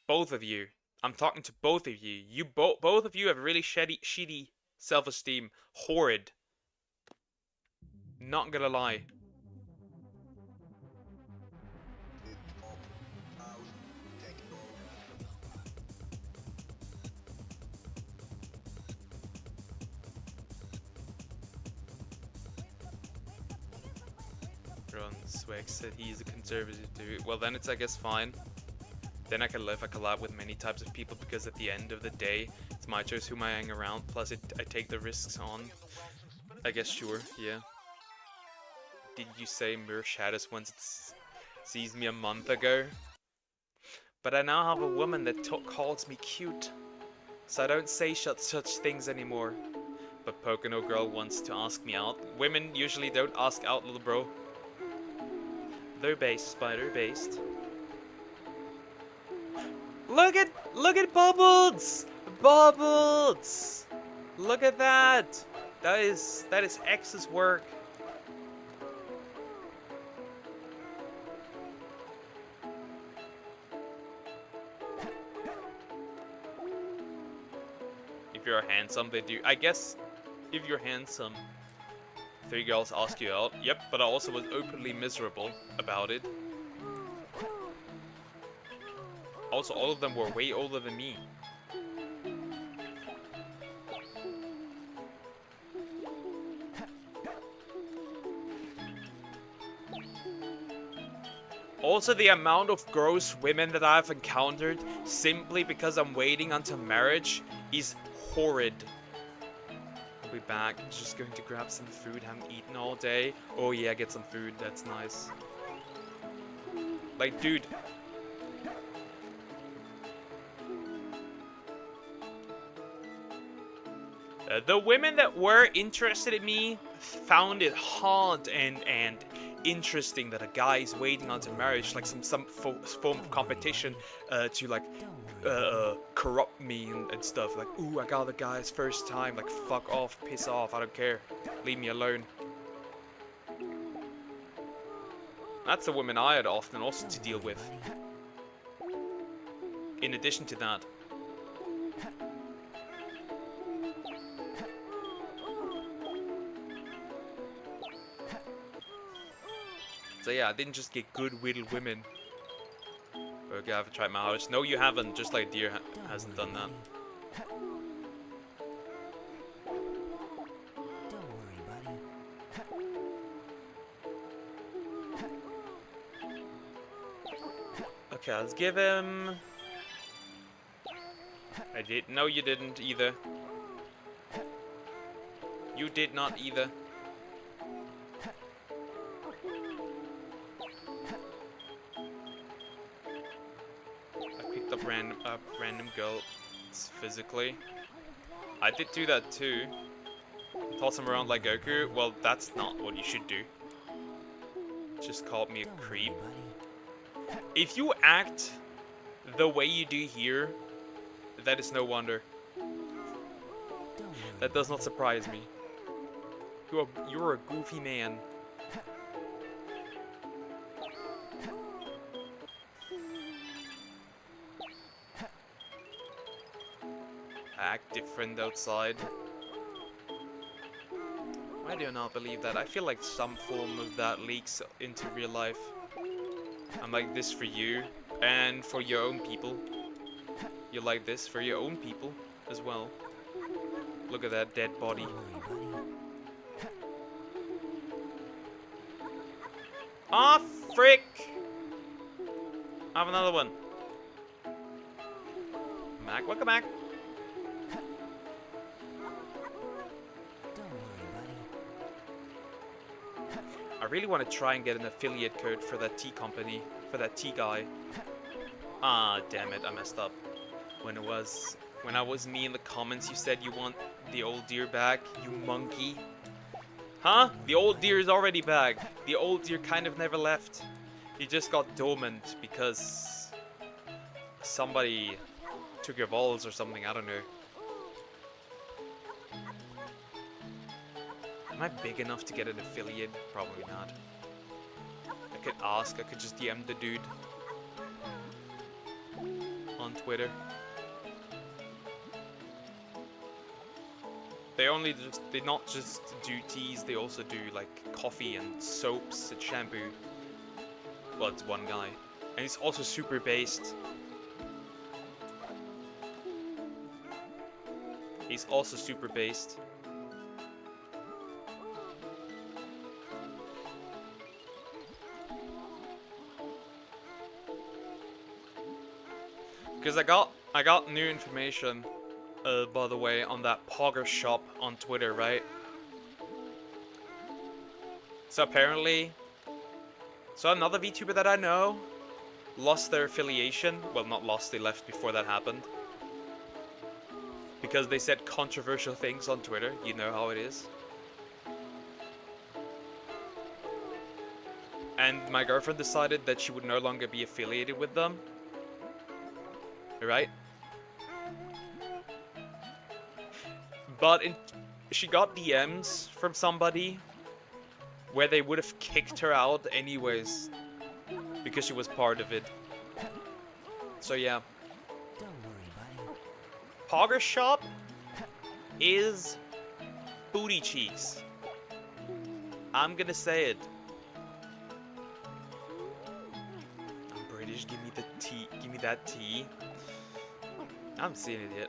Both of you. I'm talking to both of you. Both of you have really shitty self-esteem. Horrid. Not gonna lie. Ron Swag said he's a conservative dude. Well, then it's, I guess, fine. Then I can live a collab with many types of people because at the end of the day, it's my choice whom I hang around. Plus, I take the risks on. I guess, sure, yeah. Did you say Mir Shadows once it sees me a month ago? But I now have a woman that calls me cute. So I don't say such things anymore. But Pocono Girl wants to ask me out. Women usually don't ask out, little bro. They're based, Spider, based. Look at Bubbles! Bubbles! Look at that! That is X's work. handsome, they do. I guess if you're handsome, 3 girls ask you out. Yep, but I also was openly miserable about it. Also, all of them were way older than me. Also, the amount of gross women that I've encountered simply because I'm waiting until marriage is horrid. I'll be back. Just going to grab some food. Haven't eaten all day. Oh yeah, get some food. That's nice. Like, dude. The women that were interested in me found it hard and interesting that a guy is waiting until marriage, like some form of competition to like corrupt me and stuff. Like, ooh, I got the guy's first time. Like, fuck off, piss off, I don't care. Leave me alone. That's the women I had often also to deal with. In addition to that. So yeah, I didn't just get good-witted women. Okay, I've tried my hardest. No, you haven't. Just like Deer hasn't done that. Don't worry, buddy. Okay, let's give him... I did. No, you didn't either. You did not either. I picked up random girls physically. I did do that too. Toss him around like Goku. Well, that's not what you should do. Just called me a creep. If you act the way you do here, that is no wonder. That does not surprise me. You're a goofy man. Act different outside. Why do you not believe that? I feel like some form of that leaks into real life. I'm like this for you and for your own people. You like this for your own people as well. Look at that dead body. Ah, frick! I have another one. Mac, welcome back. I really want to try and get an affiliate code for that tea company, for that tea guy. Ah, damn it, I messed up. When I was me in the comments, you said you want the old deer back, you monkey. Huh? The old deer is already back. The old deer kind of never left. He just got dormant because somebody took your balls or something, I don't know. Am I big enough to get an affiliate? Probably not. I could ask, I could just DM the dude on Twitter. They not just do teas, they also do like coffee and soaps and shampoo. Well, it's one guy. And he's also super based. He's also super based. Because I got new information, by the way, on that Pogger shop on Twitter, right? So apparently, another VTuber that I know lost their affiliation. Well, not lost, they left before that happened. Because they said controversial things on Twitter, you know how it is. And my girlfriend decided that she would no longer be affiliated with them. Right? But she got DMs from somebody where they would have kicked her out anyways because she was part of it. So yeah. Don't worry, buddy. Pogger shop? is booty cheeks. I'm gonna say it. I'm British. Give me the tea. Give me that tea. I haven't seen it yet.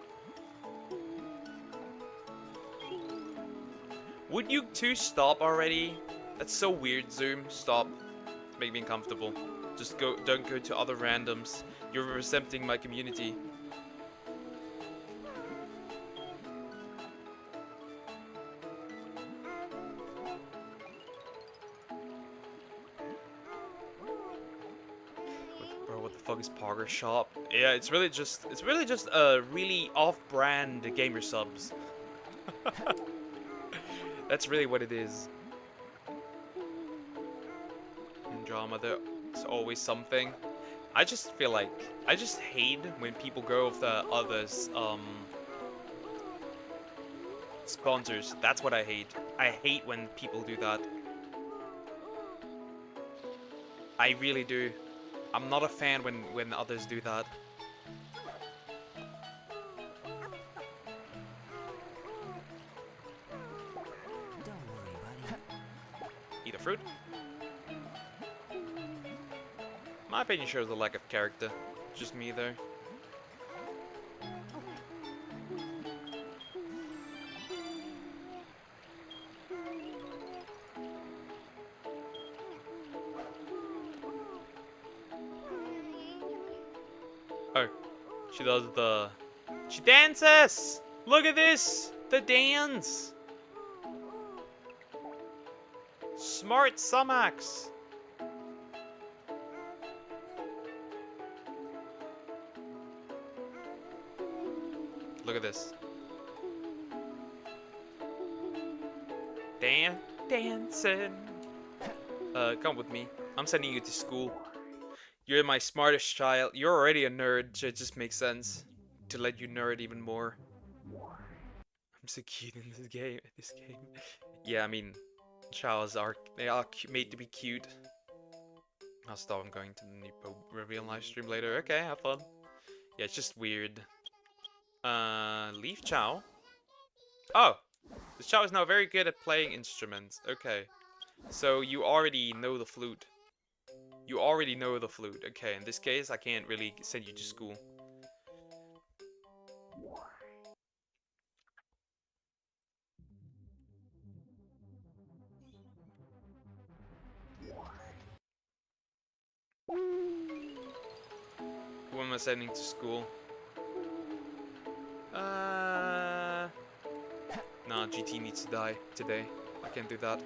Would you two stop already? That's so weird, Zoom. Stop. Make me uncomfortable. Just go. Don't go to other randoms. You're representing my community. Bro, what the fuck is Pogger Shop? Yeah, it's really just a really off-brand gamer subs. That's really what it is. In drama, there's always something. I just feel like I just hate when people go with the others sponsors. That's what I hate. I hate when people do that. I really do. I'm not a fan when others do that. Don't worry, buddy. Eat a fruit. My opinion shows a lack of character. Just me there. Oh, she does the... She dances! Look at this! The dance! Smart Sumax! Look at this. Dancing. Come with me. I'm sending you to school. You're my smartest child. You're already a nerd, so it just makes sense to let you nerd even more. I'm so cute in this game. Yeah, I mean, they are made to be cute. I'll stop. I'm going to the Nipo reveal live stream later. Okay, have fun. Yeah, it's just weird. Leave Chow. Oh, this Chow is now very good at playing instruments. Okay, so you already know the flute. You already know the flute. Okay, in this case, I can't really send you to school. Who am I sending to school? Nah, GT needs to die today. I can't do that.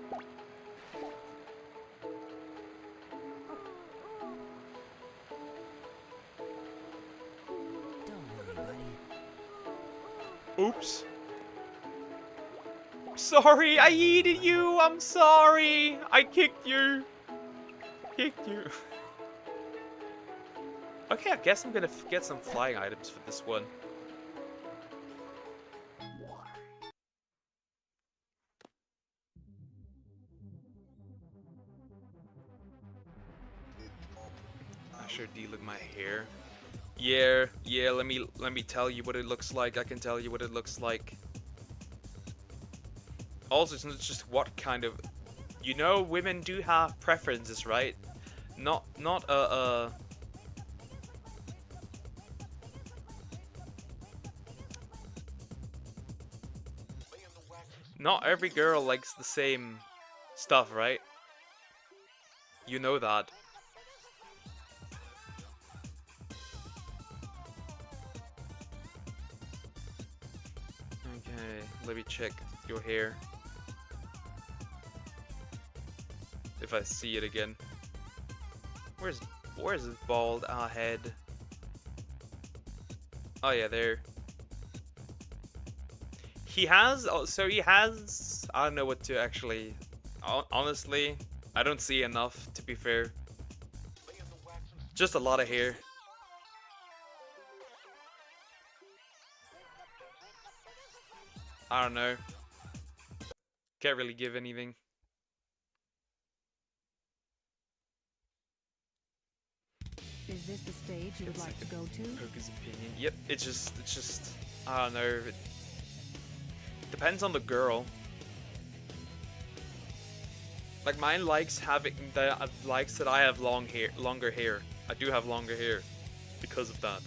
Don't worry, buddy. Oops. Sorry, I yeeted you. I'm sorry. I kicked you. Kicked you. Okay, I guess I'm gonna get some flying items for this one. I sure do look my hair. Yeah, let me tell you what it looks like. I can tell you what it looks like. Also, it's not just what kind of... You know, women do have preferences, right? Not Not every girl likes the same stuff, right? You know that. Okay, let me check your hair. If I see it again. Where's his bald head? Oh yeah, there. He has, so he has, I don't know what to actually, honestly, I don't see enough, to be fair. Just a lot of hair. I don't know. Can't really give anything. Is this the stage you would like to go to? Poke's opinion. Yep, it's just, I don't know. Depends on the girl. Like mine likes having the likes that I have longer hair. I do have longer hair because of that.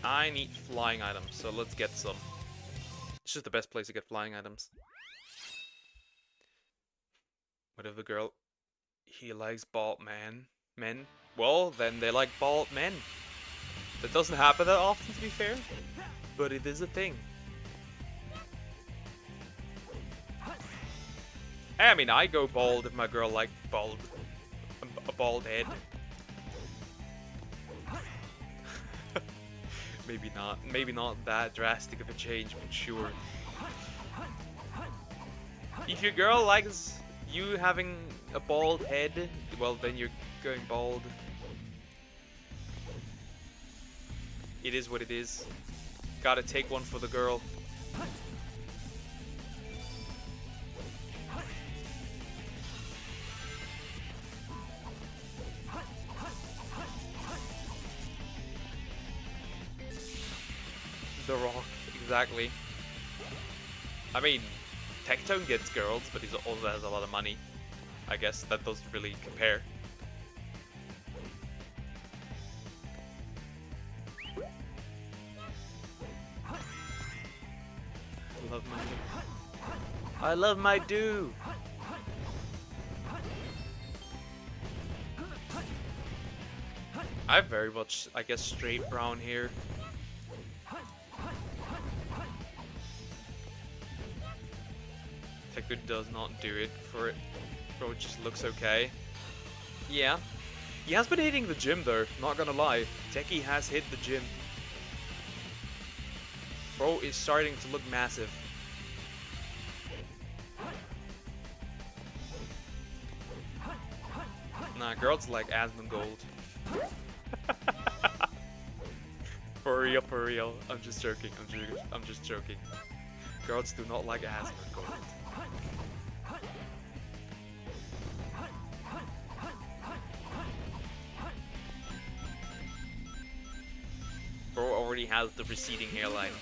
I need flying items, so let's get some. It's just the best place to get flying items. What if the girl, he likes bald men? Well, then they like bald men. That doesn't happen that often, to be fair, but it is a thing. I mean, I go bald if my girl likes a bald head. Maybe not that drastic of a change, but sure. If your girl likes you having a bald head, well then you're going bald. It is what it is. Gotta take one for the girl. The Rock, exactly. I mean, Tectone gets girls, but he also has a lot of money. I guess that doesn't really compare. I love my do. I have very much, I guess, straight brown hair. Teku does not do it for it. Bro, it just looks okay. Yeah. He has been hitting the gym though, not gonna lie. Techie has hit the gym. Bro is starting to look massive. Nah, girls like Asmongold. For real. I'm just joking. I'm just joking. Girls do not like Asmongold. Bro already has the receding hairline.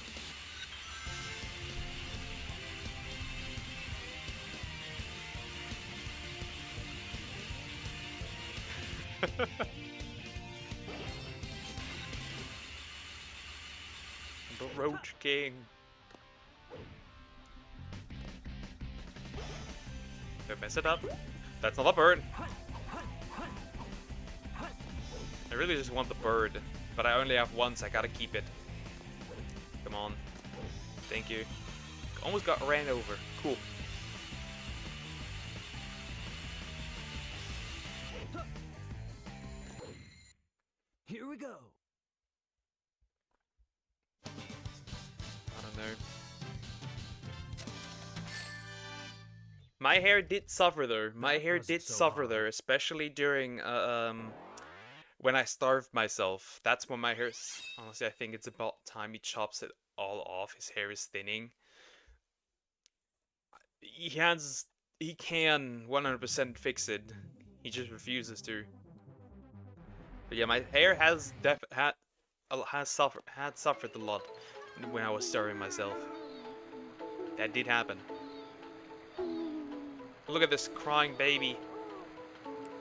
The Roach King. Don't mess it up. That's not a bird. I really just want the bird, but I only have one, so I gotta keep it. Come on. Thank you. Almost got ran over. Cool. Here we go. I don't know. My hair did suffer though. My hair did suffer though, especially during when I starved myself. That's when my hair. Honestly, I think it's about time he chops it all off. His hair is thinning. He can 100% fix it. He just refuses to. But yeah, my hair has suffered a lot when I was starving myself. That did happen. Look at this crying baby.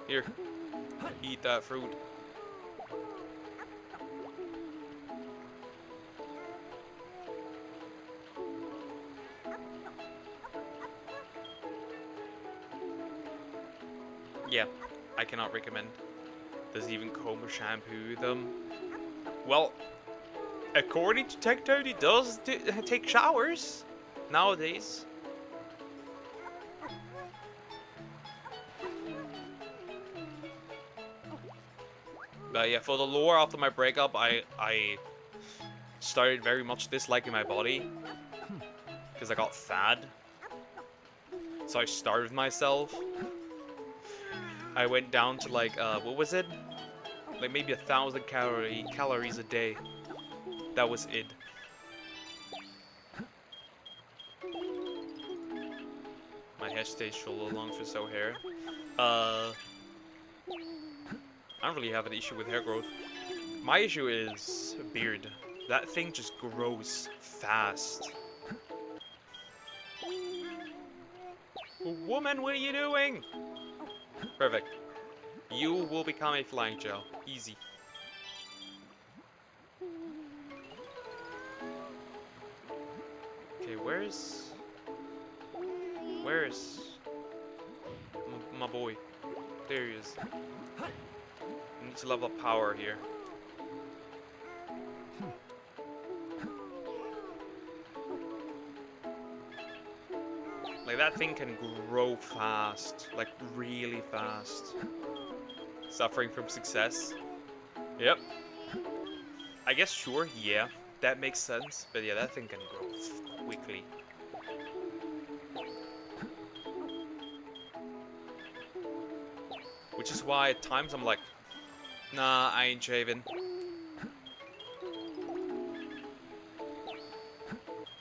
Here, eat that fruit. Yeah, I cannot recommend. Does he even comb or shampoo them? Well, according to Tectone, he does take showers nowadays. But yeah, for the lore after my breakup, I started very much disliking my body because I got fat. So I starved myself. I went down to like what was it? Like maybe 1,000 calories a day. That was it. My hair stays shoulder long for so hair. I don't really have an issue with hair growth. My issue is beard. That thing just grows fast. Woman, what are you doing? Perfect. You will become a flying gel. Easy. Okay, where's my boy? There he is. I need to level up power here. Like, that thing can grow fast. Like, really fast. Suffering from success. Yep. I guess, sure, yeah. That makes sense. But yeah, that thing can grow quickly. Which is why at times I'm like, nah, I ain't shaving.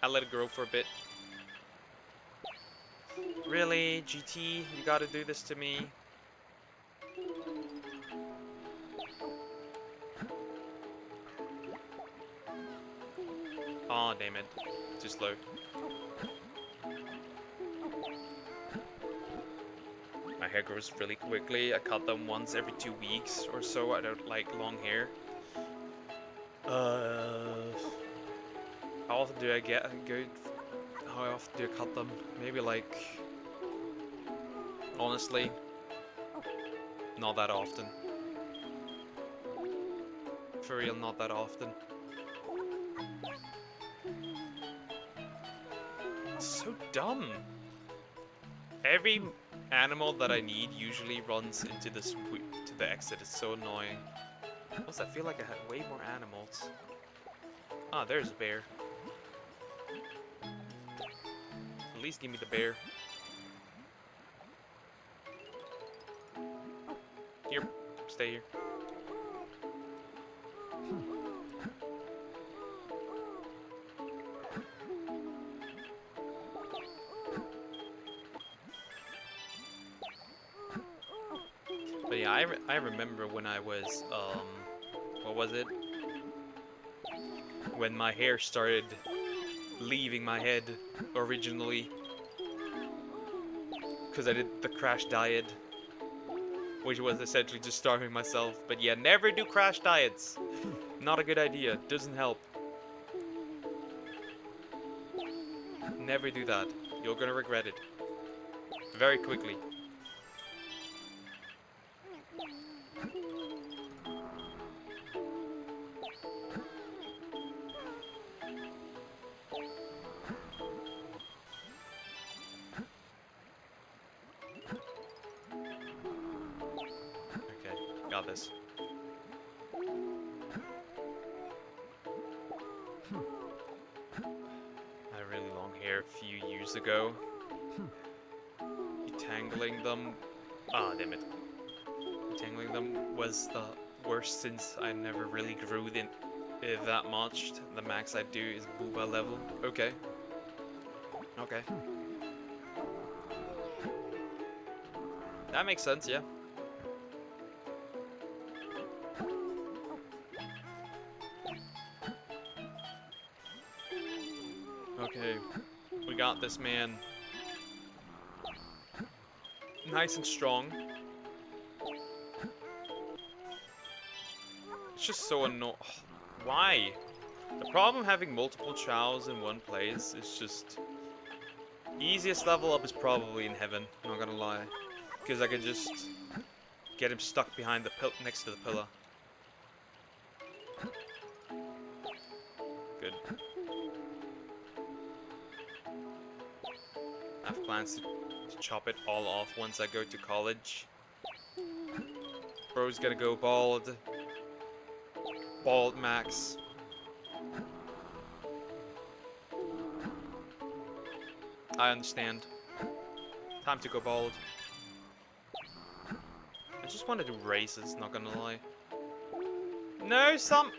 I let it grow for a bit. Really, GT? You gotta do this to me? Aw, damn it. Too slow. My hair grows really quickly. I cut them once every 2 weeks or so. I don't like long hair. How often do I get a good... How often do I cut them? Maybe like... Honestly, not that often. For real, not that often. It's so dumb. Every animal that I need usually runs into this to the exit. It's so annoying. Also, I feel like I had way more animals. Ah, there's a bear. At least give me the bear. Here, stay here. But yeah, I remember when I was, what was it? When my hair started leaving my head originally. Because I did the crash diet. Which was essentially just starving myself. But yeah, never do crash diets. Not a good idea. Doesn't help. Never do that. You're gonna regret it. Very quickly. Got this. I had really long hair a few years ago. Detangling them... Ah, damn it. Detangling them was the worst since I never really grew that much. The max I do is booba level. Okay. Okay. That makes sense, yeah. Okay, we got this man. Nice and strong. It's just so annoying. Why? The problem having multiple chows in one place is just... Easiest level up is probably in heaven, not gonna lie. Because I can just get him stuck behind the next to the pillar. Good. I have plans to chop it all off once I go to college. Bro's gonna go bald. Bald max. I understand. Time to go bald. I just want to do races, not gonna lie. No, some...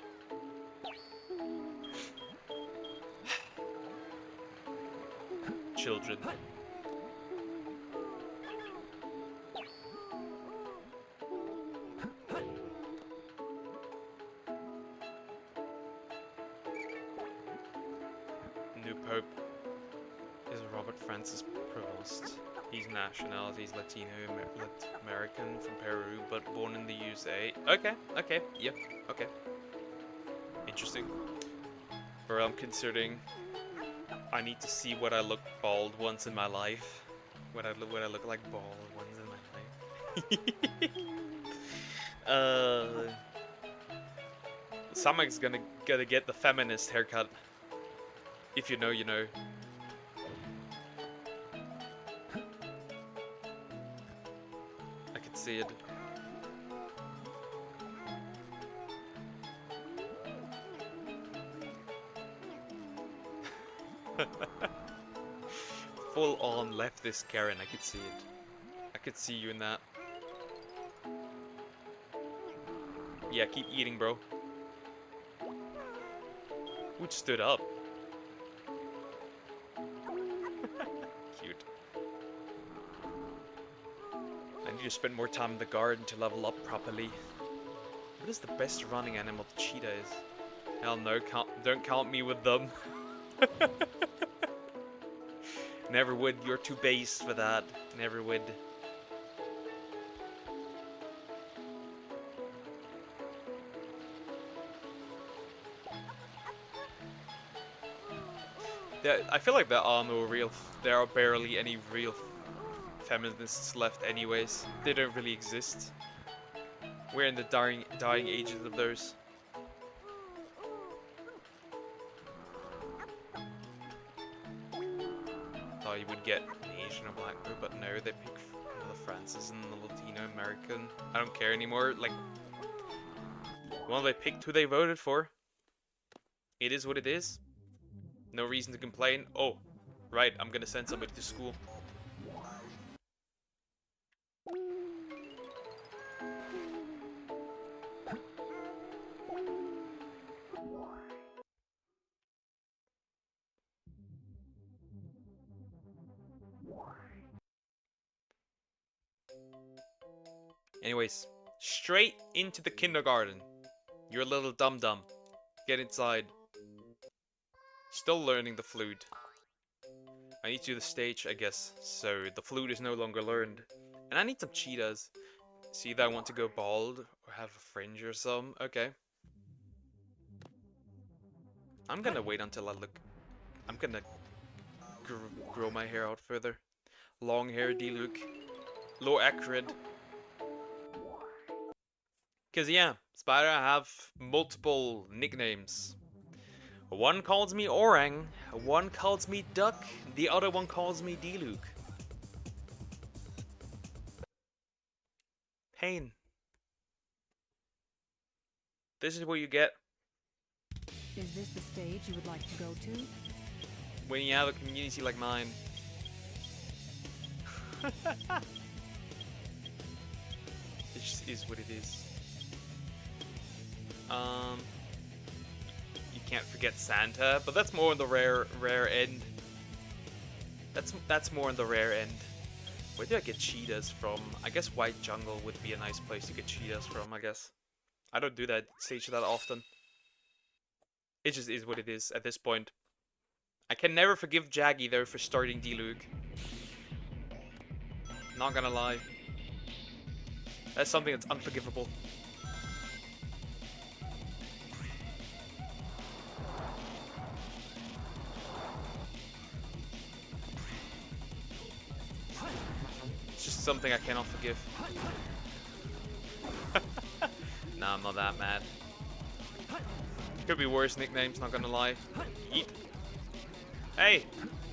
Children. new pope is Robert Francis Prevost. He's nationality is American from Peru, but born in the USA. Okay, okay, yep, okay. Interesting. Or I'm considering I need to see what I look bald once in my life. What I look like bald once in my life. Samak's gonna get the feminist haircut. If you know, you know. I could see it. Full on leftist Karen, I could see it. I could see you in that. Yeah, keep eating, bro. Who stood up? Cute. I need to spend more time in the garden to level up properly. What is the best running animal? The cheetah is. Hell no, don't count me with them. Never would, you're too base for that. Never would. I feel like there are barely any real feminists left anyways. They don't really exist. We're in the dying ages of those. Thought you would get an Asian or black group, but no, they pick the Francis and the Latino American. I don't care anymore. Like, well, they picked who they voted for. It is what it is. No reason to complain. Oh, right, I'm gonna send somebody to school. Anyways, straight into the kindergarten. You're a little dum-dum. Get inside. Still learning the flute. I need to do the stage, I guess. So the flute is no longer learned. And I need some cheetahs. See that I want to go bald or have a fringe or some. Okay. I'm gonna wait until I look. I'm gonna grow my hair out further. Long hair, D-look. Low accurate. Cause yeah, Spider, I have multiple nicknames. One calls me Orang, one calls me Duck, the other one calls me D-Luke. Pain. This is what you get Is this the stage you would like to go to? when you have a community like mine. It just is what it is. You can't forget Santa, but that's more on the rare end. That's more on the rare end. Where do I get cheetahs from? I guess White Jungle would be a nice place to get cheetahs from, I guess. I don't do that stage that often. It just is what it is at this point. I can never forgive Jaggy though for starting D-Luke. Not gonna lie. That's something that's unforgivable. It's just something I cannot forgive. Nah, I'm not that mad. Could be worse nicknames, not gonna lie. Eat. Hey,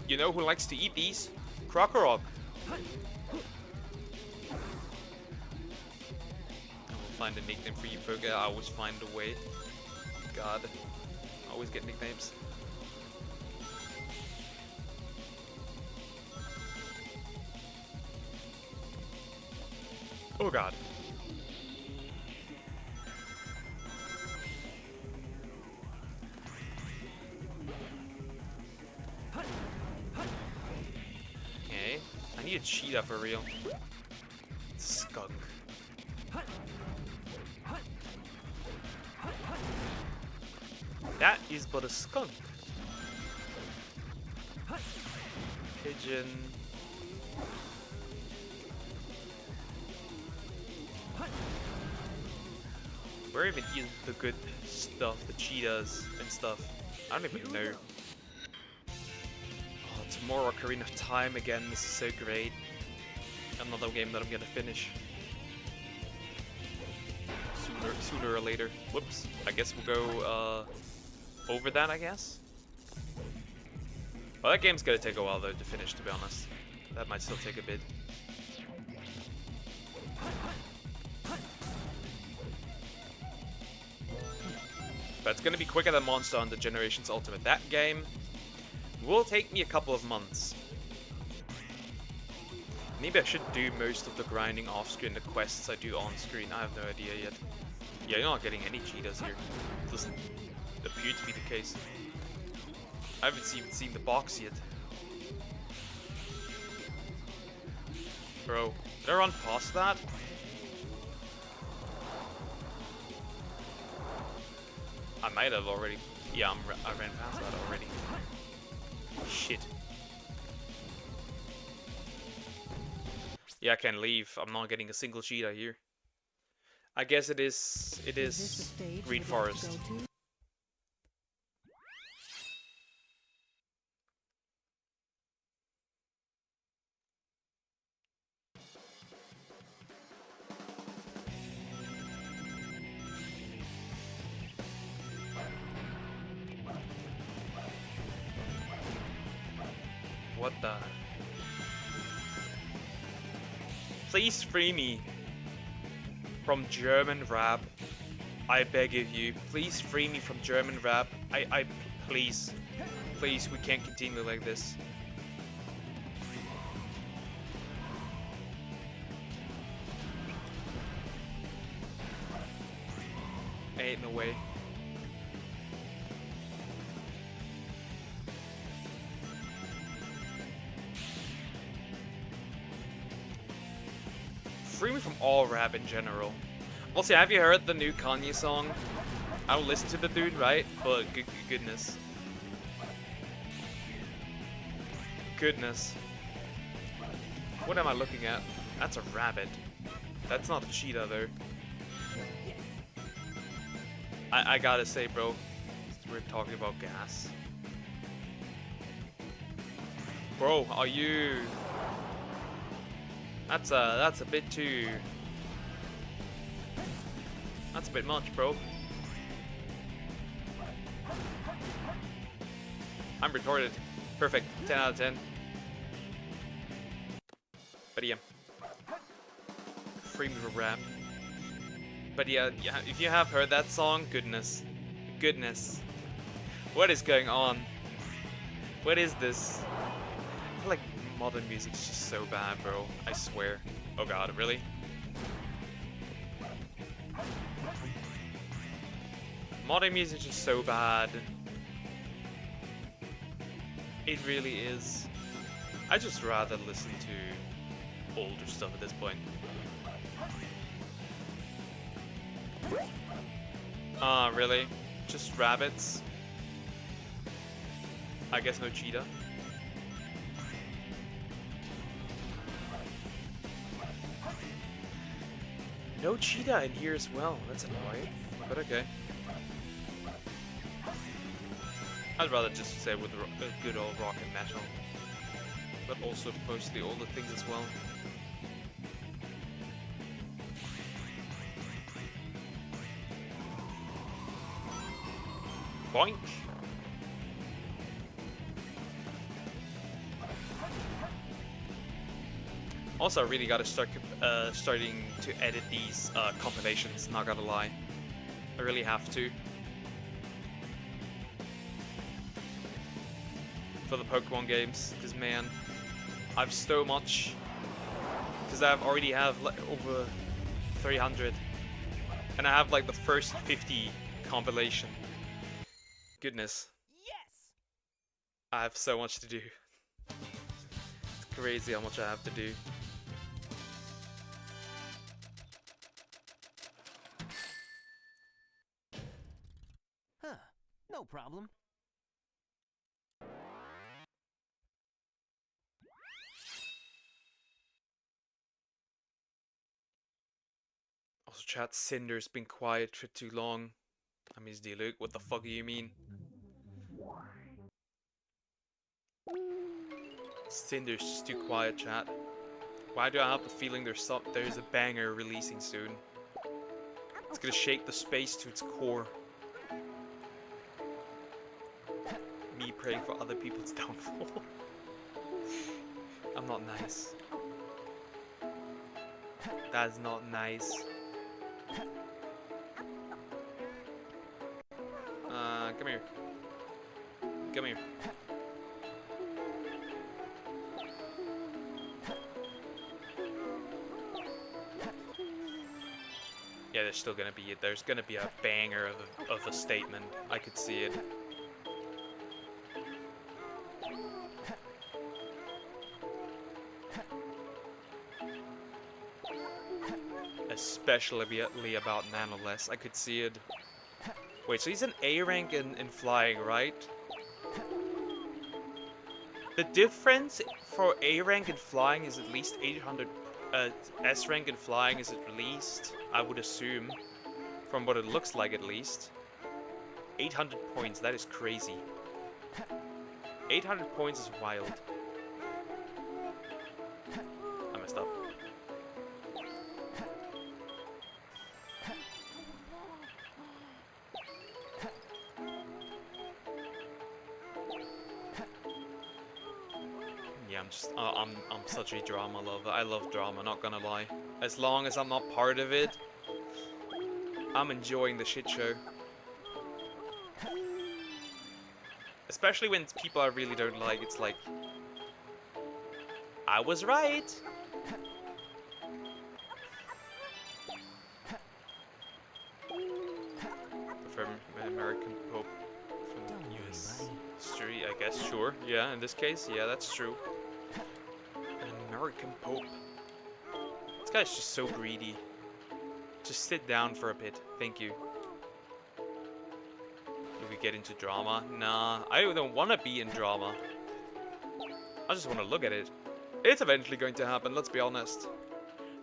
you know who likes to eat these? Krokorok. I will find a nickname for you, Poga. I always find a way. God. I always get nicknames. Oh god. Okay. I need a cheetah for real. Skunk. That is but a skunk. Pigeon. Where even is the good stuff, the cheetahs and stuff? I don't even know. Oh, tomorrow, Ocarina of Time again. This is so great. Another game that I'm gonna finish. Sooner or later. Whoops. I guess we'll go over that, I guess. Well, that game's gonna take a while though to finish, to be honest. That might still take a bit. But it's gonna be quicker than Monster Hunter Generations Ultimate. That game will take me a couple of months. Maybe I should do most of the grinding off-screen, the quests I do on-screen. I have no idea yet. Yeah, you're not getting any cheetahs here. Doesn't appear to be the case. I haven't even seen the box yet. Bro, did I run past that? I might have already. Yeah, I ran past that already. Shit. Yeah, I can't leave. I'm not getting a single cheetah here. I guess it is Green Forest. What the? Please free me from German rap. I beg of you. Please free me from German rap. Please. Please, we can't continue like this. Ain't no way. Free me from all rap in general. Also, have you heard the new Kanye song? I don't listen to the dude, right? But goodness. Goodness. What am I looking at? That's a rabbit. That's not a cheetah, though. I gotta say, bro, we're talking about gas. Bro, are you... That's a bit too... That's a bit much, bro. I'm retarded. Perfect. 10 out of 10. But yeah. Free me for rap. But yeah, if you have heard that song, goodness. Goodness. What is going on? What is this? I feel like modern music's just so bad, bro. I swear. Oh god, really? Modern music's just so bad. It really is. I just rather listen to older stuff at this point. Ah, really? Just rabbits? I guess no cheetah. No cheetah in here as well. That's annoying, but okay. I'd rather just stay with a good old rock and metal, but also mostly older things as well. Boink! Also, I really gotta start starting to edit these compilations, not gonna lie. I really have to. For the Pokemon games, because man, I've so much. Because I already have like over 300. And I have like the first 50 compilation. Goodness. Yes! I have so much to do. It's crazy how much I have to do. Huh. No problem. Also, chat, Cinder's been quiet for too long. I mean, Luke, what the fuck do you mean? Cinder's just too quiet, chat. Why do I have the feeling there's a banger releasing soon? It's gonna shake the space to its core. Me praying for other people's downfall. I'm not nice. That's not nice. Come here. Come here. Yeah, there's still gonna be there's gonna be a banger of a statement. I could see it. Especially about Nanoless, I could see it. Wait, so he's an A rank in flying, right? The difference for A rank in flying is at least 800. S rank in flying is at least, I would assume, from what it looks like at least. 800 points, that is crazy. 800 points is wild. I messed up. I'm such a drama lover. I love drama, not gonna lie. As long as I'm not part of it, I'm enjoying the shit show. Especially when it's people I really don't like, it's like, I was right! From American Pope from US history, I guess, sure. Yeah, in this case, yeah, that's true. An American Pope. This guy's just so greedy. Just sit down for a bit, thank you. Do we get into drama? Nah, I don't want to be in drama. I just want to look at it. It's eventually going to happen, let's be honest.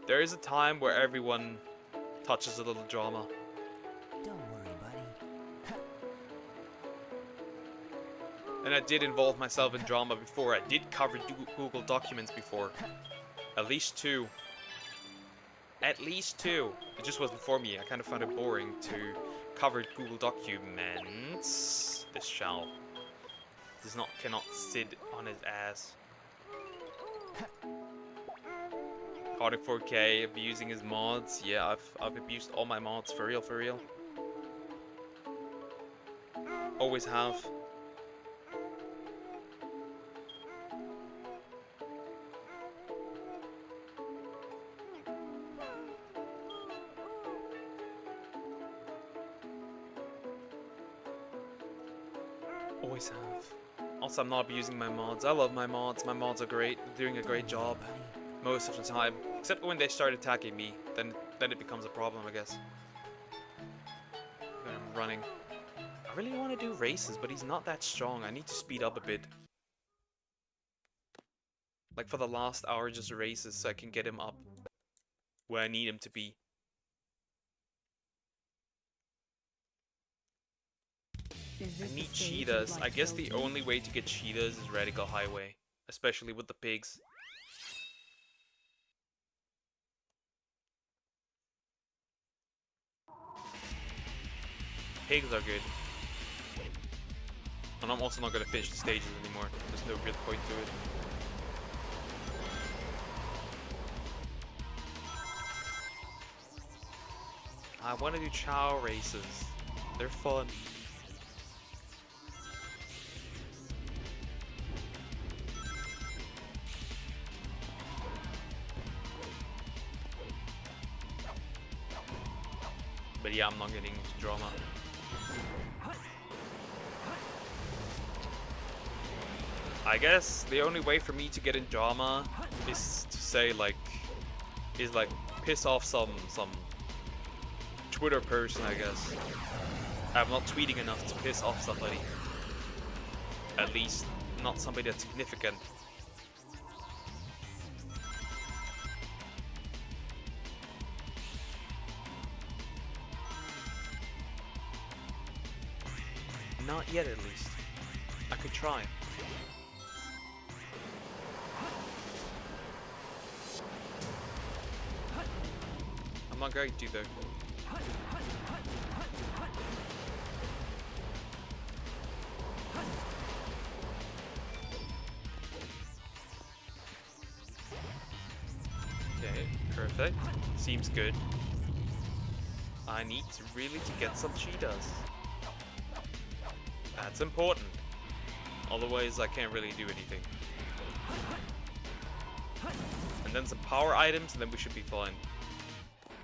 There is a time where everyone touches a little drama. Don't worry, buddy. And I did involve myself in drama before. I did cover Google Documents before. At least 2. At least 2. It just wasn't for me. I kind of found it boring to cover Google Documents. This shall cannot sit on his ass. Cardiff 4K, abusing his mods. Yeah, I've abused all my mods, for real, for real. Always have. Always have. Also, I'm not abusing my mods. I love my mods. My mods are great. They're doing a great job most of the time. Except when they start attacking me, then it becomes a problem, I guess. When I'm running. I really want to do races, but he's not that strong. I need to speed up a bit. Like for the last hour, just races so I can get him up where I need him to be. I need cheetahs. I guess the only way to get cheetahs is Radical Highway. Especially with the pigs. Pigs are good. And I'm also not going to finish the stages anymore. There's no real point to it. I want to do Chao races. They're fun. But yeah, I'm not getting into drama. I guess the only way for me to get in drama is to say like piss off some Twitter person, I guess. I'm not tweeting enough to piss off somebody. At least not somebody that's significant. Not yet, at least. I could try. I'm not going to, though. Okay, perfect. Seems good. I need to really get some cheetahs. That's important. Otherwise, I can't really do anything. And then some power items, and then we should be fine.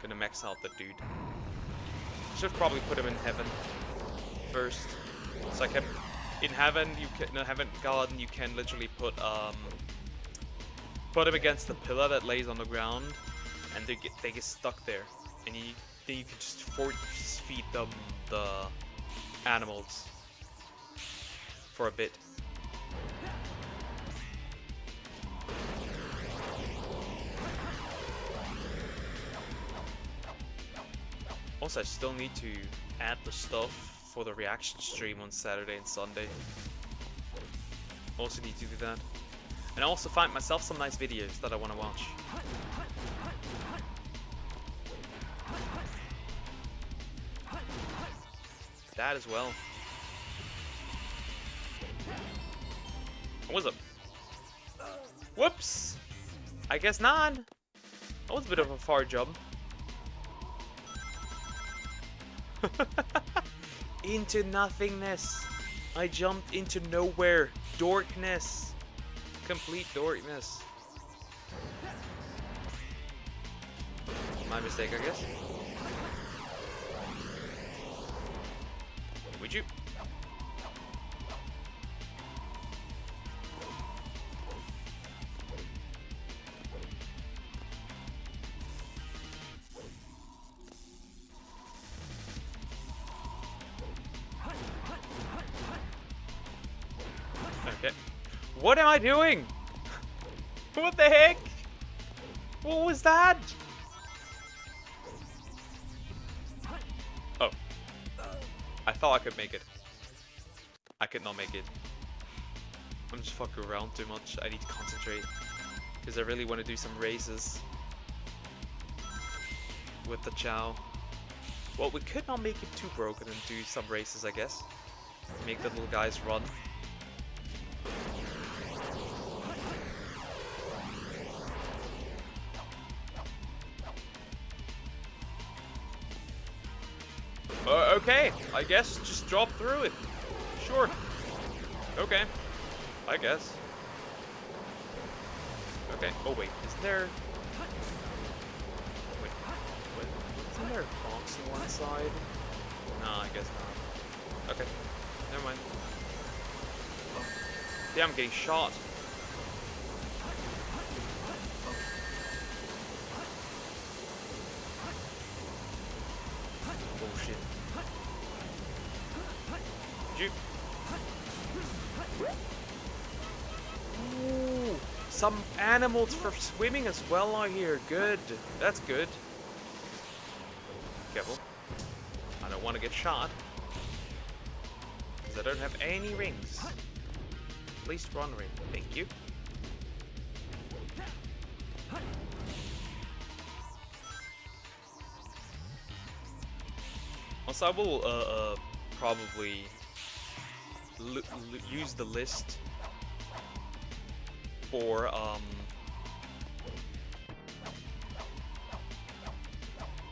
Gonna max out the dude. Should probably put him in heaven first. So I can, in heaven, you can, no, heaven garden, you can literally put him against the pillar that lays on the ground, and they get stuck there, and then you can just force feed them the animals for a bit. Also, I still need to add the stuff for the reaction stream on Saturday and Sunday. Also need to do that. And I also find myself some nice videos that I want to watch. That as well. What was it? Whoops! I guess not. That was a bit of a far jump. Into nothingness. I jumped into nowhere. Dorkness. Complete dorkness. My mistake, I guess. Would you? Okay. What am I doing? What the heck? What was that? Oh. I thought I could make it. I could not make it. I'm just fucking around too much. I need to concentrate. Because I really want to do some races. With the Chao. Well, we could not make it too broken and do some races, I guess. Make the little guys run. Okay, I guess just drop through it. Sure. Okay. I guess. Okay. Oh wait, isn't there... Wait. Isn't there a box on one side? Nah, I guess not. Okay. Never mind. Oh. Damn, I'm getting shot. Bullshit. Ooh, some animals for swimming as well are here. Good. That's good. Careful. I don't want to get shot. Because I don't have any rings. At least one ring. Thank you. Also, I will probably use the list for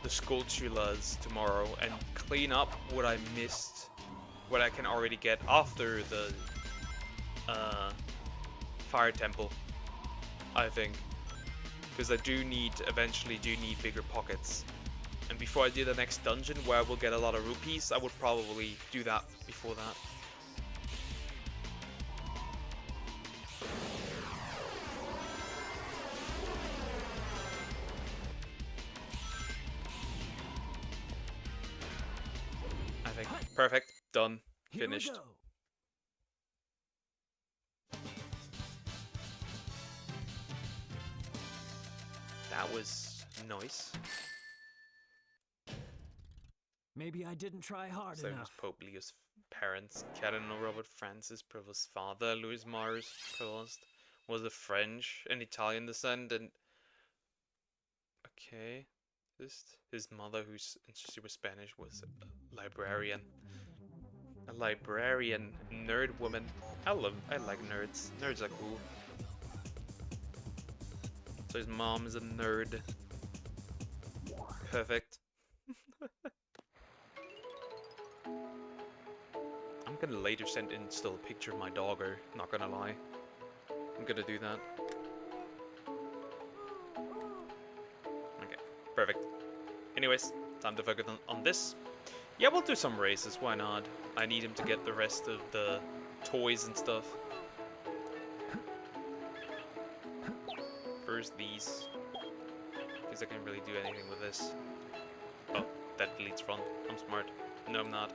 the Skulltulas tomorrow and clean up what I missed, what I can already get after the Fire Temple, I think, because I eventually do need bigger pockets. And before I do the next dungeon where I will get a lot of rupees, I would probably do that before that. I think. Perfect. Done. Finished. That was nice. Maybe I didn't try hard Same enough. as Pope Leo's parents. Cardinal Robert Francis Provost's father, Louis Marius Provost, was of French and Italian descent, and okay, his mother, she was Spanish, was a librarian. A librarian, nerd woman. I like nerds. Nerds are cool. So his mom is a nerd. Perfect. I'm gonna later send in still a picture of my doggo, not gonna lie. I'm gonna do that. Okay, perfect. Anyways, time to focus on this. Yeah, we'll do some races, why not? I need him to get the rest of the toys and stuff. First these. Because I can't really do anything with this. Oh, that deletes front. I'm smart. No, I'm not.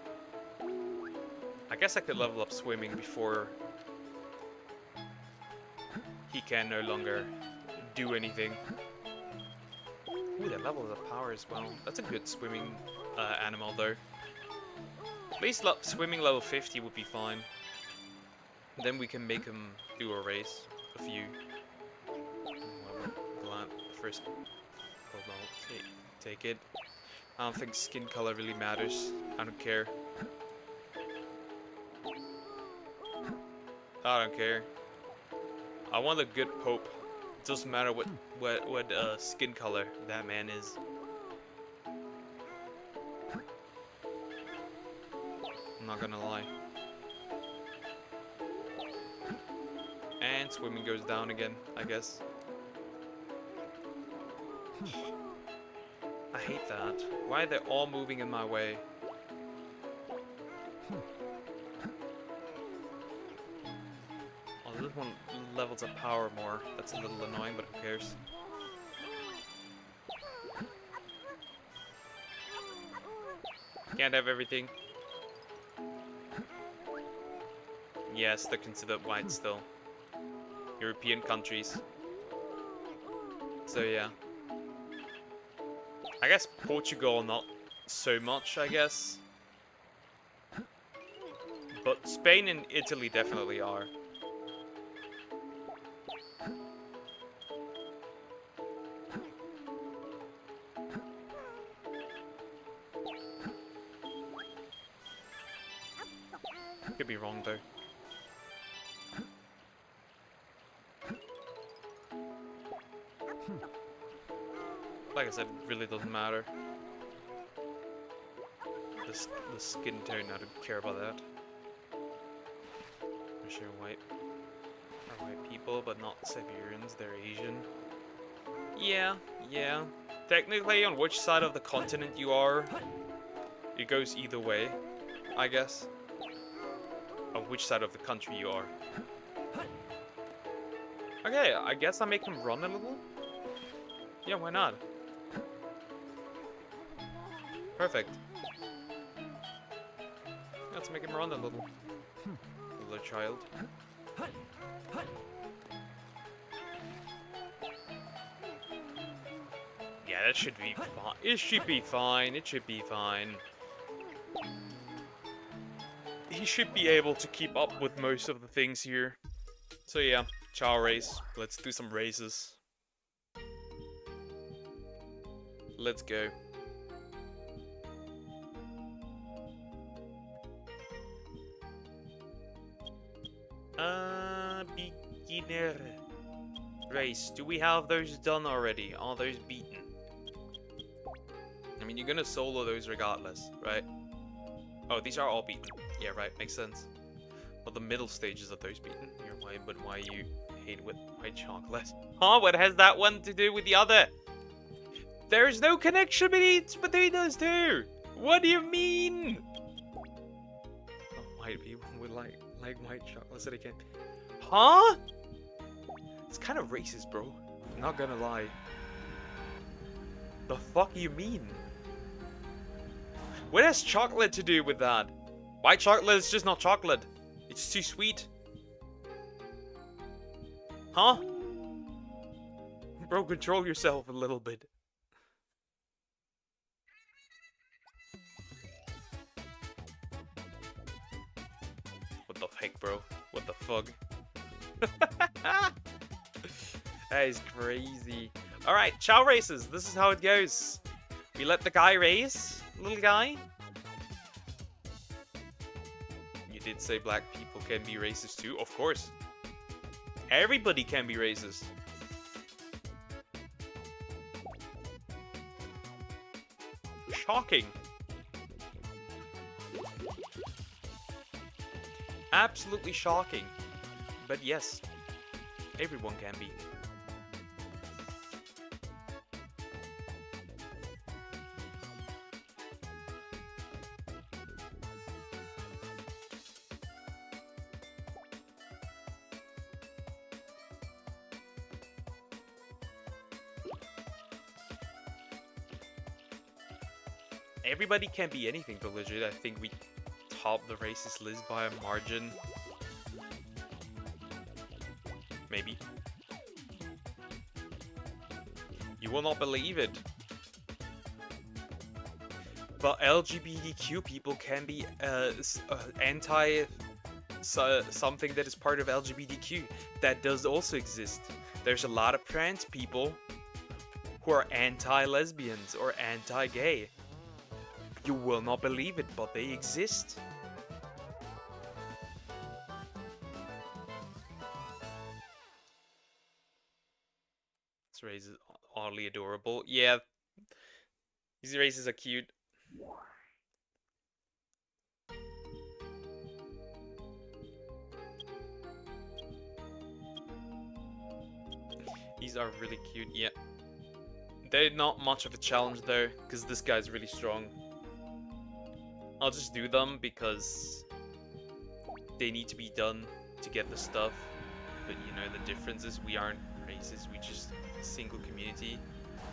I guess I could level up swimming before he can no longer do anything. Ooh, that level of power as well. That's a good swimming animal though. At least swimming level 50 would be fine. Then we can make him do a race. A few. Well, first, well, no, take it. I don't think skin color really matters. I don't care. I don't care. I want a good pope. It doesn't matter what skin color that man is. I'm not gonna lie. And swimming goes down again, I guess. I hate that. Why are they all moving in my way? Oh, this one levels up power more. That's a little annoying, but who cares? Can't have everything. Yes, they're considered white still. European countries. So yeah. I guess Portugal not so much, I guess. But Spain and Italy definitely are. Could be wrong though. Like I said, it really doesn't matter. The skin tone, I don't care about that. I'm sure white are white people, but not Siberians, they're Asian. Yeah, yeah. Technically, on which side of the continent you are, it goes either way, I guess. On which side of the country you are. Okay, I guess I make him run a little? Yeah, why not? Perfect. Let's make him run a little. Little child. Yeah, that should be fine. It should be fine. It should be fine. He should be able to keep up with most of the things here. So yeah, Chow race. Let's do some races. Let's go. Beginner race. Do we have those done already? Are those beaten? I mean, you're gonna solo those regardless, right? Oh, these are all beaten. Yeah, right. Makes sense. Well, the middle stages of those beaten. You're white, but why you hate with white chocolate? Huh? What has that one to do with the other? There's no connection between those two. What do you mean? Oh, white people would like white chocolate so they can. Huh? It's kind of racist, bro. Not gonna lie. The fuck you mean? What has chocolate to do with that? White chocolate is just not chocolate. It's too sweet. Huh? Bro, control yourself a little bit. pick, bro. What the fuck? That is crazy. Alright, Chow races. This is how it goes. We let the guy race. Little guy. You did say black people can be racist too? Of course. Everybody can be racist. Shocking. Absolutely shocking. But yes, everyone can be. Everybody can be anything, but legit, I think we top the racist list by a margin. Maybe. You will not believe it. But LGBTQ people can be anti something that is part of LGBTQ. That does also exist. There's a lot of trans people who are anti-lesbians or anti-gay. You will not believe it, but they exist. This race is oddly adorable. Yeah, these races are cute. These are really cute, yeah. They're not much of a challenge though, because this guy's really strong. I'll just do them because they need to be done to get the stuff. But you know, the difference is we aren't racist, we just a single community.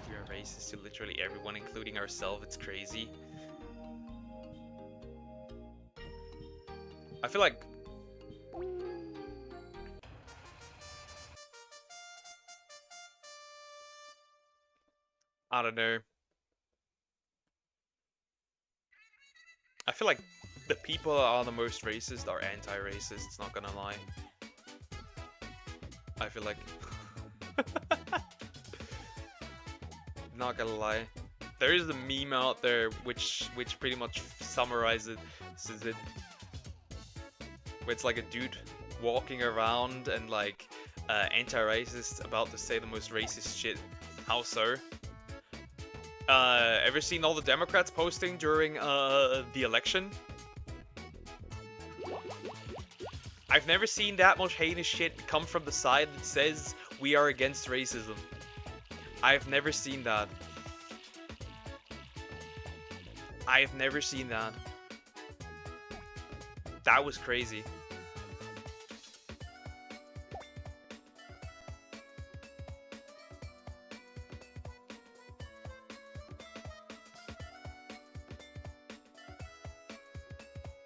We are racist to literally everyone, including ourselves. It's crazy. I feel like I don't know. I feel like the people that are the most racist are anti-racists, not gonna lie. I feel like... not gonna lie. There is a meme out there which pretty much summarizes it. Where it's like a dude walking around and like anti-racist about to say the most racist shit. How so? Ever seen all the Democrats posting during the election? I've never seen that much heinous shit come from the side that says we are against racism. I've never seen that. I've never seen that. That was crazy.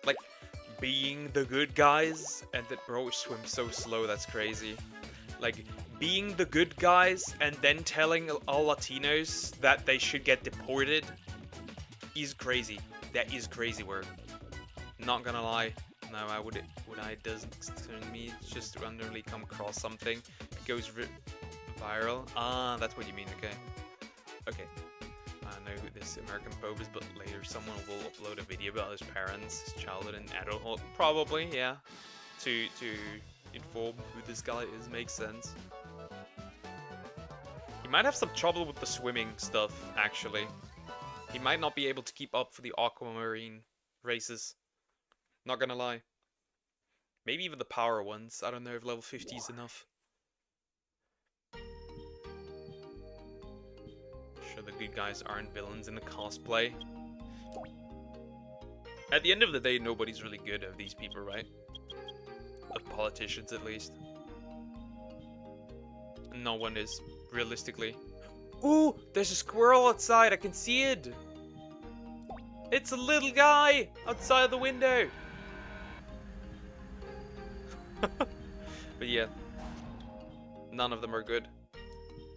Like, being the good guys, and that bro swims so slow, that's crazy. Like, being the good guys and then telling all Latinos that they should get deported is crazy. That is crazy work. Not gonna lie. No, it doesn't concern me. It's just randomly come across something. It goes viral. Ah, that's what you mean, okay. Okay. I know who this American Pope is, but later someone will upload a video about his parents, his childhood and adulthood. Probably, yeah. To inform who this guy is, makes sense. He might have some trouble with the swimming stuff, actually. He might not be able to keep up for the aquamarine races. Not gonna lie. Maybe even the power ones. I don't know if level 50 is enough. Sure, the good guys aren't villains in the cosplay. At the end of the day, nobody's really good of these people, right? Of politicians, at least. No one is, realistically. Ooh, there's a squirrel outside. I can see it. It's a little guy outside the window. But yeah, none of them are good.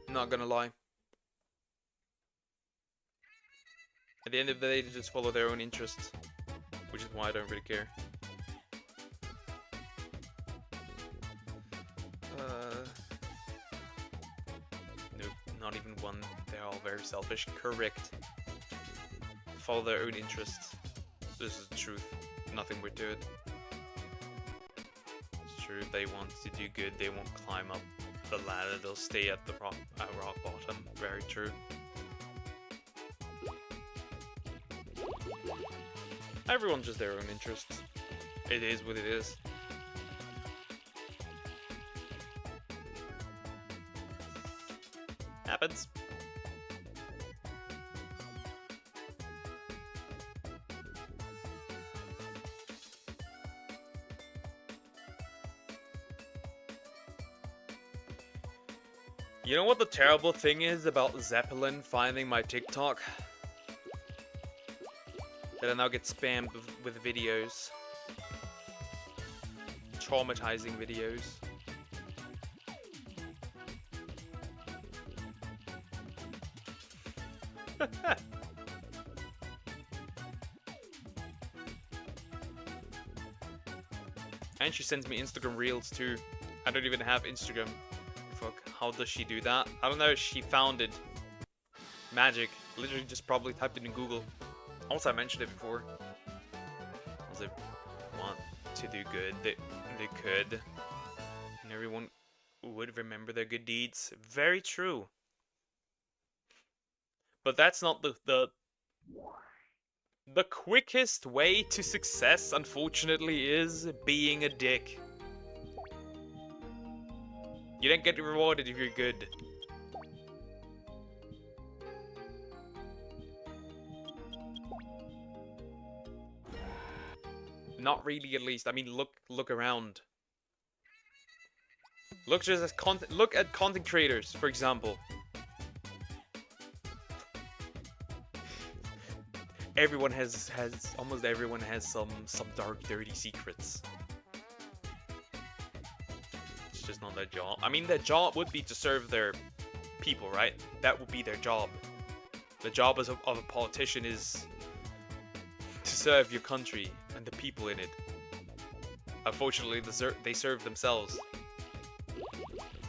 Not gonna lie. At the end of the day, they just follow their own interests, which is why I don't really care. Nope, not even one. They're all very selfish. Correct. Follow their own interests. This is the truth. Nothing more to it. It's true. They want to do good. They won't climb up the ladder. They'll stay at the rock bottom. Very true. Everyone's just their own interests. It is what it is. Happens. You know what the terrible thing is about Zeppelin finding my TikTok? That I now get spammed with videos. Traumatizing videos. And she sends me Instagram Reels too. I don't even have Instagram. Fuck, how does she do that? I don't know, she found it. Magic. Literally just probably typed it in Google. Also, I mentioned it before. As they want to do good, they could. And everyone would remember their good deeds. Very true. But that's not the quickest way to success, unfortunately, is being a dick. You don't get rewarded if you're good. Not really, at least. I mean, look around. Look at content creators, for example. Everyone has almost everyone has some dark, dirty secrets. It's just not their job. I mean, their job would be to serve their people, right? That would be their job. The job of a politician is to serve your country and the people in it. Unfortunately, they serve themselves.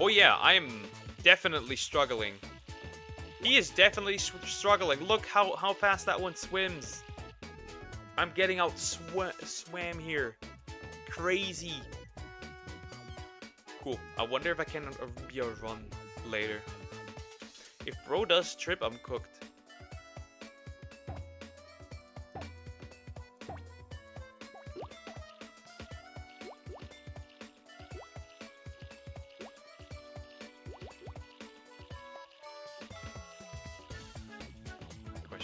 Oh yeah, I am definitely struggling. He is definitely struggling. Look how fast that one swims. I'm getting out swam here. Crazy. Cool. I wonder if I can be a run later. If bro does trip, I'm cooked.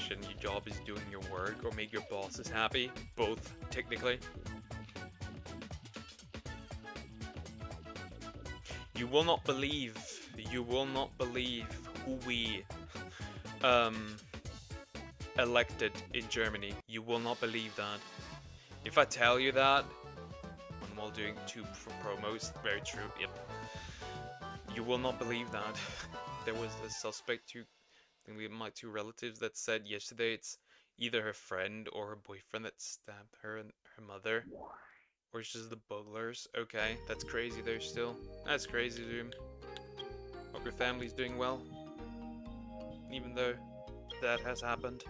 Your job is doing your work or make your bosses happy. Both, technically. You will not believe who we elected in Germany. You will not believe that. If I tell you that, and while doing 2 promos, very true, yep. You will not believe that. There was a suspect who, my 2 relatives, that said yesterday it's either her friend or her boyfriend that stabbed her and her mother. Or it's just the burglars. Okay, that's crazy though still. That's crazy, dude. Hope your family's doing well. Even though that has happened.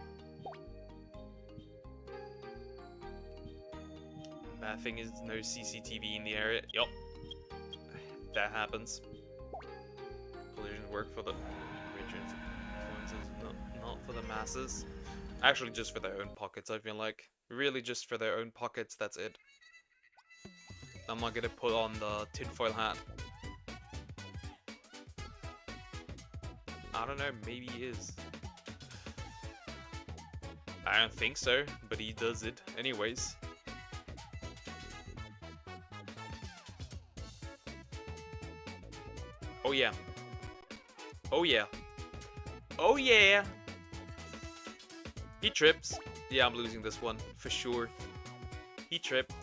Bad thing is no CCTV in the area. Yup. That happens. Collisions work for the rich influences, not for the masses. Actually, just for their own pockets, I feel like. Really just for their own pockets, that's it. I'm not gonna put on the tinfoil hat. I don't know, maybe he is. I don't think so, but he does it anyways. Oh yeah. Oh yeah. Oh yeah! He trips. Yeah, I'm losing this one, for sure. He tripped.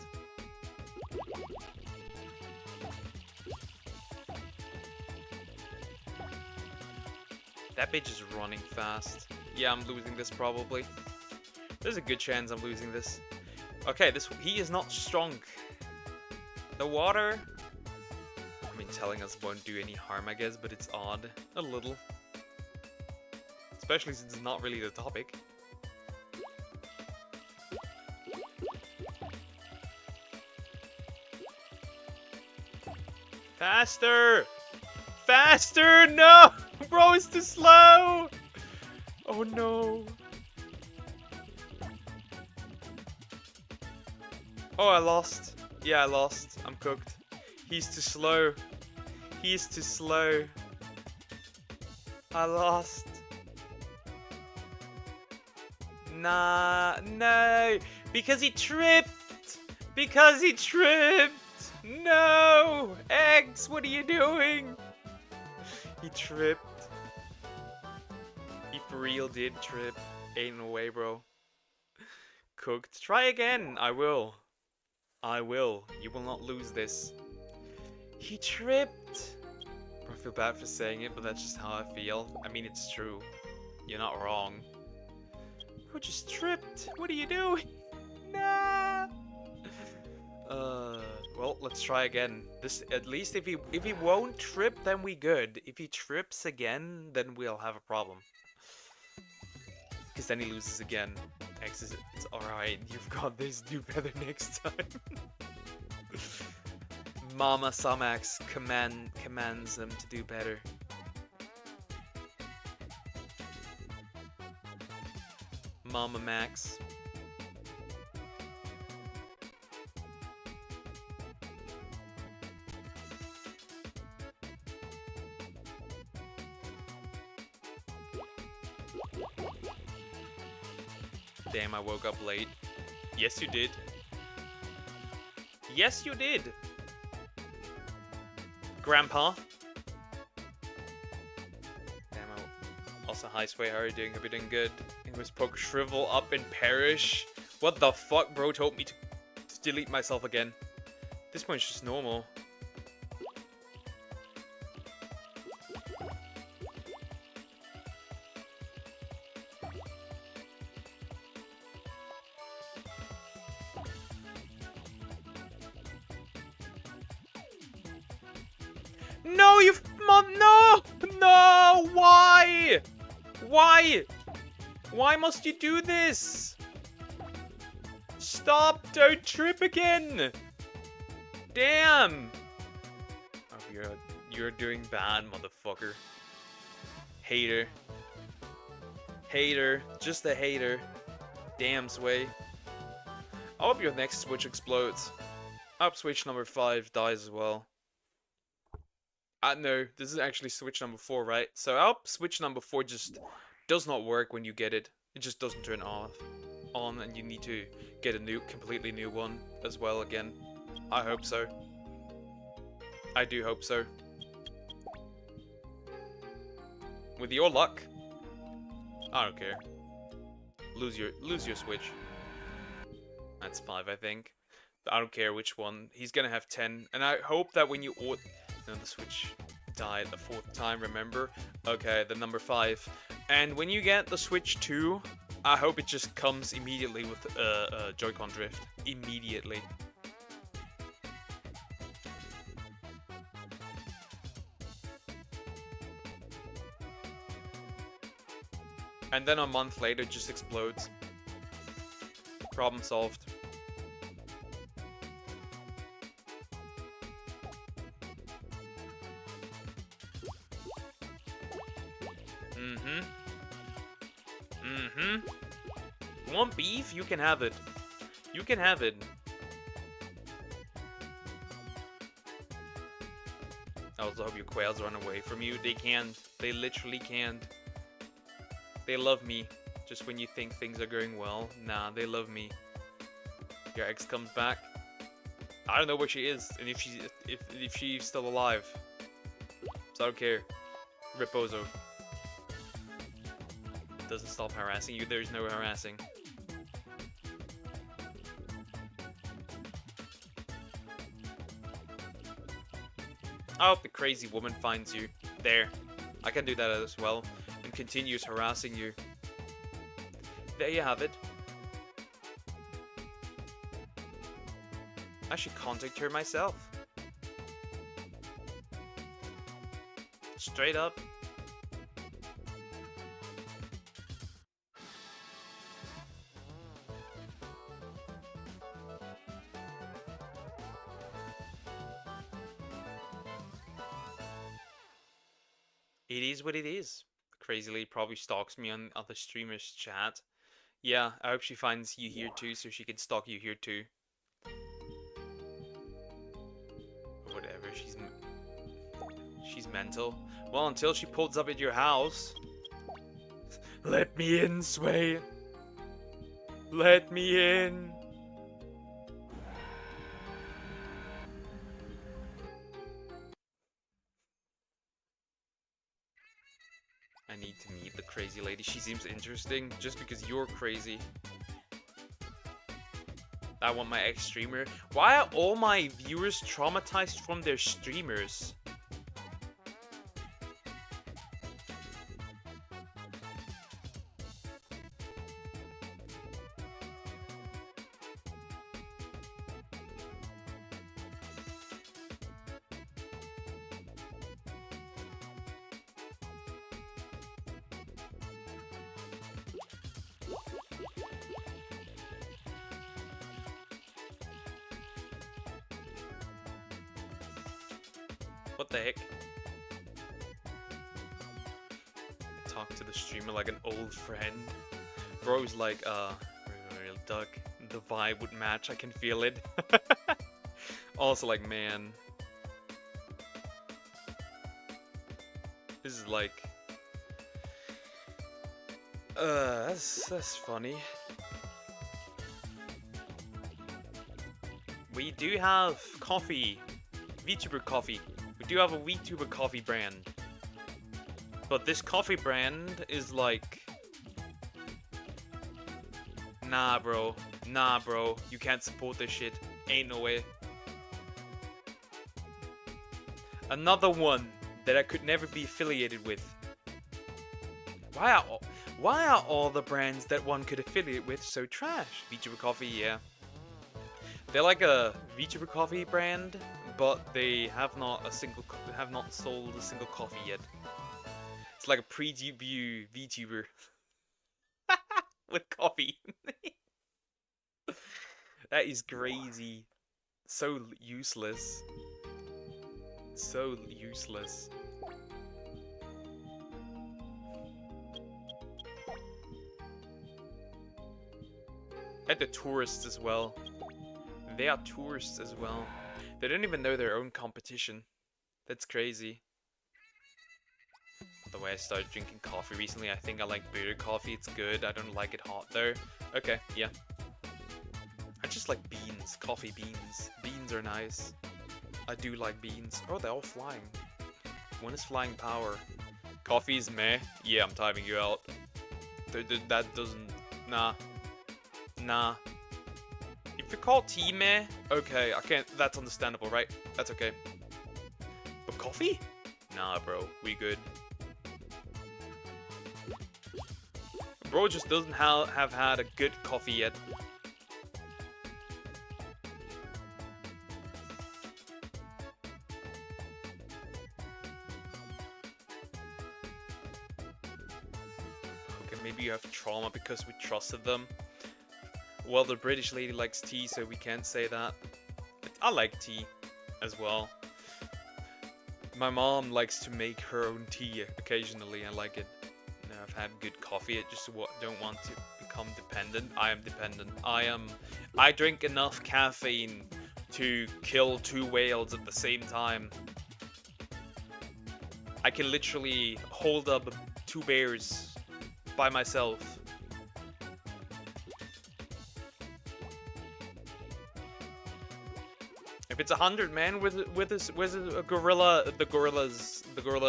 That bitch is running fast. Yeah, I'm losing this probably. There's a good chance I'm losing this. Okay, he is not strong. The water I mean, telling us won't do any harm, I guess, but it's odd. A little. Especially since it's not really the topic. Faster! Faster! No! Bro, it's too slow! Oh no. Oh, I lost. Yeah, I lost. I'm cooked. He's too slow. He's too slow. I lost. Nah, no. Because he tripped. Because he tripped. No! Eggs, what are you doing? He tripped. He for real did trip. Ain't no way, bro. Cooked. Try again. I will. I will. You will not lose this. He tripped. I feel bad for saying it, but that's just how I feel. I mean, it's true. You're not wrong. Bro just tripped. What are you doing? Nah. Well, let's try again. This, at least if he won't trip, then we good. If he trips again, then we'll have a problem. Because then he loses again. X is, it's alright. You've got this. Do better next time. Mama Samax commands them to do better. Mama Max. Damn, I woke up late. Yes, you did. Yes, you did. Grandpa. Damn, also, hi, Sway, how are you doing? Hope you're doing good. It was poke shrivel up and perish. What the fuck, bro? Told me to delete myself again. This one's just normal. No, you've... No! No! Why? Why? Why must you do this? Stop! Don't trip again! Damn! Oh, you're doing bad, motherfucker. Hater. Hater. Just a hater. Damn, Sway. I hope your next switch explodes. I hope switch number 5 dies as well. No, this is actually switch number 4, right? So I hope switch number 4 just does not work when you get it. It just doesn't turn on, and you need to get a completely new one as well again. I hope so. I do hope so. With your luck, I don't care. Lose your switch. That's 5, I think. I don't care which one. He's gonna have 10, and I hope that when you no, the switch died the 4th time, remember? Okay, the number 5. And when you get the Switch 2, I hope it just comes immediately with Joy-Con drift. Immediately. And then a month later, it just explodes. Problem solved. You want beef? You can have it. You can have it. I also hope your quails run away from you. They can't. They literally can't. They love me. Just when you think things are going well. Nah, they love me. Your ex comes back. I don't know where she is, and if she's still alive. So I don't care. Reposo. Doesn't stop harassing you. There's no harassing. I hope the crazy woman finds you. There. I can do that as well. And continues harassing you. There you have it. I should contact her myself. Straight up. It is what it is. Crazily probably stalks me on other streamers' chat. Yeah, I hope she finds you here too so she can stalk you here too. Whatever, she's mental. Well, until she pulls up at your house. Let me in, Sway. Let me in. I need to meet the crazy lady. She seems interesting just because you're crazy. I want my ex-streamer. Why are all my viewers traumatized from their streamers? What the heck? Talk to the streamer like an old friend. Bro's like, real duck. The vibe would match, I can feel it. Also like, man. This is like... that's funny. We do have coffee. VTuber coffee. We do have a VTuber coffee brand. But this coffee brand is like... Nah, bro. Nah, bro. You can't support this shit. Ain't no way. Another one that I could never be affiliated with. Why are all the brands that one could affiliate with so trash? VTuber coffee, yeah. They're like a VTuber coffee brand, but they have not sold a single coffee yet. It's like a pre-debut VTuber with coffee. That is crazy. So useless. So useless. And the tourists as well. They are tourists as well. They don't even know their own competition. That's crazy. The way I started drinking coffee recently, I think I like bitter coffee. It's good. I don't like it hot though. Okay, yeah. I just like beans. Coffee beans. Beans are nice. I do like beans. Oh, they're all flying. One is flying power. Coffee is meh. Yeah, I'm timing you out. That doesn't... Nah. Nah. If you call tea meh, okay, I can't... That's understandable, right? That's okay. But coffee? Nah, bro. We good. Bro just doesn't have had a good coffee yet. Okay, maybe you have trauma because we trusted them. Well, the British lady likes tea, so we can't say that. I like tea as well. My mom likes to make her own tea occasionally. I like it. You know, I've had good coffee. I just don't want to become dependent. I am dependent. I drink enough caffeine to kill 2 whales at the same time. I can literally hold up 2 bears by myself. If it's 100 men with a gorilla, the gorilla's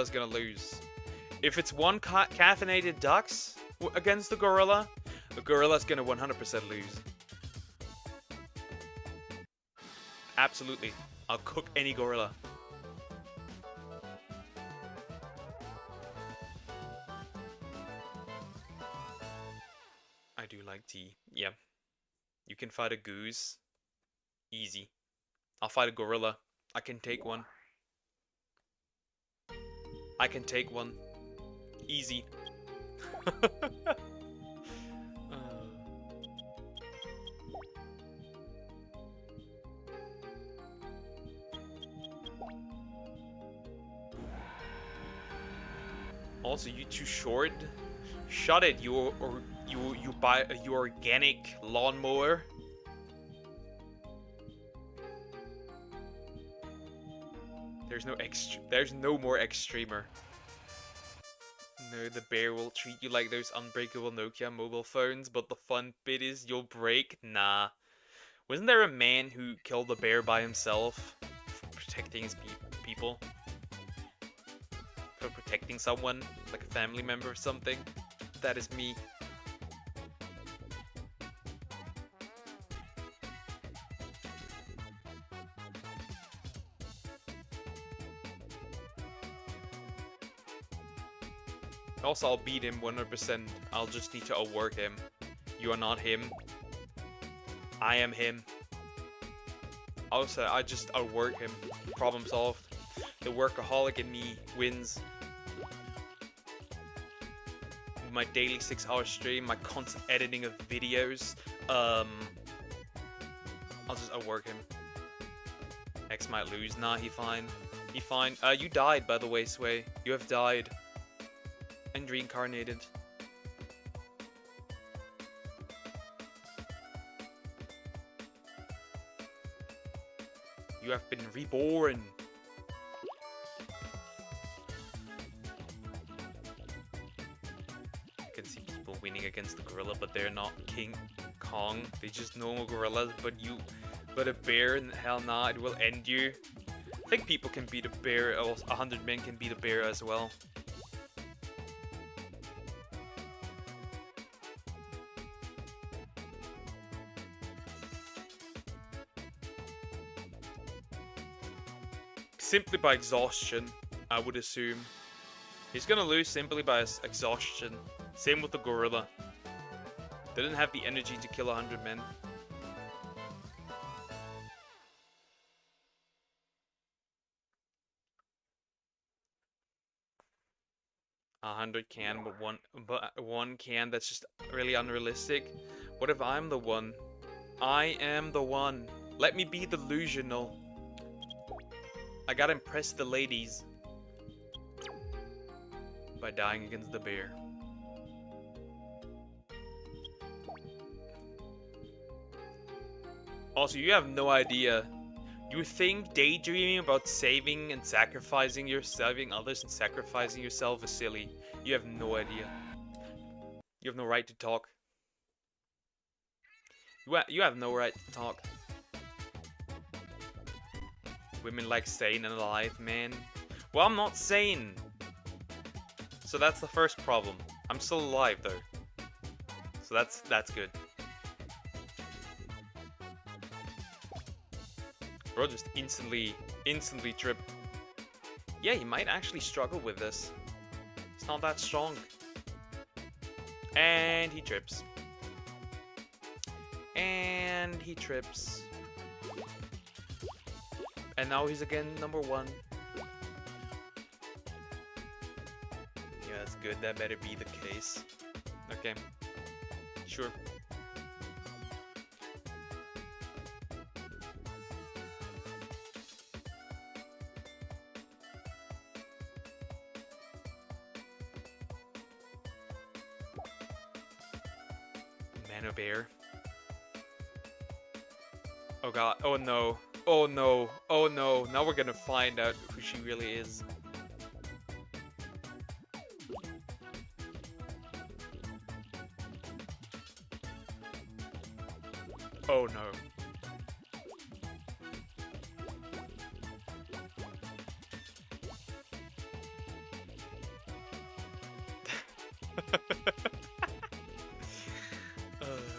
gonna lose. If it's 1 caffeinated ducks against the gorilla's gonna 100% lose. Absolutely, I'll cook any gorilla. I do like tea. Yeah, you can fight a goose, easy. I'll fight a gorilla. I can take one. I can take one. Easy. Also, you too short. Shut it, you buy your organic lawnmower. There's no more extremer. No, the bear will treat you like those unbreakable Nokia mobile phones, but the fun bit is you'll break? Nah. Wasn't there a man who killed a bear by himself for protecting his people? For protecting someone, like a family member or something? That is me. Also, I'll beat him 100%. I'll just need to outwork him. You are not him. I am him. Also, I just outwork him. Problem solved. The workaholic in me wins. My daily 6-hour stream, my constant editing of videos. I'll just outwork him. X might lose. Nah, he fine. He fine. You died, by the way, Sway. You have died. And reincarnated. You have been reborn. I can see people winning against the gorilla, but they're not King Kong. They're just normal gorillas, but a bear, hell nah, it will end you. I think people can beat a bear, or 100 men can beat a bear as well. Simply by exhaustion, I would assume. He's gonna lose simply by exhaustion. Same with the gorilla. They didn't have the energy to kill 100 men. A 100 can, but one can, that's just really unrealistic. What if I'm the one? I am the one. Let me be delusional. I gotta impress the ladies by dying against the bear. Also, you have no idea. You think daydreaming about saving and sacrificing others and sacrificing yourself is silly. You have no idea. You have no right to talk. You have no right to talk. Women like sane and alive, man. Well, I'm not sane. So that's the first problem. I'm still alive, though. So that's good. Bro just instantly trip. Yeah, he might actually struggle with this. It's not that strong. And he trips. And he trips. And now he's again number 1. Yeah, that's good. That better be the case. Okay. Sure. Mano bear. Oh god. Oh no. Oh no. Oh no. Now we're gonna find out who she really is. Oh no.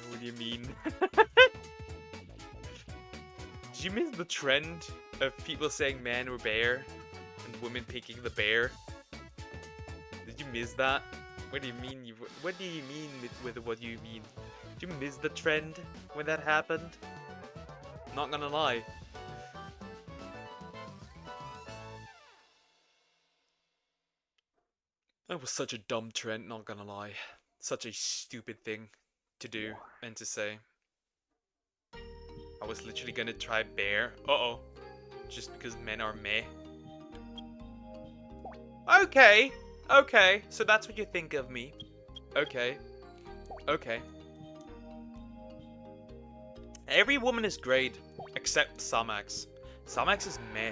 What do you mean? Did you miss the trend of people saying man or bear and women picking the bear? Did you miss that? What do you mean? What do you mean with what you mean? Did you miss the trend when that happened? Not gonna lie. That was such a dumb trend, not gonna lie. Such a stupid thing to do and to say. I was literally gonna try bear. Uh-oh. Just because men are meh. Okay. Okay. So that's what you think of me. Okay. Okay. Every woman is great, except Samax. Samax is meh.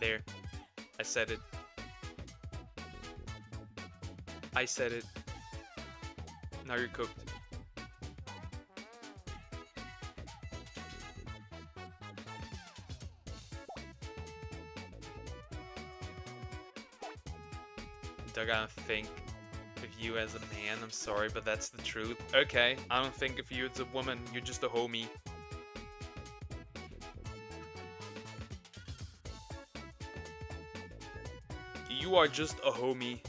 There. I said it. I said it. Now you're cooked. Doug, I don't think of you as a man. I'm sorry, but that's the truth. Okay, I don't think of you as a woman. You're just a homie. You are just a homie.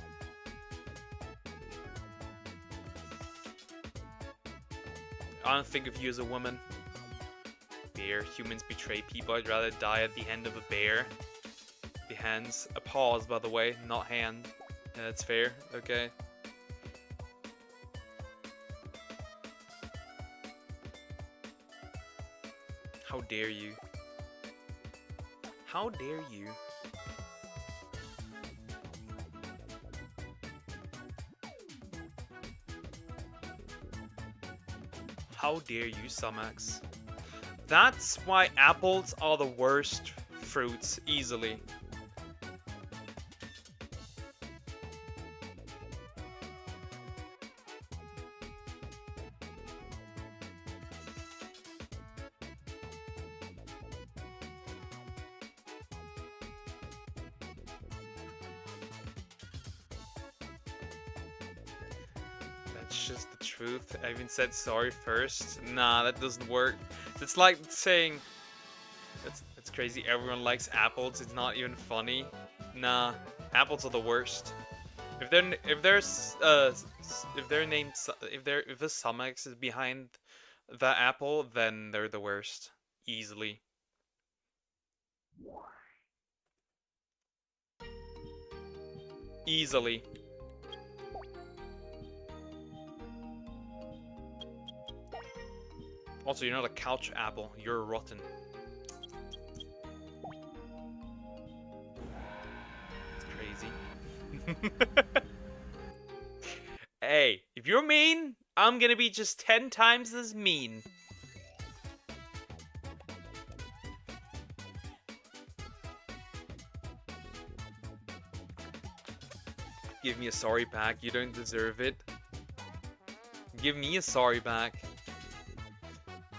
I don't think of you as a woman. Bear. Humans betray people. I'd rather die at the hand of a bear. The hands. A pause, by the way, not hand. Yeah, that's fair. Okay. How dare you? How dare you? How dare you, Samax? That's why apples are the worst fruits, easily. That's just the truth. I even said sorry first. Nah, that doesn't work. It's like saying it's crazy. Everyone likes apples. It's not even funny. Nah, apples are the worst. If they're named if a Sumex is behind the apple, then they're the worst, easily. Easily. Also, you're not a couch apple. You're rotten. It's crazy. Hey, if you're mean, I'm gonna be just 10 times as mean. Give me a sorry back. You don't deserve it. Give me a sorry back.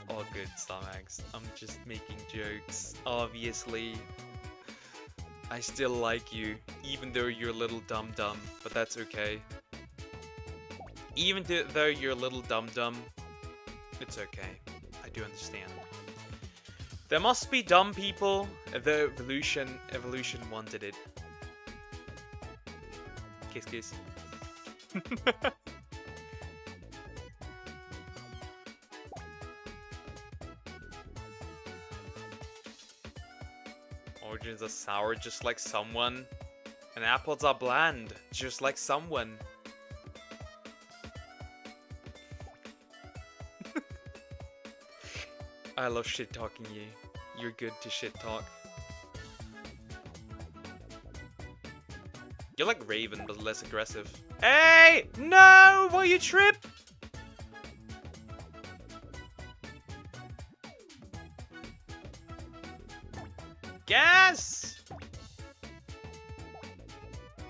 All good, Stomax. I'm just making jokes. Obviously. I still like you, even though you're a little dumb, but that's okay. Even though you're a little dumb, it's okay. I do understand. There must be dumb people. The evolution wanted it. Kiss, kiss. Oranges are sour just like someone. And apples are bland just like someone. I love shit talking you. You're good to shit talk. You're like Raven, but less aggressive. Hey! No! Will you trip? Gas!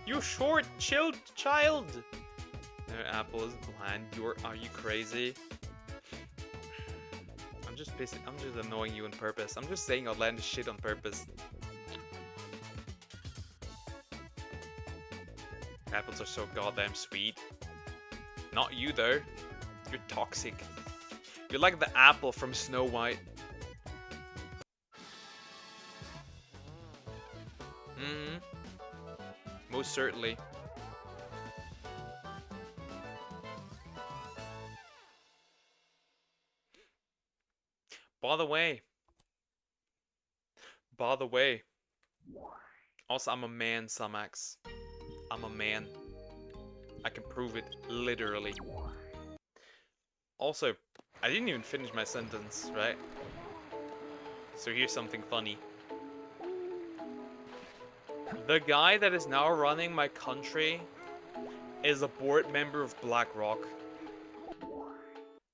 You short, chilled child! No, apple is bland. Are you crazy? I'm just annoying you on purpose. I'm just saying outlandish shit on purpose. Apples are so goddamn sweet. Not you though. You're toxic. You're like the apple from Snow White. Most certainly. By the way, also I'm a man, Samax. I'm a man. I can prove it, literally. Also, I didn't even finish my sentence, right? So here's something funny. The guy that is now running my country is a board member of BlackRock.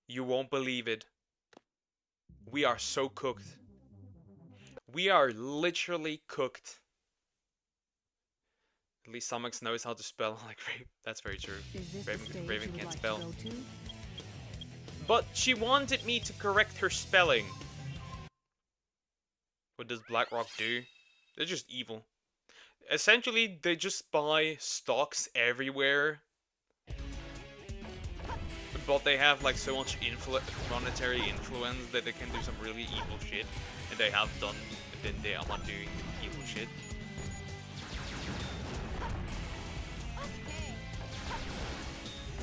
You won't believe it. We are so cooked. We are literally cooked. At least Samax knows how to spell like Raven. That's very true. Is this the Raven, stage Raven you would can't like spell. to go to? But she wanted me to correct her spelling. What does BlackRock do? They're just evil. Essentially, they just buy stocks everywhere. But they have like so much monetary influence that they can do some really evil shit. And they have done, and then they are not doing evil shit.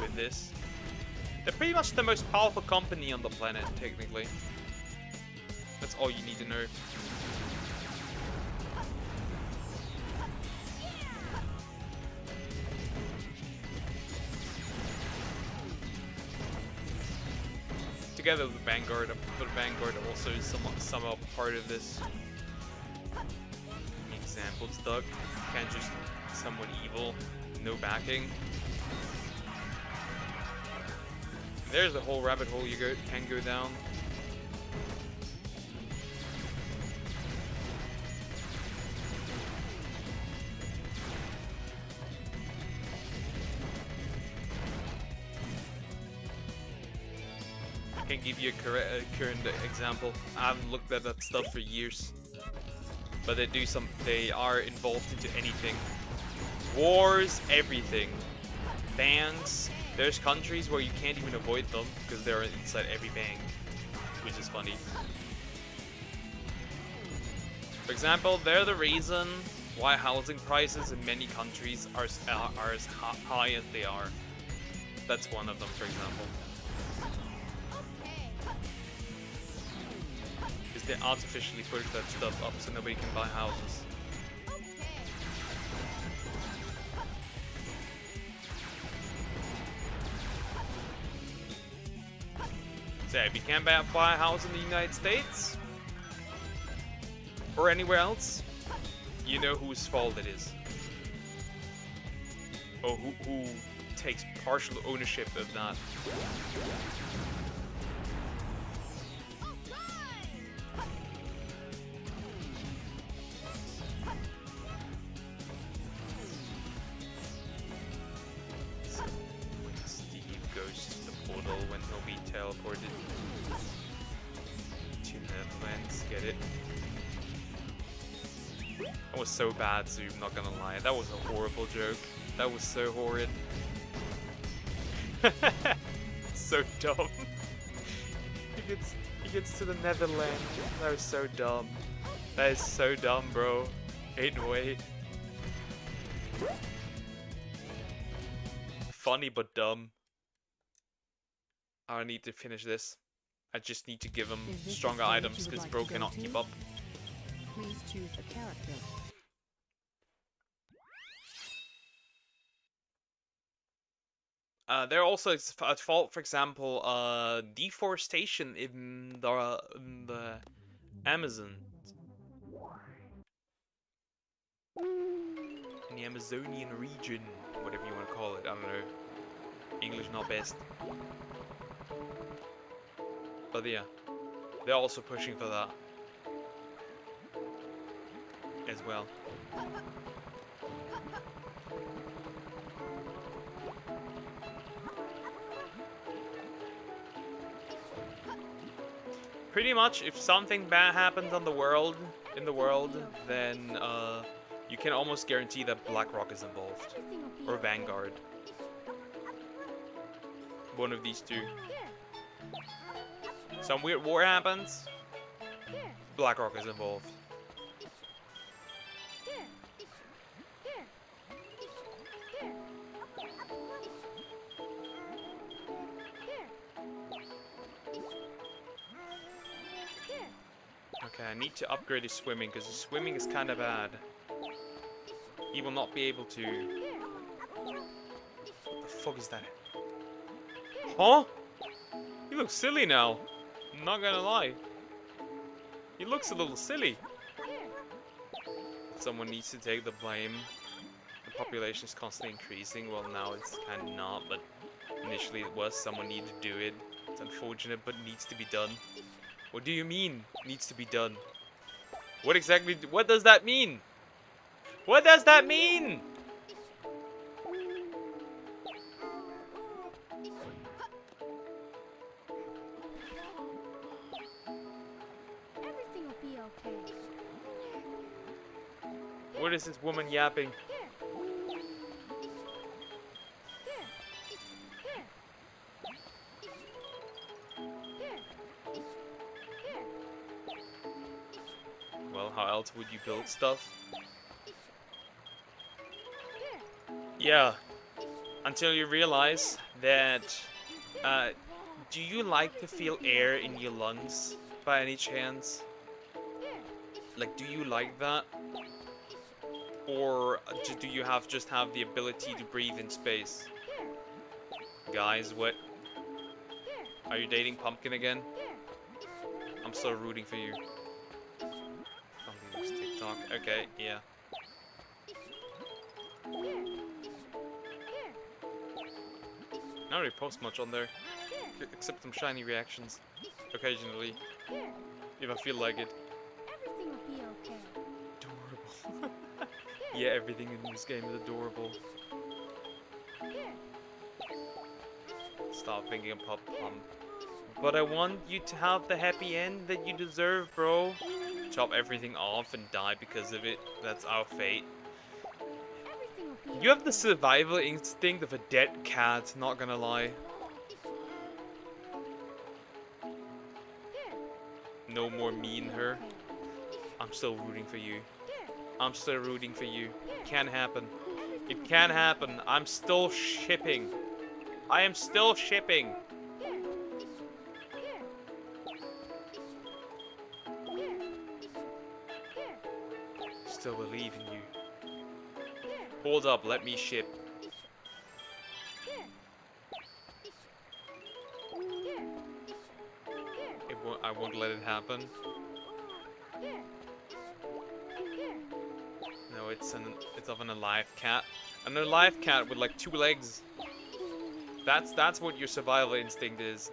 With this. They're pretty much the most powerful company on the planet, technically. That's all you need to know. Together with Vanguard, but Vanguard also is somehow part of this. Examples, Doug. Can't just someone evil, no backing. There's a whole rabbit hole you can go down. I can give you a current example. I haven't looked at that stuff for years, but they are involved into anything. Wars, everything. Banks. There's countries where you can't even avoid them because they're inside every bank, which is funny. For example, they're the reason why housing prices in many countries are as high as they are. That's one of them, for example. Because they artificially put that stuff up so nobody can buy houses. So if you can't buy a house in the United States or anywhere else, you know whose fault it is. Or who takes partial ownership of that. Teleported to Netherlands, get it? That was so bad, so I'm not gonna lie. That was a horrible joke. That was so horrid. So dumb. He gets to the Netherlands. That was so dumb. That is so dumb, bro. Ain't no way. Funny but dumb. I need to finish this. I just need to give him stronger items because bro cannot keep up. Please choose a character. They're also at fault, for example, deforestation in the Amazon. In the Amazonian region, whatever you want to call it. I don't know. English not best. But yeah, they're also pushing for that as well. Pretty much, if something bad happens in the world, then you can almost guarantee that BlackRock is involved or Vanguard. One of these two. Some weird war happens, BlackRock is involved. Okay, I need to upgrade his swimming, because his swimming is kind of bad. He will not be able to... What the fuck is that? Huh? He looks silly now. I'm not gonna lie. He looks a little silly. Someone needs to take the blame. The population is constantly increasing. Well, now it's kind of not, but initially it was. Someone needed to do it. It's unfortunate, but needs to be done. What do you mean, needs to be done? What exactly, what does that mean? What does that mean? Everything will be okay. What is this woman yapping? Well, how else would you build stuff? Yeah, until you realize that, do you like to feel air in your lungs by any chance? Like, do you like that? Or do you just have the ability to breathe in space? Guys, what? Are you dating Pumpkin again? I'm still rooting for you. Something TikTok. Okay, yeah. I don't really post much on there, except some shiny reactions, occasionally, if I feel like it. Everything will be okay. Adorable. Yeah, everything in this game is adorable. Stop thinking of Pop Pump. But I want you to have the happy end that you deserve, bro. Chop everything off and die because of it. That's our fate. Everything will be You have the survival instinct of a dead cat, not gonna lie. No more me and her. I'm still rooting for you. I'm still rooting for you. It can happen. It can happen. I'm still shipping. I am still shipping. Still believe in you. Hold up, let me ship. I won't let it happen. No, it's of an alive cat. An alive cat with like 2 legs. That's what your survival instinct is.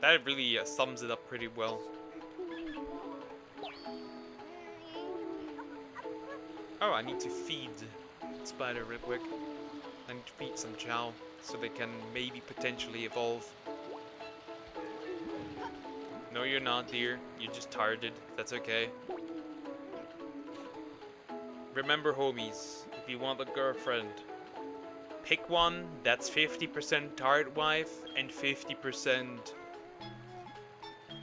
That really sums it up pretty well. Oh, I need to feed Spider real quick. I need to feed some Chao so they can maybe potentially evolve. No, you're not, dear. You're just tired. That's okay. Remember, homies, if you want a girlfriend, pick one that's 50% tired wife and 50%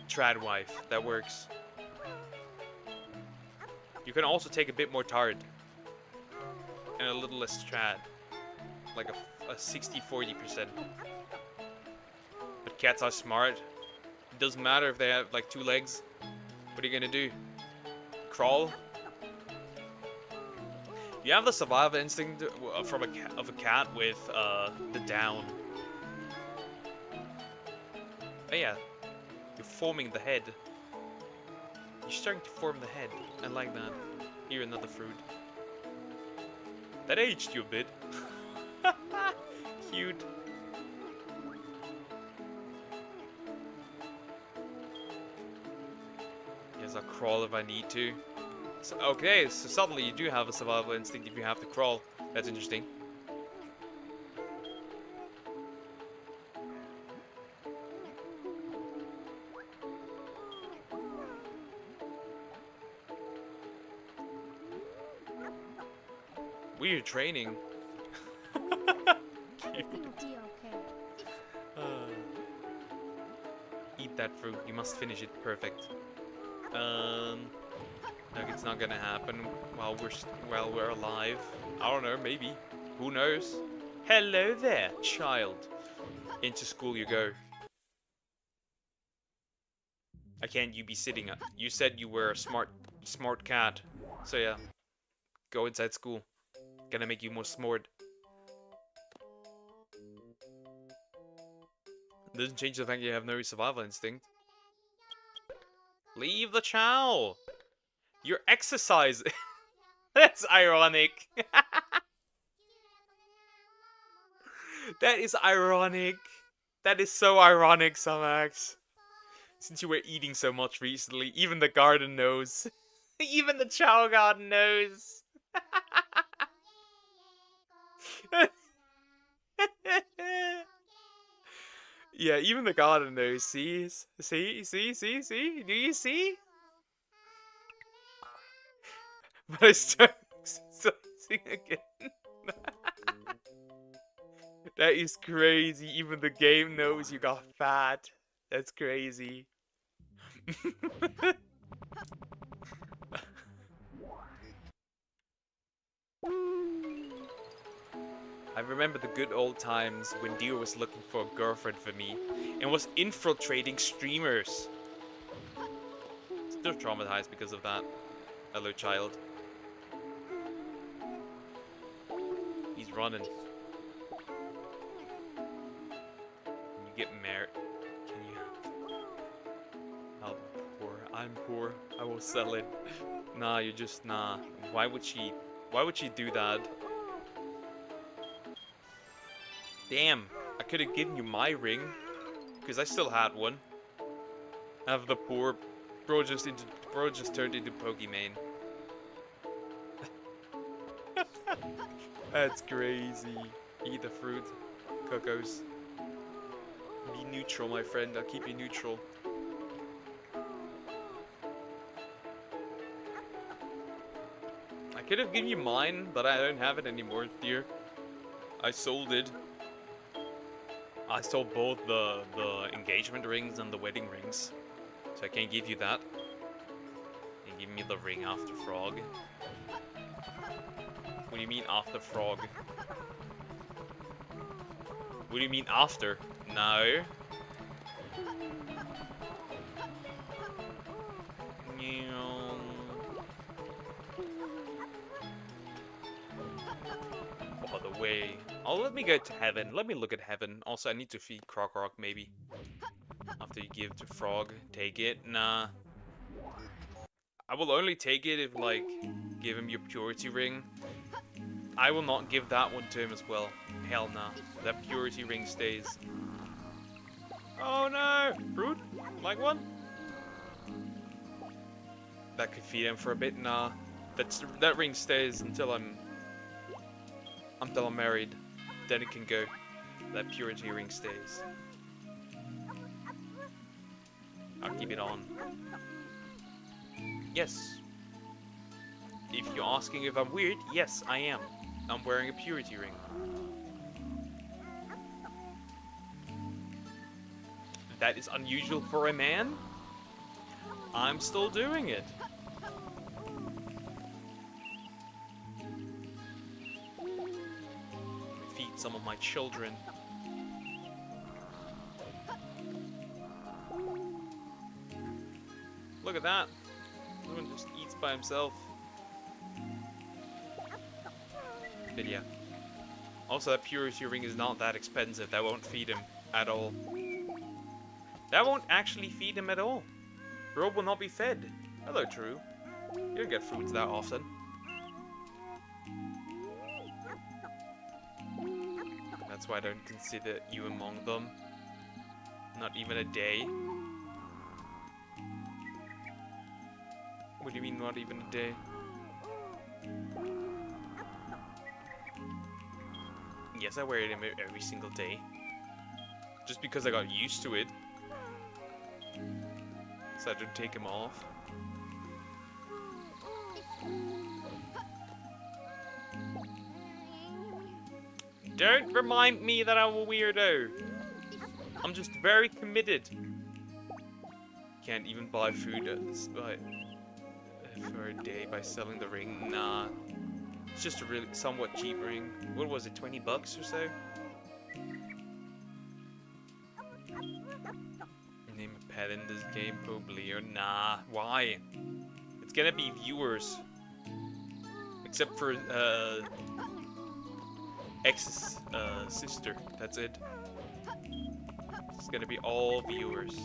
trad wife. That works. You can also take a bit more tired and a little less trad, like a 60-40%. But cats are smart. It doesn't matter if they have like 2 legs. What are you gonna do? Crawl? You have the survival instinct from of a cat with the down. Oh yeah, you're forming the head. You're starting to form the head. I like that. Here, another fruit. That aged you a bit. Cute. Yes, I'll crawl if I need to. So, okay, so suddenly you do have a survival instinct if you have to crawl. That's interesting. Weird training. Everything will be okay. Eat that fruit. You must finish it. Perfect. Like it's not gonna happen while we're alive. I don't know. Maybe. Who knows? Hello there, child. Into school you go. I can't you be sitting at? You said you were a smart cat. So yeah, go inside school. Gonna make you more smart. Doesn't change the fact you have no survival instinct. Leave the chow. You're exercising. That's ironic. That is ironic. That is so ironic, Samax. Since you were eating so much recently, even the garden knows. Even the chow garden knows. Yeah, even the garden knows. See? See? Do you see? But I start exercising again. That is crazy. Even the game knows you got fat. That's crazy. I remember the good old times when Dio was looking for a girlfriend for me and was infiltrating streamers. Still traumatized because of that. Hello, child. He's running. Can you get married? Can you? I'm poor. I will sell it. Nah, you just nah. Why would she do that? Damn, I could have given you my ring, because I still had one. Have the poor bro just turned into Pokemon. That's crazy. Eat the fruit, Cocos. Be neutral, my friend. I'll keep you neutral. I could have given you mine, but I don't have it anymore, dear. I sold it. I sold both the engagement rings and the wedding rings. So I can't give you that. You give me the ring after Frog. What do you mean after Frog? What do you mean after? No. By the way, oh, let me go to heaven. Let me look at heaven. Also, I need to feed Croc maybe. After you give to Frog, take it. Nah. I will only take it if, like, give him your purity ring. I will not give that one to him as well. Hell nah. That purity ring stays. Oh no! Fruit? Like one? That could feed him for a bit. Nah. That ring stays until I'm married. Then it can go. That purity ring stays. I'll keep it on. Yes. If you're asking if I'm weird, yes, I am. I'm wearing a purity ring. That is unusual for a man. I'm still doing it. Feed some of my children. Look at that. Everyone just eats by himself. But yeah. Also, that purity ring is not that expensive. That won't feed him at all. That won't actually feed him at all. Bro will not be fed. Hello, True. You don't get fruits that often. That's why I don't consider you among them. Not even a day. What do you mean, not even a day? Yes, I wear it every single day. Just because I got used to it. So I don't take him off. Don't remind me that I'm a weirdo. I'm just very committed. Can't even buy food for a day by selling the ring. Nah. It's just a really somewhat cheap ring. What was it, 20 bucks or so? Name a pet in this game, probably. Or nah, why? It's gonna be viewers. Except for X's sister. That's it. It's gonna be all viewers.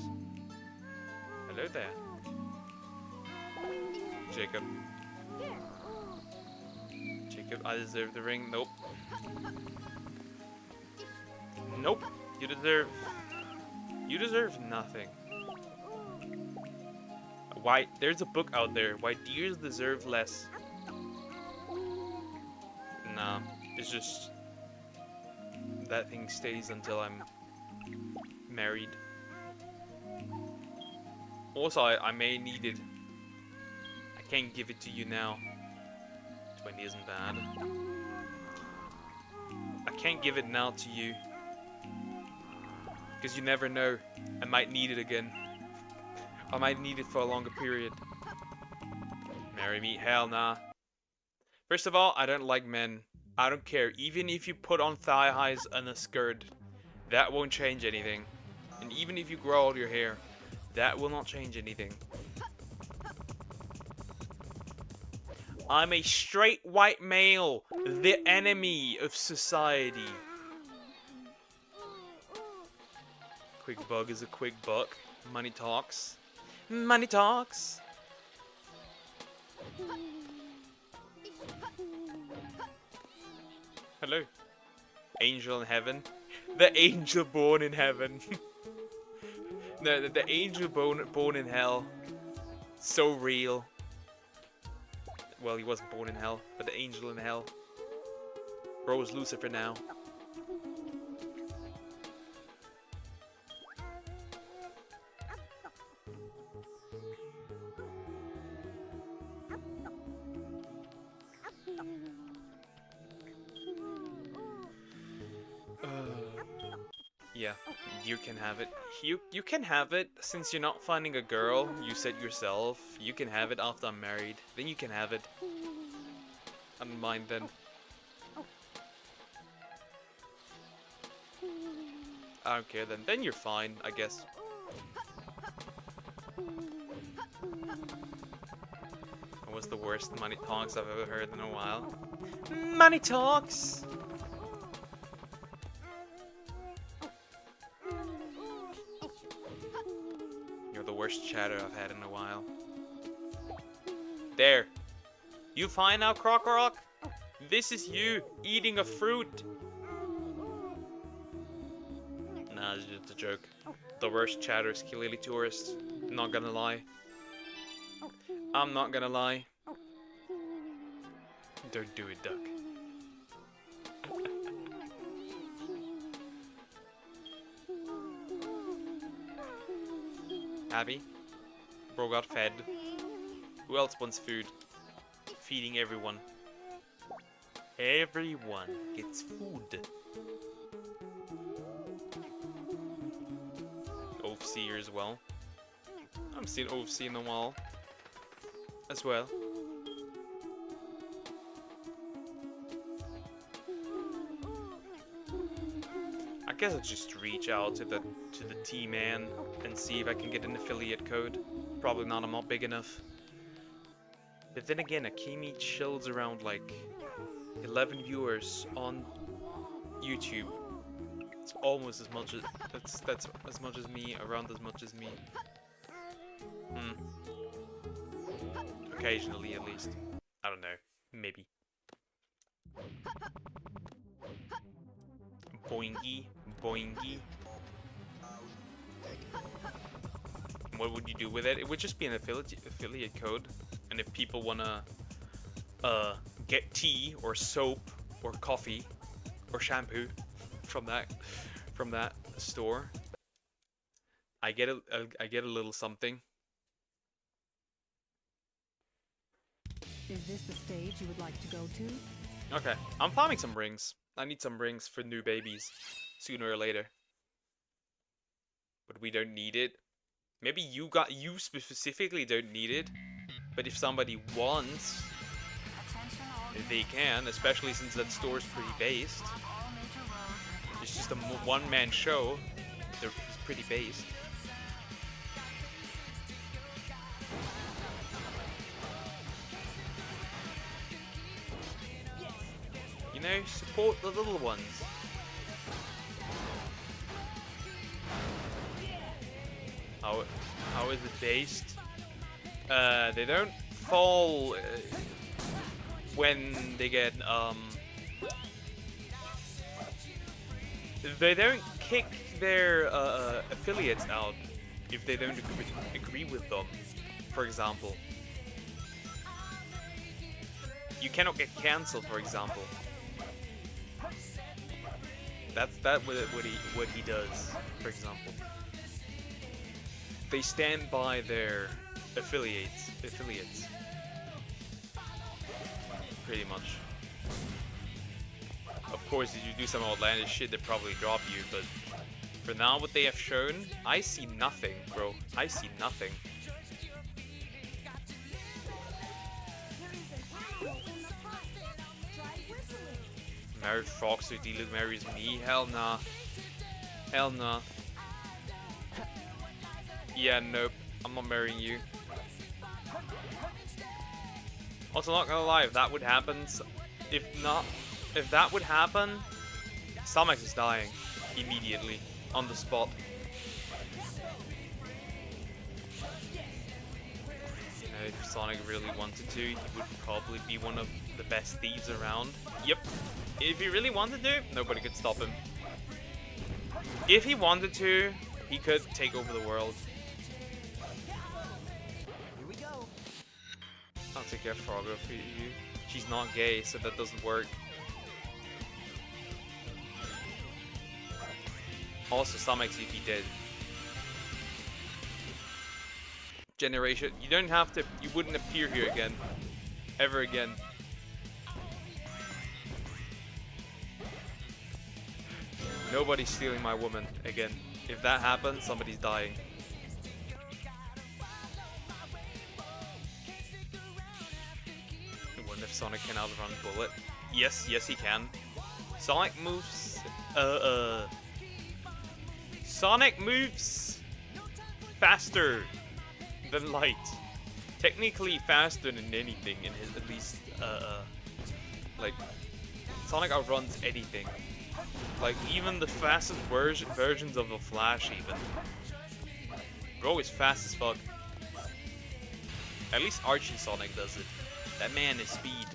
Hello there. Jacob. Jacob, I deserve the ring. Nope. Nope. You deserve nothing. Why? There's a book out there. Why deers deserve less. Nah, it's just that thing stays until I'm married. Also, I may need it. I can't give it to you now. 20 isn't bad. I can't give it now to you. Because you never know. I might need it again. I might need it for a longer period. Marry me? Hell nah. First of all, I don't like men. I don't care. Even if you put on thigh highs and a skirt, that won't change anything. And even if you grow out your hair, that will not change anything. I'm a straight white male, the enemy of society. Quick bug is a quick buck. Money talks. Money talks. Hello. Angel in heaven. The angel born in heaven. No, the angel born in hell. So real. Well, he wasn't born in hell, but the angel in hell. Bro is Lucifer now. Yeah, you can have it. You can have it since you're not finding a girl. You said yourself. You can have it after I'm married. Then you can have it. I don't mind then. I don't care then. Then you're fine, I guess. That was the worst money talks I've ever heard in a while. Money talks! You're the worst chatter I've had in a while. There. You fine now, Crocorock? This is you eating a fruit. Nah, it's just a joke. The worst chatter is clearly tourists. Not gonna lie. I'm not gonna lie. Don't do it, duck. Happy? Bro got fed. Who else wants food? Feeding everyone. Everyone gets food. Overseer as well. I'm seeing Overseer in the wall. As well. I guess I'll just reach out to the T-man and see if I can get an affiliate code. Probably not, I'm not big enough. But then again, Akimi chills around like 11 viewers on YouTube. It's almost as much as that's as much as me, around as much as me. Occasionally, at least. I don't know. Maybe. Boingy, boingy. What would you do with it? It would just be an affiliate code, and if people wanna get tea or soap or coffee or shampoo from that store, I get a little something. Is this the stage you would like to go to? Okay, I'm farming some rings. I need some rings for new babies, sooner or later. But we don't need it. Maybe you specifically don't need it. But if somebody wants, they can, especially since that store is pretty based. It's just a one-man show. It's pretty based. You know, support the little ones. How is it based? They don't fall when they get they don't kick their affiliates out if they don't agree with them. For example, you cannot get cancelled. For example, that's what he does. For example, they stand by their affiliates, pretty much. Of course, if you do some outlandish shit, they probably drop you, but for now, what they have shown, I see nothing, bro. I see nothing. There is an animal in the pot. Try whistling. Married Fox who dealer marries me? Hell nah. Hell nah. Yeah, nope. I'm not marrying you. Also, not gonna lie, if that would happen, if that would happen, Chaomaxxing is dying immediately on the spot. You know, if Sonic really wanted to, he would probably be one of the best thieves around. Yep. If he really wanted to, nobody could stop him. If he wanted to, he could take over the world. Here we go. I'll take care of Froggo for you. She's not gay, so that doesn't work. Also, Chaomaxxing if he did. Generation, you don't have to, you wouldn't appear here again. Ever again. Nobody's stealing my woman again. If that happens, somebody's dying. I wonder if Sonic can outrun Bullet. Yes, yes he can. Sonic moves, Sonic moves faster than light. Technically faster than anything in his, at least, like, Sonic outruns anything. Like, even the fastest versions of the Flash, even. Bro is fast as fuck. At least Archie Sonic does it. That man is speed.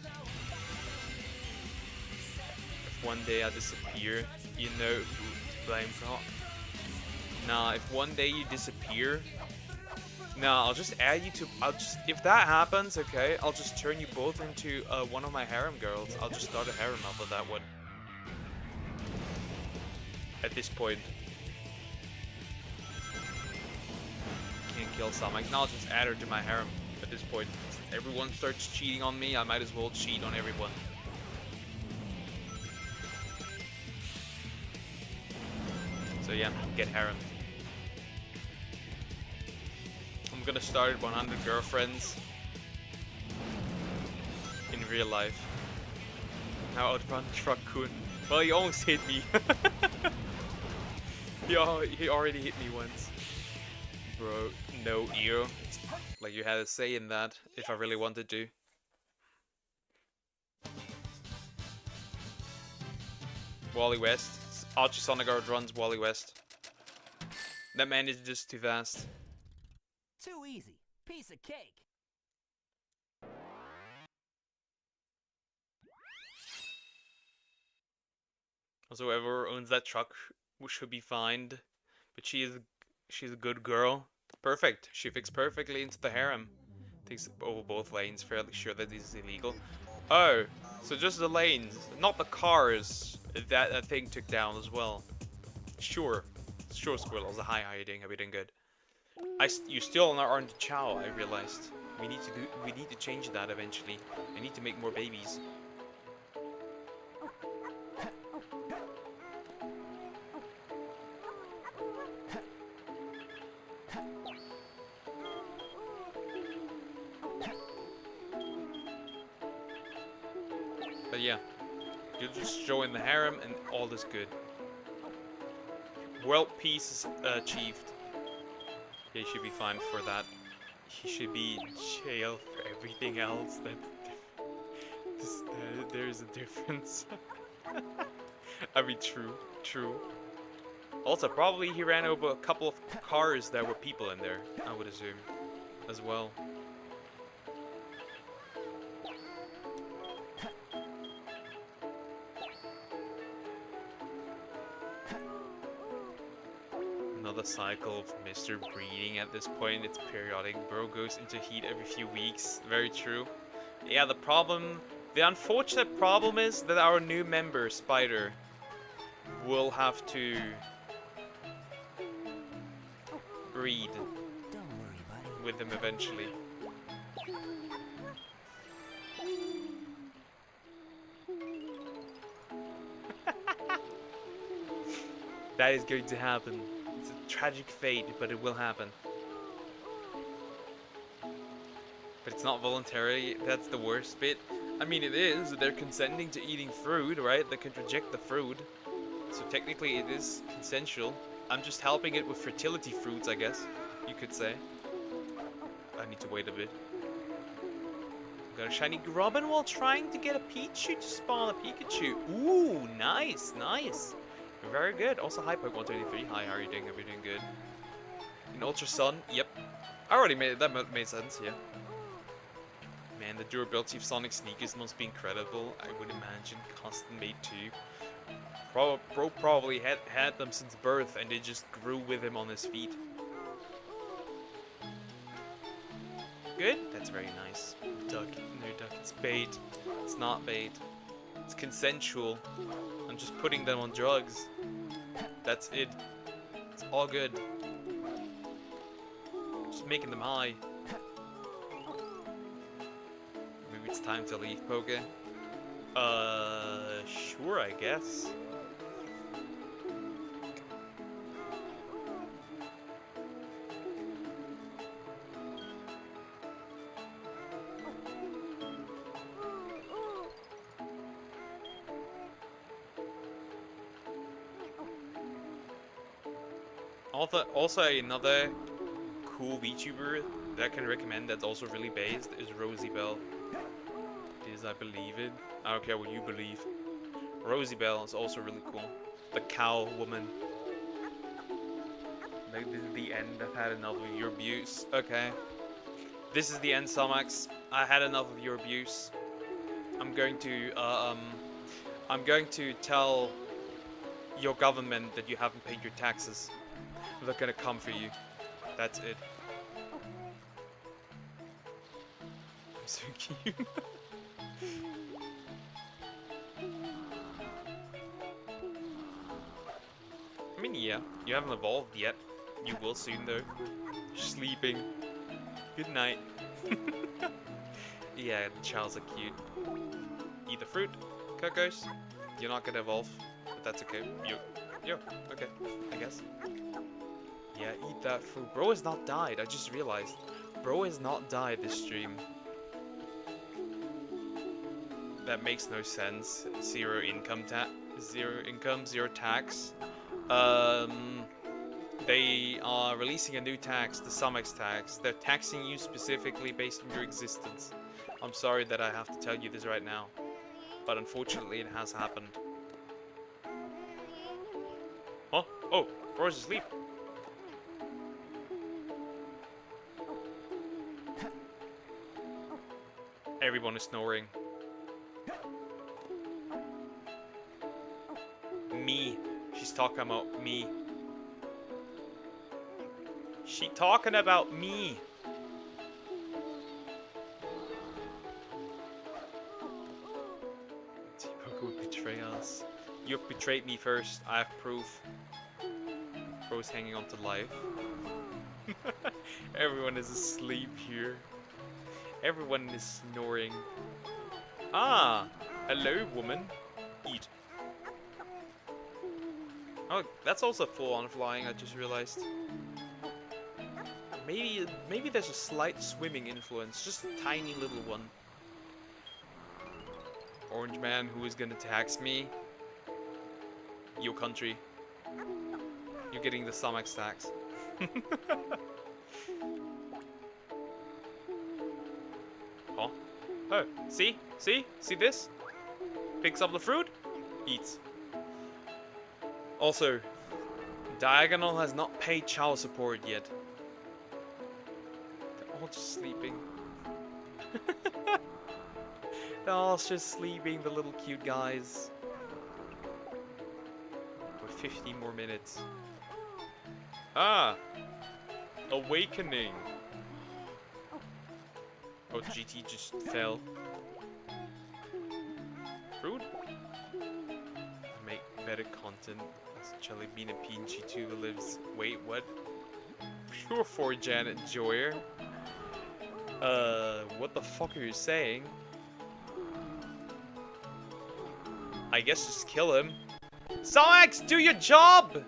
If one day I disappear, you know who to blame for. Nah, if one day you disappear, nah, I'll just add you to. If that happens, okay, I'll just turn you both into one of my harem girls. I'll just start a harem out of that one. At this point, can't kill Chaomaxxing. I'll just add her to my harem. At this point, if everyone starts cheating on me, I might as well cheat on everyone. So yeah, get harem. I'm gonna start 100 girlfriends in real life. Now outrun Truck-kun. Well, he almost hit me. He already hit me once. Bro, no ear. Like you had a say in that, if I really wanted to. Wally West. Archie Sonic outruns Wally West. That man is just too fast. Too easy. Piece of cake. Also, whoever owns that truck should be fined. But she's a good girl. Perfect. She fits perfectly into the harem. Takes over both lanes. Fairly sure that this is illegal. Oh, so just the lanes, not the cars that thing took down as well. Sure, Squirrels. Hi, how you doing? How you doing? Good. You still aren't Chow. I realized. We need to change that eventually. I need to make more babies. But yeah, you'll just join the harem and all is good. World peace is achieved. Yeah, he should be fine for that. He should be in jail for everything else. There's a difference. I mean, true. Also, probably he ran over a couple of cars that were people in there, I would assume, as well. Another cycle of Mr. Breeding at this point. It's periodic. Bro goes into heat every few weeks. Very true. Yeah, the unfortunate problem is that our new member, Spider, will have to breed Don't worry, buddy. with him eventually. That is going to happen. It's a tragic fate, but it will happen. But it's not voluntary, that's the worst bit. I mean, it is. They're consenting to eating fruit, right? They can reject the fruit. So technically it is consensual. I'm just helping it with fertility fruits, I guess. You could say. I need to wait a bit. Got a shiny Grubbin while trying to get a Pichu to spawn a Pikachu. Ooh, nice, nice. Very good. Also, hi Pokemon 23. Hi, how are you doing? Hope you're doing good. An Ultra Sun. Yep. I already made it. That made sense, yeah. Man, the durability of Sonic sneakers must be incredible. I would imagine. Custom made too. Bro probably had them since birth and they just grew with him on his feet. Good? That's very nice. Duck. No, duck. It's bait. It's not bait. It's consensual. I'm just putting them on drugs. That's it. It's all good. Just making them high. Maybe it's time to leave, Poke. Sure, I guess. Also another cool VTuber that I can recommend that's also really based is Rosie Bell. I believe it. I don't care what you believe. Rosie Bell is also really cool. The cow woman. Like, this is the end. I've had enough of your abuse. Okay. This is the end, Somax. I had enough of your abuse. I'm going to tell your government that you haven't paid your taxes. They're gonna come for you. That's it. I'm so cute. I mean, yeah, you haven't evolved yet. You will soon, though. You're sleeping. Good night. Yeah, the chows are cute. Eat the fruit, Cocos. You're not gonna evolve, but that's okay. Yo, okay, I guess. Yeah, eat that fruit. Bro has not died, I just realized. Bro has not died this stream. That makes no sense. Zero income, zero tax. They are releasing a new tax, the Sumex tax. They're taxing you specifically based on your existence. I'm sorry that I have to tell you this right now, but unfortunately it has happened. Huh? Oh, bro's asleep. Everyone is snoring. Me. She's talking about me. She talking about me. T-Poke would betray us. You've betrayed me first. I have proof. Bro's hanging on to life. Everyone is asleep here. Everyone is snoring. Ah! Hello, woman. Eat. Oh, that's also full-on flying, I just realized. Maybe there's a slight swimming influence, just a tiny little one. Orange man who is gonna tax me. Your country. You're getting the Sumex tax. Oh. Oh, see? See? See this? Picks up the fruit. Eats. Also, Diagonal has not paid child support yet. They're all just sleeping. They're all just sleeping, the little cute guys. For 15 more minutes. Ah! Awakening! Oh, GT just fell. Rude? Make better content. Jelly Bean and PNG2 lives. Wait, what? Pure 4chan enjoyer? What the fuck are you saying? I guess just kill him. Chaomaxxing, do your job!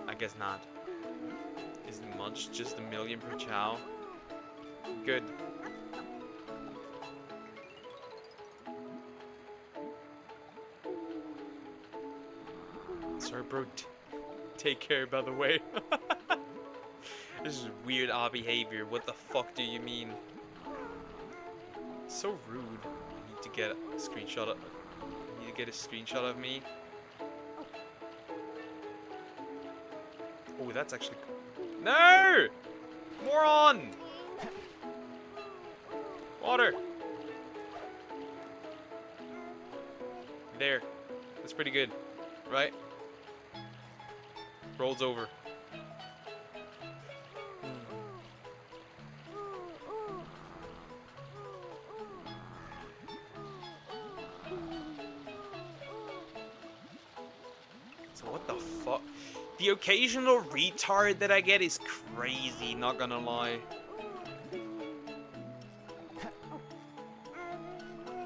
I guess not. Isn't much, just 1 million per chow. Good. Sorry, bro. Take care, by the way. This is weird odd behavior. What the fuck do you mean? So rude. I need to get a screenshot of. I need to get a screenshot of me. Oh, that's actually. No! Moron! Water! There. That's pretty good. Right? Rolls over. So what the fuck? The occasional retard that I get is crazy, not gonna lie. Did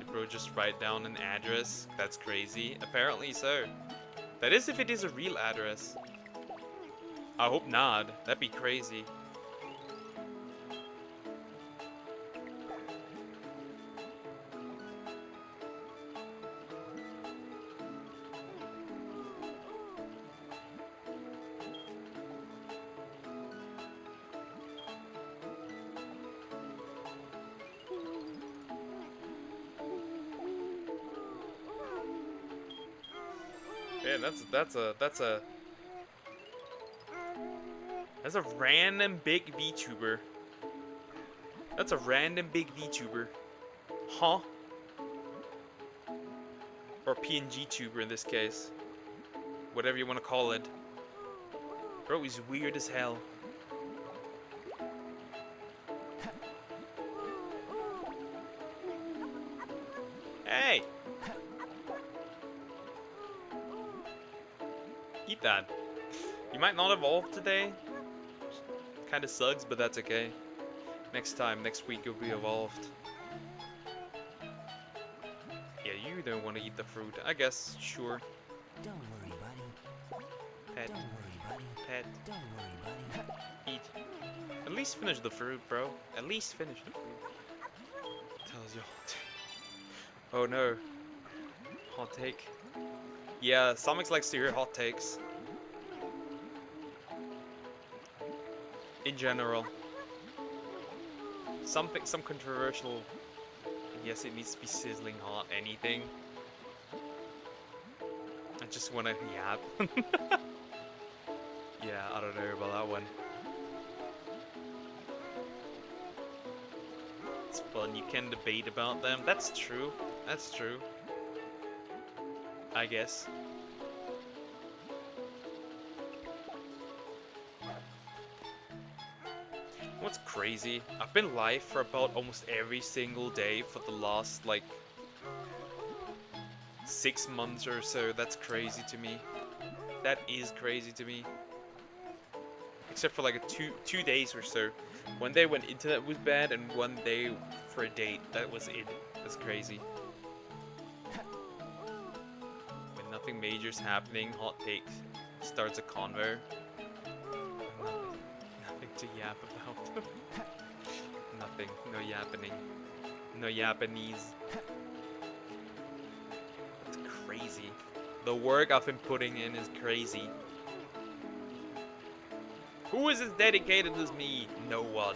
bro just write down an address? That's crazy. Apparently so. That is if it is a real address. I hope not. That'd be crazy. Yeah, that's a random big VTuber. That's a random big VTuber. Huh? Or PNG tuber in this case. Whatever you want to call it. Bro, he's weird as hell. Hey! Eat that. You might not evolve today. Kinda sucks, but that's okay. Next time, next week you'll be evolved. Yeah, you don't want to eat the fruit. I guess, sure. Don't worry, buddy. Pet. Don't worry, buddy. Pet. Don't worry, buddy. Eat. At least finish the fruit, bro. At least finish the fruit. Tells you. Oh no. Hot take. Yeah, Chaomaxxing likes to hear hot takes. In general. Some controversial. Yes, it needs to be sizzling hot. Anything. I just wanna yap. Yeah, I don't know about that one. It's fun. You can debate about them. That's true. That's true. I guess. What's crazy? I've been live for about almost every single day for the last, like, 6 months or so. That's crazy to me. That is crazy to me. Except for like a two days or so. One day when internet was bad and one day for a date. That was it. That's crazy. When nothing major's happening, hot take starts a convo. Nothing to yap about. Nothing. No yappening. No Japanese. That's crazy. The work I've been putting in is crazy. Who is as dedicated as me? No one.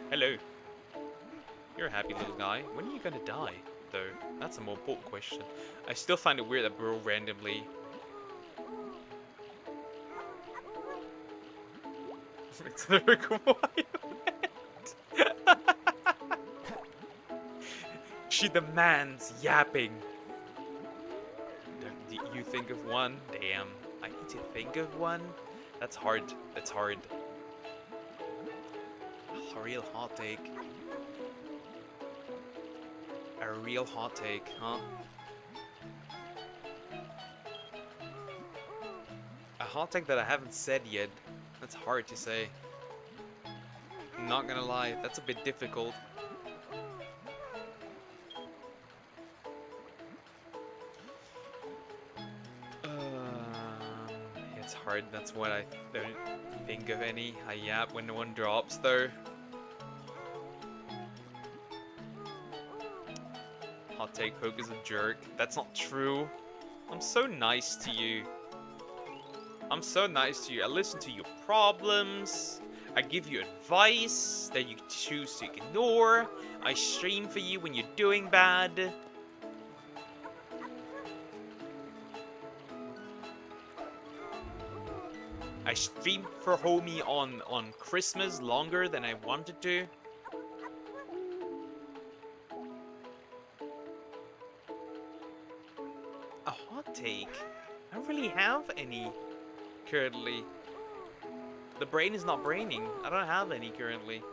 Hello. You're a happy little guy. When are you gonna die, though? That's a more important question. I still find it weird that bro randomly... It's a requirement. She demands yapping. Do you think of one? Damn. I need to think of one? That's hard. That's hard. A real hot take. A real hot take, huh? A hot take that I haven't said yet. That's hard to say. I'm not gonna lie, that's a bit difficult. It's hard, that's why I don't think of any. I yap when one drops though. Hot take, Poke is a jerk. That's not true. I'm so nice to you. I'm so nice to you. I listen to your problems. I give you advice that you choose to ignore. I stream for you when you're doing bad. I streamed for homie on Christmas longer than I wanted to. A hot take? I don't really have any currently. The brain is not braining. I don't have any currently.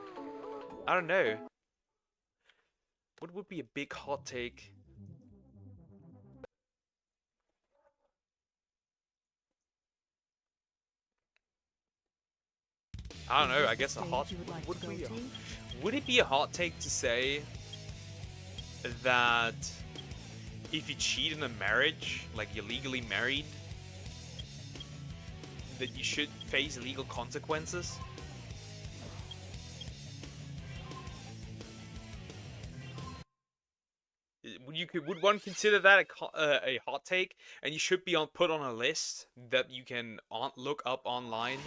I don't know. What would be a big hot take? I don't know, I guess a hot... Would it be a hot take to say that if you cheat in a marriage, like you're legally married, that you should face legal consequences? Would one consider that a hot take, and you should be put on a list that you can look up online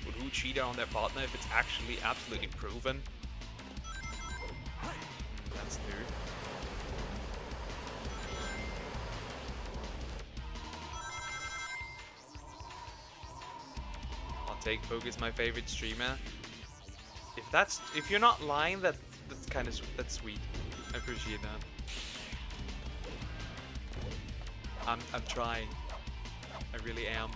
with who cheated on their partner if it's actually absolutely proven? That's new. Hot take, Poke is my favorite streamer. If you're not lying, that's kind of that's sweet. I appreciate that. I'm trying. I really am.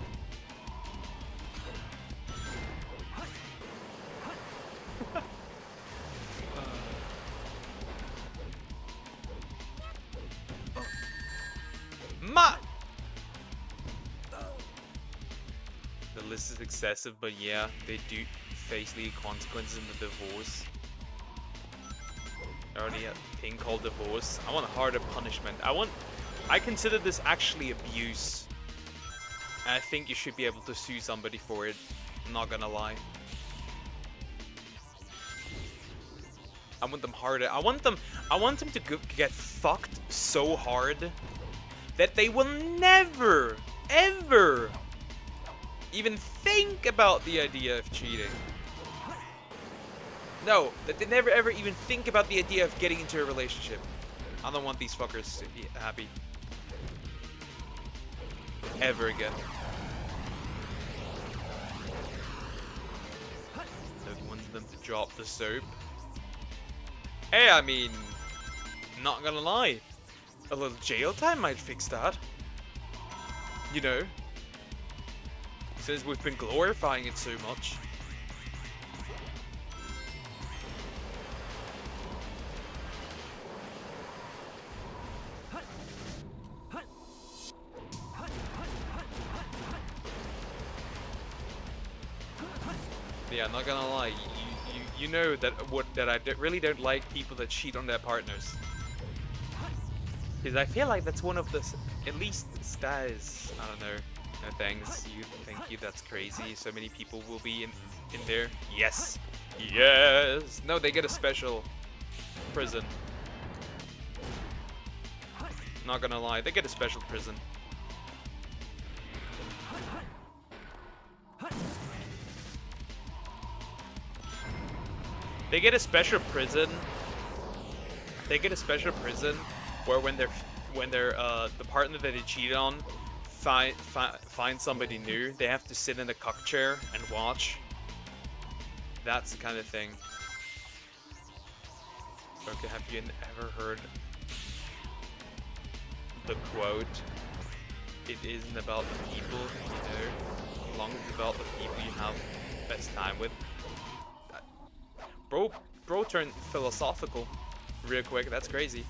The list is excessive, but yeah, they do face legal consequences in the divorce. Already a thing called divorce. I want a harder punishment. I consider this actually abuse. And I think you should be able to sue somebody for it. I'm not gonna lie. I want them harder. I want them to get fucked so hard that they will never, ever even think about the idea of cheating. No, that they never ever even think about the idea of getting into a relationship. I don't want these fuckers to be happy. Ever again. Don't want them to drop the soap. Hey, I mean, not gonna lie, a little jail time might fix that. You know, since we've been glorifying it so much. Yeah, I'm not gonna lie. You know that I really don't like people that cheat on their partners, because I feel like that's one of the, at least stars. I don't know. No thanks. Thank you. That's crazy. So many people will be in there. Yes, yes. No, they get a special. prison. Not gonna lie, they get a special prison. They get a special prison. They get a special prison where when they're the partner that they cheated on find somebody new, they have to sit in a cuck chair and watch. That's the kind of thing. Okay, have you ever heard the quote? It isn't about the people, you know, as long as it's about the people you have best time with. Bro turned philosophical real quick. That's crazy.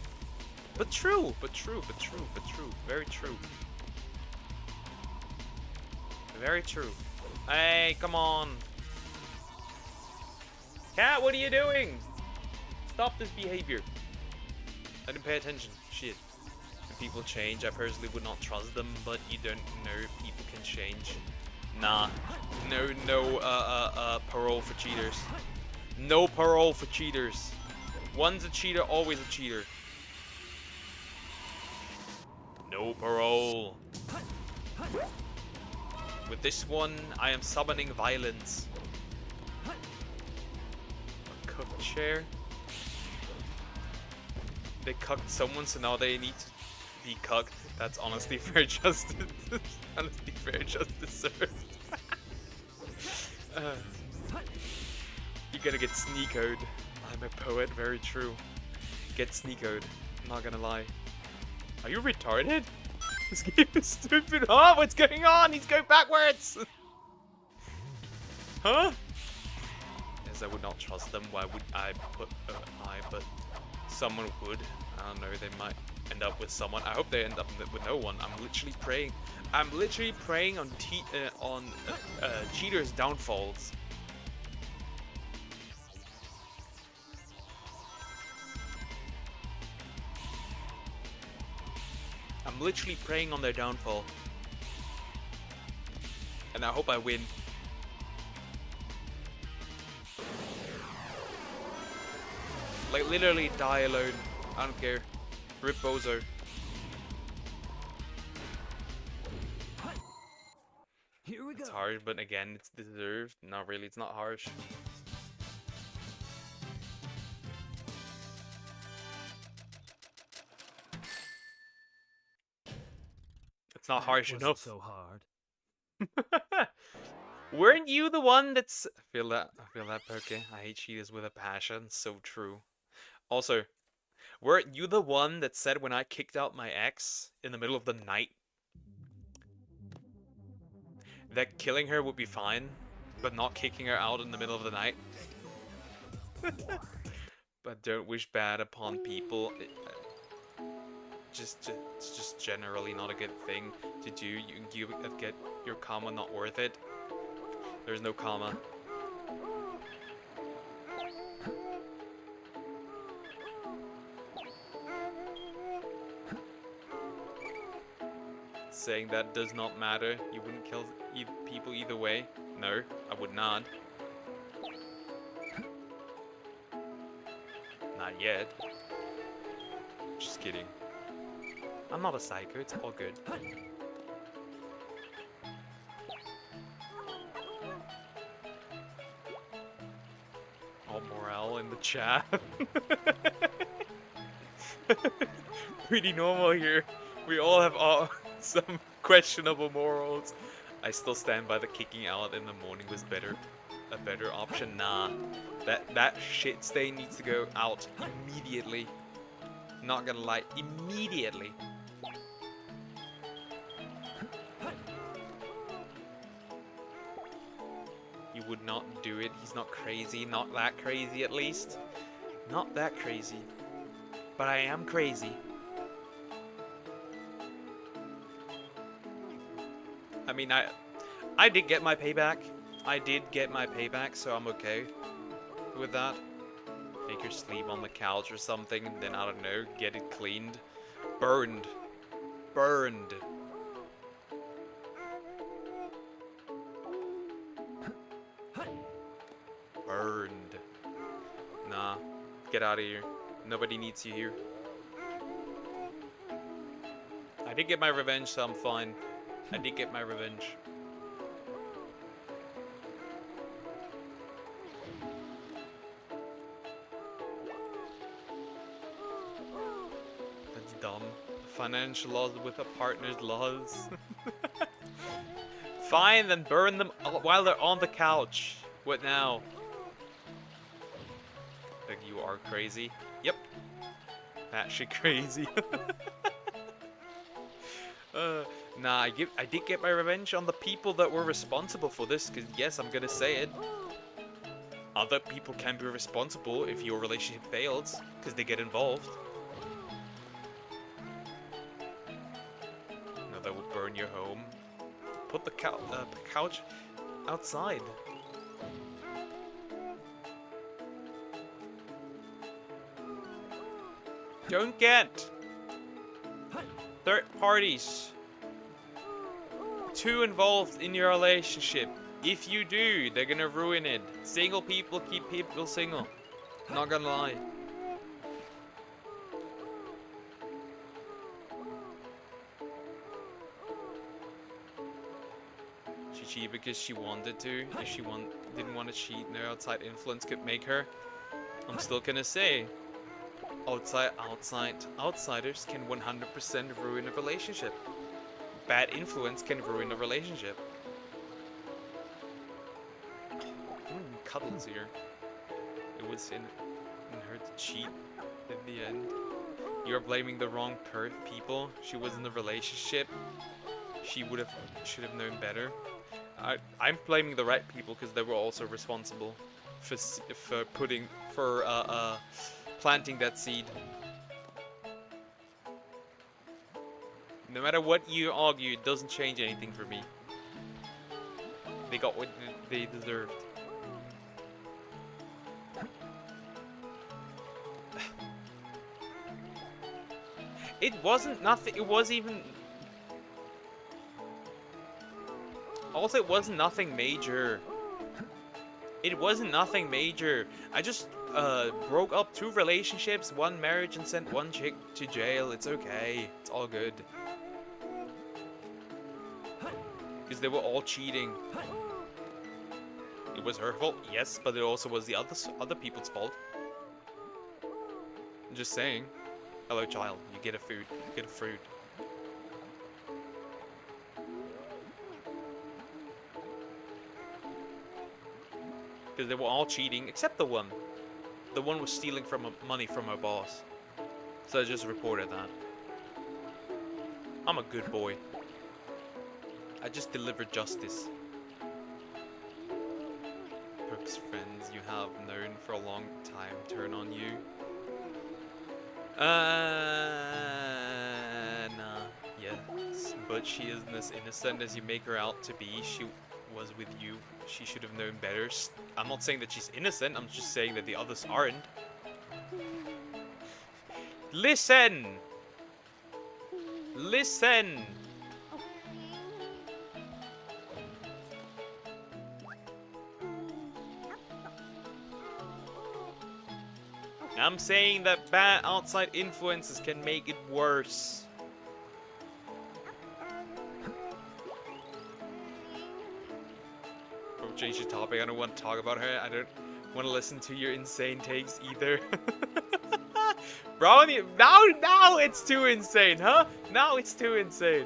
But true, but true, but true, but true. Very true. Very true. Hey, come on. Cat, what are you doing? Stop this behavior. I didn't pay attention. Shit. If people change, I personally would not trust them, but you don't know if people can change. Nah. No parole for cheaters. No parole for cheaters. One's a cheater, always a cheater. No parole. With this one, I am summoning violence. A cook chair. They cucked someone, so now they need to be cucked. That's honestly fair justice. Honestly fair justice served. You're gonna get sneakoed. I'm a poet, very true. Get sneakoed. I'm not gonna lie. Are you retarded? This game is stupid. Huh? What's going on? He's going backwards! Huh? Yes, I would not trust them. Why would I put I, but someone would. I don't know, they might end up with someone. I hope they end up with no one. I'm literally praying. I'm literally praying on cheaters' downfalls. I'm literally praying on their downfall. And I hope I win. Like, literally die alone. I don't care. Rip Bozo. Here we go. It's harsh, but again, it's deserved. Not really, it's not harsh. It's not harsh Wasn't enough. so hard. Weren't you the one that's... I feel that, Poke. I hate cheaters with a passion. So true. Also, weren't you the one that said when I kicked out my ex in the middle of the night that killing her would be fine, but not kicking her out in the middle of the night? But don't wish bad upon people. It's just generally not a good thing to do. You get your karma not worth it. There's no karma. Saying that does not matter. You wouldn't kill people either way. No, I would not. Not yet. Just kidding. I'm not a psycho, it's all good. All morale in the chat. Pretty normal here. We all have some questionable morals. I still stand by the kicking out in the morning was a better option. Nah, that shit stain needs to go out immediately. Not gonna lie, immediately. You would not do it. He's not crazy. Not that crazy, at least. Not that crazy. But I am crazy. I mean, I did get my payback. I did get my payback, so I'm okay with that. Make her sleep on the couch or something, and then, I don't know, get it cleaned. Burned. Burned. Burned. Nah. Get out of here. Nobody needs you here. I did get my revenge, so I'm fine. I did get my revenge. That's dumb. Financial laws with a partner's laws. Fine, then burn them while they're on the couch. What now? Like, you are crazy. Yep. Batshit crazy. Nah, I did get my revenge on the people that were responsible for this, because yes, I'm gonna say it. Other people can be responsible if your relationship fails, because they get involved. No, that will burn your home. Put the couch outside. Don't get third parties too involved in your relationship. If you do, they're gonna ruin it. Single people keep people single. Not gonna lie. She cheated because she wanted to. If she didn't want to cheat, no outside influence could make her. I'm still gonna say, outsiders can 100% ruin a relationship. Bad influence can ruin a relationship. Cuddles here. It was in her to cheat in the end. You're blaming the wrong people. She was in the relationship. She should have known better. I'm blaming the right people because they were also responsible for planting that seed. No matter what you argue, it doesn't change anything for me. They got what they deserved. It wasn't nothing. It was even. Also, it wasn't nothing major. It wasn't nothing major. I just broke up 2 relationships, 1 marriage, and sent 1 chick to jail. It's okay. It's all good. Because they were all cheating. It was her fault, yes, but it also was the other people's fault. I'm just saying. Hello, child. You get a food. You get a fruit. Because they were all cheating, except the one. The one was stealing money from her boss. So I just reported that. I'm a good boy. I just delivered justice. Perhaps friends you have known for a long time turn on you. Nah. Yes. But she isn't as innocent as you make her out to be. She was with you. She should have known better. I'm not saying that she's innocent. I'm just saying that the others aren't. Listen! Listen! I'm saying that bad outside influences can make it worse. Bro, change the topic. I don't want to talk about her. I don't want to listen to your insane takes either. Bro, now it's too insane, huh? Now it's too insane.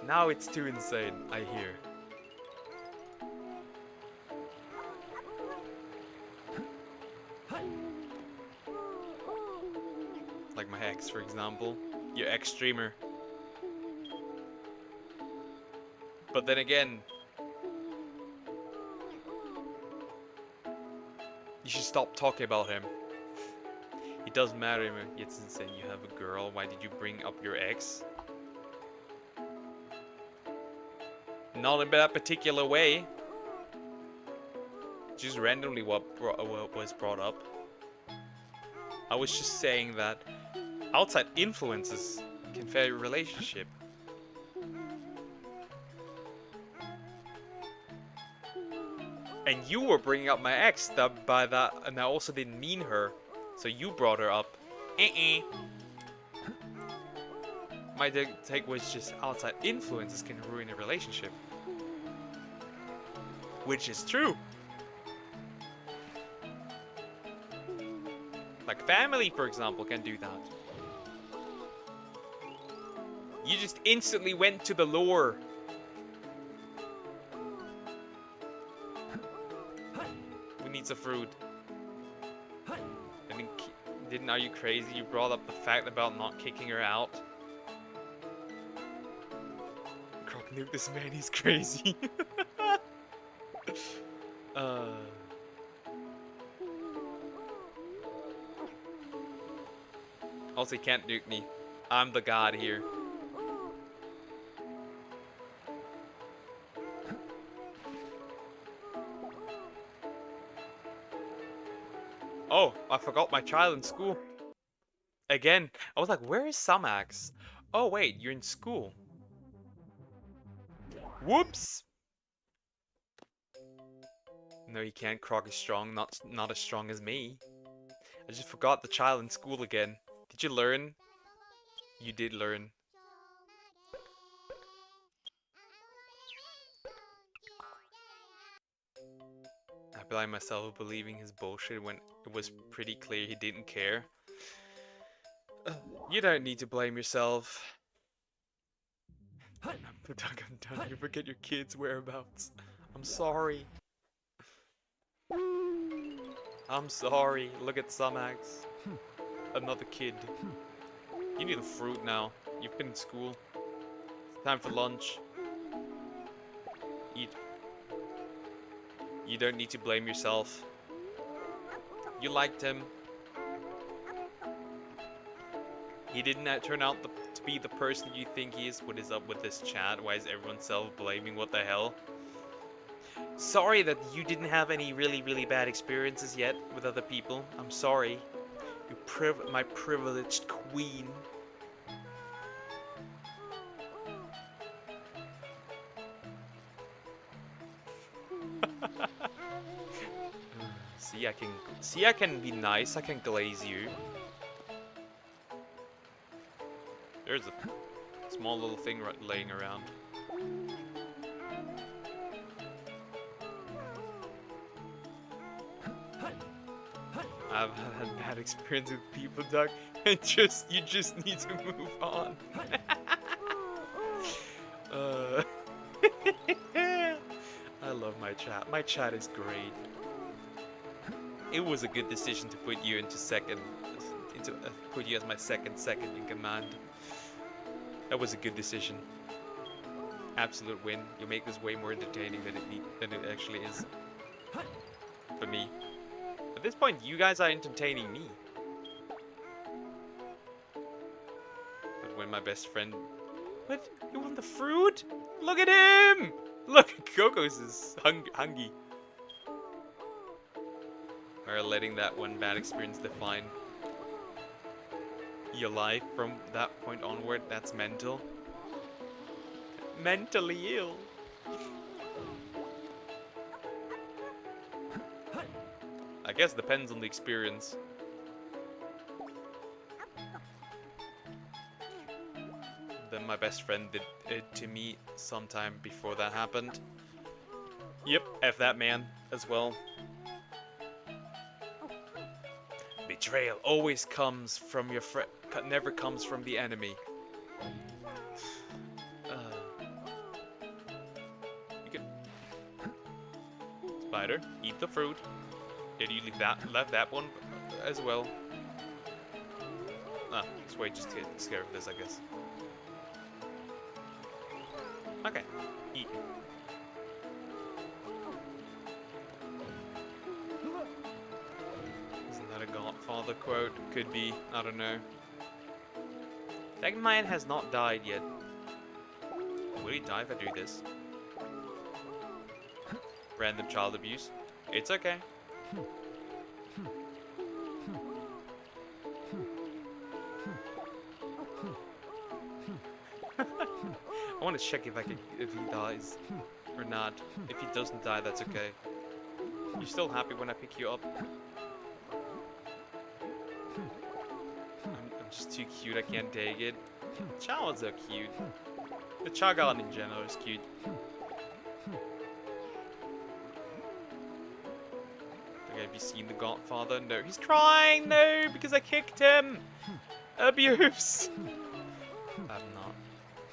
Now it's too insane, I hear. Like my ex, for example. Your ex-streamer. But then again, you should stop talking about him. It doesn't matter. It's insane. You have a girl. Why did you bring up your ex? Not in that particular way. Just randomly what was brought up. I was just saying that outside influences can fail your relationship. And you were bringing up my ex that by that, and I also didn't mean her. So you brought her up. My take was just outside influences can ruin a relationship. Which is true. Like family, for example, can do that. You just instantly went to the lore. Who needs a fruit? I mean, are you crazy? You brought up the fact about not kicking her out. Croc nuke this man, he's crazy. Also, he can't nuke me. I'm the god here. Oh, I forgot my child in school. Again, I was like, where is Samax? Oh wait, you're in school. Whoops! No, you can't. Croc is strong, not as strong as me. I just forgot the child in school again. Did you learn? You did learn. I blame myself for believing his bullshit when it was pretty clear he didn't care. You don't need to blame yourself. But Doug, I'm done. You forget your kids' whereabouts. I'm sorry. I'm sorry. Look at Samax. Another kid. You need a fruit now. You've been in school. It's time for lunch. Eat. You don't need to blame yourself. You liked him. He didn't turn out to be the person you think he is. What is up with this chat? Why is everyone self-blaming? What the hell? Sorry that you didn't have any really bad experiences yet with other people. I'm sorry. You my privileged queen. See, I can be nice. I can glaze you. There's a small little thing laying around. I've had bad experience with people, Doug. You just need to move on. I love my chat. My chat is great. It was a good decision to put you into second, put you as my second in command. That was a good decision. Absolute win. You make this way more entertaining than it actually is. For me. At this point, you guys are entertaining me. But when my best friend... What? You want the fruit? Look at him! Look, Coco's is hungry. Or letting that one bad experience define your life from that point onward. That's mental. Mentally ill. I guess it depends on the experience. Then my best friend did it to me sometime before that happened. Yep, F that man as well. Betrayal always comes from your friend, never comes from the enemy. You can... Spider, eat the fruit. Did you left that one as well? Ah, this way just to get scared of this, I guess. Okay, eat. Isn't that a Godfather quote? Could be, I don't know. That man has not died yet. Will he die if I do this? Random child abuse. It's okay. I want to check if he dies or not. If he doesn't die, that's okay. You still happy when I pick you up? I'm just too cute, I can't take it. Chao is so cute. The Chao Garden in general is cute. Okay, have you seen The Godfather? No, he's crying! No, because I kicked him! Abuse! I'm not.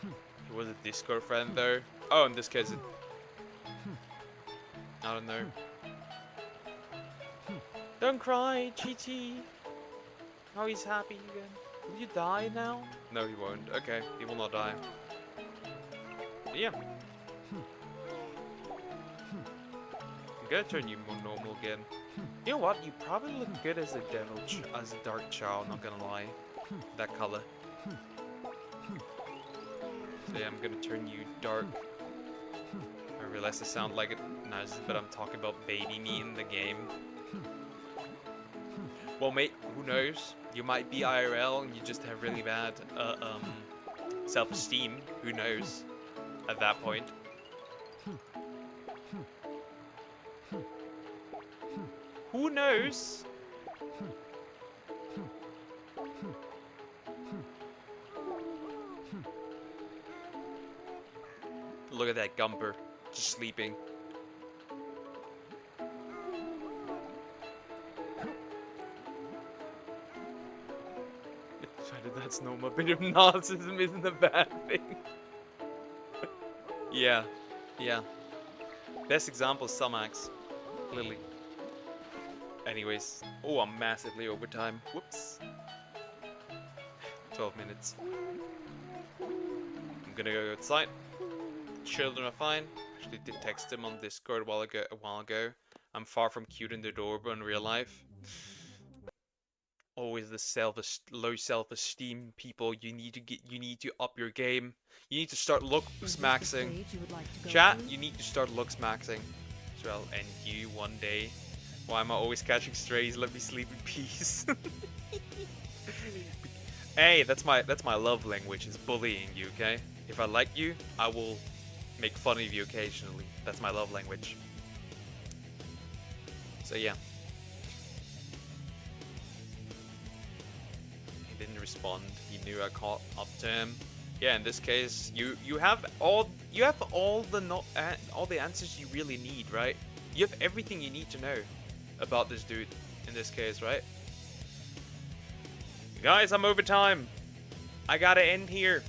He was a Discord friend though. Oh, in this case, I don't know. Don't cry, GT. Oh, he's happy again. Will you die now? No, he won't. Okay, he will not die. But yeah. I'm gonna turn you more normal again. You know what? You probably look good as a devil, as a dark Chow, not gonna lie. That color. So yeah, I'm gonna turn you dark. I realize I sound like it nice, but I'm talking about baby me in the game. Well, mate, who knows? You might be IRL and you just have really bad self-esteem. Who knows? At that point. Who knows? Look at that Gumper, just sleeping. That's normal, but narcissism isn't a bad thing. Yeah, yeah. Best example is Sumax. Lily. Anyways, oh, I'm massively over time. Whoops. 12 minutes. I'm gonna go outside. Children are fine. Actually did text him on Discord a while ago. I'm far from cute in the door, but in real life. Always the low self-esteem people. You need to up your game. You need to start looks maxing. Chat, you need to start looks maxing as well. And you one day. Why am I always catching strays? Let me sleep in peace. Hey, that's my love language, is bullying you, okay? If I like you, I will make fun of you occasionally. That's my love language. So yeah. He didn't respond. He knew I caught up to him. Yeah, in this case, you have all the answers you really need, right? You have everything you need to know about this dude in this case, right? Guys, I'm over time. I gotta end here.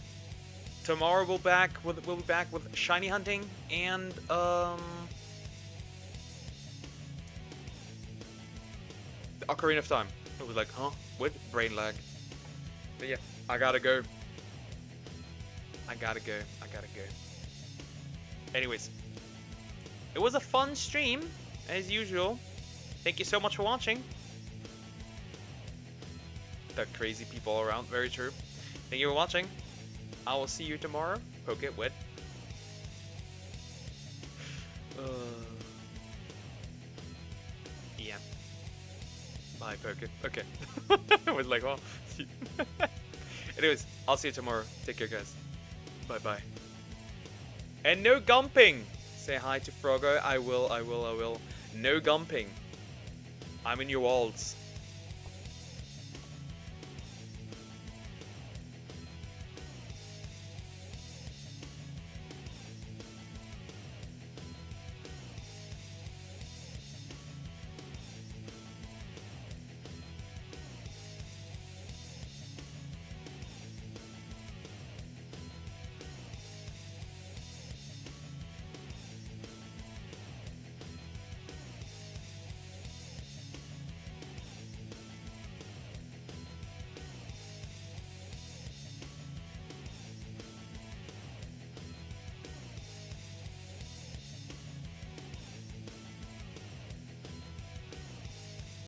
Tomorrow we'll be back with shiny hunting and the Ocarina of Time. It was like, huh? What? Brain lag. But yeah, I gotta go. I gotta go. Anyways, it was a fun stream as usual. Thank you so much for watching. The crazy people around, very true. Thank you for watching. I will see you tomorrow. Poke it wet. Yeah. Bye, Poke. Okay. I was like, oh. Anyways, I'll see you tomorrow. Take care, guys. Bye-bye. And no gumping! Say hi to Frogo. I will. No gumping. I'm in your walls.